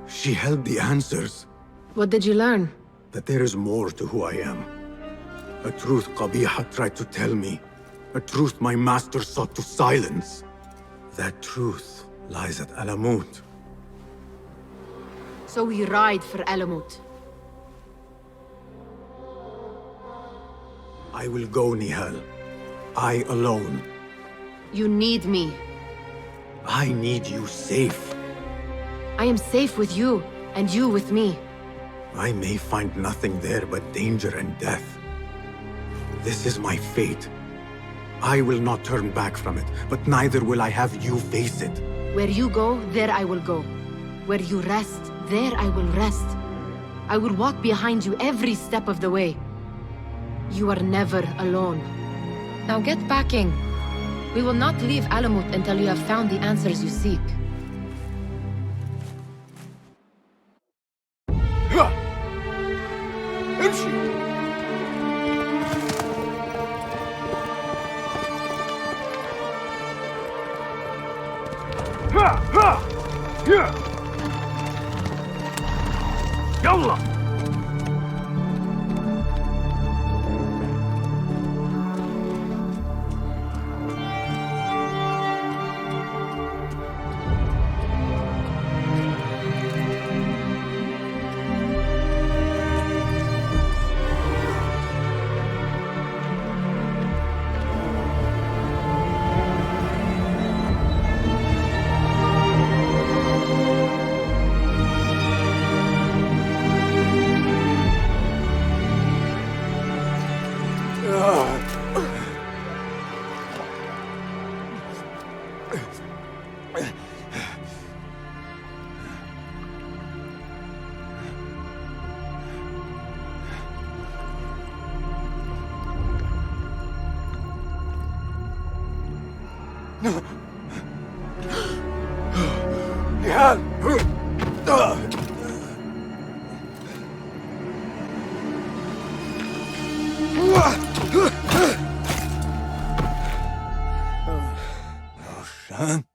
she held the answers. What did you learn? That there is more to who I am. A truth Qabiha tried to tell me. A truth my master sought to silence. That truth lies at Alamut. So we ride for Alamut. I will go, Nihal. I alone. You need me. I need you safe. I am safe with you, and you with me. I may find nothing there but danger and death. This is my fate. I will not turn back from it, but neither will I have you face it. Where you go, there I will go. Where you rest, there I will rest. I will walk behind you every step of the way. You are never alone. Now get packing. We will not leave Alamut until you have found the answers you seek. يلا Roshan?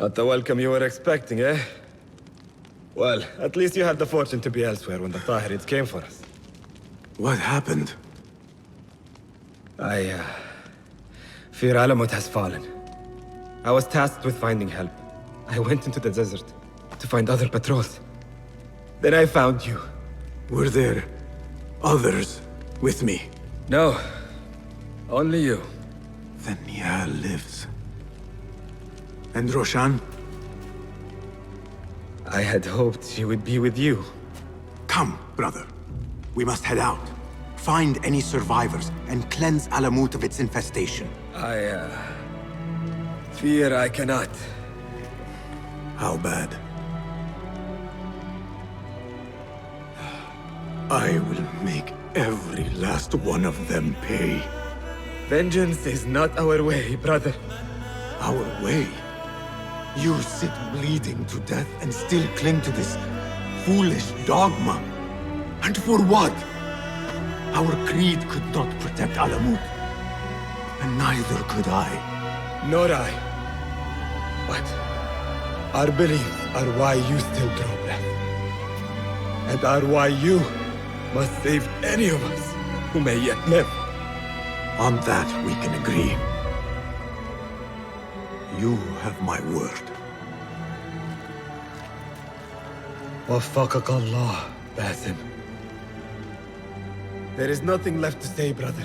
Not the welcome you were expecting, eh? Well, at least you had the fortune to be elsewhere when the Tahirids came for us. What happened? I fear Alamut has fallen. I was tasked with finding help. I went into the desert to find other patrols. Then I found you. Were there others with me? No. Only you. Then Nihal lives. And Roshan? I had hoped she would be with you. Come, brother. We must head out. Find any survivors and cleanse Alamut of its infestation. I fear I cannot. How bad? I will make every last one of them pay. Vengeance is not our way, brother. Our way? You sit bleeding to death and still cling to this foolish dogma. And for what? Our creed could not protect Alamut. And neither could I. Nor I. But our beliefs are why you still draw breath. And are why you must save any of us who may yet live. On that we can agree. You have my word. Waffaqak Allah, Basim. There is nothing left to say, brother.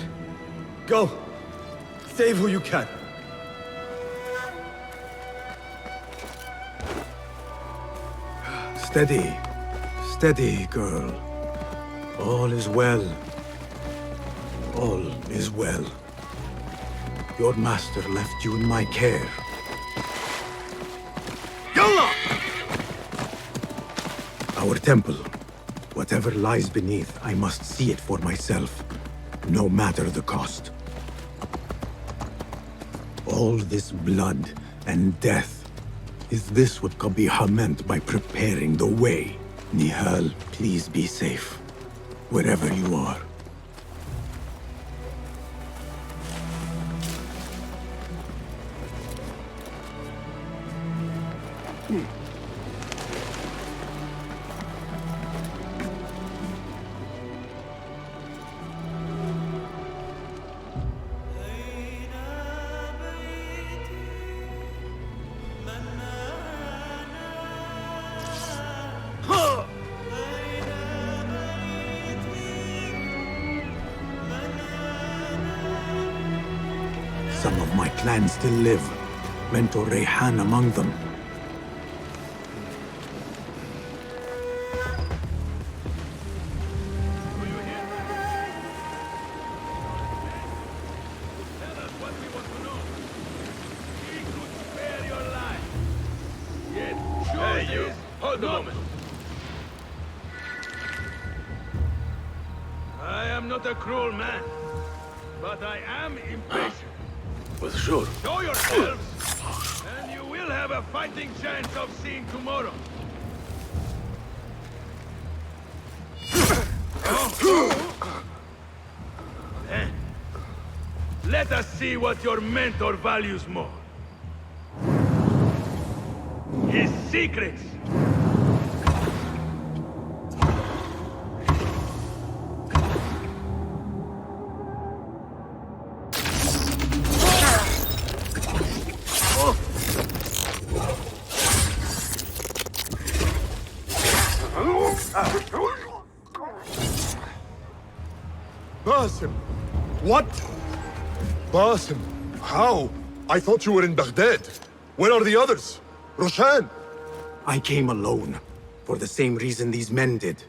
Go! Save who you can. Steady. Steady, girl. All is well. All is well. Your master left you in my care. Yalla! Our temple. Whatever lies beneath, I must see it for myself, no matter the cost. All this blood and death. Is this what Qabiha meant by preparing the way? Nihal, please be safe. Wherever you are. Some of my clan still live. Mentor Rayhan among them. Hey, you! Hold a moment! I am not a cruel man, but I am impatient. With sure. Show yourselves, and you will have a fighting chance of seeing tomorrow. Then, let us see what your mentor values more. His secrets. Basim! What? Basim, how? I thought you were in Baghdad. Where are the others? Roshan! I came alone, for the same reason these men did.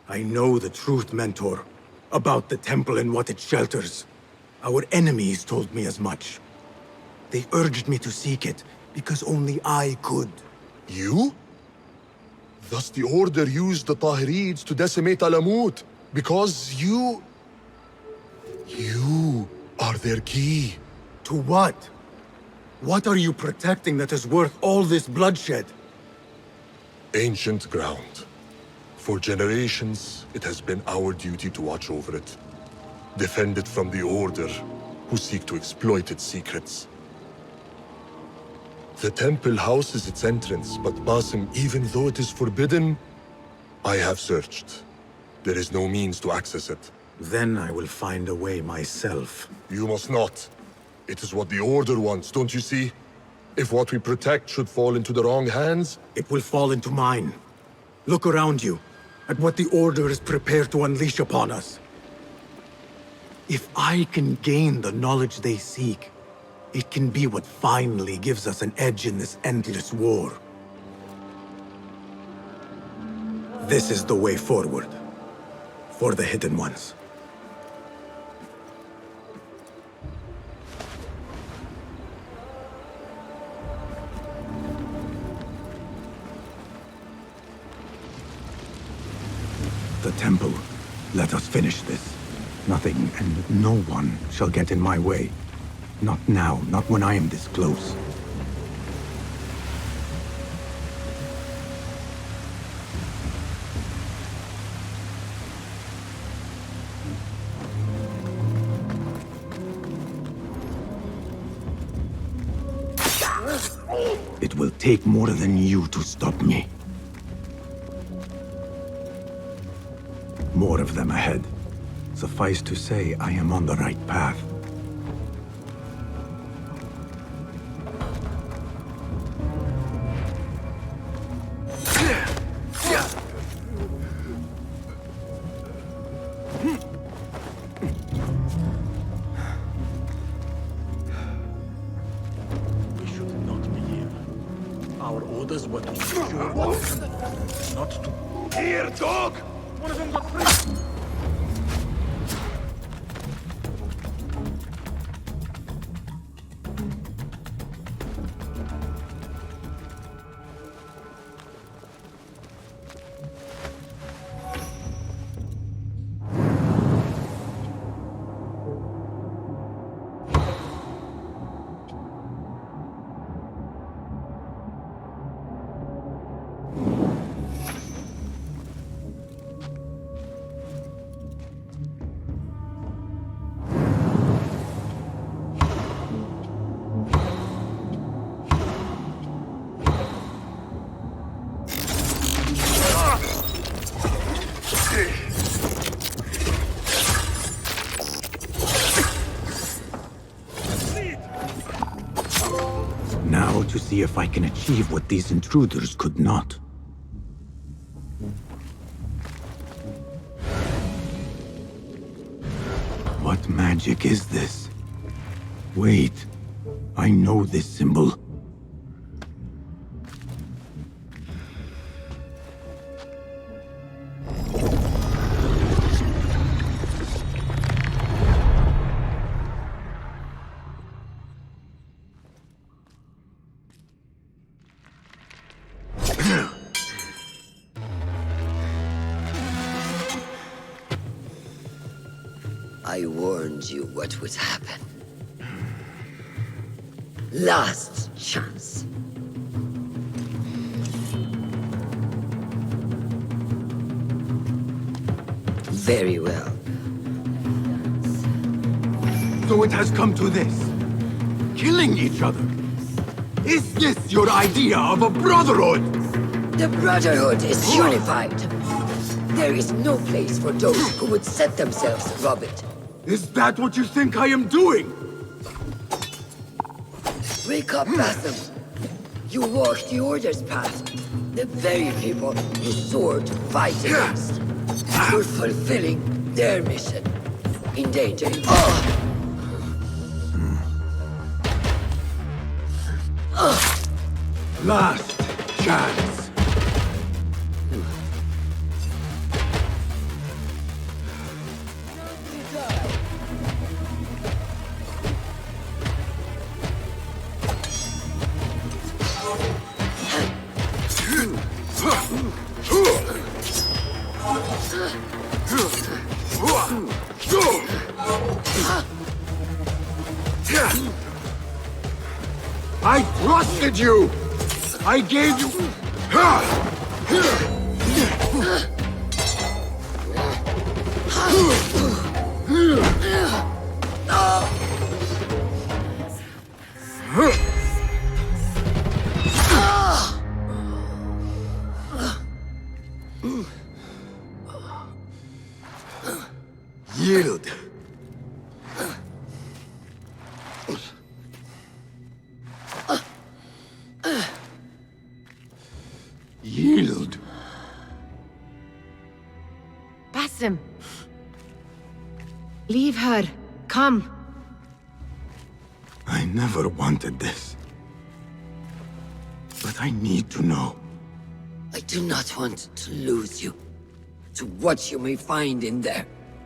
I know the truth, Mentor, about the temple and what it shelters. Our enemies told me as much. They urged me to seek it, because only I could. You? Thus the Order used the Tahirids to decimate Alamut, because you are their key. To what? What are you protecting that is worth all this bloodshed? Ancient ground. For generations, it has been our duty to watch over it. Defend it from the Order, who seek to exploit its secrets. The temple houses its entrance, but Basim, even though it is forbidden, I have searched. There is no means to access it. Then I will find a way myself. You must not. It is what the Order wants, don't you see? If what we protect should fall into the wrong hands... It will fall into mine. Look around you, at what the Order is prepared to unleash upon us. If I can gain the knowledge they seek, it can be what finally gives us an edge in this endless war. This is the way forward. For the Hidden Ones. The temple. Let us finish this. Nothing and no one shall get in my way. Not now, not when I am this close. It will take more than you to stop me. More of them ahead. Suffice to say, I am on the right path. We should not be here. Our orders were to secure what? Not to... Here, dog! One of them got free! Now to see if I can achieve what these intruders could not. What magic is this? Wait, I know this symbol. I warned you what would happen. Last chance. Very well. So it has come to this. Killing each other. Is this your idea of a brotherhood? The Brotherhood is unified. There is no place for those who would set themselves above it. Is that what you think I am doing? Wake up, Basim. You walk the Order's path. The very people you swore to fight against. You're fulfilling their mission. Endangering all. Last chance. I trusted you! I gave you... Yield. Yield. Basim. Leave her. Come. I never wanted this. But I need to know. I do not want to lose you. To what you may find in there.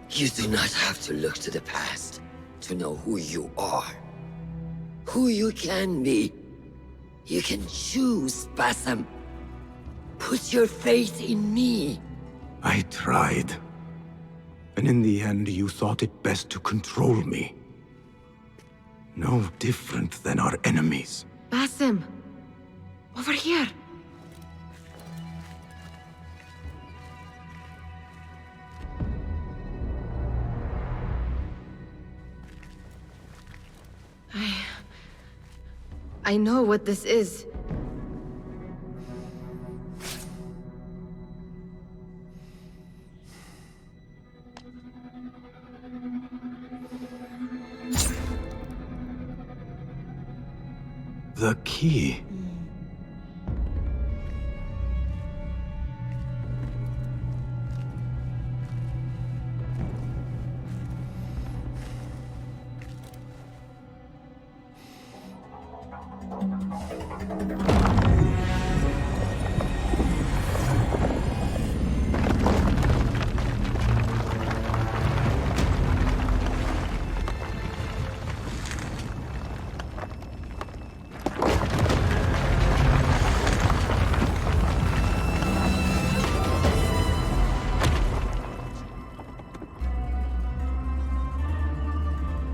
You do not have to look to the past to know who you are. Who you can be. You can choose, Basim. Put your faith in me. I tried. And in the end, you thought it best to control me. No different than our enemies. Basim. Over here. I know what this is. The key.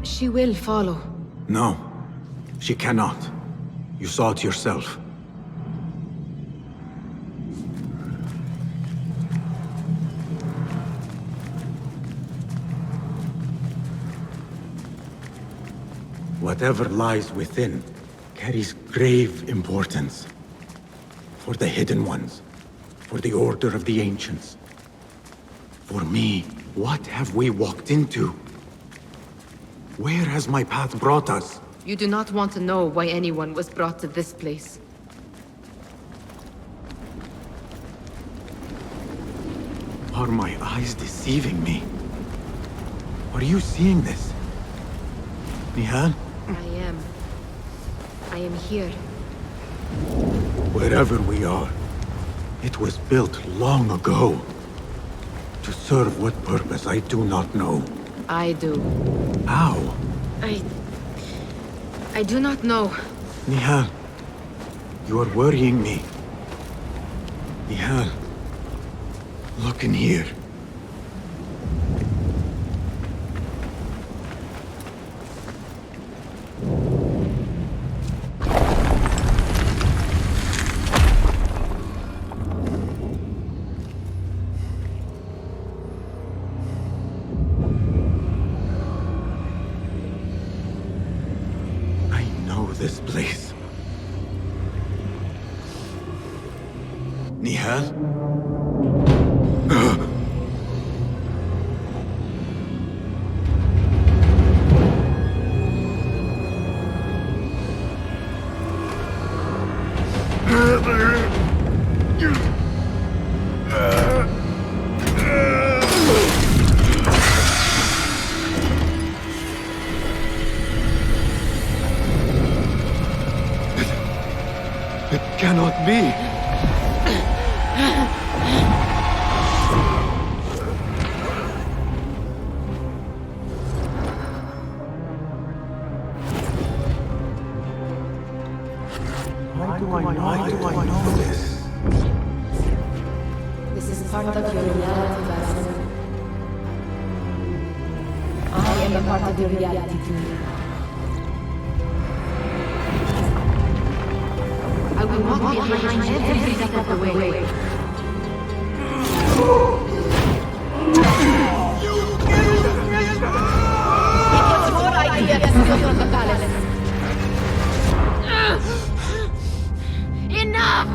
She will follow. No, she cannot. You saw it yourself. Whatever lies within carries grave importance. For the hidden ones, for the Order of the Ancients. For me, what have we walked into? Where has my path brought us? You do not want to know why anyone was brought to this place. Are my eyes deceiving me? Are you seeing this? Nihal? I am here. Wherever we are, it was built long ago. To serve what purpose, I do not know. I do. How? I do not know. Nihal, you are worrying me. Nihal, look in here. This place. Nihal? Cannot be. Why do I know this? This is part of your reality, Basima. I am a part of your reality too. I will walk behind every step of the way. It was your idea to steal from the palace. Enough!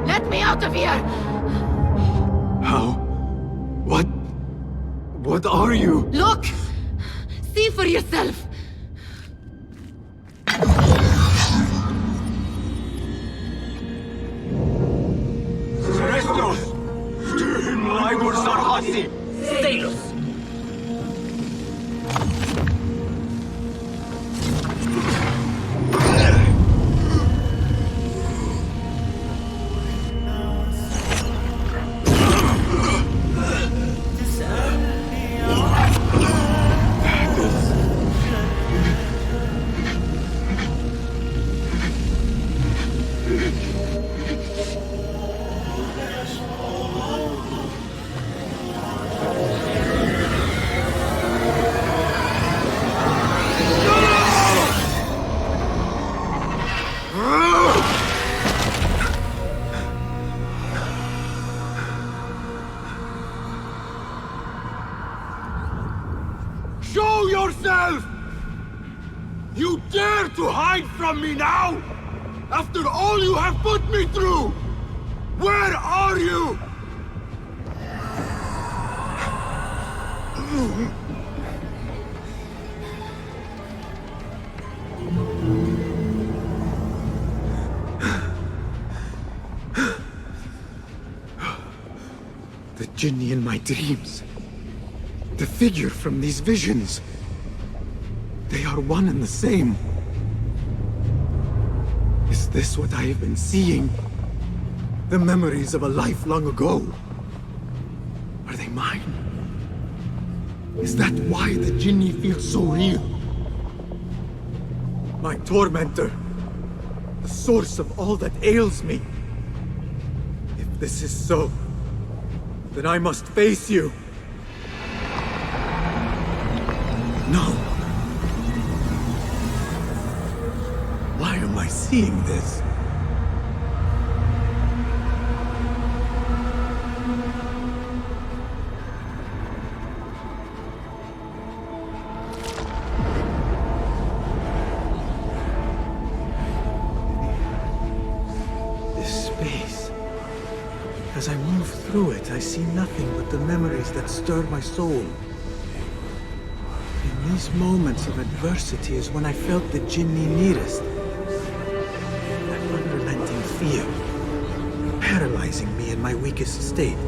Let me out of here! How? What are you? Look! See for yourself! Status! Show yourself! You dare to hide from me now? After all you have put me through! Where are you? The Jinni in my dreams. The figure from these visions. They are one and the same. Is this what I have been seeing? The memories of a life long ago? Are they mine? Is that why the Jinni feels so real? My tormentor. The source of all that ails me. If this is so, then I must face you. No. Why am I seeing this? This space. As I move through it, I see nothing but the memories that stir my soul. In these moments of adversity is when I felt the jinni nearest. That unrelenting fear, paralyzing me in my weakest state.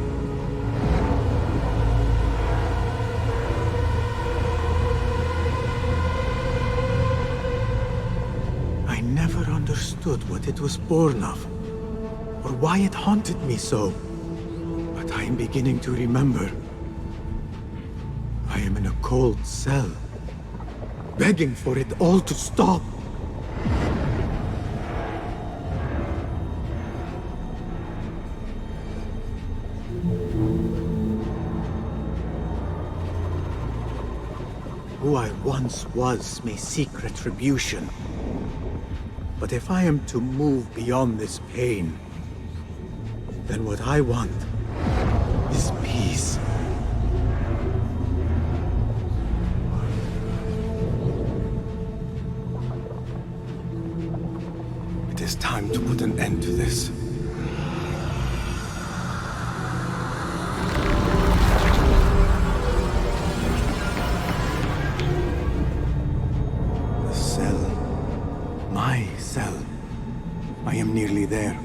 I never understood what it was born of, or why it haunted me so. But I am beginning to remember. I am in a cold cell, begging for it all to stop. Who I once was may seek retribution. But if I am to move beyond this pain, then what I want is peace. It is time to put an end to this. The cell. My cell. I am nearly there.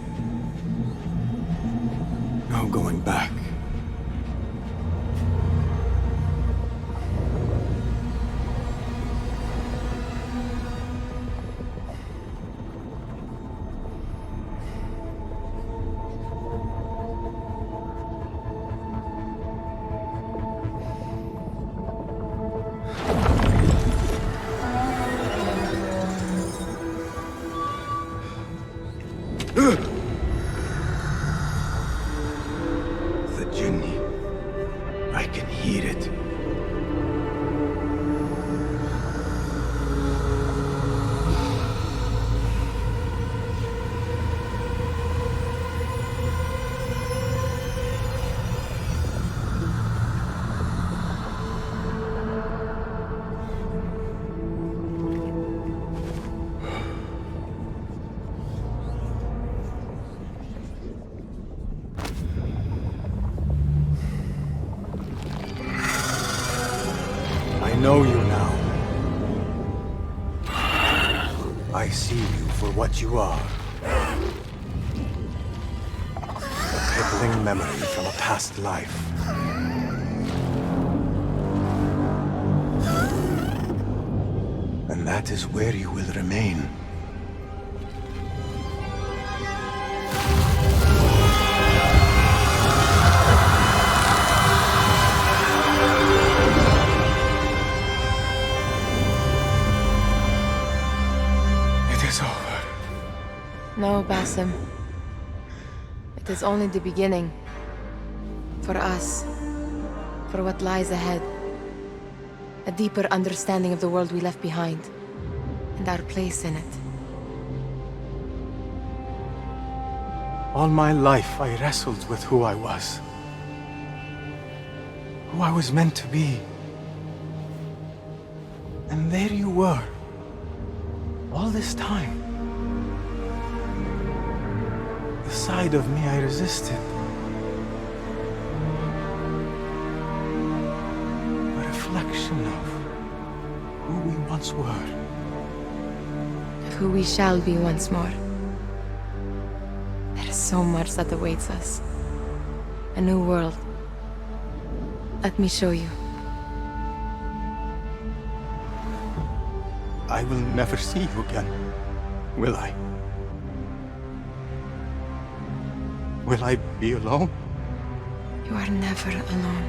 No going back. The jinni. I can hear it. I know you now. I see you for what you are. A crippling memory from a past life. And that is where you will remain. No, Basim. It is only the beginning. For us. For what lies ahead. A deeper understanding of the world we left behind. And our place in it. All my life I wrestled with who I was. Who I was meant to be. And there you were. All this time. The side of me I resisted. A reflection of who we once were. Of who we shall be once more. There is so much that awaits us. A new world. Let me show you. I will never see you again, will I? Will I be alone? You are never alone.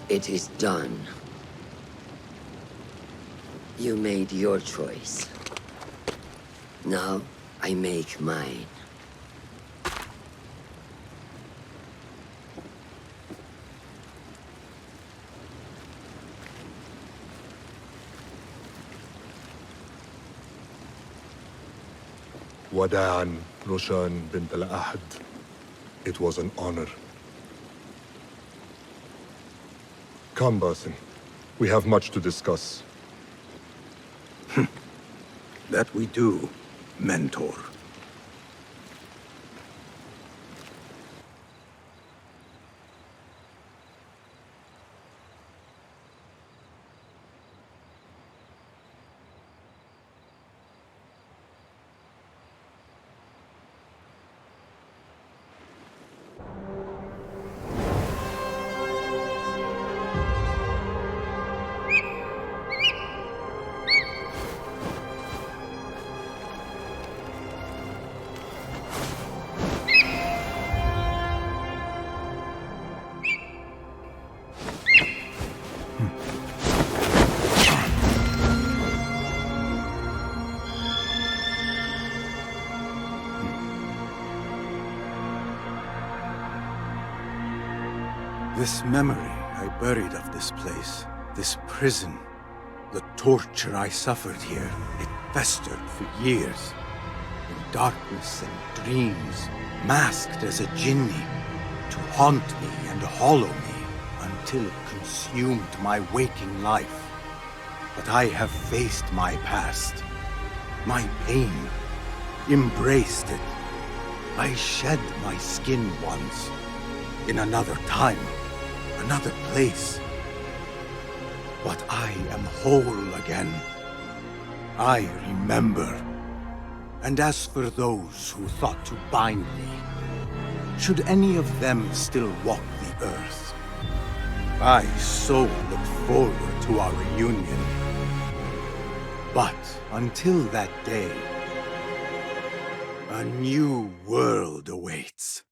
It is done. You made your choice. Now, I make mine. وداعاً روشان بنت الأحد. It was an honor. Come, Basim. We have much to discuss. That we do, Mentor. This memory I buried of this place, this prison, the torture I suffered here, it festered for years. In darkness and dreams, masked as a jinni, to haunt me and hollow me, until it consumed my waking life. But I have faced my past, my pain, embraced it. I shed my skin once, in another time, another place. But I am whole again. I remember. And as for those who thought to bind me, should any of them still walk the earth, I so look forward to our reunion. But until that day, a new world awaits.